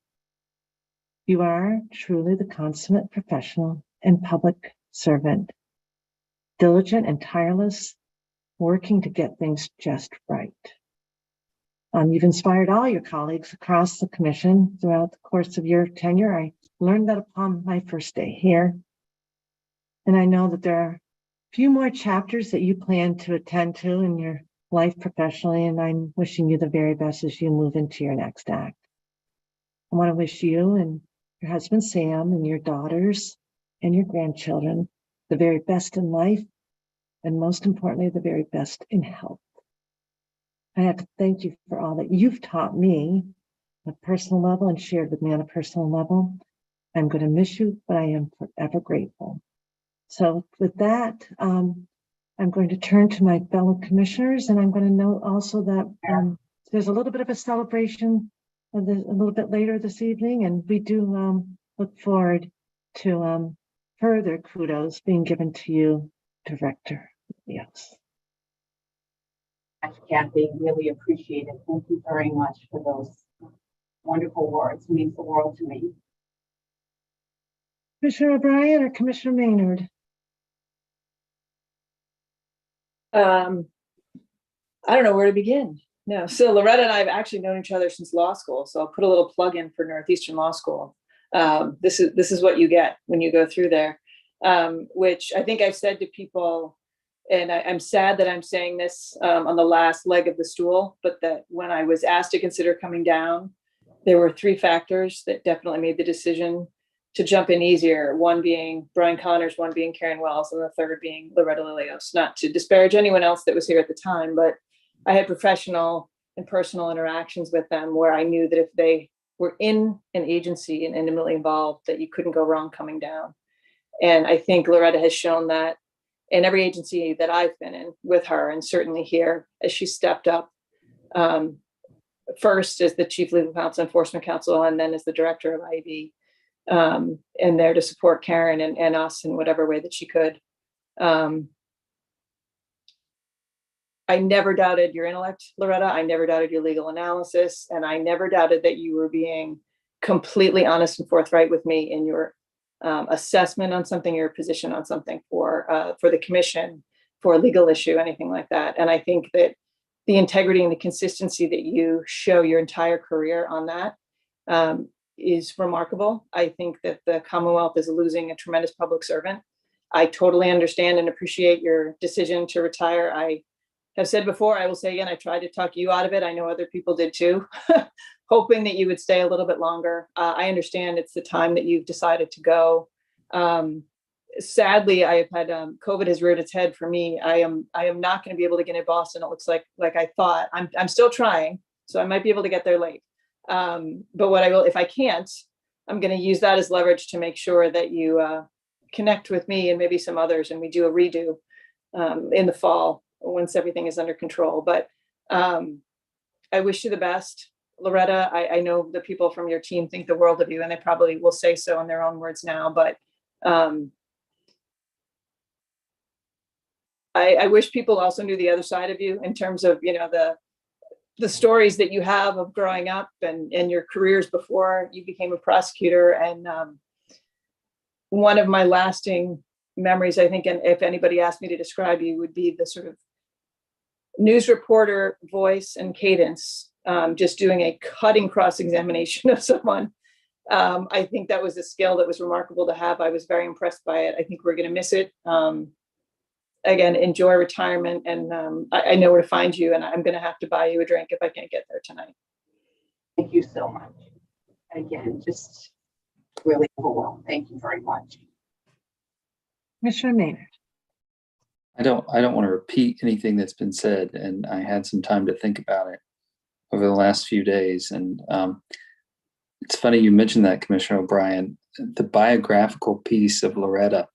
You are truly the consummate professional and public servant, diligent and tireless, working to get things just right. You've inspired all your colleagues across the commission throughout the course of your tenure. I learned that upon my first day here. And I know that there are a few more chapters that you plan to attend to in your life professionally, and I'm wishing you the very best as you move into your next act. I want to wish you and your husband, Sam, and your daughters and your grandchildren the very best in life, and most importantly, the very best in health. I have to thank you for all that you've taught me on a personal level and shared with me on a personal level. I'm going to miss you, but I am forever grateful. So with that, I'm going to turn to my fellow commissioners, and I'm going to note also that there's a little bit of a celebration a little bit later this evening, and we do look forward to further kudos being given to you, Director Rios. Kathy, really appreciate it. Thank you very much for those wonderful words. It means the world to me. Commissioner O'Brien or Commissioner Maynard? I don't know where to begin. No, so Loretta and I have actually known each other since law school. So I'll put a little plug in for Northeastern Law School. This is what you get when you go through there, which I think I've said to people, and I'm sad that I'm saying this on the last leg of the stool, but that when I was asked to consider coming down, there were 3 factors that definitely made the decision to jump in easier. One being Brian Connors, one being Karen Wells, and the third being Loretta Lilios. Not to disparage anyone else that was here at the time, but I had professional and personal interactions with them where I knew that if they were in an agency and intimately involved, that you couldn't go wrong coming down. And I think Loretta has shown that in every agency that I've been in with her, and certainly here as she stepped up first as the Chief Legal Counsel, Enforcement Counsel, and then as the Director of IEB, and there to support Karen and us in whatever way that she could. I never doubted your intellect, Loretta. I never doubted your legal analysis, and I never doubted that you were being completely honest and forthright with me in your assessment on something, your position on something for the commission, for a legal issue, anything like that. And I think that the integrity and the consistency that you show your entire career on that is remarkable. I think that the Commonwealth is losing a tremendous public servant. I totally understand and appreciate your decision to retire. I have said before, I will say again, I tried to talk you out of it. I know other people did too, hoping that you would stay a little bit longer. I understand it's the time that you've decided to go. Sadly, I have had COVID has reared its head for me. I am not going to be able to get in Boston. It looks like I thought. I'm still trying, so I might be able to get there late. But what I will, if I can't, I'm going to use that as leverage to make sure that you connect with me and maybe some others, and we do a redo in the fall once everything is under control. But I wish you the best, Loretta. I know the people from your team think the world of you, and they probably will say so in their own words now, but I wish people also knew the other side of you in terms of, the stories that you have of growing up and your careers before you became a prosecutor, and one of my lasting memories, I think, and if anybody asked me to describe you, would be the sort of news reporter voice and cadence, just doing a cutting cross-examination of someone. I think that was a skill that was remarkable to have. I was very impressed by it. I think we're going to miss it. Again, enjoy retirement, and I know where to find you, and I'm going to have to buy you a drink if I can't get there tonight. Thank you so much. Again, just really overwhelmed. Thank you very much. Commissioner Maynard. I don't want to repeat anything that's been said, and I had some time to think about it over the last few days. And it's funny you mentioned that, Commissioner O'Brien. The biographical piece of Loretta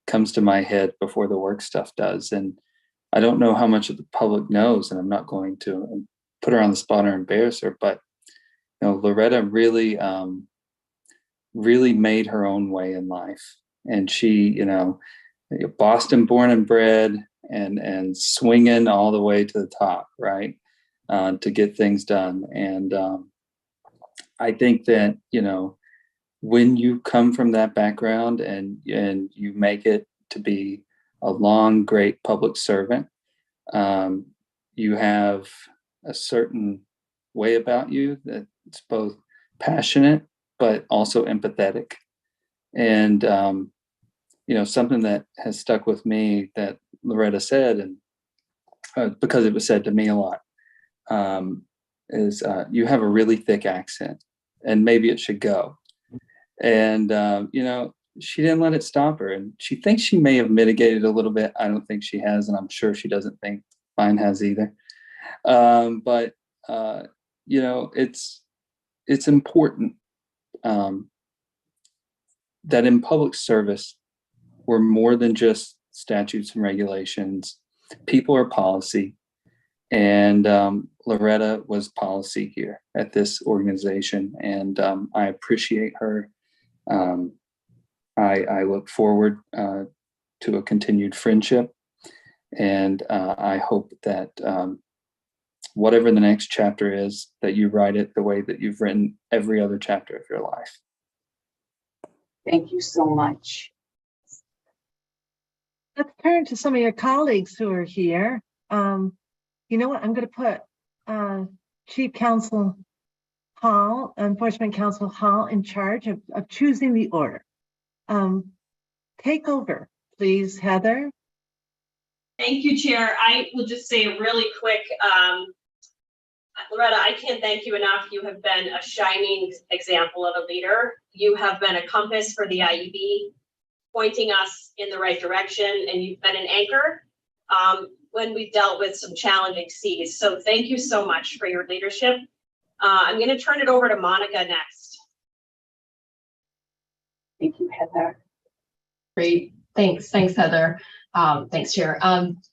comes to my head before the work stuff does. And I don't know how much of the public knows, and I'm not going to put her on the spot or embarrass her, but Loretta really, really made her own way in life. And she, Boston born and bred, and swinging all the way to the top, right? To get things done. And I think that, when you come from that background and you make it to be a long, great public servant, you have a certain way about you that's both passionate but also empathetic. And something that has stuck with me that Loretta said, and because it was said to me a lot, is you have a really thick accent, and maybe it should go. And she didn't let it stop her, and she thinks she may have mitigated a little bit. I don't think she has, and I'm sure she doesn't think mine has either. But it's important that in public service, we're more than just statutes and regulations. People are policy. And Loretta was policy here at this organization. And I appreciate her. I look forward to a continued friendship. And I hope that whatever the next chapter is, that you write it the way that you've written every other chapter of your life. Thank you so much. Let's turn to some of your colleagues who are here. You know what? I'm going to put Chief Counsel Hall, Enforcement Counsel Hall, in charge of choosing the order. Take over, please, Heather. Thank you, Chair. I will just say really quick, Loretta, I can't thank you enough. You have been a shining example of a leader. You have been a compass for the IEB, pointing us in the right direction, and you've been an anchor when we've dealt with some challenging seas. So thank you so much for your leadership. I'm going to turn it over to Monica next. Thank you, Heather. Great. Thanks, Heather. Thanks, Chair.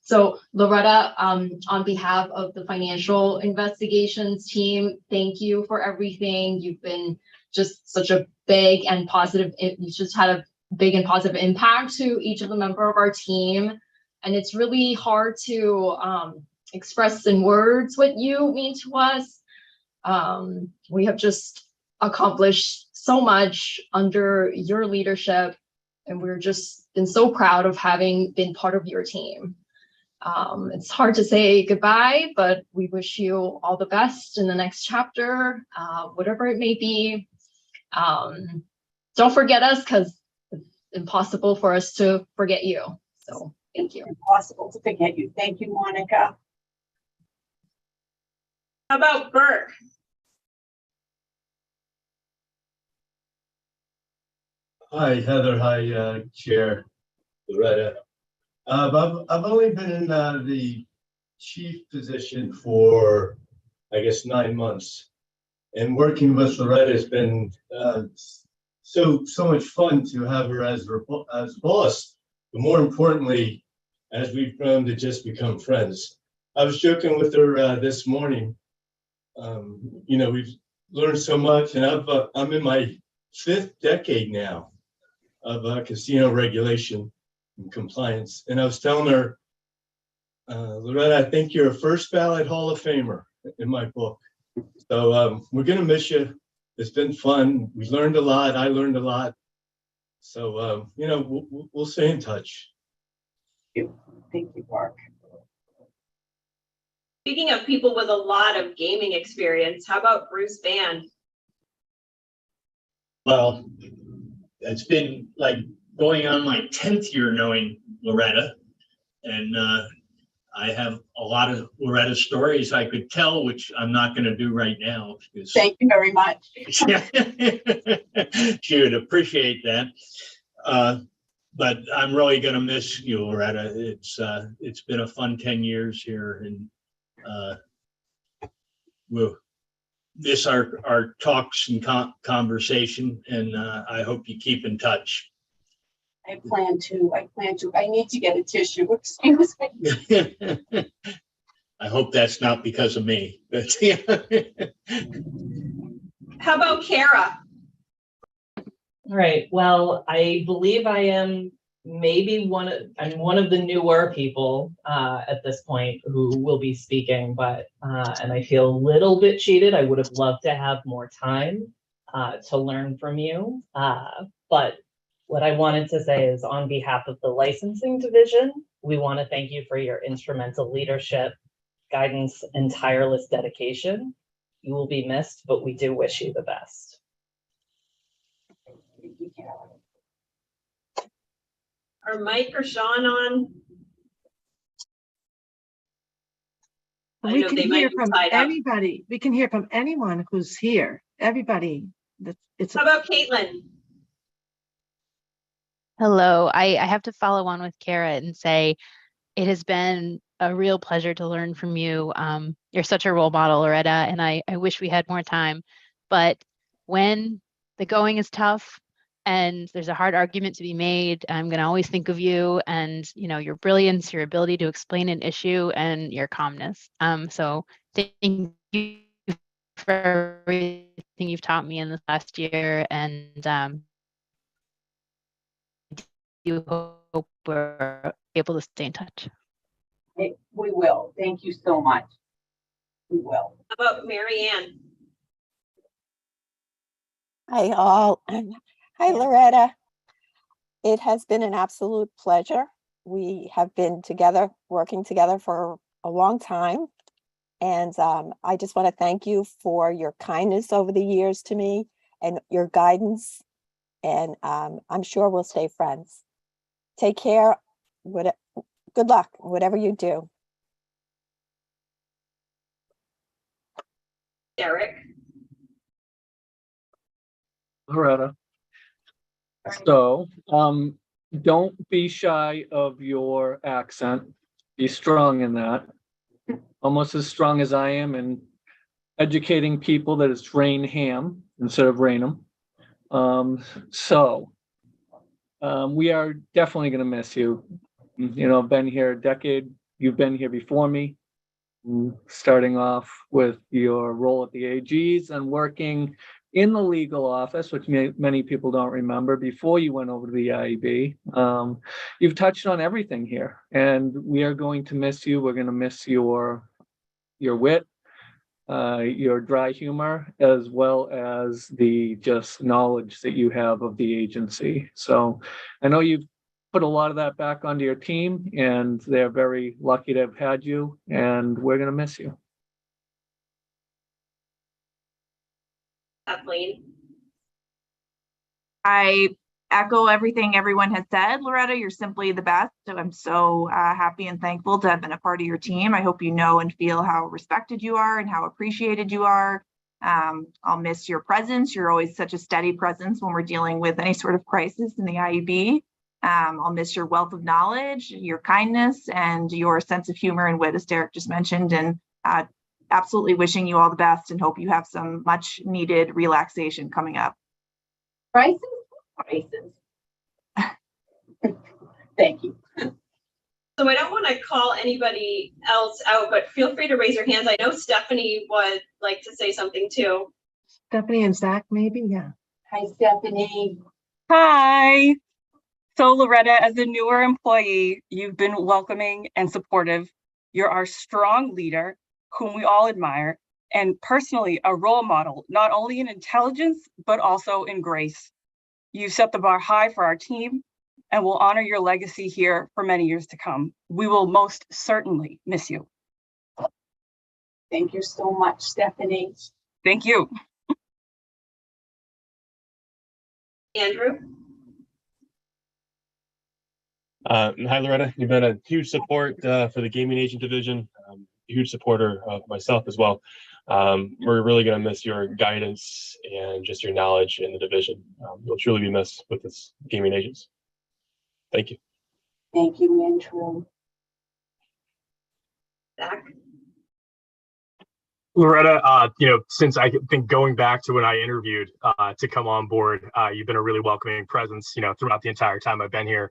So Loretta, on behalf of the financial investigations team, thank you for everything. You've been just such a big and positive, you just had a big and positive impact to each of the member of our team. And it's really hard to express in words what you mean to us. We have just accomplished so much under your leadership, and we're just been so proud of having been part of your team. It's hard to say goodbye, but we wish you all the best in the next chapter, whatever it may be. Don't forget us, because it's impossible for us to forget you. So thank you. Impossible to forget you. Thank you, Monica. How about Burke? Hi, Heather. Hi, Chair Loretta. I've only been in the chief position for, I guess, 9 months, and working with Loretta has been so much fun to have her as boss. But more importantly, as we've grown to just become friends. I was joking with her this morning. We've learned so much, and I'm in my 5th decade now of casino regulation and compliance. And I was telling her, Loretta, I think you're a first ballot Hall of Famer in my book. So we're going to miss you. It's been fun. We learned a lot. I learned a lot. So, we'll stay in touch. Thank you, Mark. Speaking of people with a lot of gaming experience, how about Bruce Band? Well, it's been like going on my 10th year knowing Loretta, and I have a lot of Loretta stories I could tell, which I'm not going to do right now. Because Thank you very much. she would appreciate that. But I'm really going to miss you, Loretta. It's been a fun 10 years here, and we'll miss our talks and conversation, and I hope you keep in touch. I plan to. I need to get a tissue. Excuse me. I hope that's not because of me. How about Kara? All right. Well, I believe I am maybe I'm one of the newer people at this point who will be speaking, but and I feel a little bit cheated. I would have loved to have more time to learn from you. But what I wanted to say is, on behalf of the licensing division, we want to thank you for your instrumental leadership, guidance, and tireless dedication. You will be missed, but we do wish you the best. Are Mike or Sean on? We can hear from anybody. We can hear from anyone who's here. Everybody. How about Caitlin? Hello. I have to follow on with Kara and say it has been a real pleasure to learn from you. You're such a role model, Loretta, and I wish we had more time. But when the going is tough and there's a hard argument to be made, I'm going to always think of you and, your brilliance, your ability to explain an issue, and your calmness. So thank you for everything you've taught me in this last year, and you hope we're able to stay in touch. We will. Thank you so much. We will. How about Mary Ann? Hi, all. Hi, Loretta. It has been an absolute pleasure. We have been together, working together for a long time. And I just want to thank you for your kindness over the years to me and your guidance. And I'm sure we'll stay friends. Take care. Good luck, whatever you do. Derek. Loretta. So, don't be shy of your accent. Be strong in that. Almost as strong as I am in educating people that it's Rainham instead of Rainham. We are definitely going to miss you. I've been here a decade. You've been here before me, starting off with your role at the AGs and working in the legal office, which many people don't remember, before you went over to the IEB. You've touched on everything here, and we are going to miss you. We're going to miss your wit, your dry humor, as well as the just knowledge that you have of the agency. So I know you've put a lot of that back onto your team, and they're very lucky to have had you, and we're going to miss you. Kathleen. I echo everything everyone has said. Loretta, you're simply the best. I'm so happy and thankful to have been a part of your team. I hope you know and feel how respected you are and how appreciated you are. I'll miss your presence. You're always such a steady presence when we're dealing with any sort of crisis in the IEB. I'll miss your wealth of knowledge, your kindness, and your sense of humor and wit, as Derek just mentioned, and absolutely wishing you all the best and hope you have some much needed relaxation coming up. Crisis? Thank you. So I don't want to call anybody else out, but feel free to raise your hands. I know Stephanie would like to say something too. Stephanie and Zach, maybe? Yeah. Hi, Stephanie. Hi. So Loretta, as a newer employee, you've been welcoming and supportive. You're our strong leader, whom we all admire, and personally a role model, not only in intelligence, but also in grace. You've set the bar high for our team and will honor your legacy here for many years to come. We will most certainly miss you. Thank you so much, Stephanie. Thank you. Andrew? Hi, Loretta. You've been a huge support for the gaming agent division. A huge supporter of myself as well. We're really going to miss your guidance and just your knowledge in the division. You'll truly be missed with this gaming agents. Thank you. Thank you, Andrew. Zach? Loretta, since I think going back to when I interviewed to come on board, you've been a really welcoming presence, throughout the entire time I've been here.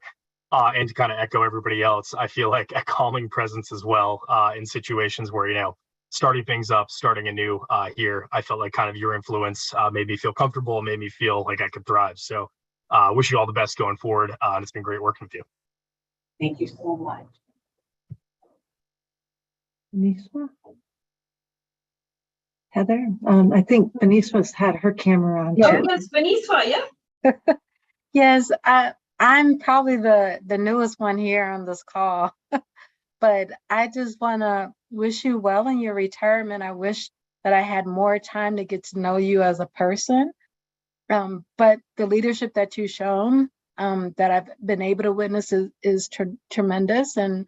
And to kind of echo everybody else, I feel like a calming presence as well in situations where, starting things up, starting anew here, I felt like kind of your influence made me feel comfortable, made me feel like I could thrive. So wish you all the best going forward. And it's been great working with you. Thank you so much. Beniswa? Heather? I think Beniswa's had her camera on Oh, too. yes, Beniswa, yeah. Yes, I'm probably the newest one here on this call, but I just want to wish you well in your retirement. I wish that I had more time to get to know you as a person. But the leadership that you've shown, that I've been able to witness is tremendous. And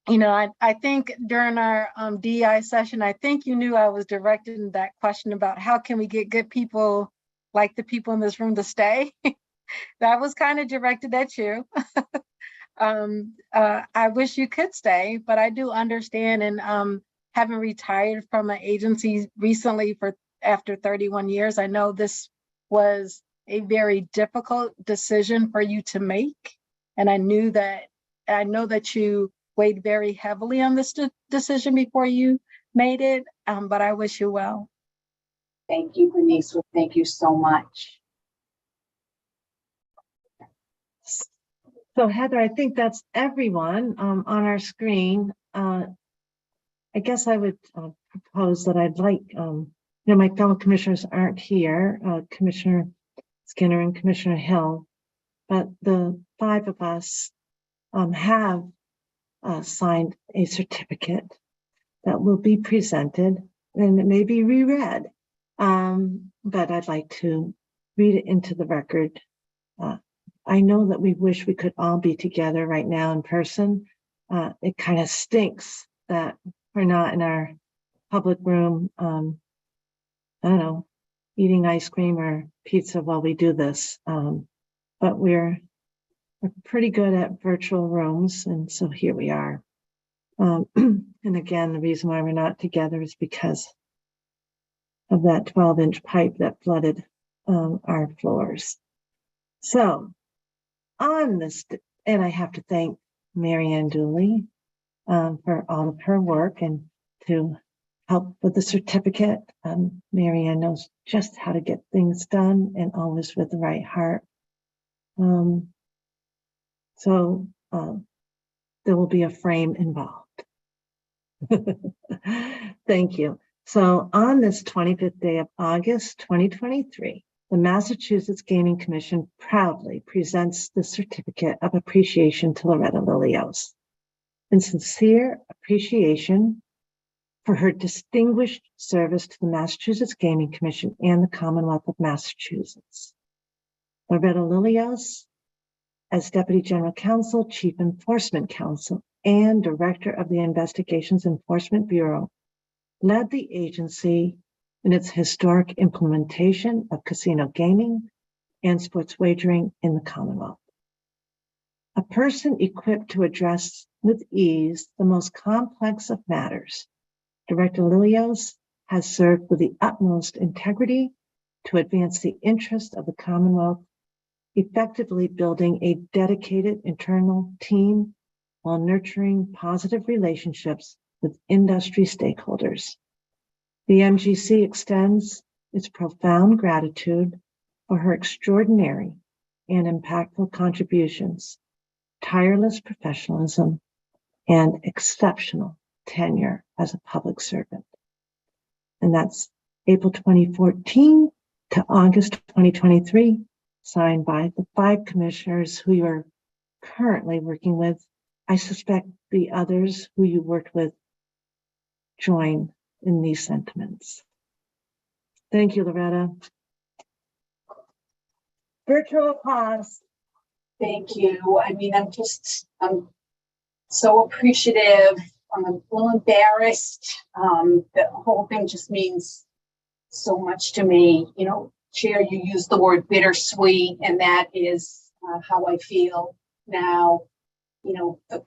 I think during our DEI session, I think you knew I was directing that question about how can we get good people like the people in this room to stay. That was kind of directed at you. I wish you could stay, but I do understand. And having retired from an agency recently after 31 years, I know this was a very difficult decision for you to make. And I know that you weighed very heavily on this decision before you made it, but I wish you well. Thank you, Bernice. Thank you so much. So Heather, I think that's everyone on our screen. I guess I would propose that I'd like, my fellow commissioners aren't here, Commissioner Skinner and Commissioner Hill, but the 5 of us have signed a certificate that will be presented, and it may be reread, but I'd like to read it into the record. I know that we wish we could all be together right now in person. It kind of stinks that we're not in our public room, I don't know, eating ice cream or pizza while we do this. But we're pretty good at virtual rooms, and so here we are. And again, the reason why we're not together is because of that 12-inch pipe that flooded our floors. So on this, and I have to thank Mary Ann Dooley for all of her work and to help with the certificate. Mary Ann knows just how to get things done and always with the right heart. So there will be a frame involved. Thank you. So on this 25th day of August, 2023, the Massachusetts Gaming Commission proudly presents the Certificate of Appreciation to Loretta Lilios. In sincere appreciation for her distinguished service to the Massachusetts Gaming Commission and the Commonwealth of Massachusetts. Loretta Lilios, as Deputy General Counsel, Chief Enforcement Counsel, and Director of the Investigations Enforcement Bureau, led the agency in its historic implementation of casino gaming and sports wagering in the Commonwealth. A person equipped to address with ease the most complex of matters, Director Lilios has served with the utmost integrity to advance the interest of the Commonwealth, effectively building a dedicated internal team while nurturing positive relationships with industry stakeholders. The MGC extends its profound gratitude for her extraordinary and impactful contributions, tireless professionalism, and exceptional tenure as a public servant. And that's April 2014 to August 2023, signed by the 5 commissioners who you are currently working with. I suspect the others who you worked with join in these sentiments. Thank you, Loretta. Virtual applause. Thank you. I mean, I'm so appreciative. I'm a little embarrassed. The whole thing just means so much to me. You know, Chair, you used the word bittersweet, and that is how I feel now. You know, the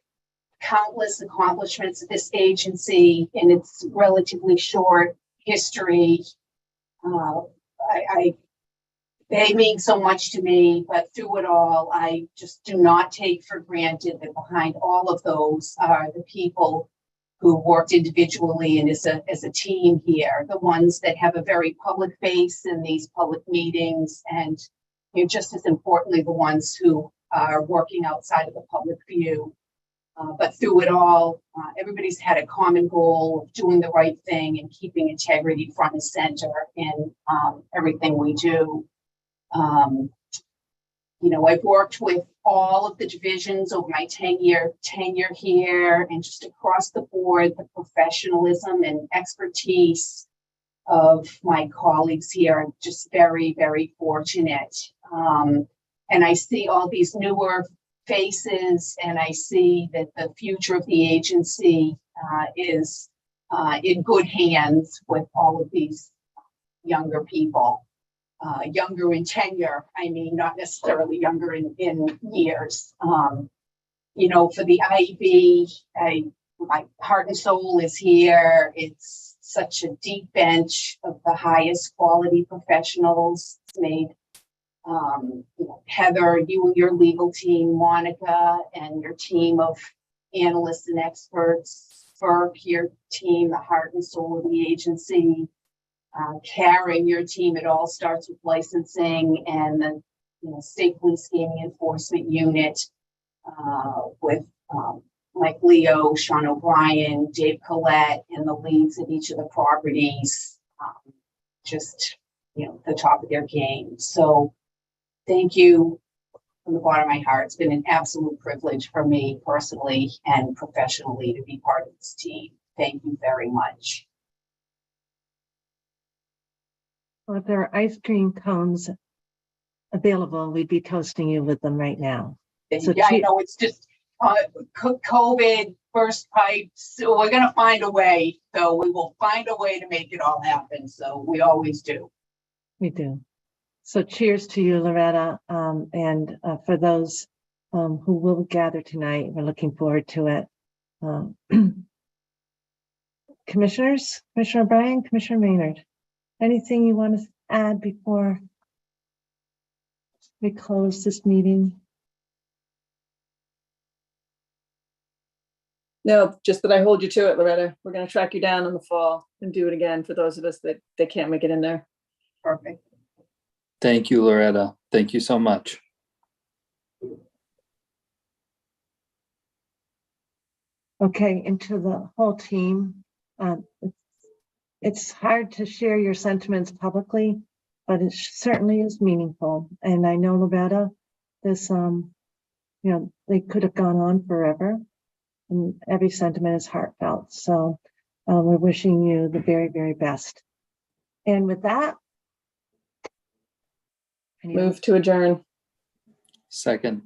countless accomplishments of this agency in its relatively short history. They mean so much to me, but through it all, I just do not take for granted that behind all of those are the people who worked individually and as a team here, the ones that have a very public face in these public meetings, and just as importantly, the ones who are working outside of the public view. But through it all, everybody's had a common goal of doing the right thing and keeping integrity front and center in everything we do. You know, I've worked with all of the divisions over my 10-year tenure here, and just across the board, the professionalism and expertise of my colleagues here. I'm just very, very fortunate. And I see all these newer faces, and I see that the future of the agency is in good hands with all of these younger people. Younger in tenure, I mean, not necessarily younger in years. You know, for the IB, my heart and soul is here. It's such a deep bench of the highest quality professionals. It's made, you know, Heather, you and your legal team, Monica, and your team of analysts and experts, Burke, your team, the heart and soul of the agency. Karen, your team, it all starts with licensing, and the State Police Gaming Enforcement Unit with Mike Leo, Sean O'Brien, Dave Collette, and the leads of each of the properties, just the top of their game. So thank you from the bottom of my heart. It's been an absolute privilege for me personally and professionally to be part of this team. Thank you very much. Well, if there are ice cream cones available, we'd be toasting you with them right now. So yeah, I know it's just COVID, first pipes. So we're going to find a way. So we will find a way to make it all happen. So we always do. We do. So cheers to you, Loretta. And for those who will gather tonight, we're looking forward to it. Commissioners, Commissioner O'Brien, Commissioner Maynard. Anything you want to add before we close this meeting? No, just that I hold you to it, Loretta. We're going to track you down in the fall and do it again for those of us that can't make it in there. Perfect. Thank you, Loretta. Thank you so much. Okay, and to the whole team, it's hard to share your sentiments publicly, but it certainly is meaningful. And I know, Loretta, this, they could have gone on forever, and every sentiment is heartfelt. So we're wishing you the very, very best. And with that, move to adjourn. Second.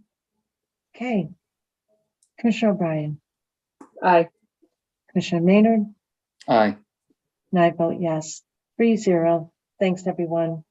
Okay. Commissioner O'Brien. Aye. Commissioner Maynard. Aye. And I vote yes. 3-0. Thanks, everyone.